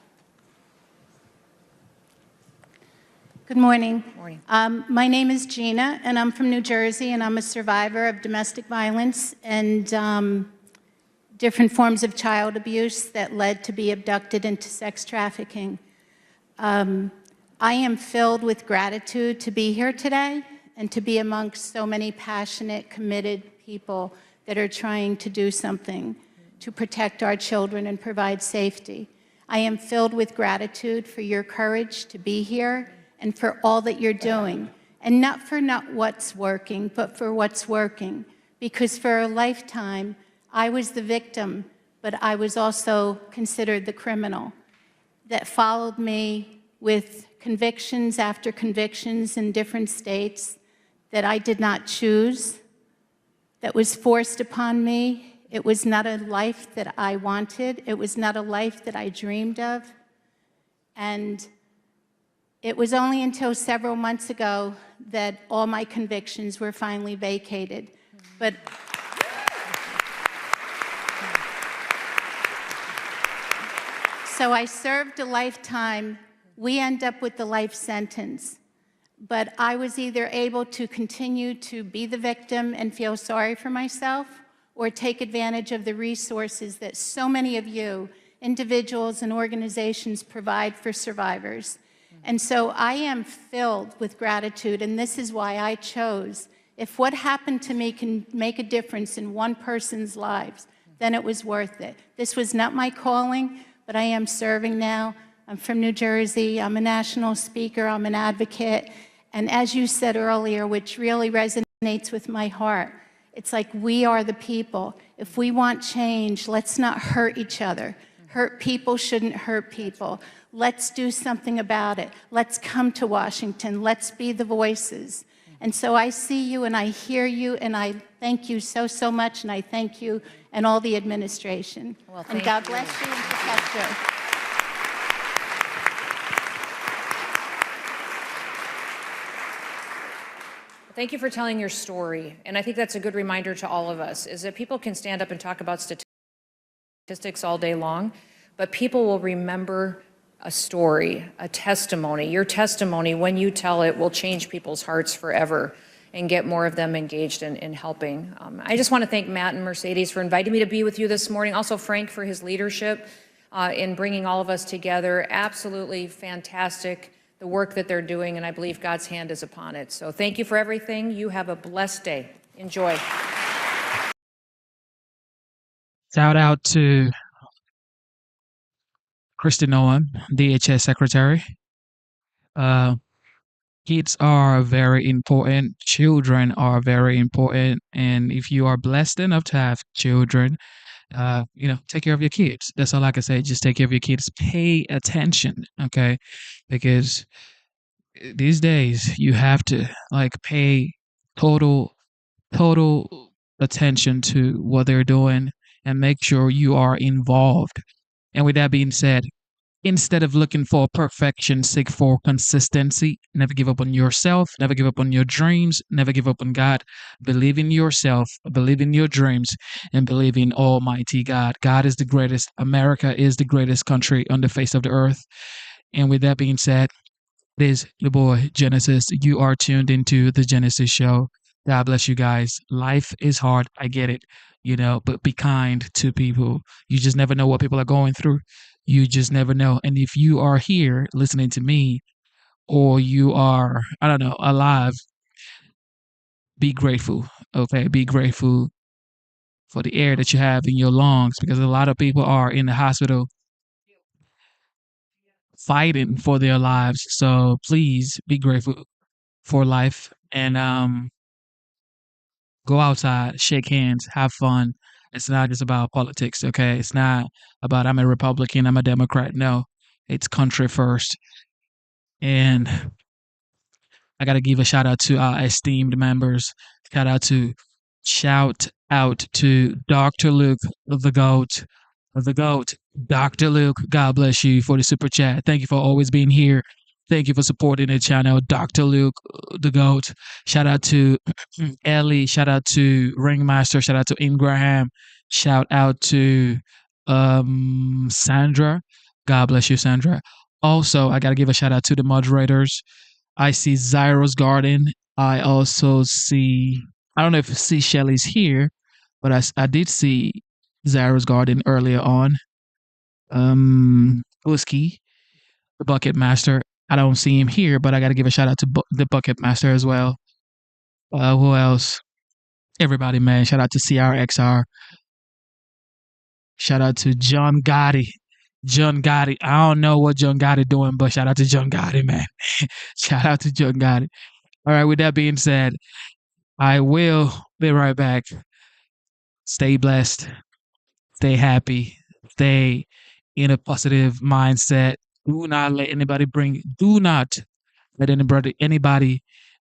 Speaker 19: Good morning.
Speaker 5: Morning.
Speaker 19: My name is Gina, and I'm from New Jersey, and I'm a survivor of domestic violence and different forms of child abuse that led to be abducted into sex trafficking. I am filled with gratitude to be here today and to be amongst so many passionate, committed people that are trying to do something to protect our children and provide safety. I am filled with gratitude for your courage to be here and for all that you're doing. And not for what's working, but for what's working. Because for a lifetime, I was the victim, but I was also considered the criminal that followed me with convictions after convictions in different states that I did not choose, that was forced upon me. It was not a life that I wanted. It was not a life that I dreamed of. And it was only until several months ago that all my convictions were finally vacated. But so I served a lifetime. We end up with the life sentence. But I was either able to continue to be the victim and feel sorry for myself or take advantage of the resources that so many of you, individuals and organizations, provide for survivors. And so I am filled with gratitude, and this is why I chose. If what happened to me can make a difference in one person's lives, then it was worth it. This was not my calling, but I am serving now. I'm from New Jersey. I'm a national speaker. I'm an advocate. And as you said earlier, which really resonates with my heart, it's like we are the people. If we want change, let's not hurt each other. Hurt people shouldn't hurt people. Let's do something about it. Let's come to Washington. Let's be the voices. And so I see you and I hear you, and I thank you so, so much, and I thank you and all the administration.
Speaker 5: Well,
Speaker 19: and God bless you and protect you.
Speaker 5: Thank you for telling your story. And I think that's a good reminder to all of us, is that people can stand up and talk about statistics all day long, but people will remember a story, a testimony. Your testimony, when you tell it, will change people's hearts forever and get more of them engaged in helping. I just want to thank Matt and Mercedes for inviting me to be with you this morning. Also Frank for his leadership in bringing all of us together. Absolutely fantastic, the work that they're doing, and I believe God's hand is upon it. So thank you for everything. You have a blessed day. Enjoy.
Speaker 1: Shout out to Kristen Nolan, DHS Secretary. Kids are very important. Children are very important. And if you are blessed enough to have children, take care of your kids. That's all I can say. Just take care of your kids. Pay attention, okay? Because these days you have to pay total attention to what they're doing and make sure you are involved. And with that being said, instead of looking for perfection, seek for consistency. Never give up on yourself. Never give up on your dreams. Never give up on God. Believe in yourself. Believe in your dreams. And believe in Almighty God. God is the greatest. America is the greatest country on the face of the earth. And with that being said, this is your boy, Genesis. You are tuned into the Genesis Show. God bless you guys. Life is hard. I get it, but be kind to people. You just never know what people are going through. You just never know. And if you are here listening to me, or you are, alive, be grateful. Okay? Be grateful. for the air that you have in your lungs, because a lot of people are in the hospital fighting for their lives. So please be grateful for life and go outside, shake hands, have fun. It's not just about politics, okay? It's not about I'm a Republican, I'm a Democrat. No, it's country first. And I got to give a shout out to our esteemed members. Shout out to Dr. Luke, the GOAT, Dr. Luke. God bless you for the super chat. Thank you for always being here. Thank you for supporting the channel, Dr. Luke, the GOAT. Shout out to Ellie. Shout out to Ringmaster. Shout out to Ingraham. Shout out to Sandra. God bless you, Sandra. Also, I got to give a shout out to the moderators. I see Zyro's Garden. I also see, I don't know if see Shelly's here, but I did see Zyro's Garden earlier on. Whiskey, the Bucket Master. I don't see him here, but I got to give a shout out to the Bucket Master as well. Who else? Everybody, man. Shout out to CRXR. Shout out to John Gotti. John Gotti. I don't know what John Gotti doing, but shout out to John Gotti, man. Shout out to John Gotti. All right, with that being said, I will be right back. Stay blessed. Stay happy. Stay in a positive mindset. Do not let anybody bring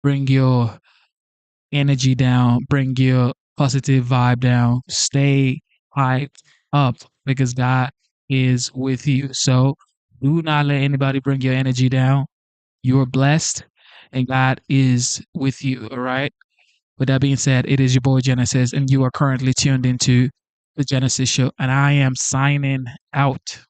Speaker 1: bring your energy down, bring your positive vibe down. Stay hyped up because God is with you. So do not let anybody bring your energy down. You are blessed and God is with you. All right. With that being said, it is your boy Genesis, and you are currently tuned into the Genesis Show, and I am signing out.